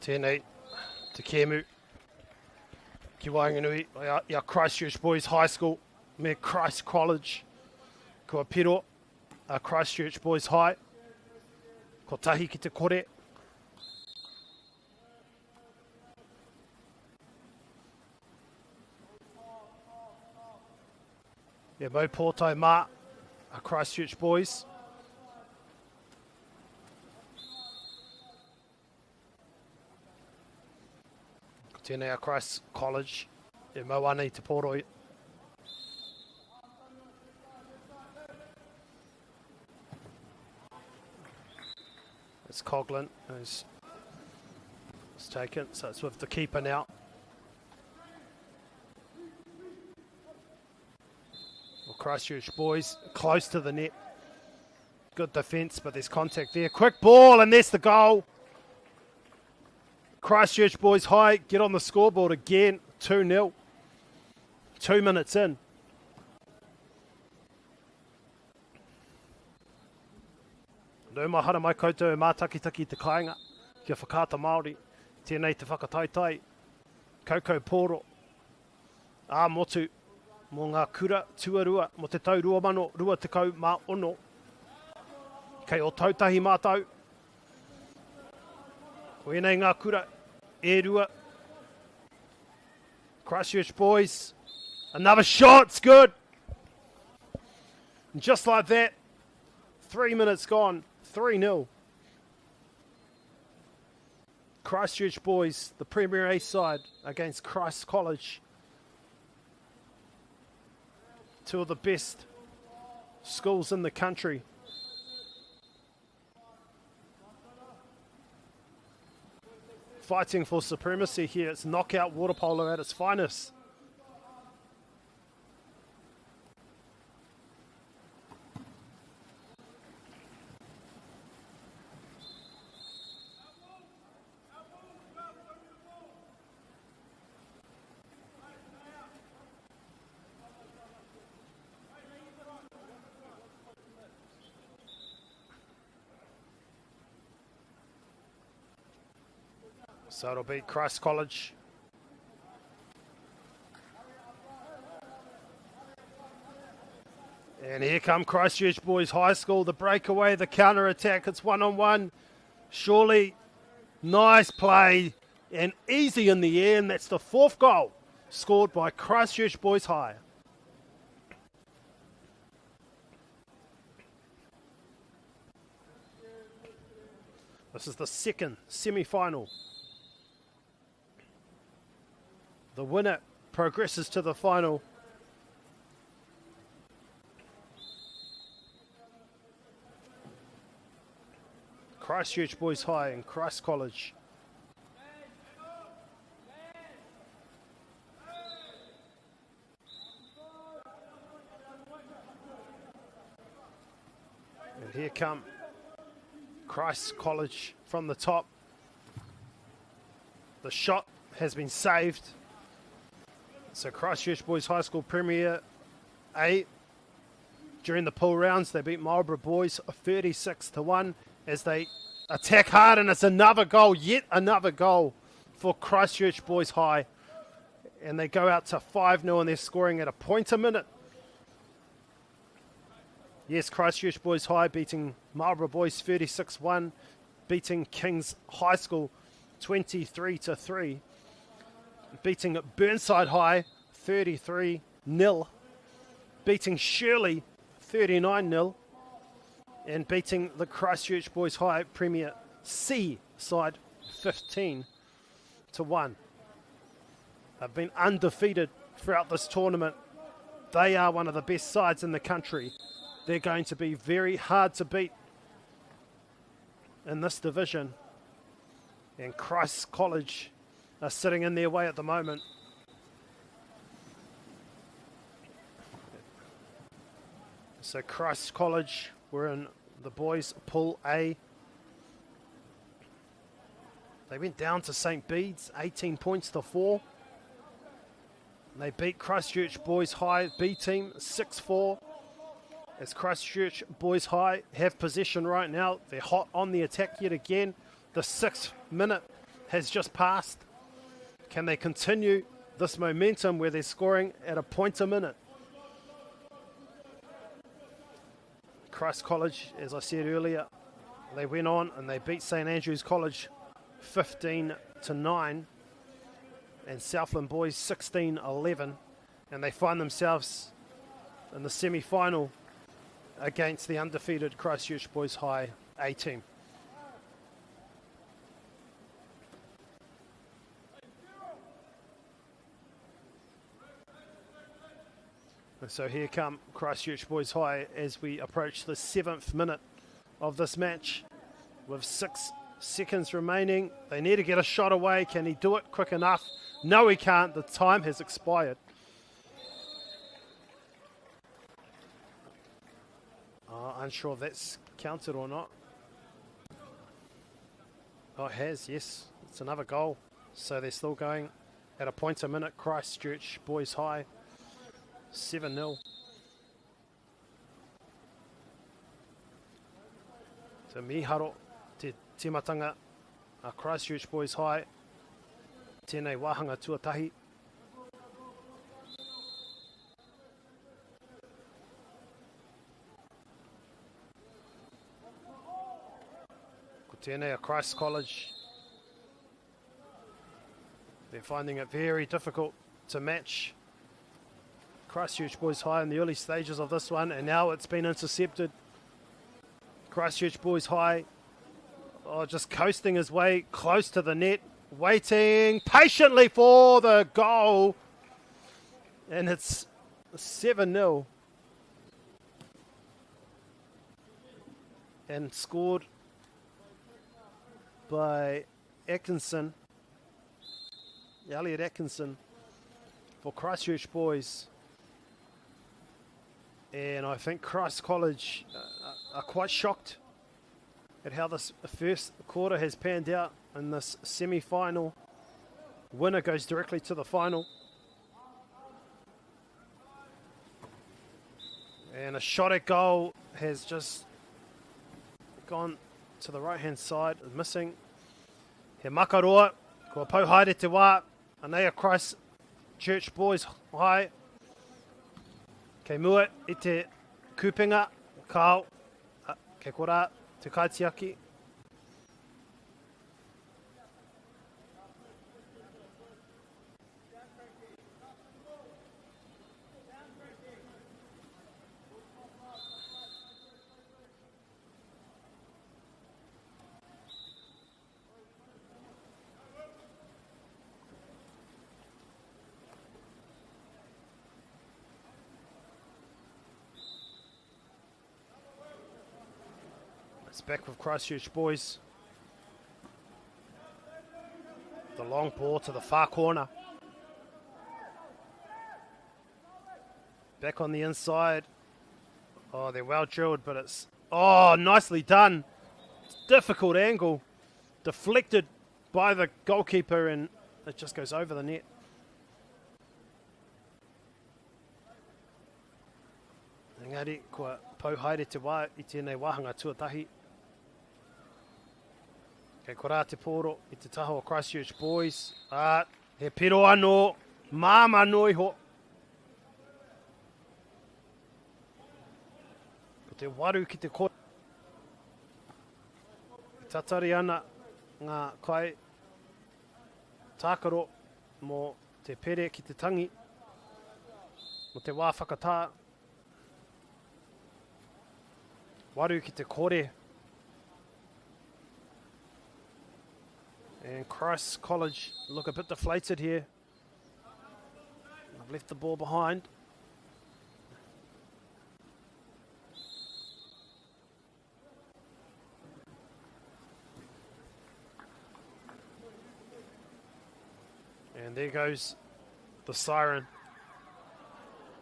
Tēnei, te kēmu, ki Wainganui, ia Christchurch Boys High School, me Christ College, kua piro, a Christchurch Boys High, ko tahi ki te kore. Ia mau pōtai mā, a Christchurch Boys. Tēnei a Christ College, e mau ana I te pōroi. It's Coughlin who's taken, so it's with the keeper now. Well, Christchurch Boys close to the net. Good defence, but there's contact there. Quick ball, and there's the goal. Christchurch Boys High get on the scoreboard again, 2-0. 2 minutes in. Nau mahara mai koutou e mātakitaki te kāinga, kia whakaata Māori, tēnei te whakataitai, kaukau pōro, ā motu, mō ngā kura tuarua, mo te tau 2020, kei o tautahi mātau, o enei ngā kura, e rua. Christchurch Boys, another shot, it's good. And just like that, 3 minutes gone, 3-0. Christchurch Boys, the Premier A side against Christ College. Two of the best schools in the country. fighting for supremacy here. It's knockout water polo at its finest. So it'll be Christ College. And here come Christchurch Boys High School, the breakaway, the counter-attack. It's one-on-one. Surely, nice play and easy in the air, and that's the 4th goal scored by Christchurch Boys High. This is the second semi-final. The winner progresses to the final. Christchurch Boys High and Christ College. And here come Christ College from the top. The shot has been saved. So Christchurch Boys High School Premier A. During the pool rounds, they beat MΑORI Boys 36-1 as they attack hard, and it's another goal, yet another goal for Christchurch Boys High. And they go out to 5-0, and they're scoring at a point a minute. Yes, Christchurch Boys High beating MAORI Boys 36-1, beating Kings High School 23-3. Beating Burnside High 33-0, beating Shirley 39-0, and beating the Christchurch Boys High Premier C side 15-1. They've been undefeated throughout this tournament. They are one of the best sides in the country. They're going to be very hard to beat in this division, and Christ College are sitting in their way at the moment. So Christ College, we're in the boys Pool A. They went down to St. Bede's, 18 points to 4. They beat Christchurch Boys High B team 6-4. As Christchurch Boys High have possession right now, they're hot on the attack yet again. The 6th minute has just passed. Can they continue this momentum where they're scoring at a point a minute? Christ College, as I said earlier, they went on and they beat St. Andrews College 15-9 and Southland Boys 16-11, and they find themselves in the semi-final against the undefeated Christchurch Boys High A team. And so here come Christchurch Boys High as we approach the 7th minute of this match with 6 seconds remaining. They need to get a shot away. Can he do it quick enough? No, he can't. The time has expired. Unsure if that's counted or not. Oh, it has, yes. It's another goal. So they're still going at a point a minute. Christchurch Boys High 7-0. So miharo te timatanga a Christchurch Boys High. Tēnei wāhanga tuatahi. Ko tēnei a Christ College. They're finding it very difficult to match Christchurch Boys High in the early stages of this one, and now it's been intercepted. Christchurch Boys High just coasting his way close to the net, waiting patiently for the goal, and it's 7-0 and scored by Atkinson. Elliot Atkinson for Christchurch boys. And I think Christ College are quite shocked at how this first quarter has panned out in this semi-final. Winner goes directly to the final. And a shot at goal has just gone to the right-hand side, missing. He makaroa, kua pau haere te wā, anei a Christchurch boys hai. Kei mua i te kupinga, kao, kei kora te kaitiaki. It's back with Christchurch boys. The long ball to the far corner. Back on the inside. Oh, they're well drilled, but it's... Oh, nicely done. It's a difficult angle. Deflected by the goalkeeper, and it just goes over the net. Engari, kua pau haere te wā i tēnei wāhanga tuatahi. Kei korā te pōro i te taho o Christchurch boys. He pero anō, māma no iho. Ko te waru ki te kore. Tatari ana ngā kai tākaro mō te pere ki te tangi. Mo te wā whakatā. Waru ki te kore. And Christ College look a bit deflated here. I've left the ball behind. And there goes the siren.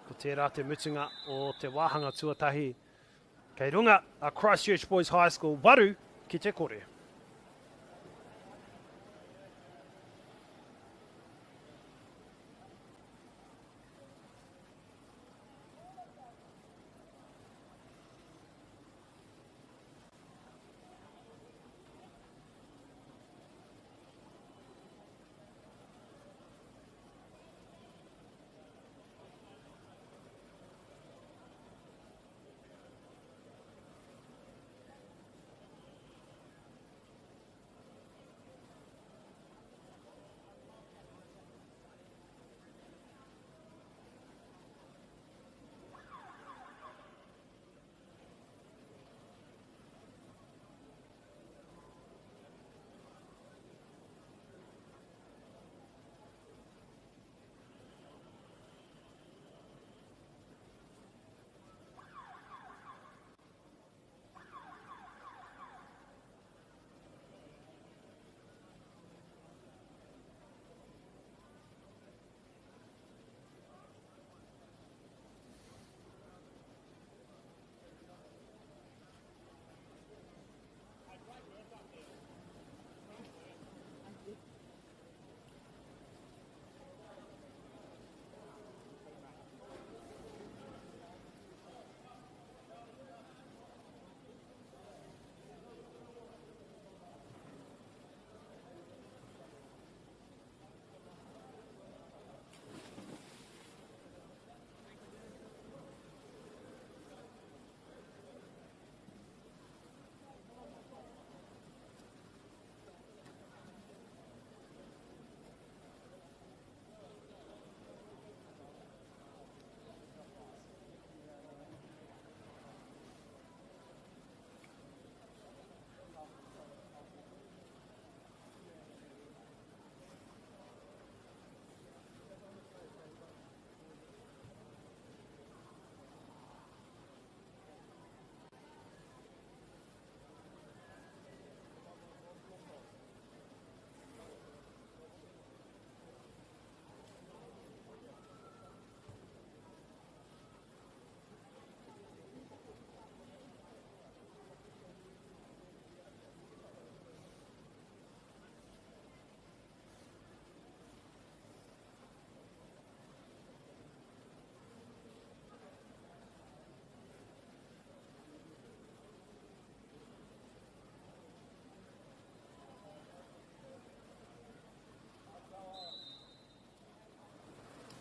Ko tērā te mutunga o te wāhanga tuatahi. Kei runga a Christchurch Boys High School, waru ki te kore.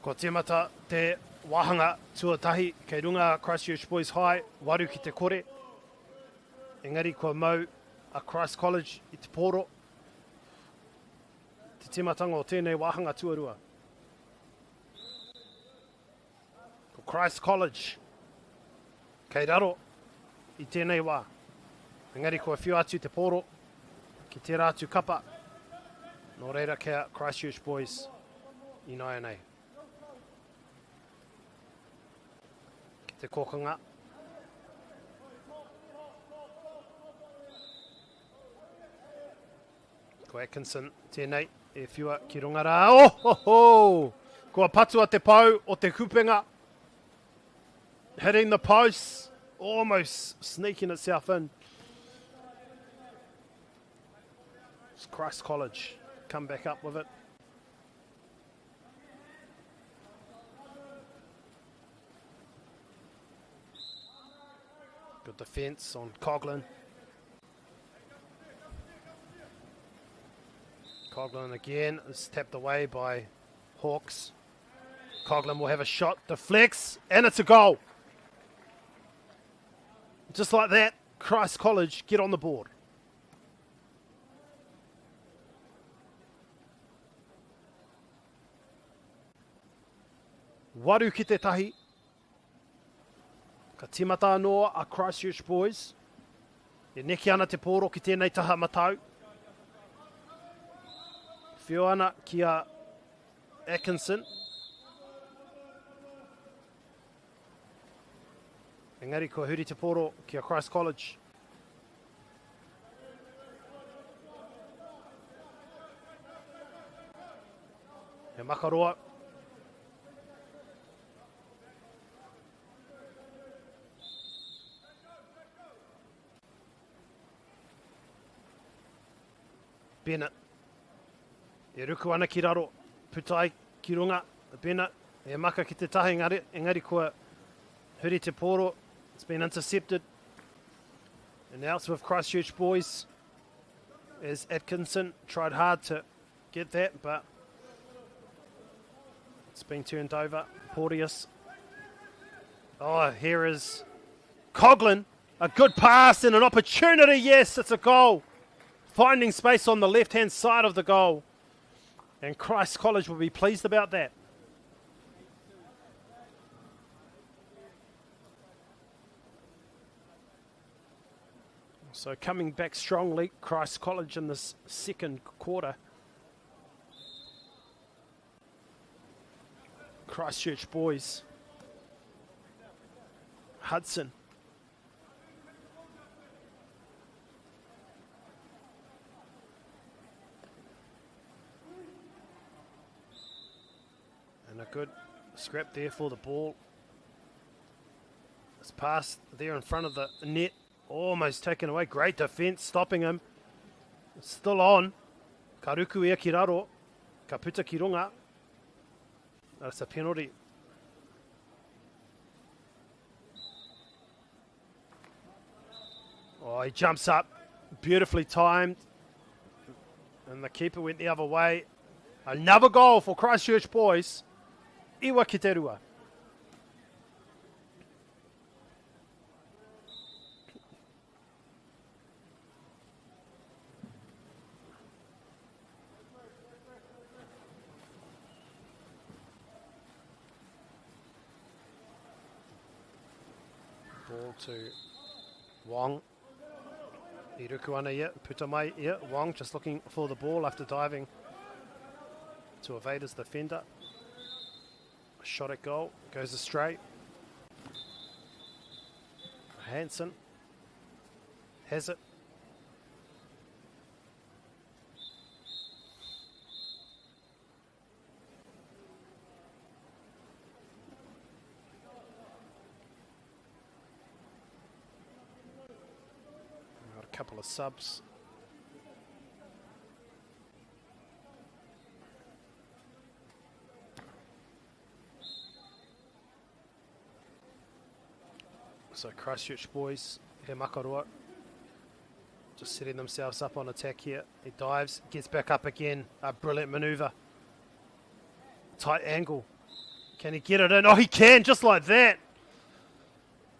Ko temata te wahanga tuatahi kei runga Christchurch Boys High, waru ki te kore. Engari kua mau a Christ College i te poro. Te timatanga o tēnei wahanga tuarua. Ko Christ College, kei raro i tēnei wā. Engari kua whiu atu te poro, ki te rātu kapa. Nō reira kia Christchurch Boys i nai nei. Ki te kokanga. Ko Atkinson tēnei e whiua ki runga rā. Oh, ho, ho! Kua patua te pau o te kupenga. Hitting the post. Almost sneaking itself in. It's Christ College. Come back up with it. Good defence on Coughlin. Coughlin again is tapped away by Hawks. Coughlin will have a shot, deflects, and it's a goal. Just like that, Christ College get on the board. Waru ki te tahi. Ka timata noa a Christchurch Boys. E neki ana te poro ki tēnei taha matau. Whiu ana ki a Atkinson. Engari ko huri te poro ki a Christ College. He makaroa. Bennett. E ruku ana ki raro. Putai ki runga. Bennett. E maka ki te tahi engari ko huri te poro. It's been intercepted. And now it's with Christchurch Boys. As Atkinson tried hard to get that, but it's been turned over. Porteous. Oh, here is Coughlin. A good pass and an opportunity. Yes, it's a goal. Finding space on the left-hand side of the goal. And Christ College will be pleased about that. So coming back strongly, Christ College in this second quarter. Christchurch Boys. Hudson. And a good scrap there for the ball. It's passed there in front of the net. Almost taken away. Great defence, stopping him. It's still on. Ka ruku ia ki raro. Ka puta ki runga. That's a penalty. Oh, he jumps up. Beautifully timed. And the keeper went the other way. Another goal for Christchurch Boys. Iwa ki te rua. Ball to Wong. I ruku ana ia, puta mai ia. Wong just looking for the ball after diving to evade his defender. A shot at goal, goes astray. Hansen has it. Got a couple of subs. So Christchurch Boys, he makaroa, just setting themselves up on attack here. He dives, gets back up again. A brilliant manoeuvre. Tight angle. Can he get it in? Oh, he can, just like that.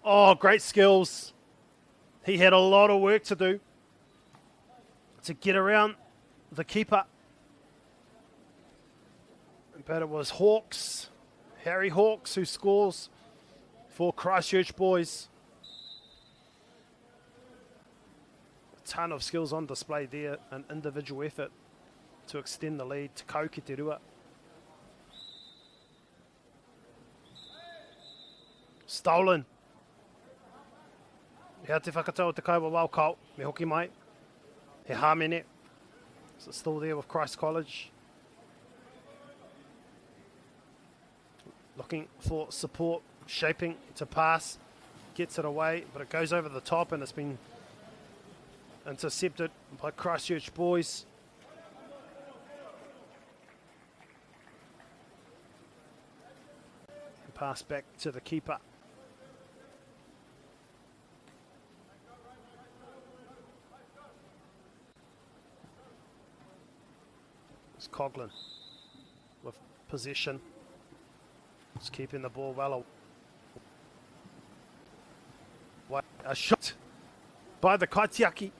Oh, great skills. He had a lot of work to do to get around the keeper. But it was Hawks, Harry Hawks, who scores for Christchurch boys. A ton of skills on display there, an individual effort to extend the lead to Kau ki te rua. Stolen. Hea te whakatau o te kaua wau kau, me hoki mai. He Hamene. So still there with Christ College. Looking for support, shaping to pass. Gets it away, but it goes over the top and it's been intercepted by Christchurch boys. Pass back to the keeper. It's Coughlin with possession. Just keeping the ball well away. A shot by the Kaitiaki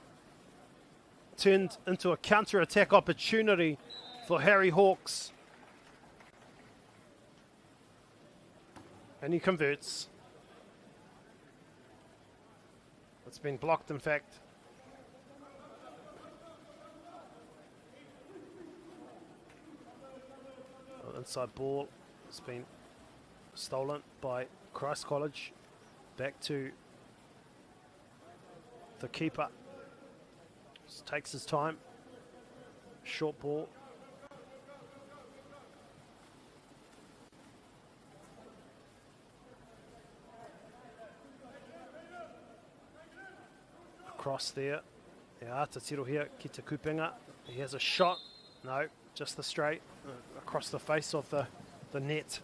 turned into a counter-attack opportunity for Harry Hawks. And he converts. It's been blocked, in fact. Inside ball has been stolen by Christ College. Back to the keeper. Just takes his time. Short ball. Across there. Te tirohia ki te kupenga. He has a shot. No, just the straight. Across the face of the net.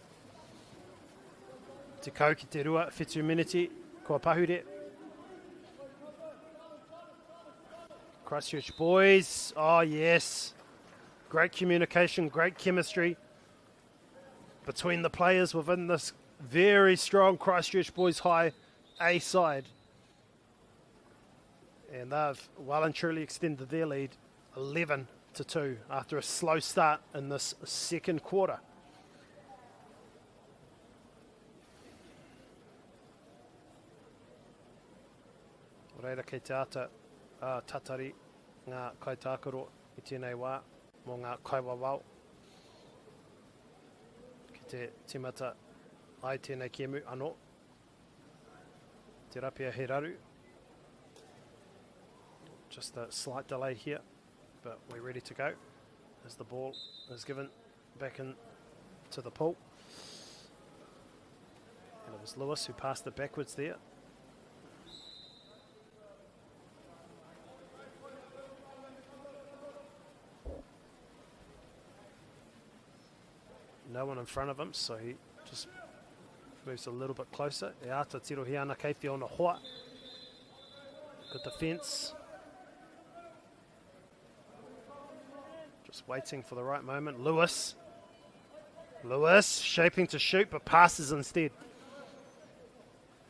Te kau ki te rua, whetū miniti, kua pahure. Christchurch boys, oh yes. Great communication, great chemistry between the players within this very strong Christchurch boys high A side. And they've well and truly extended their lead 11-2 after a slow start in this second quarter. Reira kei te ata tatari ngā kaitākaro i tēnei wā mō ngā kaiwawau. Ki te timata ai tēnei kemu anō. Te rapia he raru. Just a slight delay here, but we're ready to go as the ball is given back in to the pool. And it was Lewis who passed it backwards there. No one in front of him, so he just moves a little bit closer. E ata tirohi ana kei te ona hoa. Good defence. Just waiting for the right moment. Lewis shaping to shoot, but passes instead.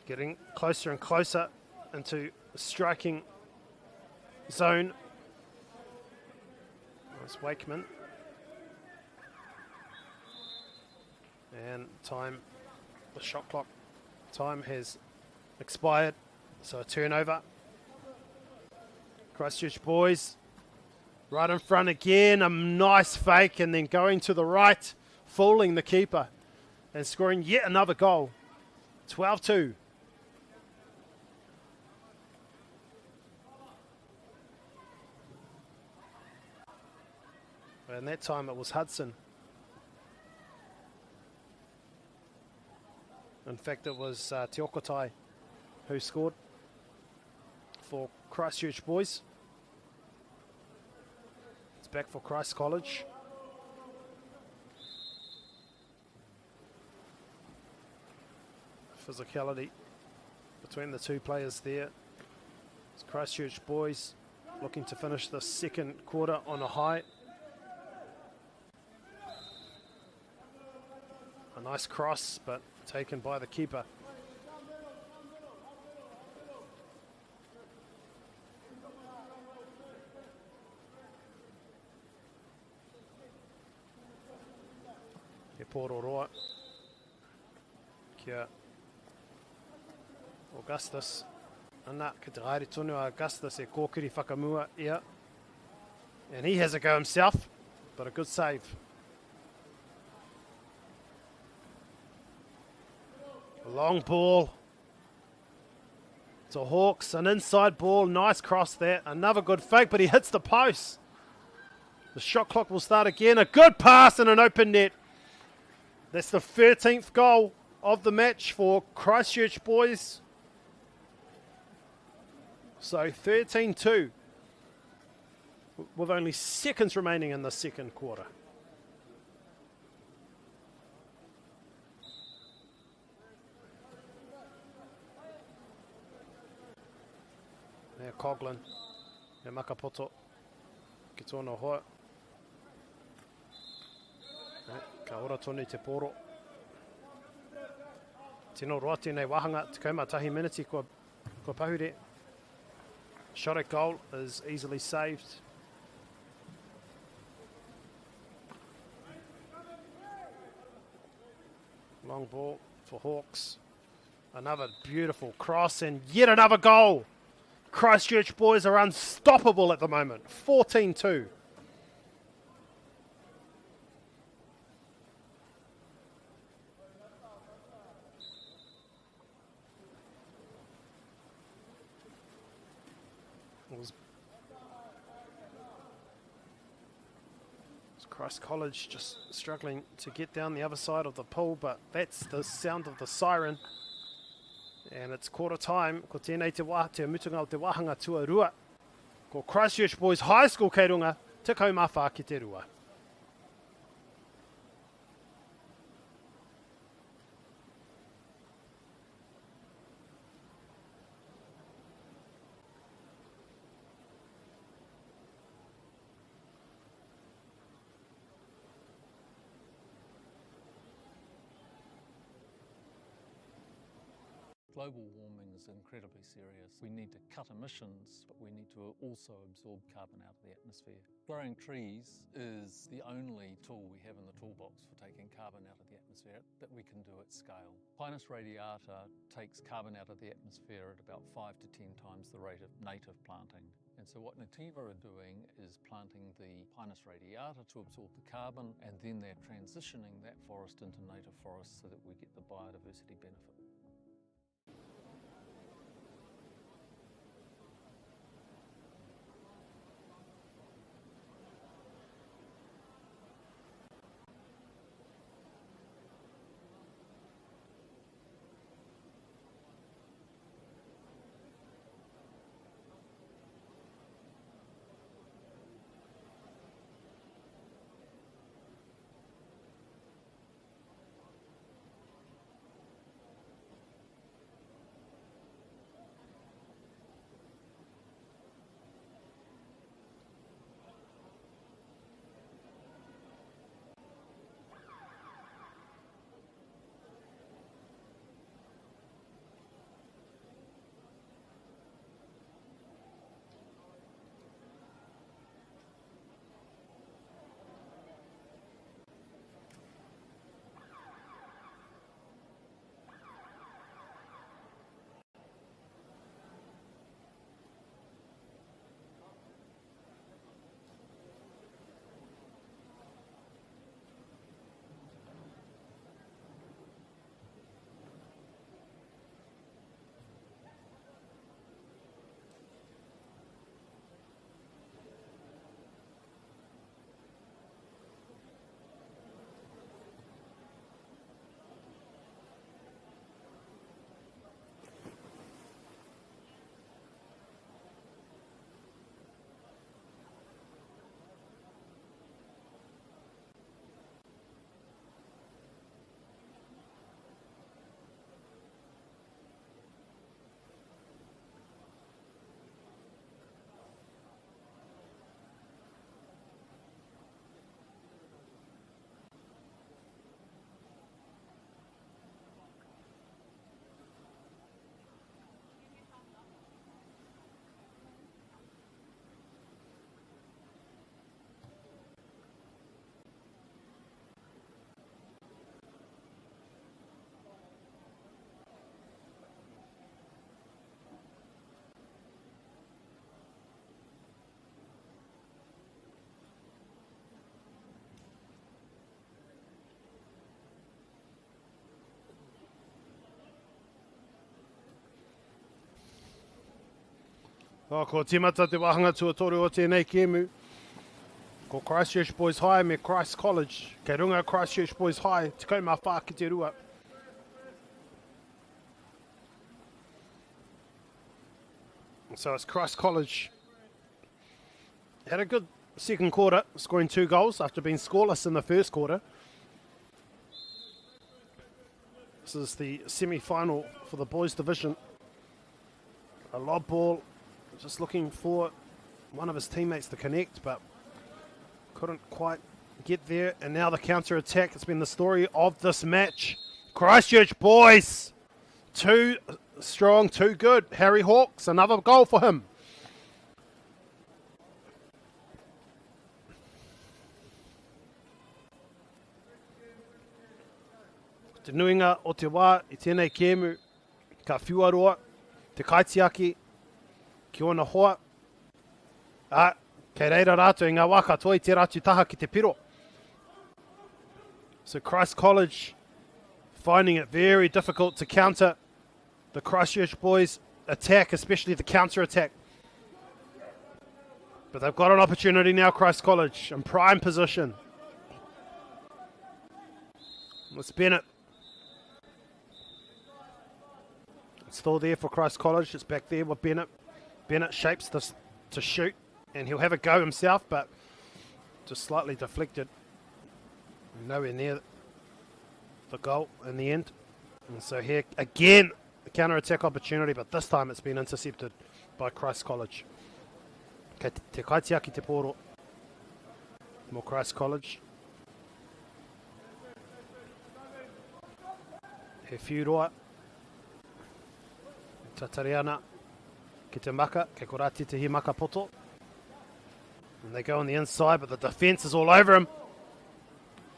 Getting closer and closer into the striking zone. That's Wakeman. And time, the shot clock time has expired. So a turnover. Christchurch boys right in front again. A nice fake and then going to the right, fooling the keeper and scoring yet another goal. 12-2. And that time it was Hudson. In fact, it was Te Okotai who scored for Christchurch boys. It's back for Christ College. Physicality between the two players there. It's Christchurch boys looking to finish the second quarter on a high. A A nice cross, but taken by the keeper. He Pororoa. Kia Augustus. Ana ki te haere tonu a Augustus e kōkiri whakamua ia. And he has a go himself, but a good save. A long ball to Hawks, an inside ball, nice cross there. Another good fake, but he hits the post. The shot clock will start again. A good pass and an open net. That's the 13th goal of the match for Christchurch boys. So 13-2 with only seconds remaining in the second quarter. There Coughlin, there Makapoto, ki tōna hoa. Ka ora tonu te poro. Tino roa tēnei wahanga, te kauma tahi miniti ko pahure. Shot at goal is easily saved. Long ball for Hawks. Another beautiful cross and yet another goal. Christchurch boys are unstoppable at the moment. 14-2. Christ College just struggling to get down the other side of the pool, but that's the sound of the siren. And it's quarter time. Ko tēnei te mutunga o te wahanga tuarua. Ko Christchurch Boys High School kei runga, te kaumawha ki te rua. Global warming is incredibly serious. We need to cut emissions, but we need to also absorb carbon out of the atmosphere. Growing trees is the only tool we have in the toolbox for taking carbon out of the atmosphere that we can do at scale. Pinus radiata takes carbon out of the atmosphere at about 5 to 10 times the rate of native planting. And so what Nativa are doing is planting the Pinus radiata to absorb the carbon, and then they're transitioning that forest into native forests so that we get the biodiversity benefit. Ko timata te wahanga tuatoru o tēnei kēmu. Ko Christchurch Boys High me Christ College. Kei runga Christchurch Boys High, te kau mā whā ki te rua. So it's Christ College. Had a good second quarter, scoring 2 goals after being scoreless in the first quarter. This is the semi-final for the boys division. A lob ball, just looking for one of his teammates to connect, but couldn't quite get there. And now the counter-attack has been the story of this match. Christchurch boys, too strong, too good. Harry Hawks, another goal for him. Te nuinga o te wā i tēnei kēmu, ka whiuaroa, te kaitiaki, ki ona hoa. Kei reira rātou i ngā waka toi te rātu taha ki te piro. So Christ College finding it very difficult to counter the Christchurch boys' attack, especially the counter-attack. But they've got an opportunity now, Christ College, in prime position. It's Bennett. It's still there for Christ College. It's back there with Bennett. Bennett shapes this to shoot, and he'll have a go himself, but just slightly deflected. Nowhere near the goal in the end. And so here, again, a counter-attack opportunity, but this time it's been intercepted by Christ College. Kei te kaitiaki te poro. More Christ College. He whiuroa. Tatariana ki te maka, kei korati te hi maka poto. And they go on the inside, but the defence is all over him.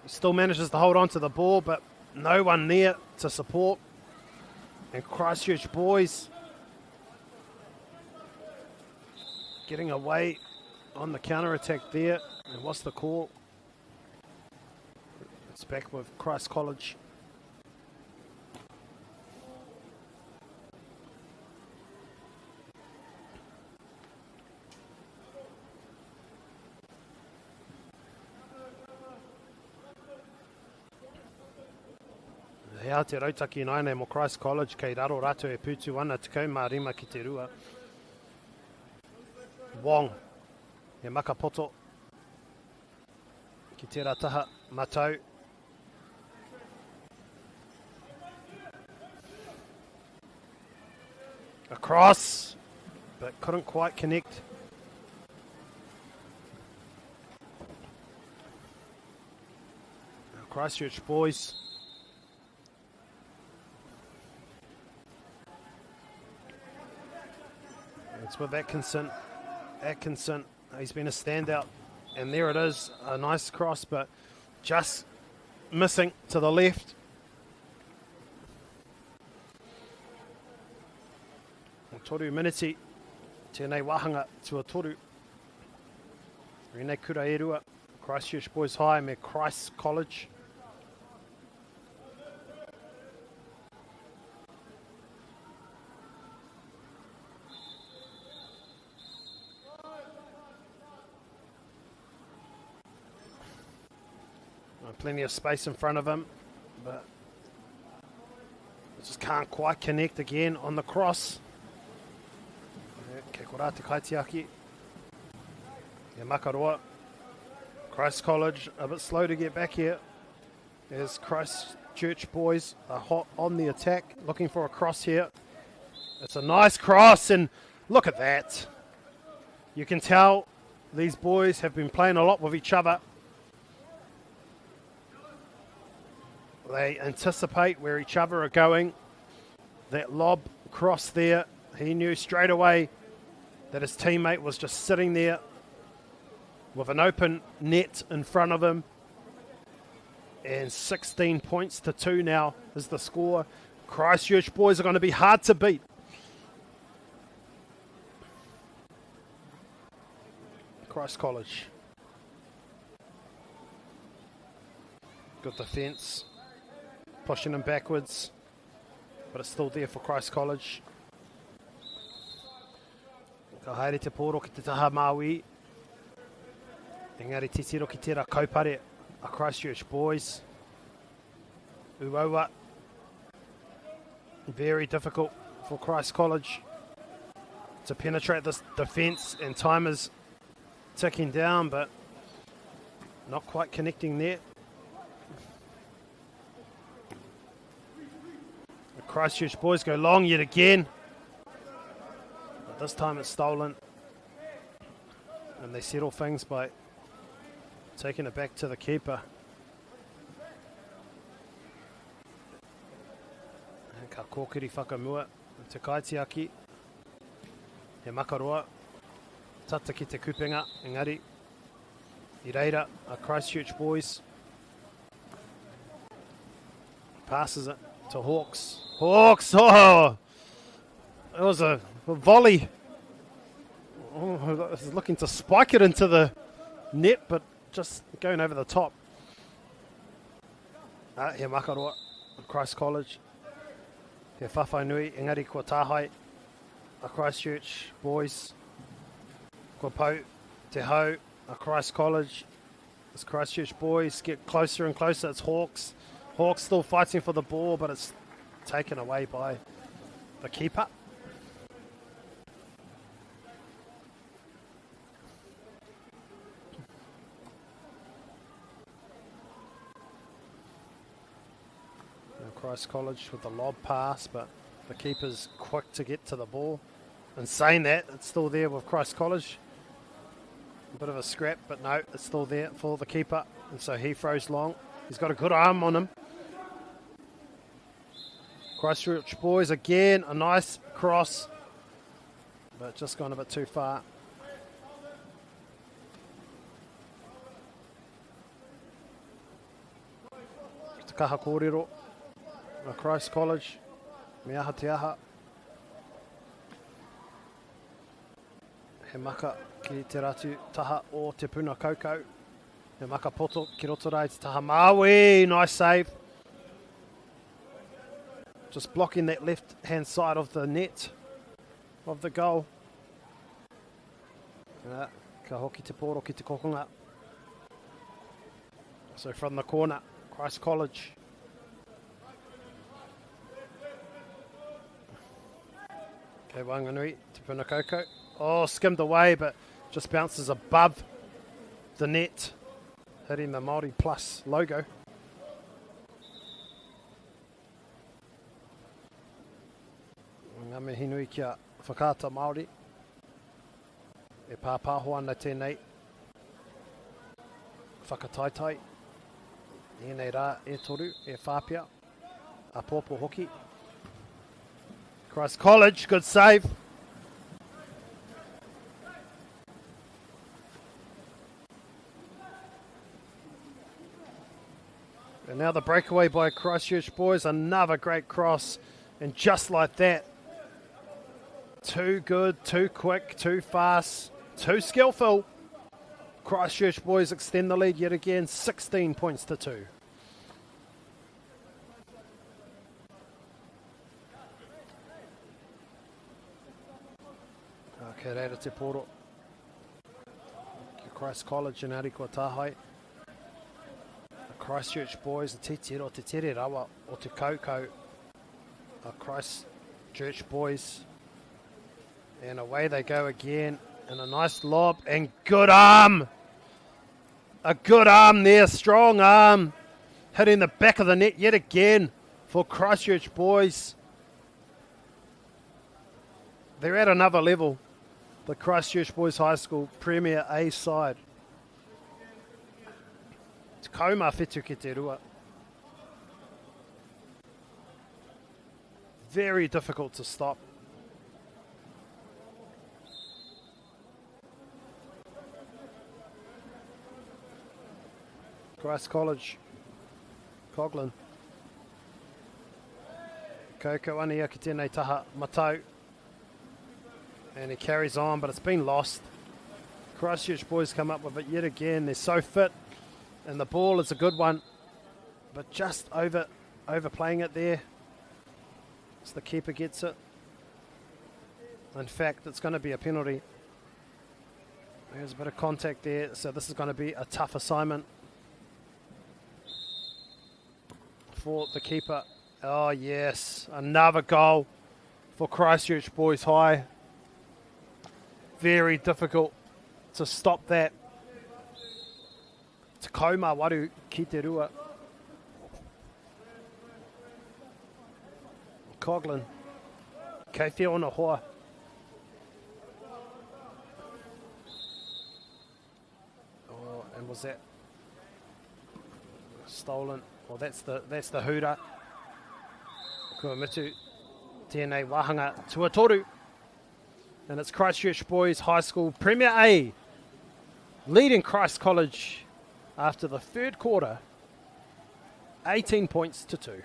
He still manages to hold on to the ball, but no one near to support. And Christchurch boys getting away on the counter-attack there. And what's the call? It's back with Christ College. Hea te rautaki naine mo Christ College kei raro ratu e putu ana te kau mā rima ki te rua. Wong, he makapoto ki te rataha matau. Across, but couldn't quite connect. Christchurch boys. It's with Atkinson. Atkinson, he's been a standout. And there it is, a nice cross, but just missing to the left. Toru Miniti, tēnei wahanga tuatoru. Rene kura e rua, Christchurch Boys High me Christ College. Plenty of space in front of him, but just can't quite connect again on the cross. Ke kora te kaitiaki. E makaroa. Christ College a bit slow to get back here. As Christchurch boys are hot on the attack, looking for a cross here. It's a nice cross, and look at that. You can tell these boys have been playing a lot with each other. They anticipate where each other are going. That lob cross there, he knew straight away that his teammate was just sitting there with an open net in front of him. And 16 points to 2 now is the score. Christchurch boys are going to be hard to beat. Christ College. Good defence. Pushing him backwards, but it's still there for Christ College. Ka haere te pōro ki te taha MΑORI. Engari titiro ki tērā kaupare a Christchurch boys. Uaua. Very difficult for Christ College to penetrate this defence, and time is ticking down, but not quite connecting there. The Christchurch boys go long yet again, but this time it's stolen, and they settle things by taking it back to the keeper. And ka kōkiri whakamua te kaitiaki. He makaroa, tata ki te kupenga, engari, I reira, a Christchurch boys. Passes it to Hawks. Hawks, oh! It was a volley. Oh, I was looking to spike it into the net, but just going over the top. He makaroa, Christ College. He whawhai nui, engari kua tāhai. A Christchurch boys. Kua pau, te hau, a Christ College. As Christchurch boys get closer and closer, it's Hawks. Hawks still fighting for the ball, but it's taken away by the keeper. And Christ College with the lob pass, but the keeper's quick to get to the ball. And saying that, it's still there with Christ College. A bit of a scrap, but no, it's still there for the keeper. And so he throws long. He's got a good arm on him. Christchurch boys again, a nice cross, but just gone a bit too far. Te kaha kōrero, a Christ College, me aha te aha. He maka ki te ratu taha o te puna kaukau. He maka poto ki roto rai te taha MAORI, nice save. Just blocking that left hand side of the net of the goal. Ka hoki te pōro ki te kokonga. So from the corner, Christ College. Okay, Wanganui, te puna kaukau. Oh, skimmed away, but just bounces above the net, hitting the MAORI Plus logo. Ngame hinui kia whakata MAORI. E pāpāho ana tēnei whakataitai. Ēnei rā e toru, e whāpia. A pōpō hoki. Christ College, good save. And now the breakaway by Christchurch boys, another great cross. And just like that, too good, too quick, too fast, too skillful. Christchurch boys extend the lead yet again, 16 points to 2. Okay, reira te pōro. Christ College and Ari kua tāhai. Christchurch boys, te tiro te tere rawa o te kaukau. Christchurch boys. And away they go again. And a nice lob and good arm. A good arm there, strong arm. Hitting the back of the net yet again for Christchurch boys. They're at another level. The Christchurch Boys High School Premier A side. Kauma whetu ki te rua. Very difficult to stop. Christ College. Coghlan. Koko ania ki tēnei taha matau. And he carries on, but it's been lost. Christchurch boys come up with it yet again. They're so fit. And the ball is a good one, but just overplaying it there. So the keeper gets it. In fact, it's going to be a penalty. There's a bit of contact there, so this is going to be a tough assignment for the keeper. Oh yes, another goal for Christchurch Boys High. Very difficult to stop that. Te kauma waru ki te rua. Coughlin. Kei te ona hoa. Oh, and was that stolen? Well, that's the hura. Kua mitu tēnei wahanga tuatoru. And it's Christchurch Boys High School Premier A leading Christ College after the third quarter, 18 points to 2.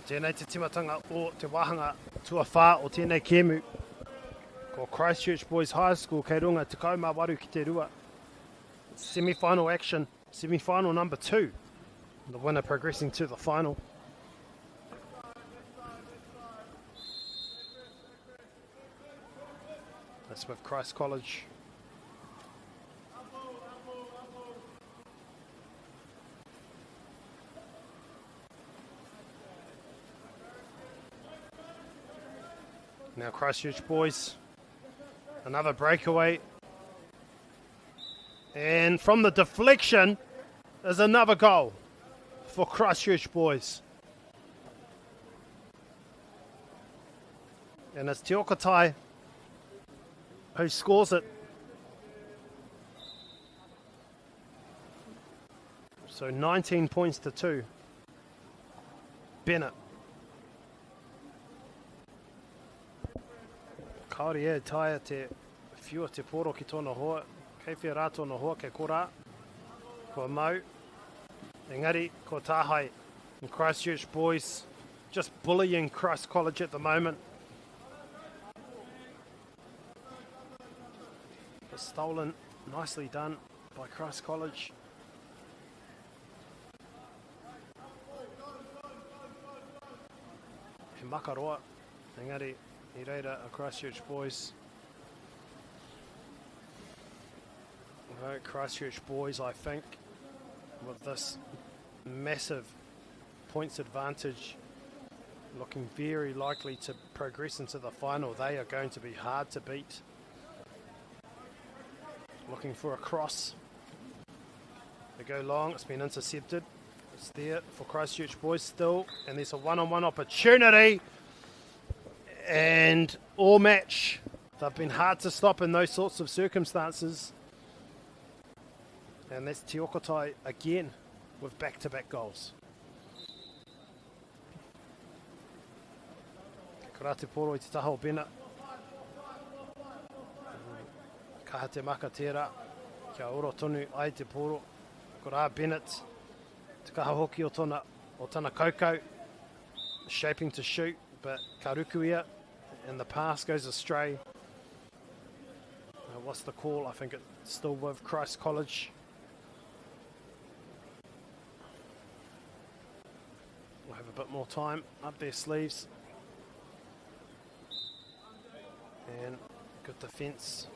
Tēnei te timatanga o te wahanga tua whā o tēnei kēmu. Ko Christchurch Boys High School kei runga te kauma waru ki te rua. Semi-final action, semi-final number 2. The winner progressing to the final. That's with Christ College. Now Christchurch Boys, another breakaway. And from the deflection, there's another goal for Christchurch Boys. And it's Te Okatai who scores it. So 19 points to 2. Bennett. Kaori e taia te whiua te poro ki tōna hoa. Kei whia rā tōna hoa kei korā. Kua mau. Engari, ko tāhai. And Christchurch Boys just bullying Christ College at the moment. But stolen, nicely done by Christ College. He makaroa. Engari, He reira a Christchurch boys. No, Christchurch boys, I think, with this massive points advantage, looking very likely to progress into the final. They are going to be hard to beat. Looking for a cross. They go long, it's been intercepted. It's there for Christchurch boys still, and there's a one-on-one opportunity. And all match. They've been hard to stop in those sorts of circumstances. And that's Te Okotai again with back-to-back goals. Karate Poro i te taha o Bena. Kaha te maka tērā. Kia oro tonu ai te Poro. Ko rā Bennett. Te kaha hoki o tana kaukau. Shaping to shoot, but Karukuia in the pass goes astray. What's the call? I think it's still with Christ College. We'll have a bit more time up their sleeves. And good defence.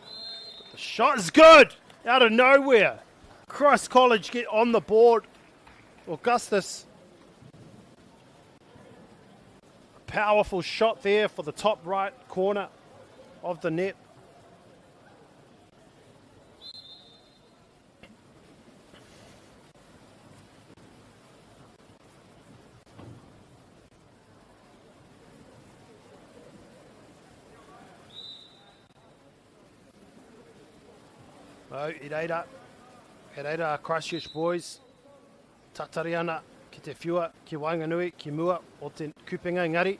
But the shot is good! Out of nowhere. Christ College get on the board. Augustus. A powerful shot there for the top right corner of the net. Oh, Ireira Christchurch boys. Tatari ana ki te whiua, ki Wainganui, ki mua o te kupenga ngari.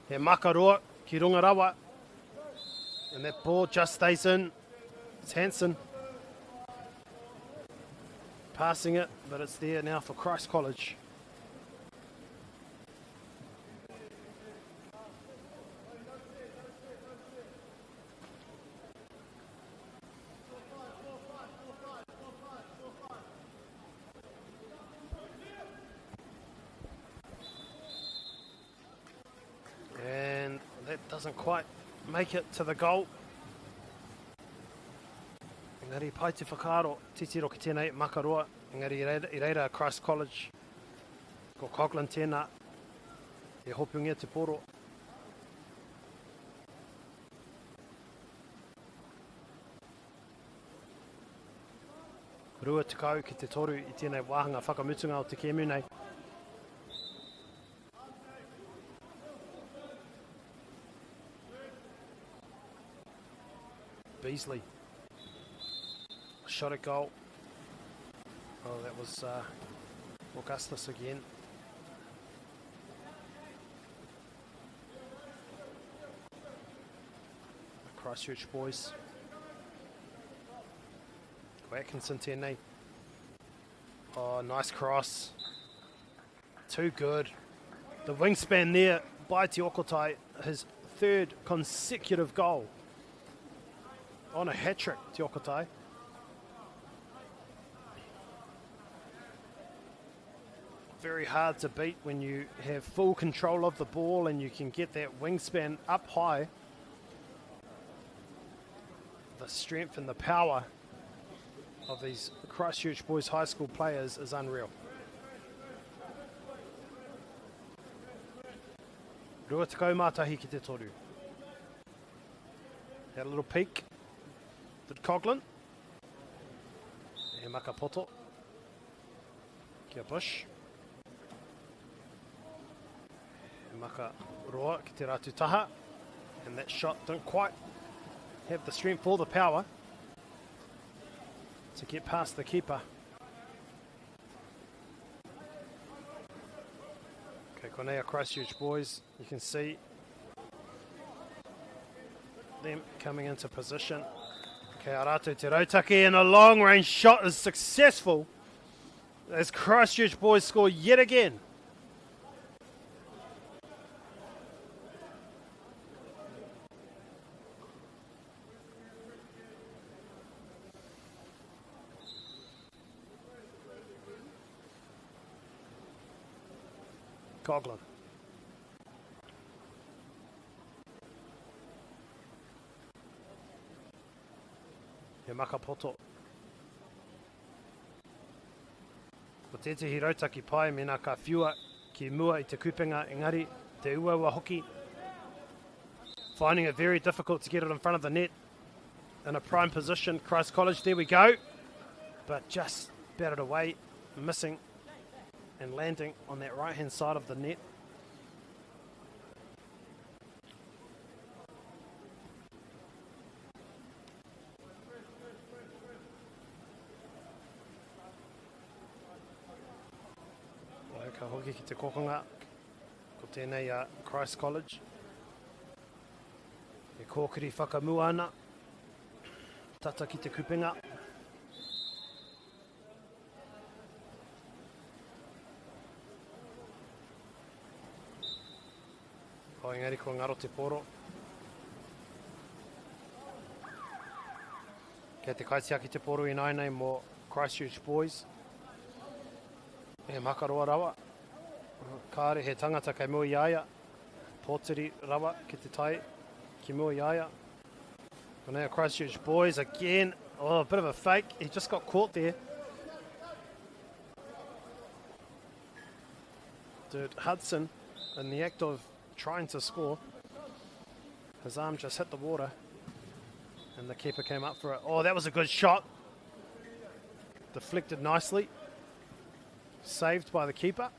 He makaroa ki Rongarawa. And that ball just stays in. It's Hansen. Passing it, but it's there now for Christ College. Doesn't quite make it to the goal. Engari pai te whakaaro, titiro ki tēnei makaroa. Engari Ireira Christ College. Ko Coughlin tēnā. E hopingia te poro. Rua tukau ki te toru I tēnei wāhanga whakamutunga o te kēmu nei. Beasley. Shot at goal. Oh, that was Augustus again. The Christchurch boys. Atkinson tēnei. Oh, nice cross. Too good. The wingspan there by Te Okotai, his third consecutive goal. On a hat-trick, Te Okotai. Very hard to beat when you have full control of the ball and you can get that wingspan up high. The strength and the power of these Christchurch Boys High School players is unreal. Rua tekau mātahi ki te toru. Had a little peek. Did Coughlin. E Makapoto. Kia Bush. E Makaroa ki te ratu taha. And that shot didn't quite have the strength or the power to get past the keeper. Okay, Konea Christchurch boys, you can see them coming into position. Okay, Aratu Te Rautaki, and a long-range shot is successful as Christchurch boys score yet again. Coughlin. he makapoto. Ko tētahi rautaki pai mena ka whiua ki mua I te kupenga, engari te uaua hoki. Finding it very difficult to get it in front of the net. In a prime position, Christ College, there we go. But just batted away, missing and landing on that right hand side of the net. Ka hoki ki te kokonga, ko tēnei Christ College. E kōkiri whakamua ana, tata ki te kupenga. Ko engari ko ngaro te poro. Kei te kaitia ki te poro I nai mō Christchurch boys. E makaroa rawa. Kāre he tangata kei mua iaia. Pōtiri rawa ki te tai ki mua iaia. Ko now Christchurch boys again. Oh, a bit of a fake. He just got caught there. Dude, Hudson, in the act of trying to score, his arm just hit the water and the keeper came up for it. Oh, that was a good shot. Deflected nicely. Saved by the keeper.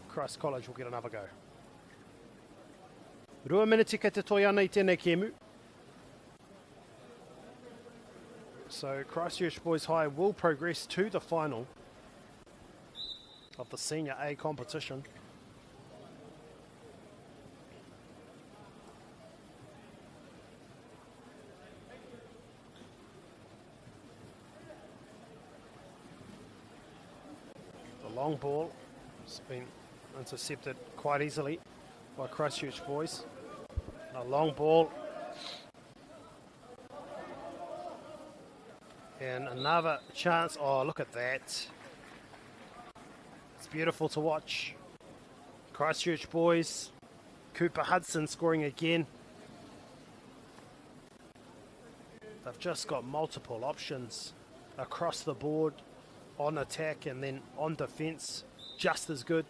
Christ College will get another go. Rua miniti kei te toi ana I tēnei kēmu. So Christchurch Boys High will progress to the final of the Senior A competition. The long ball has been intercepted quite easily by Christchurch Boys. A long ball. And another chance. Oh, look at that. It's beautiful to watch. Christchurch Boys. Cooper Hudson scoring again. They've just got multiple options across the board on attack and then on defence. Just as good.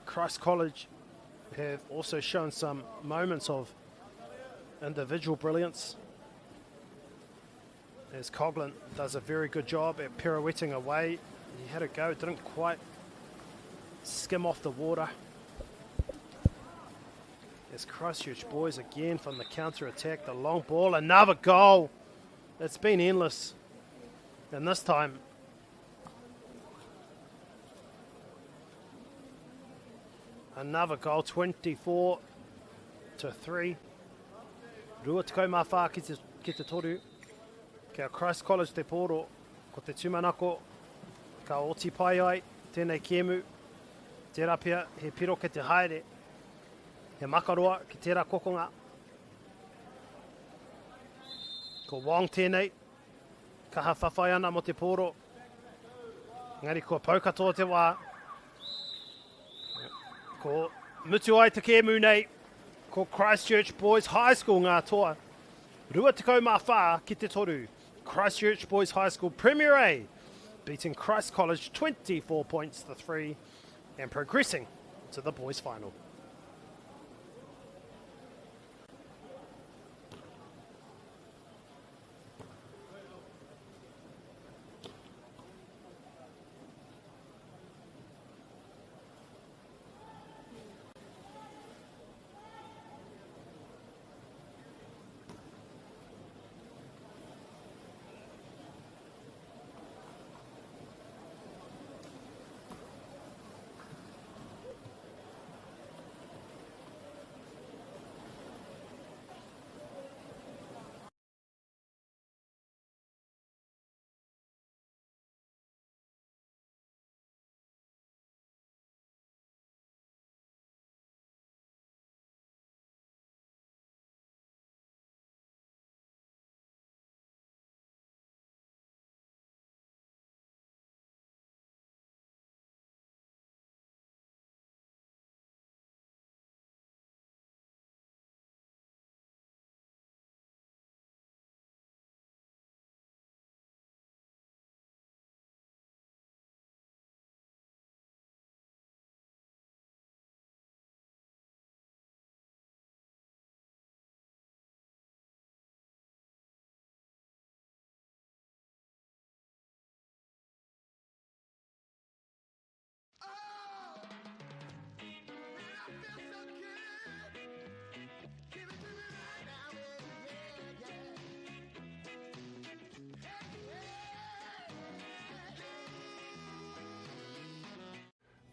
Christ College have also shown some moments of individual brilliance as Coughlin does a very good job at pirouetting away. He had a go, didn't quite skim off the water. As Christchurch Boys again from the counter attack, the long ball, another goal. It's been endless, and this time another goal, 24-3. Rua tekau mā whā ki te toru. Kia Christ College te poro, ko te tūmanako, ka oti pai ai, tēnei kēmu. Tērā pia, he piro ke te haere. He makaroa ki tērā kokonga. Ko Wong tēnei, ka ha whawhai ana mo te poro. Ngari ko paukatoa te wā. Ko mutu ai te kēmu nei, ko Christchurch Boys High School ngā toa. Rua tekau mā whā ki te toru. Christchurch Boys High School Premier A, beating Christ College 24 points to 3 and progressing to the boys final.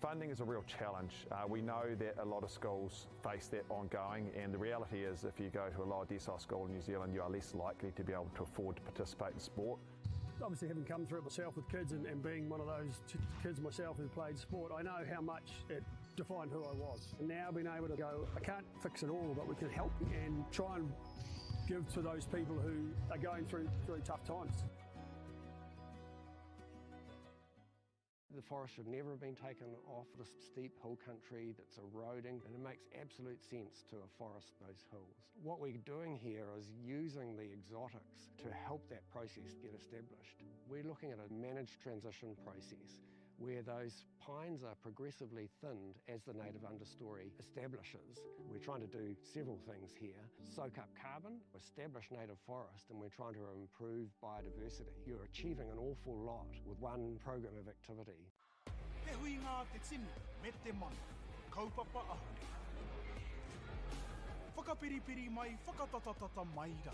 Funding is a real challenge. We know that a lot of schools face that ongoing, and the reality is if you go to a lower decile school in New Zealand, you are less likely to be able to afford to participate in sport. Obviously, having come through it myself with kids and being one of those kids myself who played sport, I know how much it defined who I was. And now being able to go, I can't fix it all, but we can help and try and give to those people who are going through really tough times. The forest should never have been taken off this steep hill country that's eroding, and it makes absolute sense to afforest those hills. What we're doing here is using the exotics to help that process get established. We're looking at a managed transition process where those pines are progressively thinned as the native understory establishes. We're trying to do several things here. Soak up carbon, establish native forest, and we're trying to improve biodiversity. You're achieving an awful lot with one program of activity. Te hui ngā te tini, me te mana, kaupapa ahuri. Whakapiripiri mai, whakatatatata mai rā.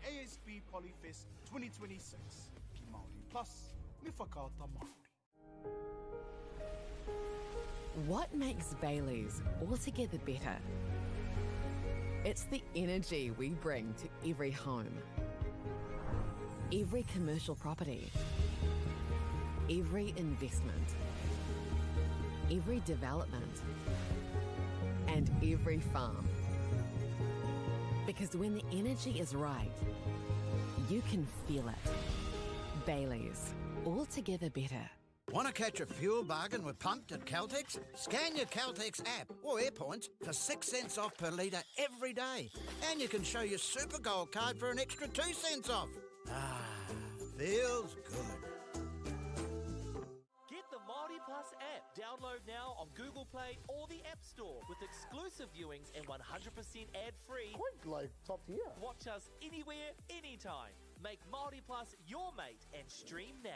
ASP Polyfest 2026, ki Māori Plus, me whakaata Māori. What makes Bailey's altogether better? It's the energy we bring to every home, every commercial property, every investment, every development, and every farm. Because when the energy is right, you can feel it. Bailey's, altogether better. Want to catch a fuel bargain with Pumped at Caltex? Scan your Caltex app or AirPoints for 6 cents off per litre every day. And you can show your Super Gold card for an extra 2 cents off. Ah, feels good. Get the MāORI Plus app. Download now on Google Play or the App Store with exclusive viewings and 100% ad-free. Quite like top tier. Watch us anywhere, anytime. Make MāORI Plus your mate and stream now.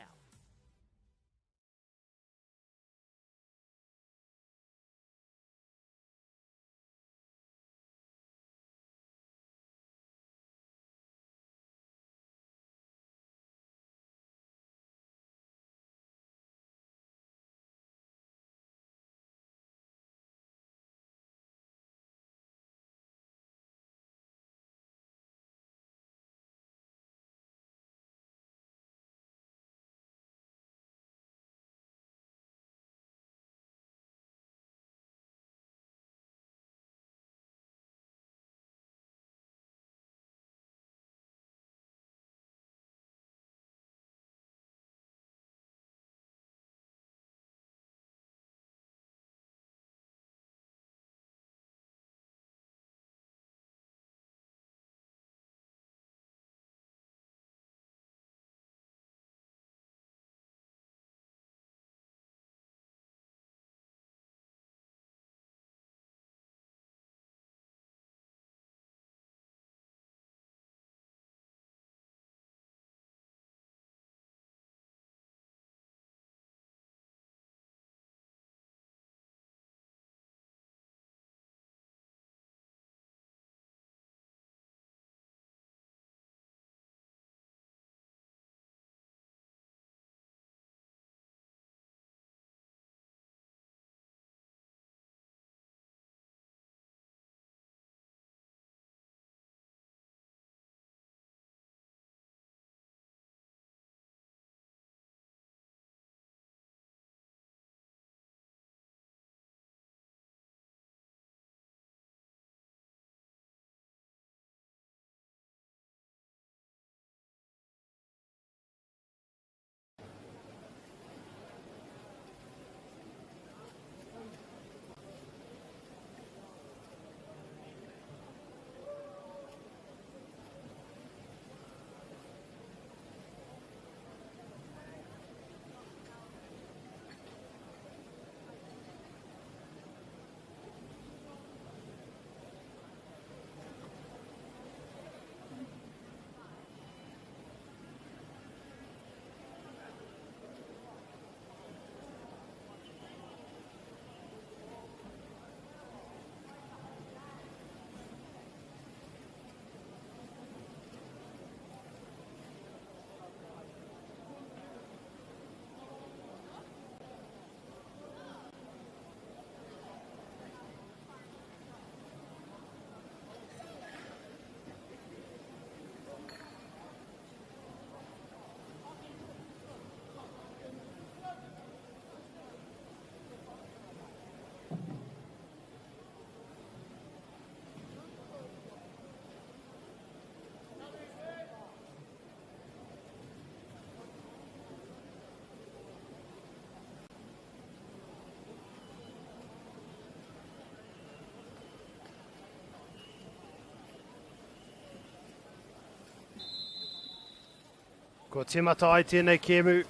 Ko timata ai tēnei kēmu.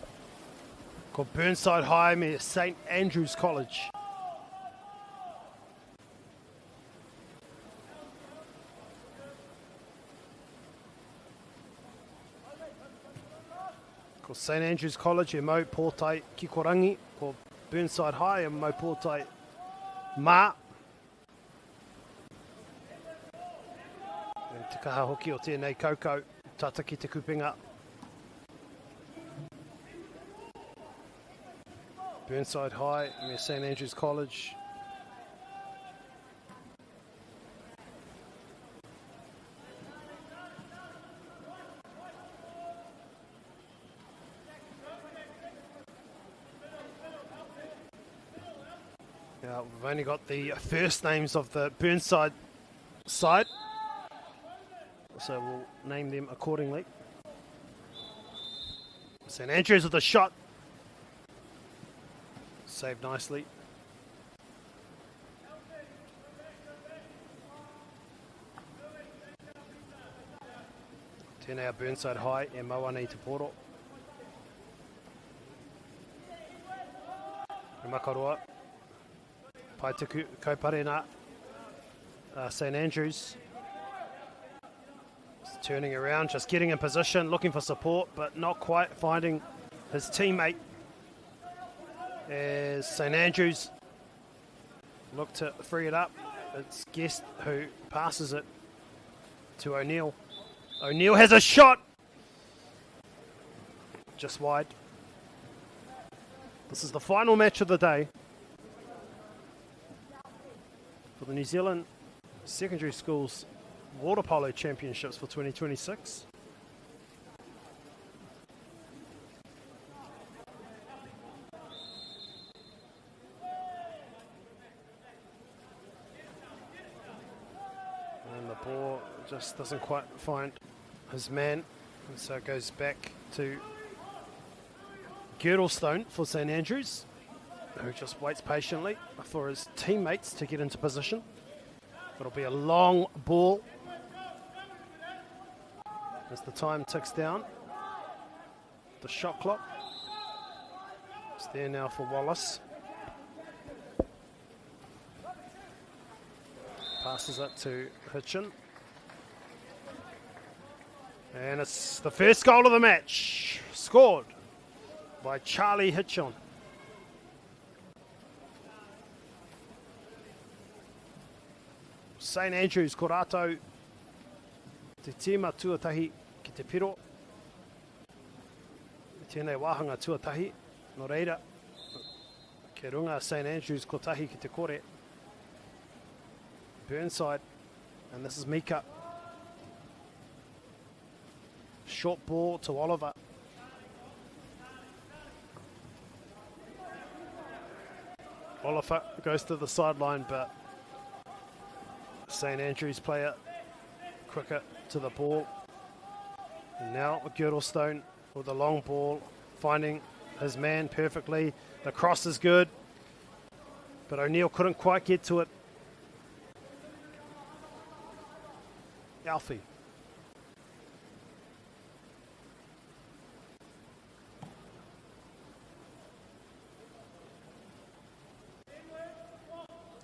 Ko Burnside High me St Andrews College. Ko St Andrews College e mau pōtai Kikorangi. Ko Burnside High e mau pōtai Mā. E te kaha hoki o tēnei kaukau, tata ki te kupinga. Burnside High me St Andrews College. Now, we've only got the first names of the Burnside side, so we'll name them accordingly. St Andrews with a shot. Saved nicely. Tēnei a Burnside High e MāORI te poro. E makaroa. Pai tuku kaupare nā St Andrews. Just turning around, just getting in position, looking for support, but not quite finding his teammate. As St Andrews look to free it up, it's Guest who passes it to O'Neill. O'Neill has a shot! Just wide. This is the final match of the day for the New Zealand Secondary Schools Water Polo Championships for 2026. And the ball just doesn't quite find his man, and so it goes back to Girdlestone for St Andrews, who just waits patiently for his teammates to get into position. It'll be a long ball as the time ticks down. The shot clock is there now for Wallace. Passes it to Hitchin. And it's the first goal of the match, scored by Charlie Hitchin. St Andrews, ko rātou te tīma tuatahi ki te piro. Tēnei wāhanga tuatahi, no reira. Ke runga St Andrews ko tahi ki te kore. Burnside, and this is Mika. Short ball to Oliver. Oliver goes to the sideline, but St Andrews player quicker to the ball. And now Girdlestone with a long ball, finding his man perfectly. The cross is good, but O'Neill couldn't quite get to it. Alfie.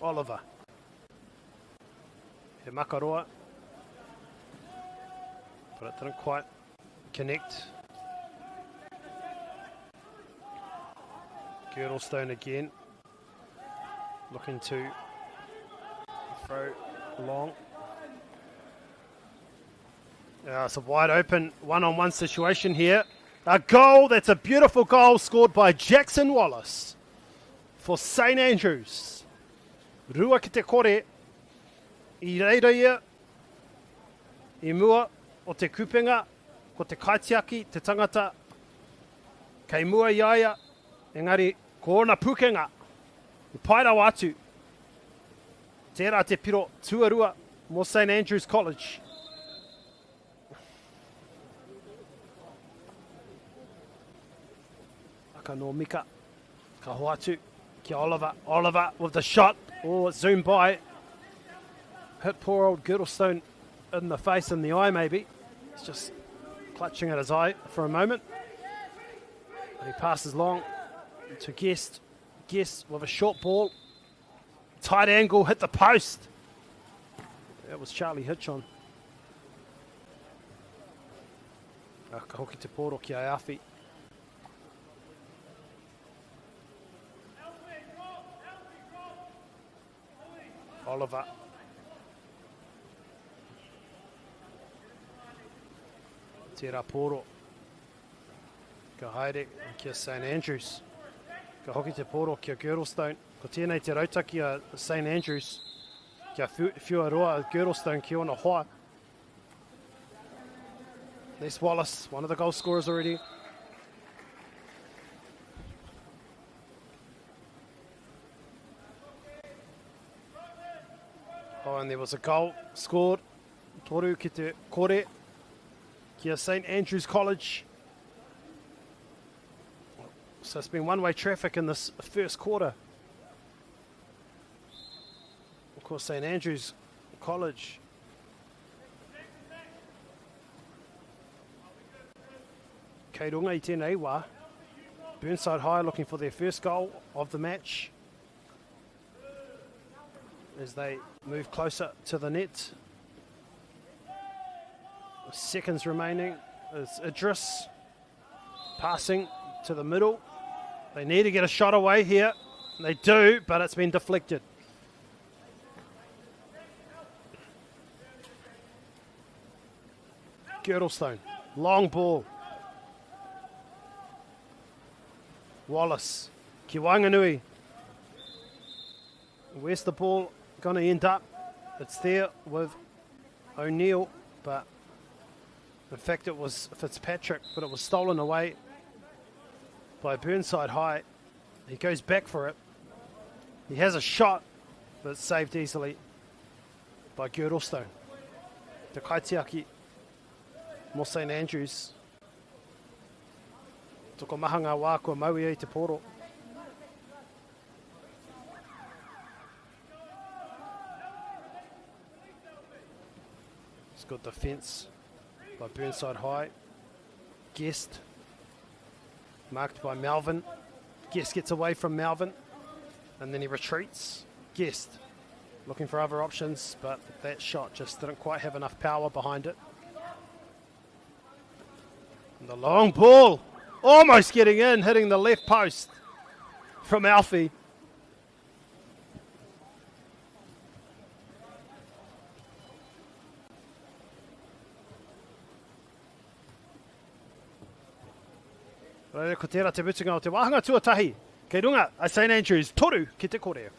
Oliver. He makaroa. But it didn't quite connect. Girdlestone again. Looking to throw long. It's a wide open one-on-one situation here. A goal, that's a beautiful goal scored by Jackson Wallace for St Andrews. Rua ki te kore, I reira ia, I mua o te kupenga, ko te kaitiaki, te tangata, kei mua iaia, engari ko ona pukenga, I pairau atu. Tērā te piro tuarua mo St Andrews College. Aka no Mika, ka hoatu, ki Oliver. Oliver with the shot. Oh, it zoomed by. Hit poor old Girdlestone in the face and the eye maybe. It's just clutching at his eye for a moment. But he passes long to Guest. Guest with a short ball. Tight angle, hit the post. That was Charlie Hitchon. Ka hoki te poro ki ai awhi. Oliver. Tērā poro. Ka haere kia St Andrews. Ka hoki te poro kia Girdlestone. Ko tēnei te rautaki a St Andrews. Kia whiuaroa a Girdlestone ki ona hoa. Les Wallace, one of the goal scorers already. Oh, and there was a goal scored. Toru ki te kore. Kia St Andrews College. So it's been one-way traffic in this first quarter. Of course, St Andrews College. Kei runga I tēnei wā. Burnside High looking for their first goal of the match as they move closer to the net. Seconds remaining is Idris passing to the middle. They need to get a shot away here. They do, but it's been deflected. Girdlestone, long ball. Wallace, ki Wanganui. Where's the ball going to end up? It's there with O'Neill, but in fact it was Fitzpatrick, but it was stolen away by Burnside High. He goes back for it. He has a shot, but it's saved easily by Girdlestone. Te kaitiaki mo St Andrews. Toko mahanga wā kua maui e te poro. It's good defence by Burnside High. Guest marked by Melvin. Guest gets away from Melvin and then he retreats. Guest looking for other options, but that shot just didn't quite have enough power behind it. And the long ball almost getting in, hitting the left post from Alfie. Rere ko tērā te mutunga o te wāhanga tuatahi. Kei runga a St Andrews, toru ki te kore.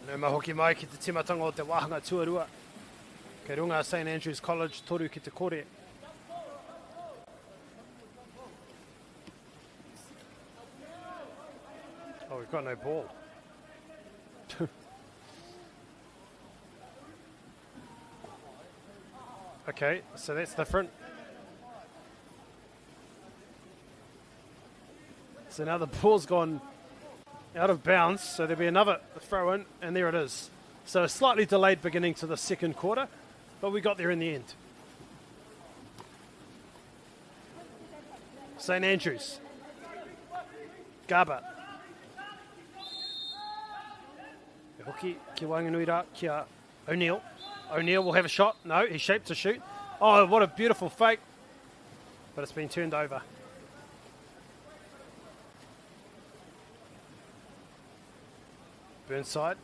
No mahoki mai ki te timatanga o te wāhanga tuarua. Kei runga St Andrews College, toru ki te kore. Oh, we've got no ball. Okay, so that's different. So now the ball's gone out of bounds, so there'll be another throw in, and there it is. So a slightly delayed beginning to the second quarter, but we got there in the end. St Andrews. Gaba. Hoki, ki Wanganuira, kia O'Neill. O'Neill will have a shot. No, he's shaped to shoot. Oh, what a beautiful fake. But it's been turned over. Burnside.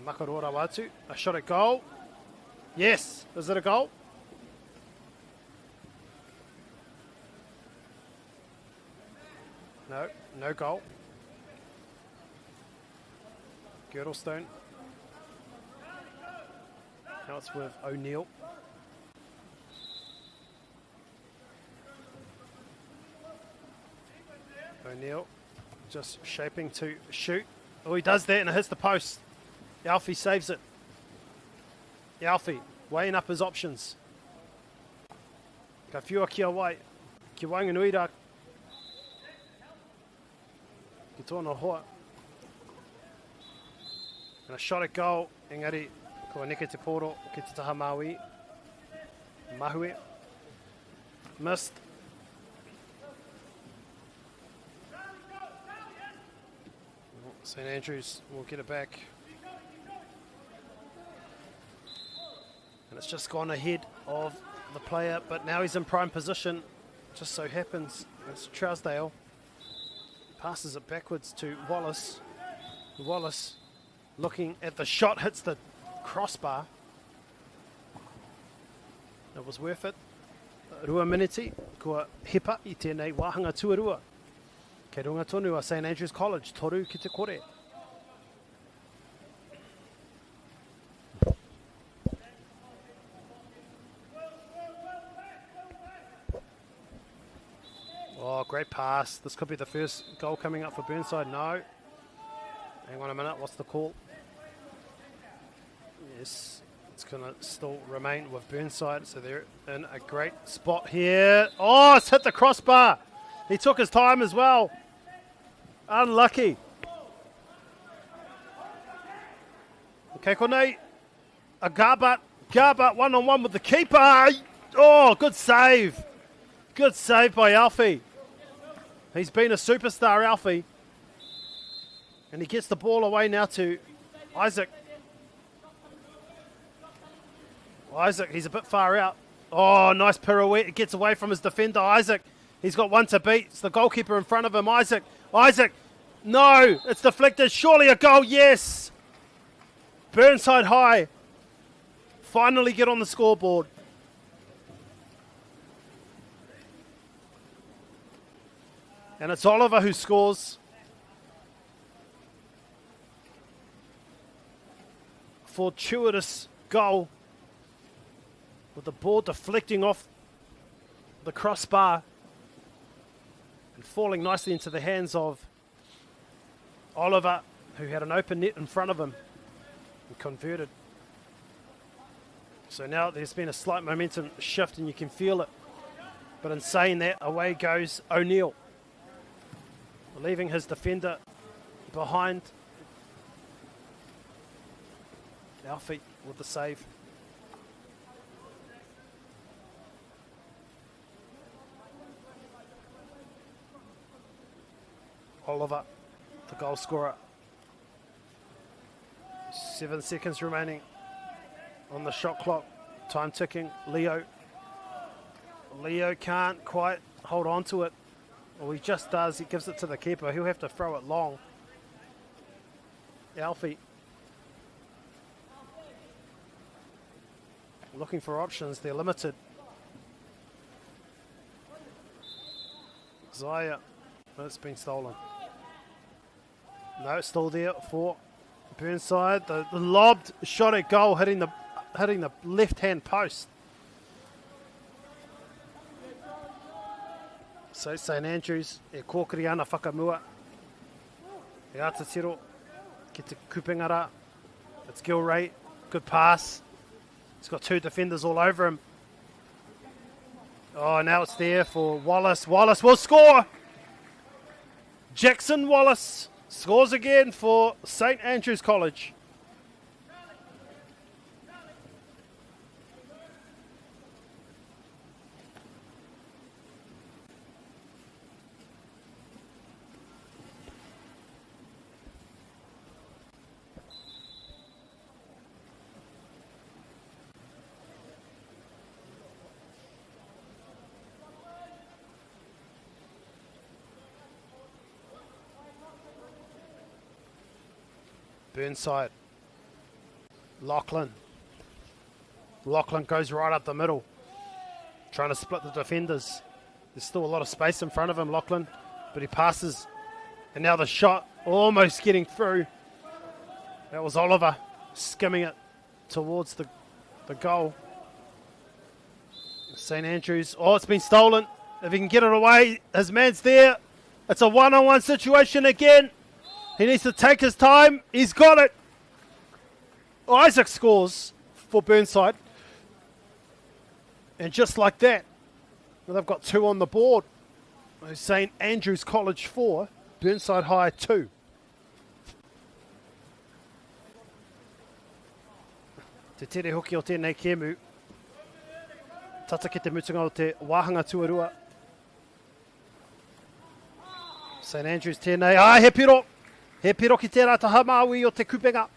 Makarora Watu. A shot at goal. Yes. Is it a goal? No. No goal. Girdlestone. Now it's with O'Neill. O'Neill just shaping to shoot. Oh, he does that and it hits the post. Alfie saves it. Alfie weighing up his options. Ka whiua kia wai. Ki Wanganuira. Ki tōna hoa. And a shot at goal. Engari, ko neke te poro, ki te taha MΑORI. Mahue. Missed. St Andrews will get it back. And it's just gone ahead of the player, but now he's in prime position. Just so happens it's Trousdale. Passes it backwards to Wallace. Wallace looking at the shot, hits the crossbar. It was worth it. Rua miniti, kua hepa I tēnei wāhanga tuarua. Kei runga tonu a St Andrews College, toru ki te kore. Oh, great pass. This could be the first goal coming up for Burnside. No. Hang on a minute, what's the call? Yes, it's going to still remain with Burnside, so they're in a great spot here. Oh, it's hit the crossbar. He took his time as well. Unlucky. Okay, konei. A Garbutt one-on-one with the keeper. Oh, good save. Good save by Alfie. He's been a superstar, Alfie. And he gets the ball away now to Isaac. Isaac, he's a bit far out. Oh, nice pirouette. It gets away from his defender, Isaac. He's got one to beat. It's the goalkeeper in front of him, Isaac. Isaac, no, it's deflected. Surely a goal, yes. Burnside High finally get on the scoreboard. And it's Oliver who scores. Fortuitous goal with the ball deflecting off the crossbar and falling nicely into the hands of Oliver, who had an open net in front of him and converted. So now there's been a slight momentum shift and you can feel it. But in saying that, away goes O'Neill, leaving his defender behind. Alfie with the save. Oliver, the goal scorer. 7 seconds remaining on the shot clock. Time ticking. Leo can't quite hold on to it. Well, he just does. He gives it to the keeper. He'll have to throw it long. Alfie looking for options. They're limited. Zaya. It's been stolen. No, it's still there for Burnside. The lobbed shot at goal hitting the left-hand post. So St Andrews, e kōkiri ana whakamua. E atatiro, ki te kupingara. It's Gilray, good pass. He's got two defenders all over him. Oh, now it's there for Wallace. Wallace will score! Jackson Wallace scores again for St Andrews College. Burnside. Lachlan. Lachlan goes right up the middle, trying to split the defenders. There's still a lot of space in front of him, Lachlan, but he passes. And now the shot almost getting through. That was Oliver skimming it towards the goal. St Andrews. Oh, it's been stolen. If he can get it away, his man's there. It's a one-on-one situation again. He needs to take his time. He's got it. Isaac scores for Burnside. And just like that, well, they've got 2 on the board. St Andrews College 4, Burnside High 2. Te tere hoki o tēnei kēmu. Tata ki te mutunga o te wāhanga tuarua. St Andrews tēnei. He piro. He piro ki tērā taha Māui o te kupenga.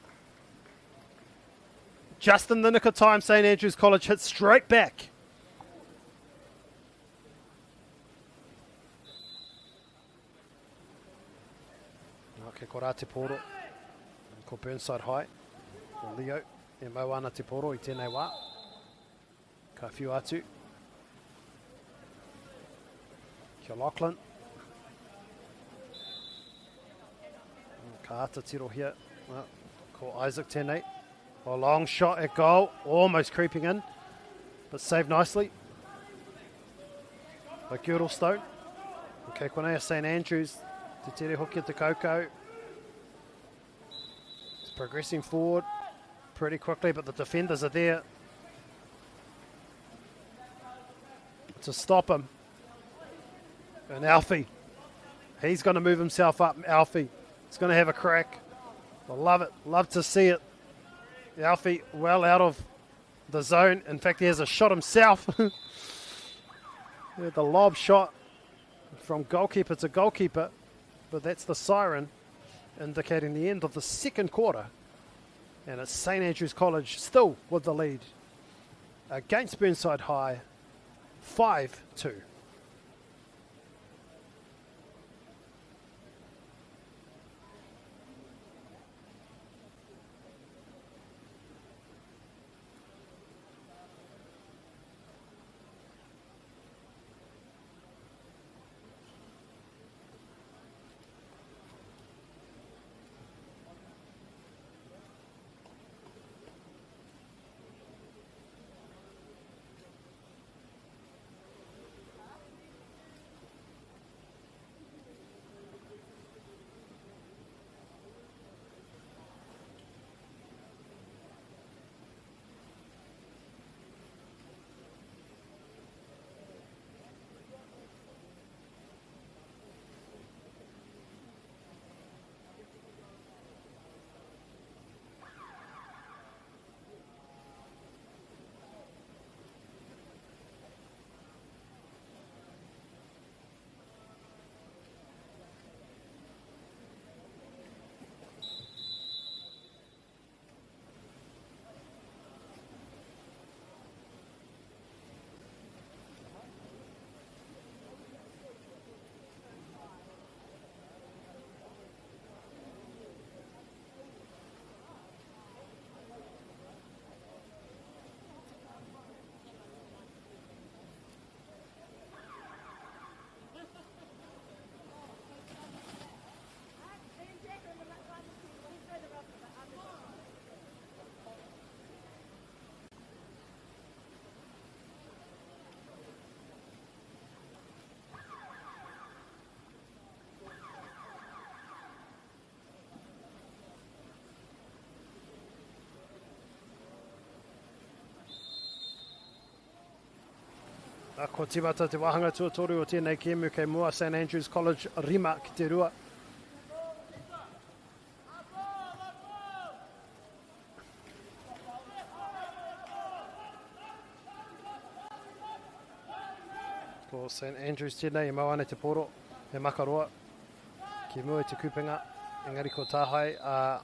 Just in the nick of time, St Andrews College hits straight back. Okay, ko rā te poro. Ko Burnside High. Ko Leo. E mau ana te poro I tēnei wā. Ka whiu atu. Kia Lachlan. Ka ata tiro here. Well, ko Isaac tēnei. A long shot at goal. Almost creeping in. But saved nicely. By Girdlestone. Okay, konea St Andrews. Te tere hoki te kaukau. It's progressing forward pretty quickly, but the defenders are there to stop him. And Alfie, he's going to move himself up. Alfie, he's going to have a crack. I love it. Love to see it. Alfie well out of the zone. In fact, he has a shot himself. The lob shot from goalkeeper to goalkeeper, but that's the siren indicating the end of the second quarter. And it's St Andrews College still with the lead against Burnside High, 5-2. Ko tivata te wahanga tuatoru o tēnei kēmu kei mua St Andrews College rima ki te rua. Ko St Andrews tēnei e mau ane te poro, he makaroa. Ki mua i te kupenga, engari ko tāhai a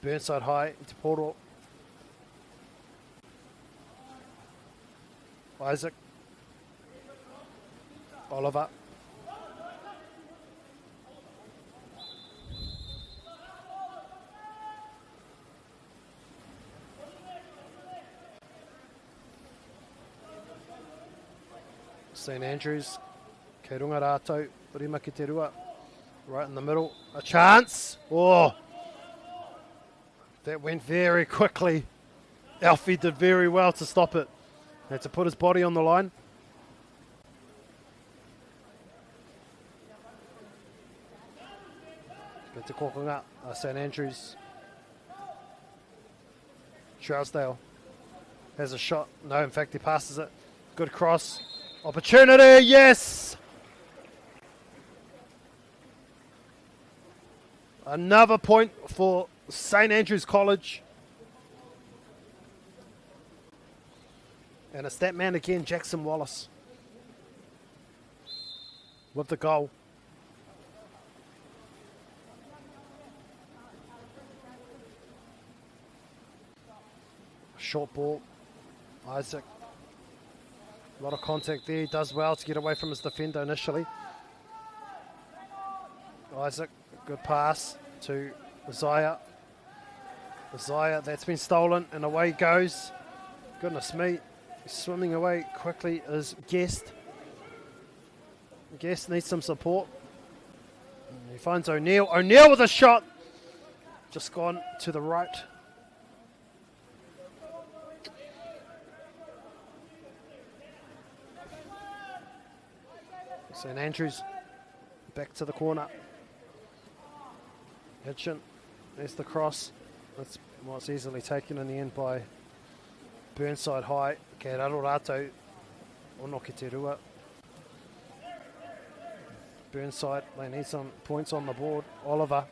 Burnside High i te poro. Isaac. Oliver. St Andrews, kei runga rātou, rima ki te rua, right in the middle, a chance, oh, that went very quickly. Alfie did very well to stop it, had to put his body on the line. Get to kokonga, St Andrews. Trousdale has a shot, no, in fact he passes it, good cross. Opportunity, yes! Another point for St Andrews College. And it's that man again, Jackson Wallace, with the goal. Short ball, Isaac. A lot of contact there. He does well to get away from his defender initially. Isaac, good pass to Isaiah. Isaiah, that's been stolen, and away he goes. Goodness me. He's swimming away quickly is Guest. Guest needs some support. He finds O'Neill. O'Neill with a shot. Just gone to the right. St Andrews back to the corner. Hitchin, there's the cross. That's what's easily taken in the end by Burnside High. Kei raro rātou ono ki te rua. Burnside, they need some points on the board. Oliver.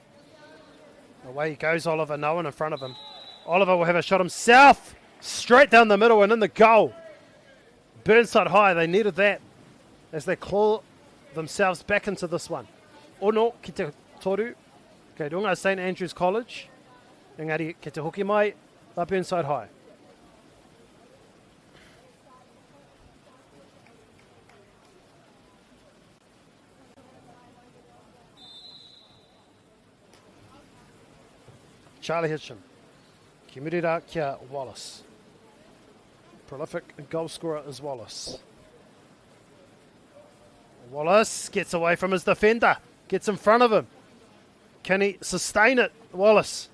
Away he goes, Oliver. No one in front of him. Oliver will have a shot himself. Straight down the middle and in the goal. Burnside High, they needed that as they claw themselves back into this one. Ono ki te toru. Kei runga St Andrews College. Engari ki te hoki mai, la Burnside High. Charlie Hitchin. Ki murira kia Wallace. Prolific goal scorer is Wallace. Wallace gets away from his defender. Gets in front of him. Can he sustain it? Wallace.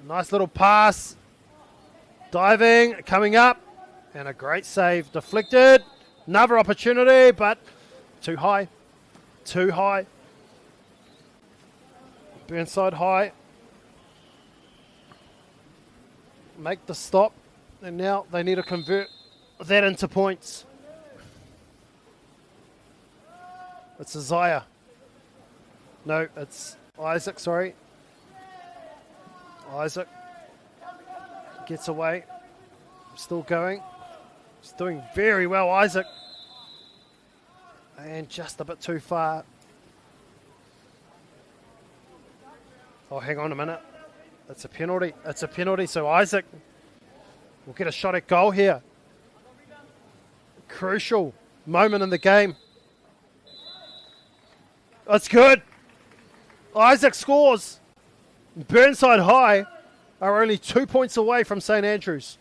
Nice little pass. Diving. Coming up. And a great save. Deflected. Another opportunity, but too high. Too high. Burnside High. Make the stop. And now they need to convert that into points. It's Isaiah. No, it's Isaac, sorry. Isaac gets away. Still going. He's doing very well, Isaac. And just a bit too far. Oh, hang on a minute. It's a penalty. It's a penalty, so Isaac will get a shot at goal here. Crucial moment in the game. That's good. Isaac scores. Burnside High are only 2 points away from St Andrews.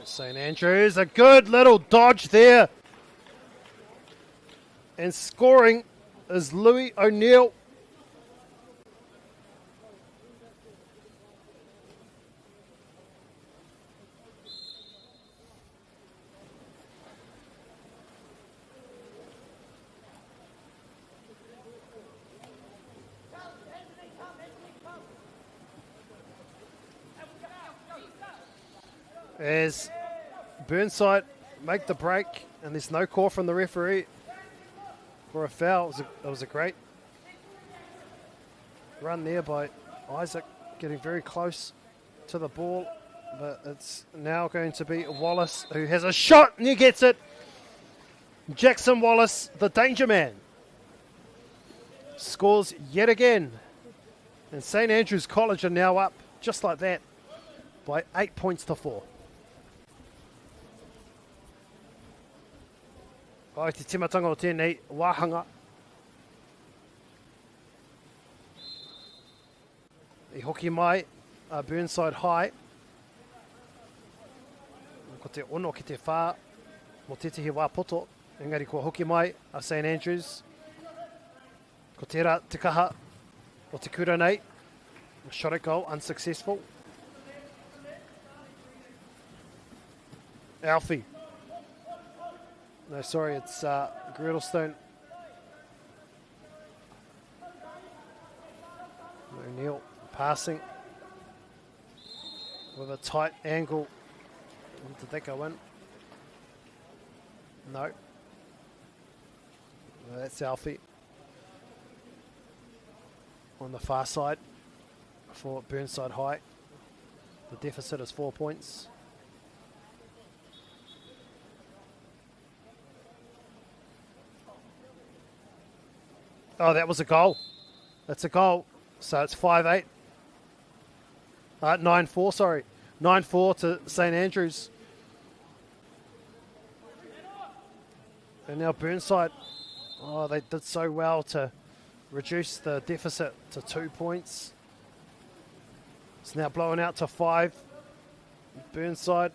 St Andrews, a good little dodge there. And scoring is Louis O'Neill. as Burnside make the break, and there's no call from the referee for a foul. It was a great run there by Isaac, getting very close to the ball, but it's now going to be Wallace who has a shot, and he gets it. Jackson Wallace, the danger man, scores yet again, and St Andrews College are now up just like that by 8 points to 4. Ai te timatanga o tēnei wāhanga. I hoki mai a Burnside High. Ko te ono ki te whā mo tētahi wā poto. Engari ko hoki mai a St Andrews. Ko tērā te kaha o te kura nei. Shot at goal, unsuccessful. Alfie. No, sorry, it's Girdlestone. O'Neill passing with a tight angle. Did that go in? No. No, that's Alfie. On the far side for Burnside High. The deficit is 4 points. Oh, that was a goal. That's a goal. So it's 5-8. 9-4, sorry. 9-4 to St Andrews. And now Burnside, oh, they did so well to reduce the deficit to 2 points. It's now blowing out to 5. Burnside.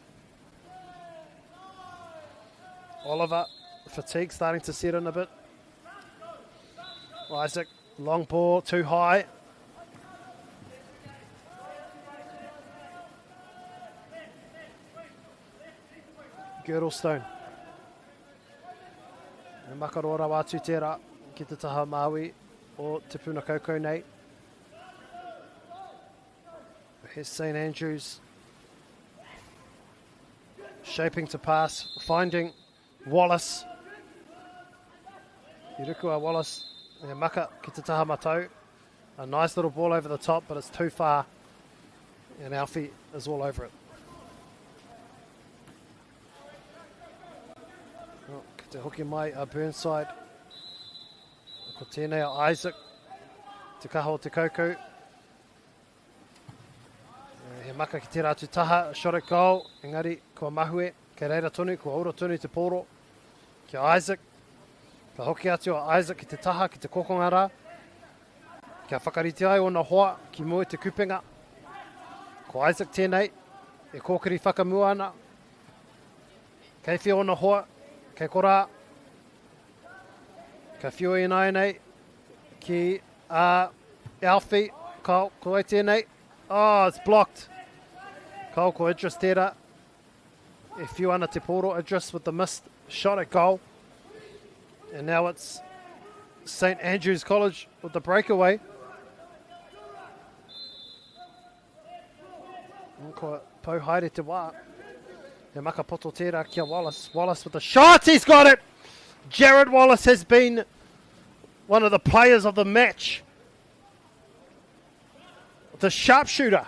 Oliver, fatigue starting to set in a bit. Isaac, long ball, too high. Girdlestone. E makarora wātu tērā ki te taha Māui o te puna koukou nei. Here's St Andrews. Shaping to pass, finding Wallace. Irukua Wallace. E maka ki te taha matau. A nice little ball over the top, but it's too far. And Alfie is all over it. Oh, ki te hoki mai a Burnside. Ko tēnei a Isaac. Te kaha o te koukou. He maka ki te rātu taha, shot at goal. Engari, kua mahue. Kei reira tonu, kua ora tonu te poro. Ki Isaac. Ka hoki atu o Isaac ki te taha, ki te kokongara. Kia whakariti ai o na hoa, ki mua te kupenga. Ko Isaac tēnei, e kōkiri whakamua ana. Kei whio o na hoa, kei korā. Ka whio i nai nei, ki Alfie, ko ai tēnei. Oh, it's blocked. Ko Idris tērā. E whio ana te poro, Idris with the missed shot at goal. And now it's St Andrews College with the breakaway. Ko pou haere te wā. He maka poto tērā kia Wallace. Wallace with the shot, he's got it! Jared Wallace has been one of the players of the match. The sharpshooter.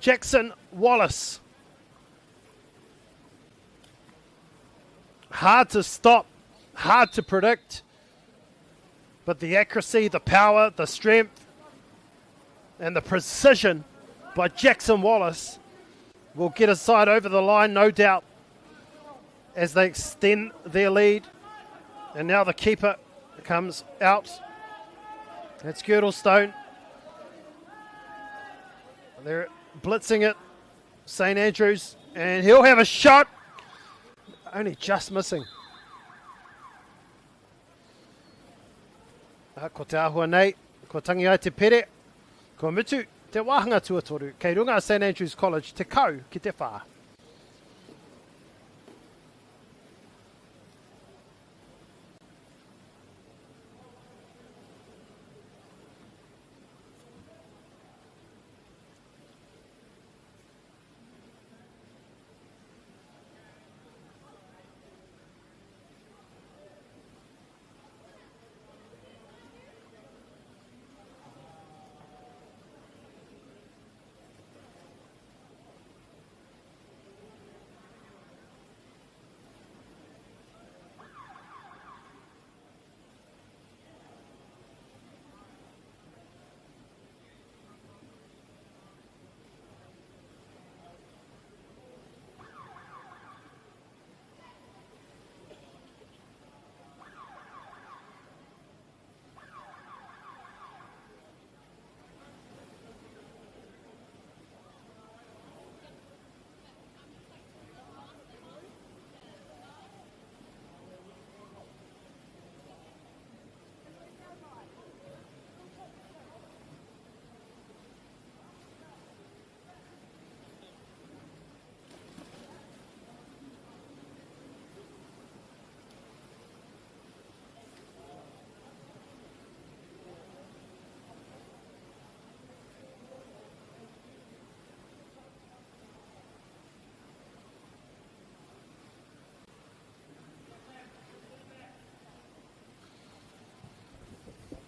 Jackson Wallace. Hard to stop, hard to predict, but the accuracy, the power, the strength, and the precision by Jackson Wallace will get his side over the line, no doubt, as they extend their lead. And now the keeper comes out. It's Girdlestone. They're blitzing it, St Andrews, and he'll have a shot. Only just missing. Ko te ahua nei, ko tangi ai te pere, ko mitu te wāhanga tuatoru, kei runga a St Andrews College, te kau ki te whā.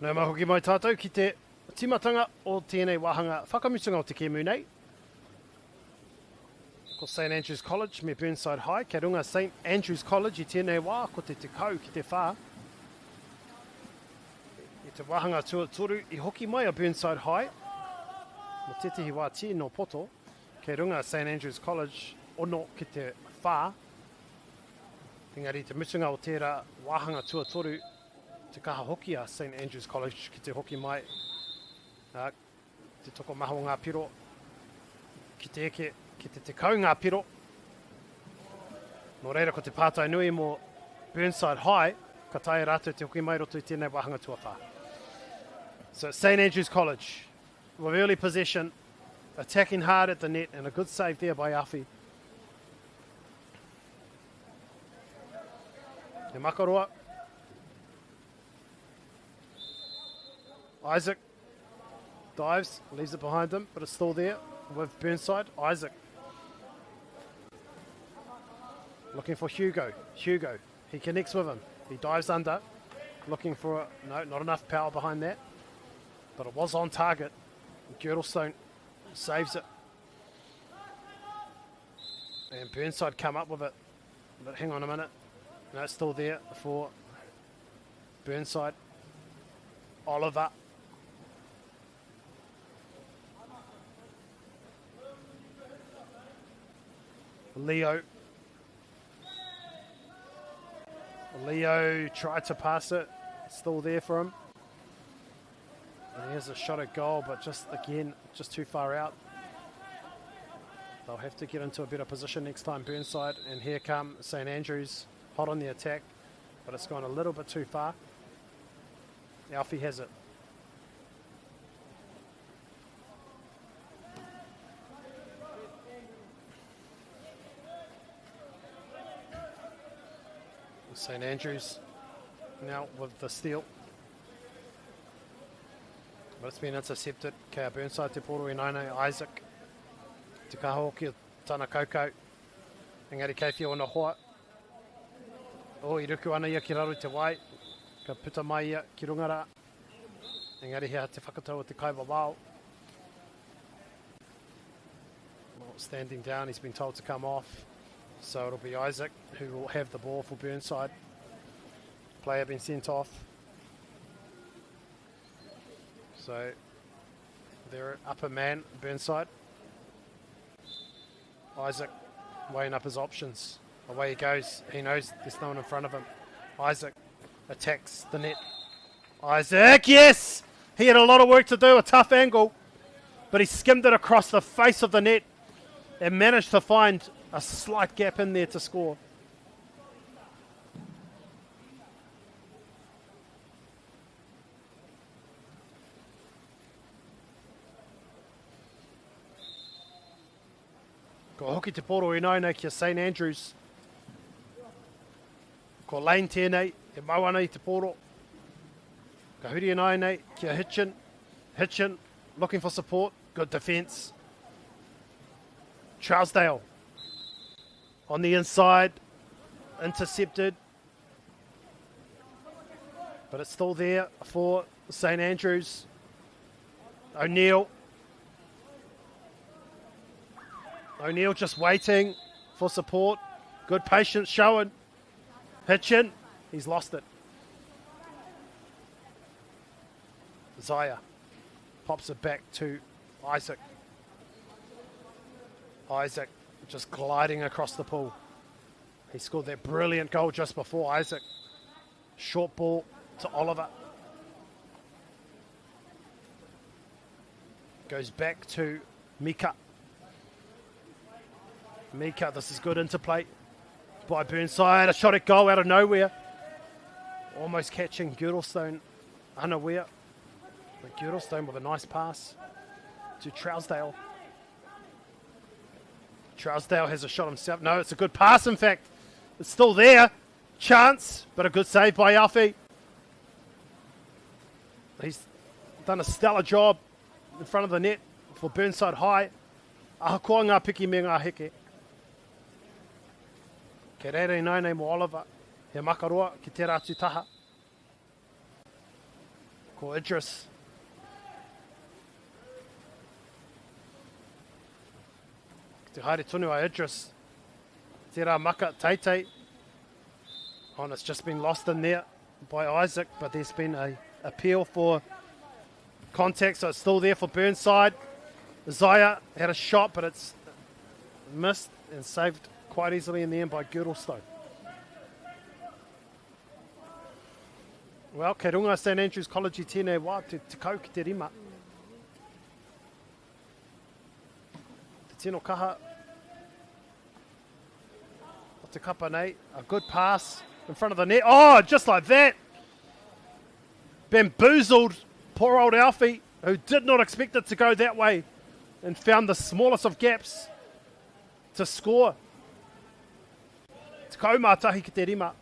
Nau mai hoki mai tātou ki te timatanga o tēnei wāhanga whakamutunga o te kēmu nei. Ko St Andrews College me Burnside High, kia runga St Andrews College I tēnei wā, ko te kau ki te whā. I te wāhanga tuatoru I hoki mai a Burnside High, mo tetehi wā tino poto, kia runga St Andrews College ono ki te whā. Engari te mutunga o tērā wāhanga tuatoru, te kaha hoki a St Andrews College ki te hoki mai. Te toko maho ngā piro, ki te eke, ki te kau ngā piro. Nō reira ko te pātai nui mo Burnside High, ka tae rātou te hoki mai roto I tēnei wāhanga tuawha. So St Andrews College, with early possession, attacking hard at the net, and a good save there by Awhi. He makaroa. Isaac dives, leaves it behind him, but it's still there with Burnside. Isaac looking for Hugo. Hugo, he connects with him. He dives under, looking for, no, not enough power behind that, but it was on target. Girdlestone saves it. And Burnside come up with it, but hang on a minute. No, it's still there for Burnside. Oliver. Leo tried to pass it, still there for him. And here's a shot at goal, but just too far out. They'll have to get into a better position next time, Burnside. And here come St Andrews, hot on the attack, but it's gone a little bit too far. Alfie has it. St Andrews now with the steal. But it's been intercepted. Kia Burnside te poro I nainei Isaac. Te kahoki o tana kaukau. Engari kei ona hoa. O I ruku ana ia ki raru te wai. Ka puta mai ia ki rungara. Engari hea te whakatau o te kaiwa wao. Well, standing down, he's been told to come off. So it'll be Isaac who will have the ball for Burnside. Player been sent off. So they're upper man, Burnside. Isaac weighing up his options. Away he goes. He knows there's no one in front of him. Isaac attacks the net. Isaac, yes! He had a lot of work to do, a tough angle. But he skimmed it across the face of the net and managed to find a slight gap in there to score. Ko hoki te poro I nainei kia St Andrews. Ko Lane tēnei, e mau ana I te poro. Ka huri I nainei kia Hitchin. Hitchin looking for support, good defence. Trousdale on the inside, intercepted, but it's still there for St Andrews. O'Neill just waiting for support. Good patience shown. Hitchin, he's lost it. Zaya pops it back to Isaac. Isaac just gliding across the pool. He scored that brilliant goal just before. Isaac. Short ball to Oliver. Goes back to Mika. Mika, this is good interplay by Burnside. A shot at goal out of nowhere. Almost catching Girdlestone unaware. But Girdlestone with a nice pass to Trousdale. Trousdale has a shot himself. No, it's a good pass, in fact. It's still there. Chance, but a good save by Alfie. He's done a stellar job in front of the net for Burnside High. Ahakoa ngā piki me ngā heke. Ke rere nainei mo Oliver. He makaroa ki te rātu taha. ko Idris. Te haere tonu a Idris. Te rā maka, Teitei. Oh, and it's just been lost in there by Isaac, but there's been a appeal for contact, so it's still there for Burnside. Zaya had a shot, but it's missed and saved quite easily in the end by Girdlestone. Well, kei runga St Andrews College I tēnei wā, te kau ki te rima. Te tino kaha. O te kapa nei, a good pass in front of the net. Oh, just like that. Bamboozled poor old Alfie, who did not expect it to go that way and found the smallest of gaps to score. Te kaumātahi ki te rima.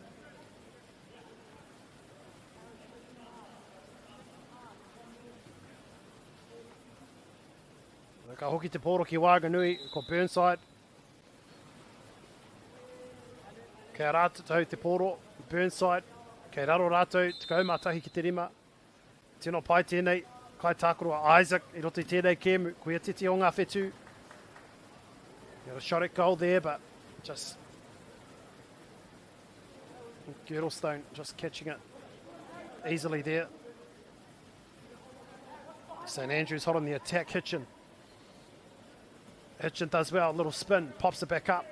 Ka hoki te poro ki Wāganui ko Burnside. Kei rātou te poro, Burnside. Kei raro rātou, te kaumātahi ki te rima. Tino pai tēnei, kai tākoro a Isaac, I roto I tēnei kēmu, kuia titi o ngā whetū. He had a shot at goal there, but just Girdlestone just catching it easily there. St Andrews hot on the attack, Hitchin. Hitchin does well, a little spin, pops it back up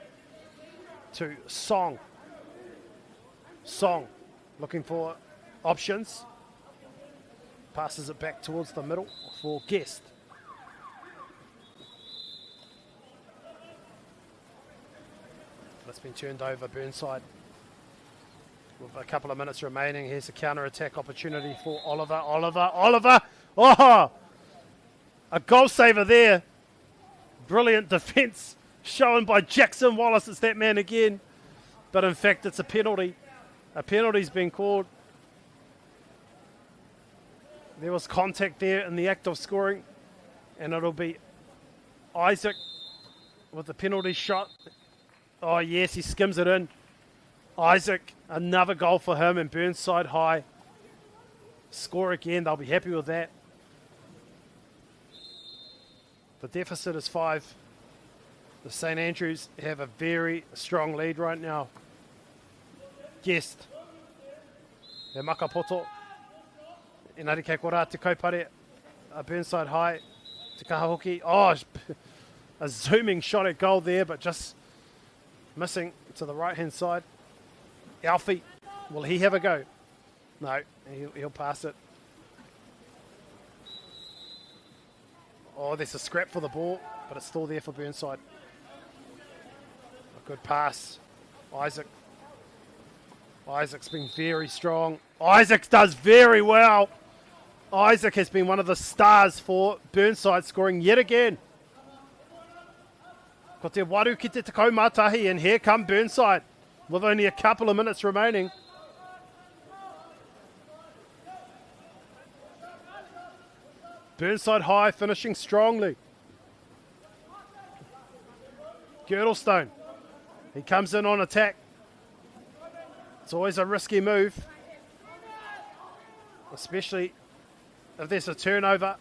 to Song. Song looking for options. Passes it back towards the middle for Guest. That's been turned over, Burnside. With a couple of minutes remaining, here's a counter-attack opportunity for Oliver. Oliver! Oh! A goal saver there. Brilliant defence shown by Jackson Wallace. It's that man again. But in fact, it's a penalty. A penalty's been called. There was contact there in the act of scoring. And it'll be Isaac with the penalty shot. Oh yes, he skims it in. Isaac, another goal for him, and Burnside high. Score again, they'll be happy with that. The deficit is 5. The St Andrews have a very strong lead right now. Guest. He makapoto. Engari kei kora te kaupare. A Burnside high. Te kahahoki. Oh, a zooming shot at goal there, but just missing to the right-hand side. Alfie, will he have a go? No, he'll pass it. Oh, there's a scrap for the ball, but it's still there for Burnside. A good pass. Isaac's been very strong. Isaac does very well. Isaac has been one of the stars for Burnside, scoring yet again. Ko te waru ki te takau mātahi, and here come Burnside with only a couple of minutes remaining. Burnside high, finishing strongly. Girdlestone. He comes in on attack. It's always a risky move, especially if there's a turnover,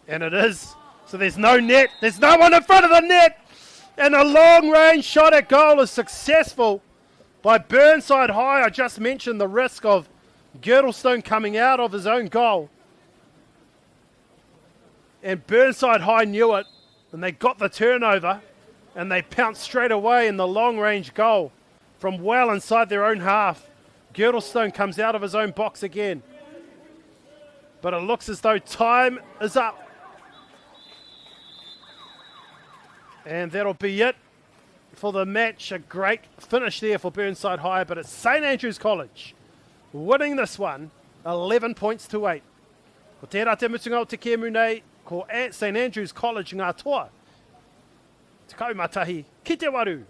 and it is. So there's no net. There's no one in front of the net. And a long-range shot at goal is successful by Burnside high. I just mentioned the risk of Girdlestone coming out of his own goal. And Burnside high knew it, and they got the turnover, and they pounced straight away in the long-range goal from well inside their own half. Girdlestone comes out of his own box again. But it looks as though time is up. And that'll be it for the match. A great finish there for Burnside High, but it's St Andrews College winning this one 11 points to 8. Ko tērā te mutunga o te kēmu nei, ko St Andrews College ngā toa. Te kaumatahi ki te waru.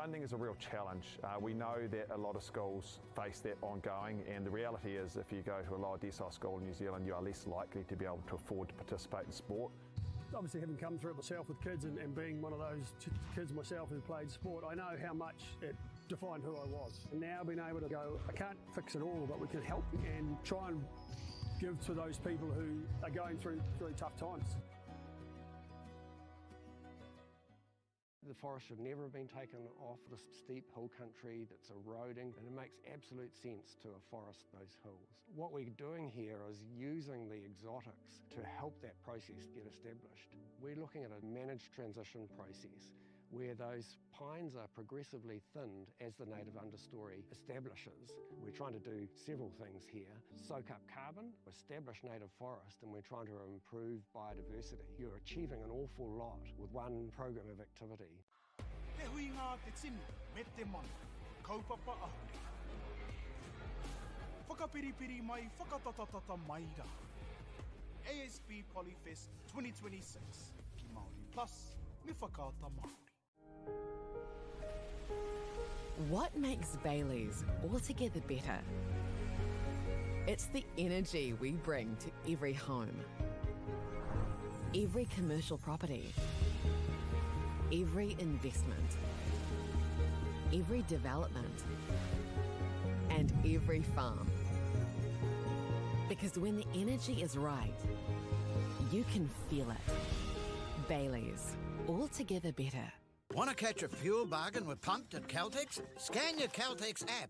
Funding is a real challenge. We know that a lot of schools face that ongoing, and the reality is if you go to a lower decile school in New Zealand, you are less likely to be able to afford to participate in sport. Obviously, having come through it myself with kids and being one of those kids myself who played sport, I know how much it defined who I was. And now being able to go, I can't fix it all, but we can help and try and give to those people who are going through really tough times. The forest should never have been taken off this steep hill country that's eroding, and it makes absolute sense to afforest those hills. What we're doing here is using the exotics to help that process get established. We're looking at a managed transition process where those pines are progressively thinned as the native understory establishes. We're trying to do several things here. Soak up carbon, establish native forest, and we're trying to improve biodiversity. You're achieving an awful lot with one program of activity. Te hui ngā te tini, me te mana, kaupapa ahuri. Whakapiripiri mai, whakatatatata mai rā. ASP Polyfest 2026, ki Māori Plus, me whakaata Māori. What makes Bailey's altogether better? It's the energy we bring to every home, every commercial property, every investment, every development, and every farm. Because when the energy is right, you can feel it. Bailey's, altogether better. Want to catch a fuel bargain with Pumped at Caltex? Scan your Caltex app